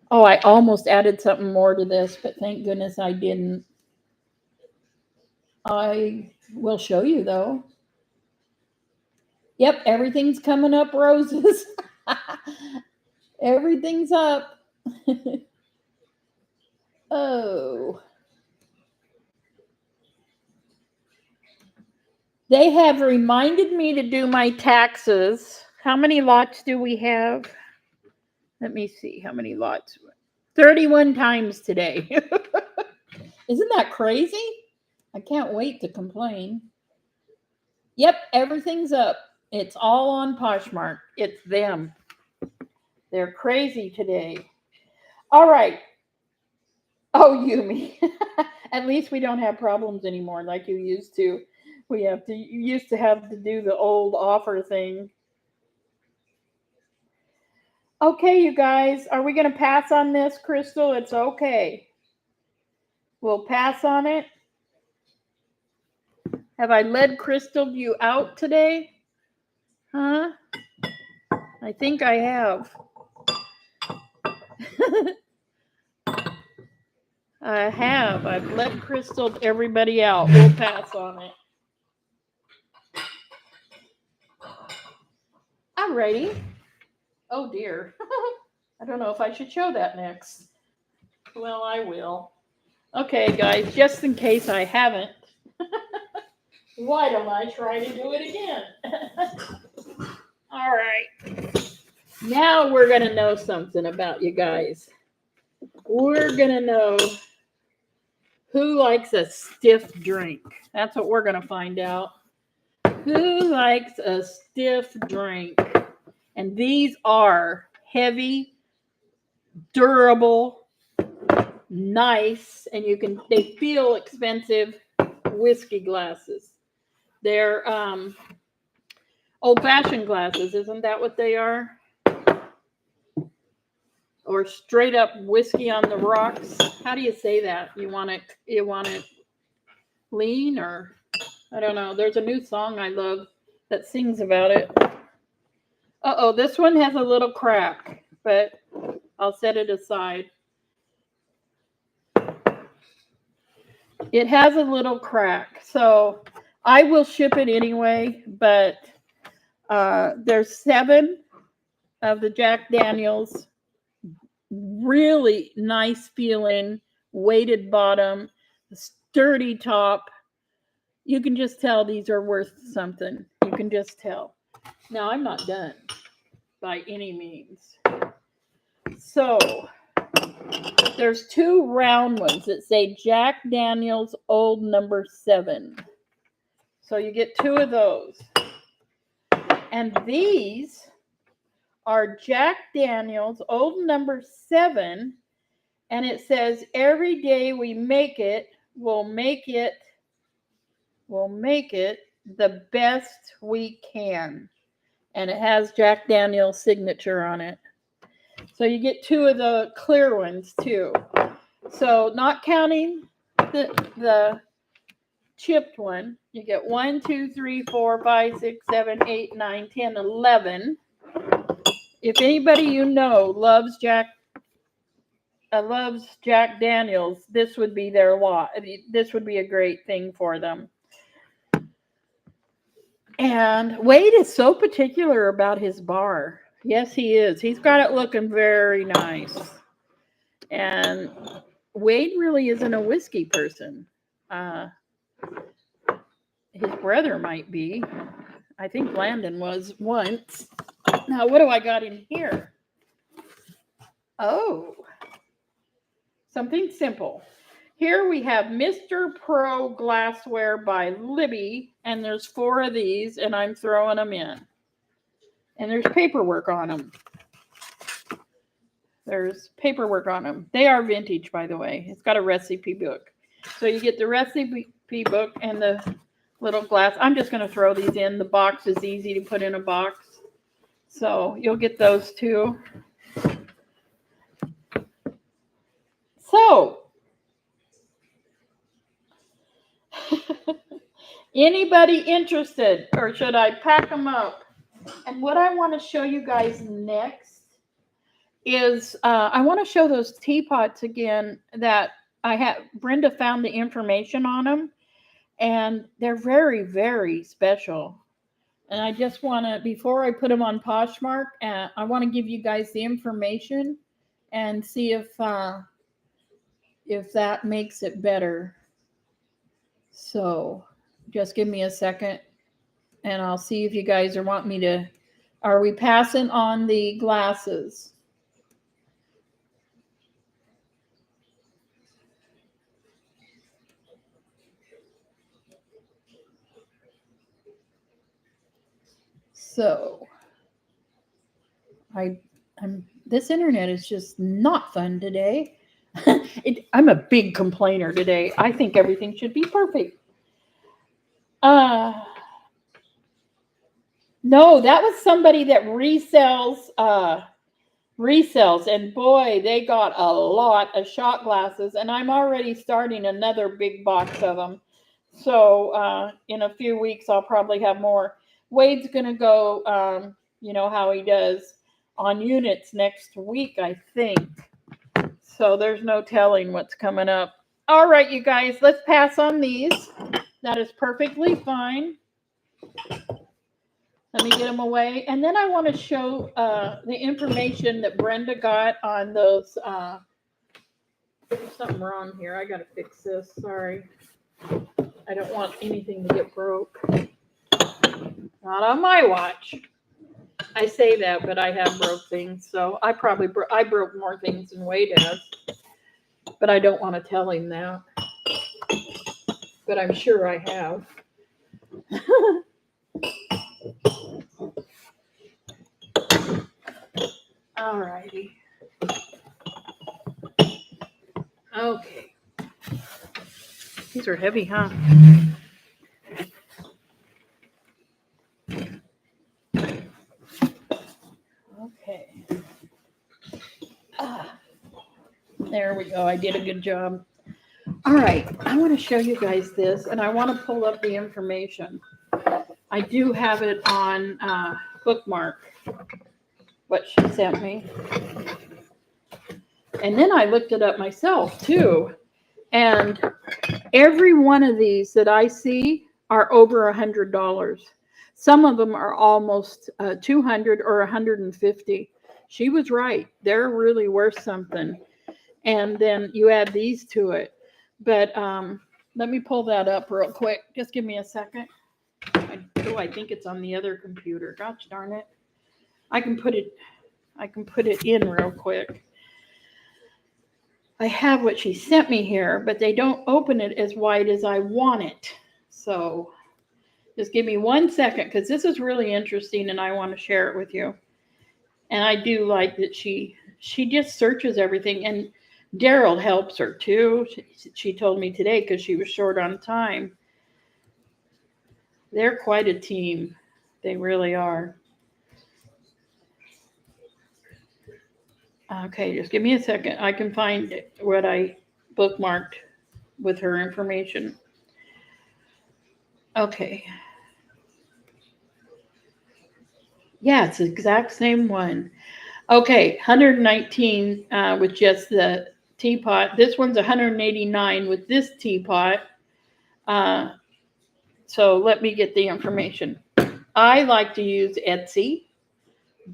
oh, I almost added something more to this, but thank goodness I didn't. I will show you though. Yep, everything's coming up roses. Everything's up. Oh. They have reminded me to do my taxes. How many lots do we have? Let me see how many lots. 31 times today. Isn't that crazy? I can't wait to complain. Yep, everything's up. It's all on Poshmark. It's them. They're crazy today. All right. Oh, Yumi. At least we don't have problems anymore like you used to. You used to have to do the old offer thing. Okay, you guys, are we going to pass on this, Crystal? It's okay. We'll pass on it. Have I led Crystal you out today? Huh? I think I have. I have. I've led Crystal everybody out. We'll pass on it. I'm ready. Oh dear. I don't know if I should show that next. Well, I will. Okay, guys, just in case I haven't, why don't I try to do it again? All right. Now we're going to know something about you guys. We're going to know who likes a stiff drink. That's what we're going to find out. Who likes a stiff drink? And these are heavy, durable, nice, and they feel expensive whiskey glasses. They're old-fashioned glasses, isn't that what they are? Or straight up whiskey on the rocks. How do you say that? You want it lean, or I don't know. There's a new song I love that sings about it. Uh-oh, this one has a little crack, but I'll set it aside. It has a little crack, so I will ship it anyway, but there's 7 of the Jack Daniels. Really nice feeling, weighted bottom, sturdy top. You can just tell these are worth something. You can just tell. Now, I'm not done by any means. So, there's 2 round ones that say Jack Daniels Old Number 7. So, you get 2 of those. And these are Jack Daniels Old Number 7. And it says, every day we make it, we'll make it the best we can. And it has Jack Daniel's signature on it. So you get 2 of the clear ones too. So not counting the chipped one, you get 1, 2, 3, 4, 5, 6, 7, 8, 9, 10, 11. If anybody you know loves Jack Daniels, this would be their lot. This would be a great thing for them. And Wade is so particular about his bar. Yes, he is. He's got it looking very nice. And Wade really isn't a whiskey person. His brother might be. I think Landon was once. Now, what do I got in here? Oh, something simple. Here we have Mr. Pro Glassware by Libby, and there's 4 of these, and I'm throwing them in. And there's paperwork on them. There's paperwork on them. They are vintage, by the way. It's got a recipe book. So you get the recipe book and the little glass. I'm just going to throw these in. The box is easy to put in a box. So you'll get those too. So, anybody interested, or should I pack them up? And what I want to show you guys next is I want to show those teapots again that I have. Brenda found the information on them, and they're very, very special. And I just want to, before I put them on Poshmark, I want to give you guys the information and see if that makes it better. So just give me a second and I'll see if you guys want me to, are we passing on the glasses? So this internet is just not fun today. I'm a big complainer today. I think everything should be perfect. No, that was somebody that resells, and boy, they got a lot of shot glasses, and I'm already starting another big box of them. So in a few weeks, I'll probably have more. Wade's going to go, you know how he does, on units next week, I think. So there's no telling what's coming up. All right, you guys, let's pass on these. That is perfectly fine. Let me get them away. And then I want to show the information that Brenda got on those. There's something wrong here. I got to fix this. Sorry. I don't want anything to get broke. Not on my watch. I say that, but I have broke things. So I probably I broke more things than Wade has. But I don't want to tell him that. But I'm sure I have. All righty. Okay. These are heavy, huh? Okay. There we go. I did a good job. All right. I want to show you guys this, and I want to pull up the information. I do have it on bookmark, what she sent me. And then I looked it up myself, too. And every one of these that I see are over $100. Some of them are almost $200 or $150. She was right. They're really worth something. And then you add these to it. But let me pull that up real quick. Just give me a second. I think it's on the other computer. Gosh darn it. I can put it in real quick. I have what she sent me here, but they don't open it as wide as I want it. So just give me 1 second, because this is really interesting and I want to share it with you. And I do like that she just searches everything, and Daryl helps her too. She told me today because she was short on time. They're quite a team. They really are. Okay, just give me a second. I can find what I bookmarked with her information. Okay. Yeah, it's the exact same one. Okay, 119 with just the teapot. This one's 189 with this teapot. So let me get the information. I like to use Etsy,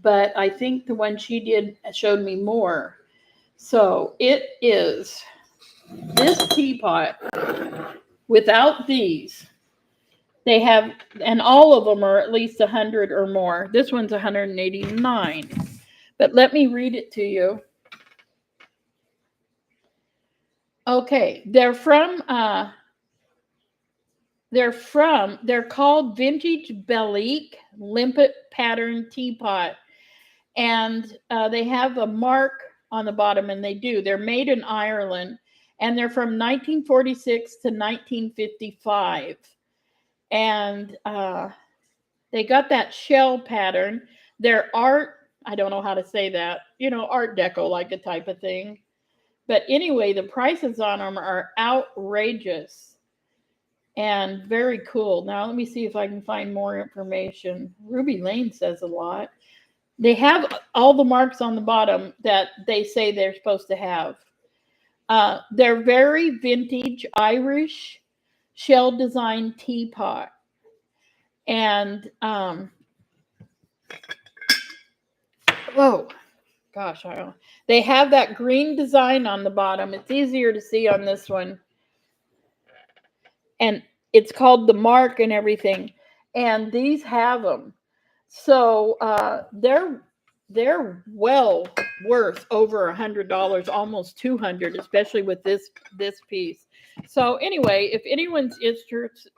but I think the one she did showed me more. So it is this teapot without these. They have, and all of them are at least 100 or more. This one's 189. But let me read it to you. Okay, they're called Vintage Bellique Limpet Pattern Teapot. And they have a mark on the bottom, and they're made in Ireland, and they're from 1946 to 1955. And they got that shell pattern. They're I don't know how to say that, Art Deco, like a type of thing. But anyway, the prices on them are outrageous and very cool. Now, let me see if I can find more information. Ruby Lane says a lot. They have all the marks on the bottom that they say they're supposed to have. They're very vintage Irish shell design teapot. And, whoa, gosh, I don't know. They have that green design on the bottom. It's easier to see on this one. And it's called the mark and everything. And these have them. So they're well worth over $100, almost $200, especially with this piece. So anyway, if anyone's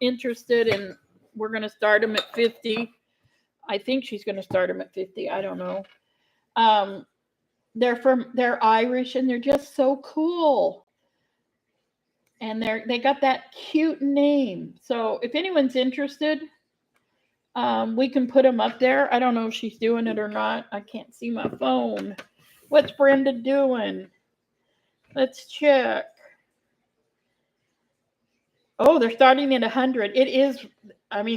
interested in, we're going to start them at 50. I think she's going to start them at 50. I don't know. They're Irish, and they're just so cool. And they got that cute name. So if anyone's interested, we can put them up there. I don't know if she's doing it or not. I can't see my phone. What's Brenda doing? Let's check. Oh, they're starting at 100. It is,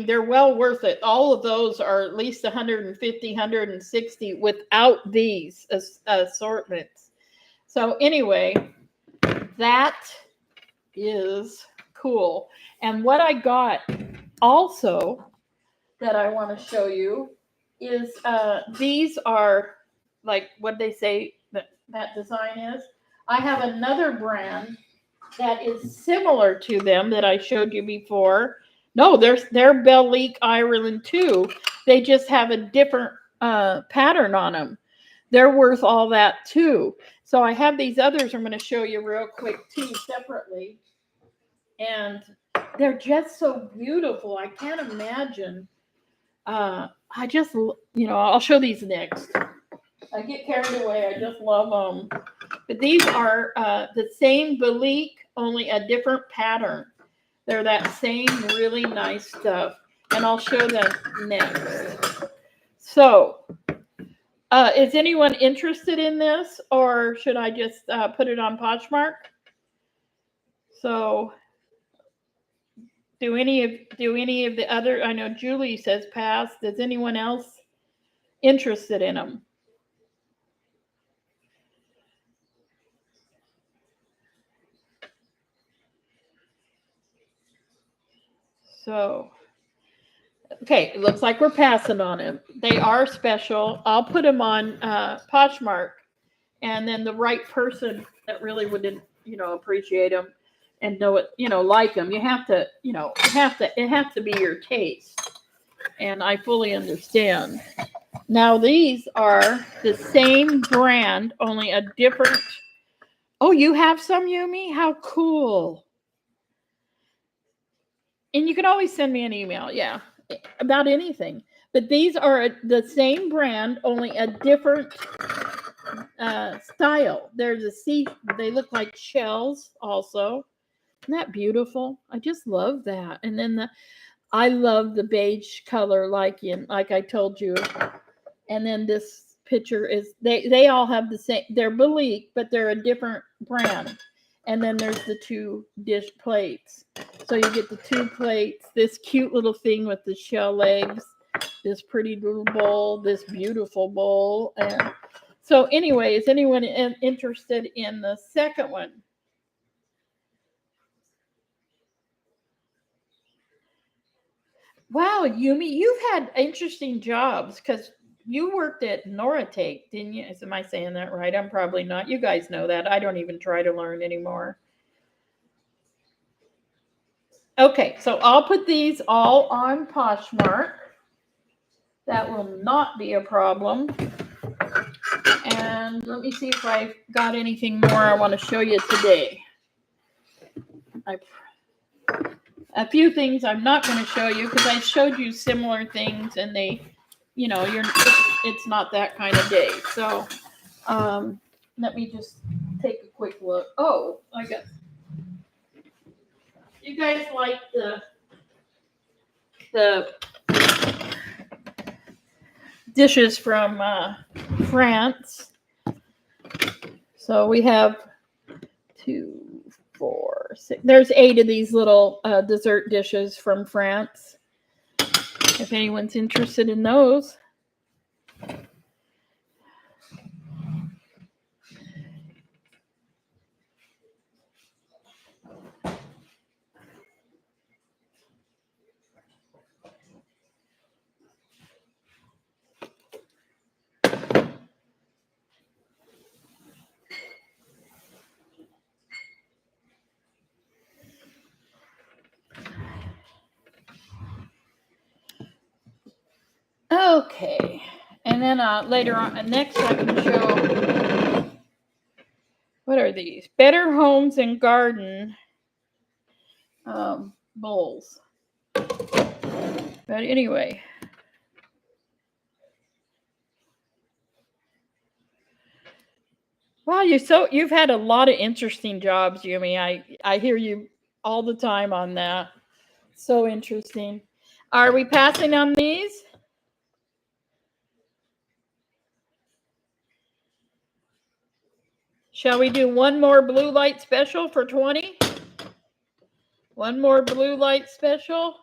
they're well worth it. All of those are at least 150, 160 without these assortments. So anyway, that is cool. And what I got also that I want to show you is these are like what they say that design is. I have another brand that is similar to them that I showed you before. No, they're Bellique Ireland too. They just have a different pattern on them. They're worth all that too. So I have these others I'm going to show you real quick too, separately. And they're just so beautiful. I can't imagine. I just, I'll show these next. I get carried away. I just love them. But these are the same Bellique, only a different pattern. They're that same really nice stuff. And I'll show them next. So, is anyone interested in this? Or should I just put it on Poshmark? So, do any of the other, I know Julie says pass. Does anyone else interested in them? So, okay, it looks like we're passing on them. They are special. I'll put them on Poshmark, and then the right person that really would, appreciate them and know it, like them. You have to, it has to be your taste, and I fully understand. Now these are the same brand, only a different. Oh, you have some, Yumi? How cool! And you can always send me an email, yeah, about anything. But these are the same brand, only a different style. There's they look like shells also. Isn't that beautiful? I just love that. And then I love the beige color, like I told you. And then this picture is, they all have the same, they're Bellique, but they're a different brand. And then there's the two dish plates. So you get the two plates, this cute little thing with the shell legs, this pretty little bowl, this beautiful bowl. And so anyway, is anyone interested in the second one? Wow, Yumi, you've had interesting jobs because you worked at Noratake, didn't you? Am I saying that right? I'm probably not. You guys know that. I don't even try to learn anymore. Okay, so I'll put these all on Poshmark. That will not be a problem. And let me see if I've got anything more I want to show you today. A few things I'm not going to show you because I showed you similar things and they, you know, it's not that kind of day. So let me just take a quick look. Oh, I got, you guys like the dishes from France. So we have 2, 4, 6. There's 8 of these little dessert dishes from France. If anyone's interested in those. Okay, and then later on, next I can show, what are these? Better Homes and Garden bowls. But anyway. Wow, you've had a lot of interesting jobs, Yumi. I hear you all the time on that. So interesting. Are we passing on these? Shall we do one more blue light special for 20? One more blue light special.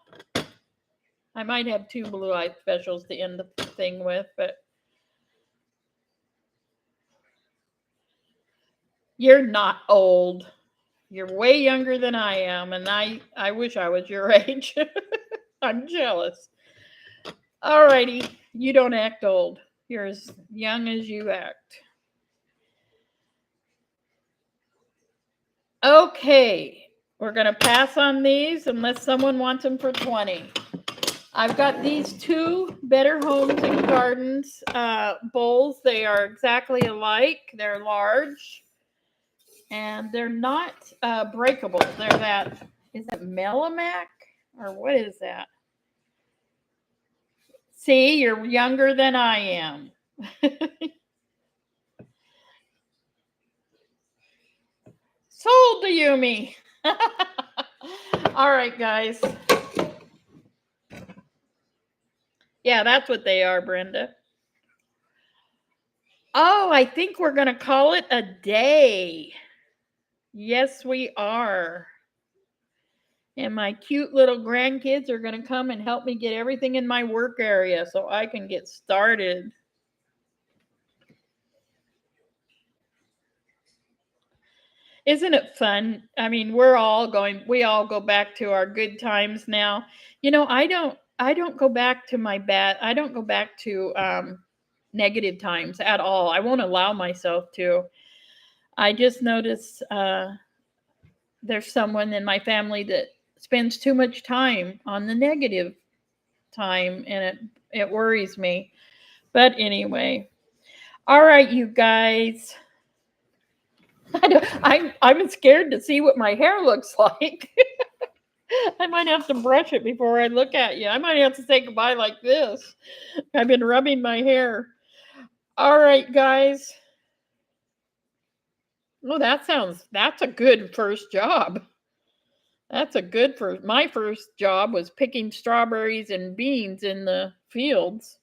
I might have 2 blue light specials to end the thing with, but you're not old. You're way younger than I am, and I wish I was your age. I'm jealous. Alrighty, you don't act old. You're as young as you act. Okay, we're gonna pass on these unless someone wants them for 20. I've got these 2 Better Homes and Gardens bowls. They are exactly alike. They're large. And they're not breakable. They're that, is it Melamac? Or what is that? See, you're younger than I am. Sold to Yumi. All right, guys. Yeah, that's what they are, Brenda. Oh, I think we're going to call it a day. Yes, we are. And my cute little grandkids are going to come and help me get everything in my work area so I can get started. Isn't it fun? I mean, we all go back to our good times now. You know, I don't go back to I don't go back to negative times at all. I won't allow myself to. I just notice there's someone in my family that spends too much time on the negative time, and it worries me. But anyway, all right, you guys. I'm scared to see what my hair looks like. I might have to brush it before I look at you. I might have to say goodbye like this. I've been rubbing my hair. All right, guys. Oh, that's a good first job. That's a good first. My first job was picking strawberries and beans in the fields.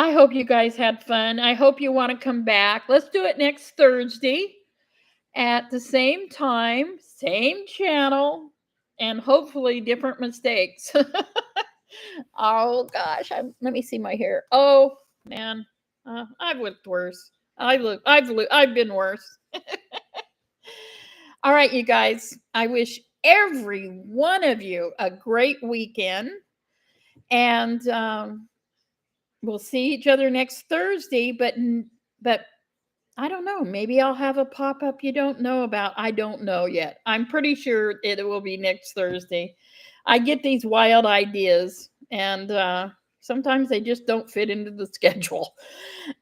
I hope you guys had fun. I hope you want to come back. Let's do it next Thursday at the same time, same channel, and hopefully different mistakes. Oh gosh, let me see my hair. Oh man, I've looked worse. I've been worse. All right, you guys. I wish every one of you a great weekend. And we'll see each other next Thursday. But I don't know. Maybe I'll have a pop up you don't know about. I don't know yet. I'm pretty sure it will be next Thursday. I get these wild ideas, and sometimes they just don't fit into the schedule.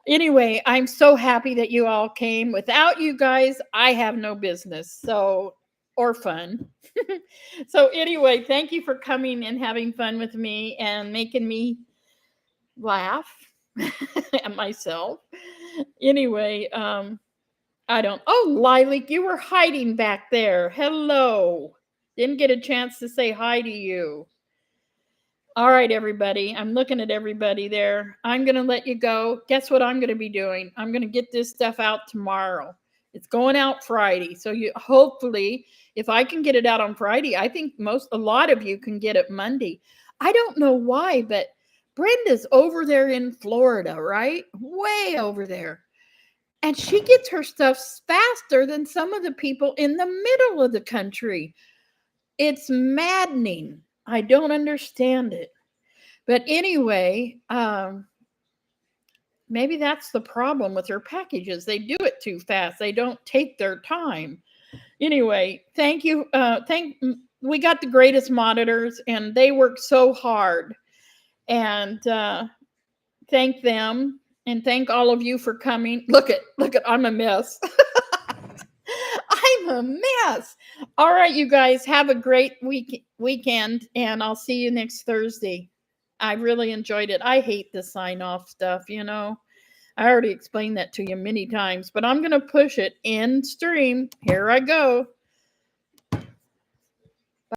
Anyway, I'm so happy that you all came. Without you guys, I have no business. So, or fun. So, anyway, thank you for coming and having fun with me and making me laugh at myself. Anyway, I don't. Oh, Lilac, you were hiding back there. Hello. Didn't get a chance to say hi to you. All right, everybody. I'm looking at everybody there. I'm going to let you go. Guess what I'm going to be doing? I'm going to get this stuff out tomorrow. It's going out Friday. So you hopefully, if I can get it out on Friday, I think a lot of you can get it Monday. I don't know why, but Brenda's over there in Florida, right? Way over there. And she gets her stuff faster than some of the people in the middle of the country. It's maddening. I don't understand it. But anyway, maybe that's the problem with her packages. They do it too fast. They don't take their time. Anyway, thank you. We got the greatest monitors, and they work so hard. And thank them, and thank all of you for coming. Look at, I'm a mess. I'm a mess. All right, you guys, have a great weekend, and I'll see you next Thursday. I really enjoyed it. I hate the sign off stuff, you know. I already explained that to you many times, but I'm going to push it in stream. Here I go.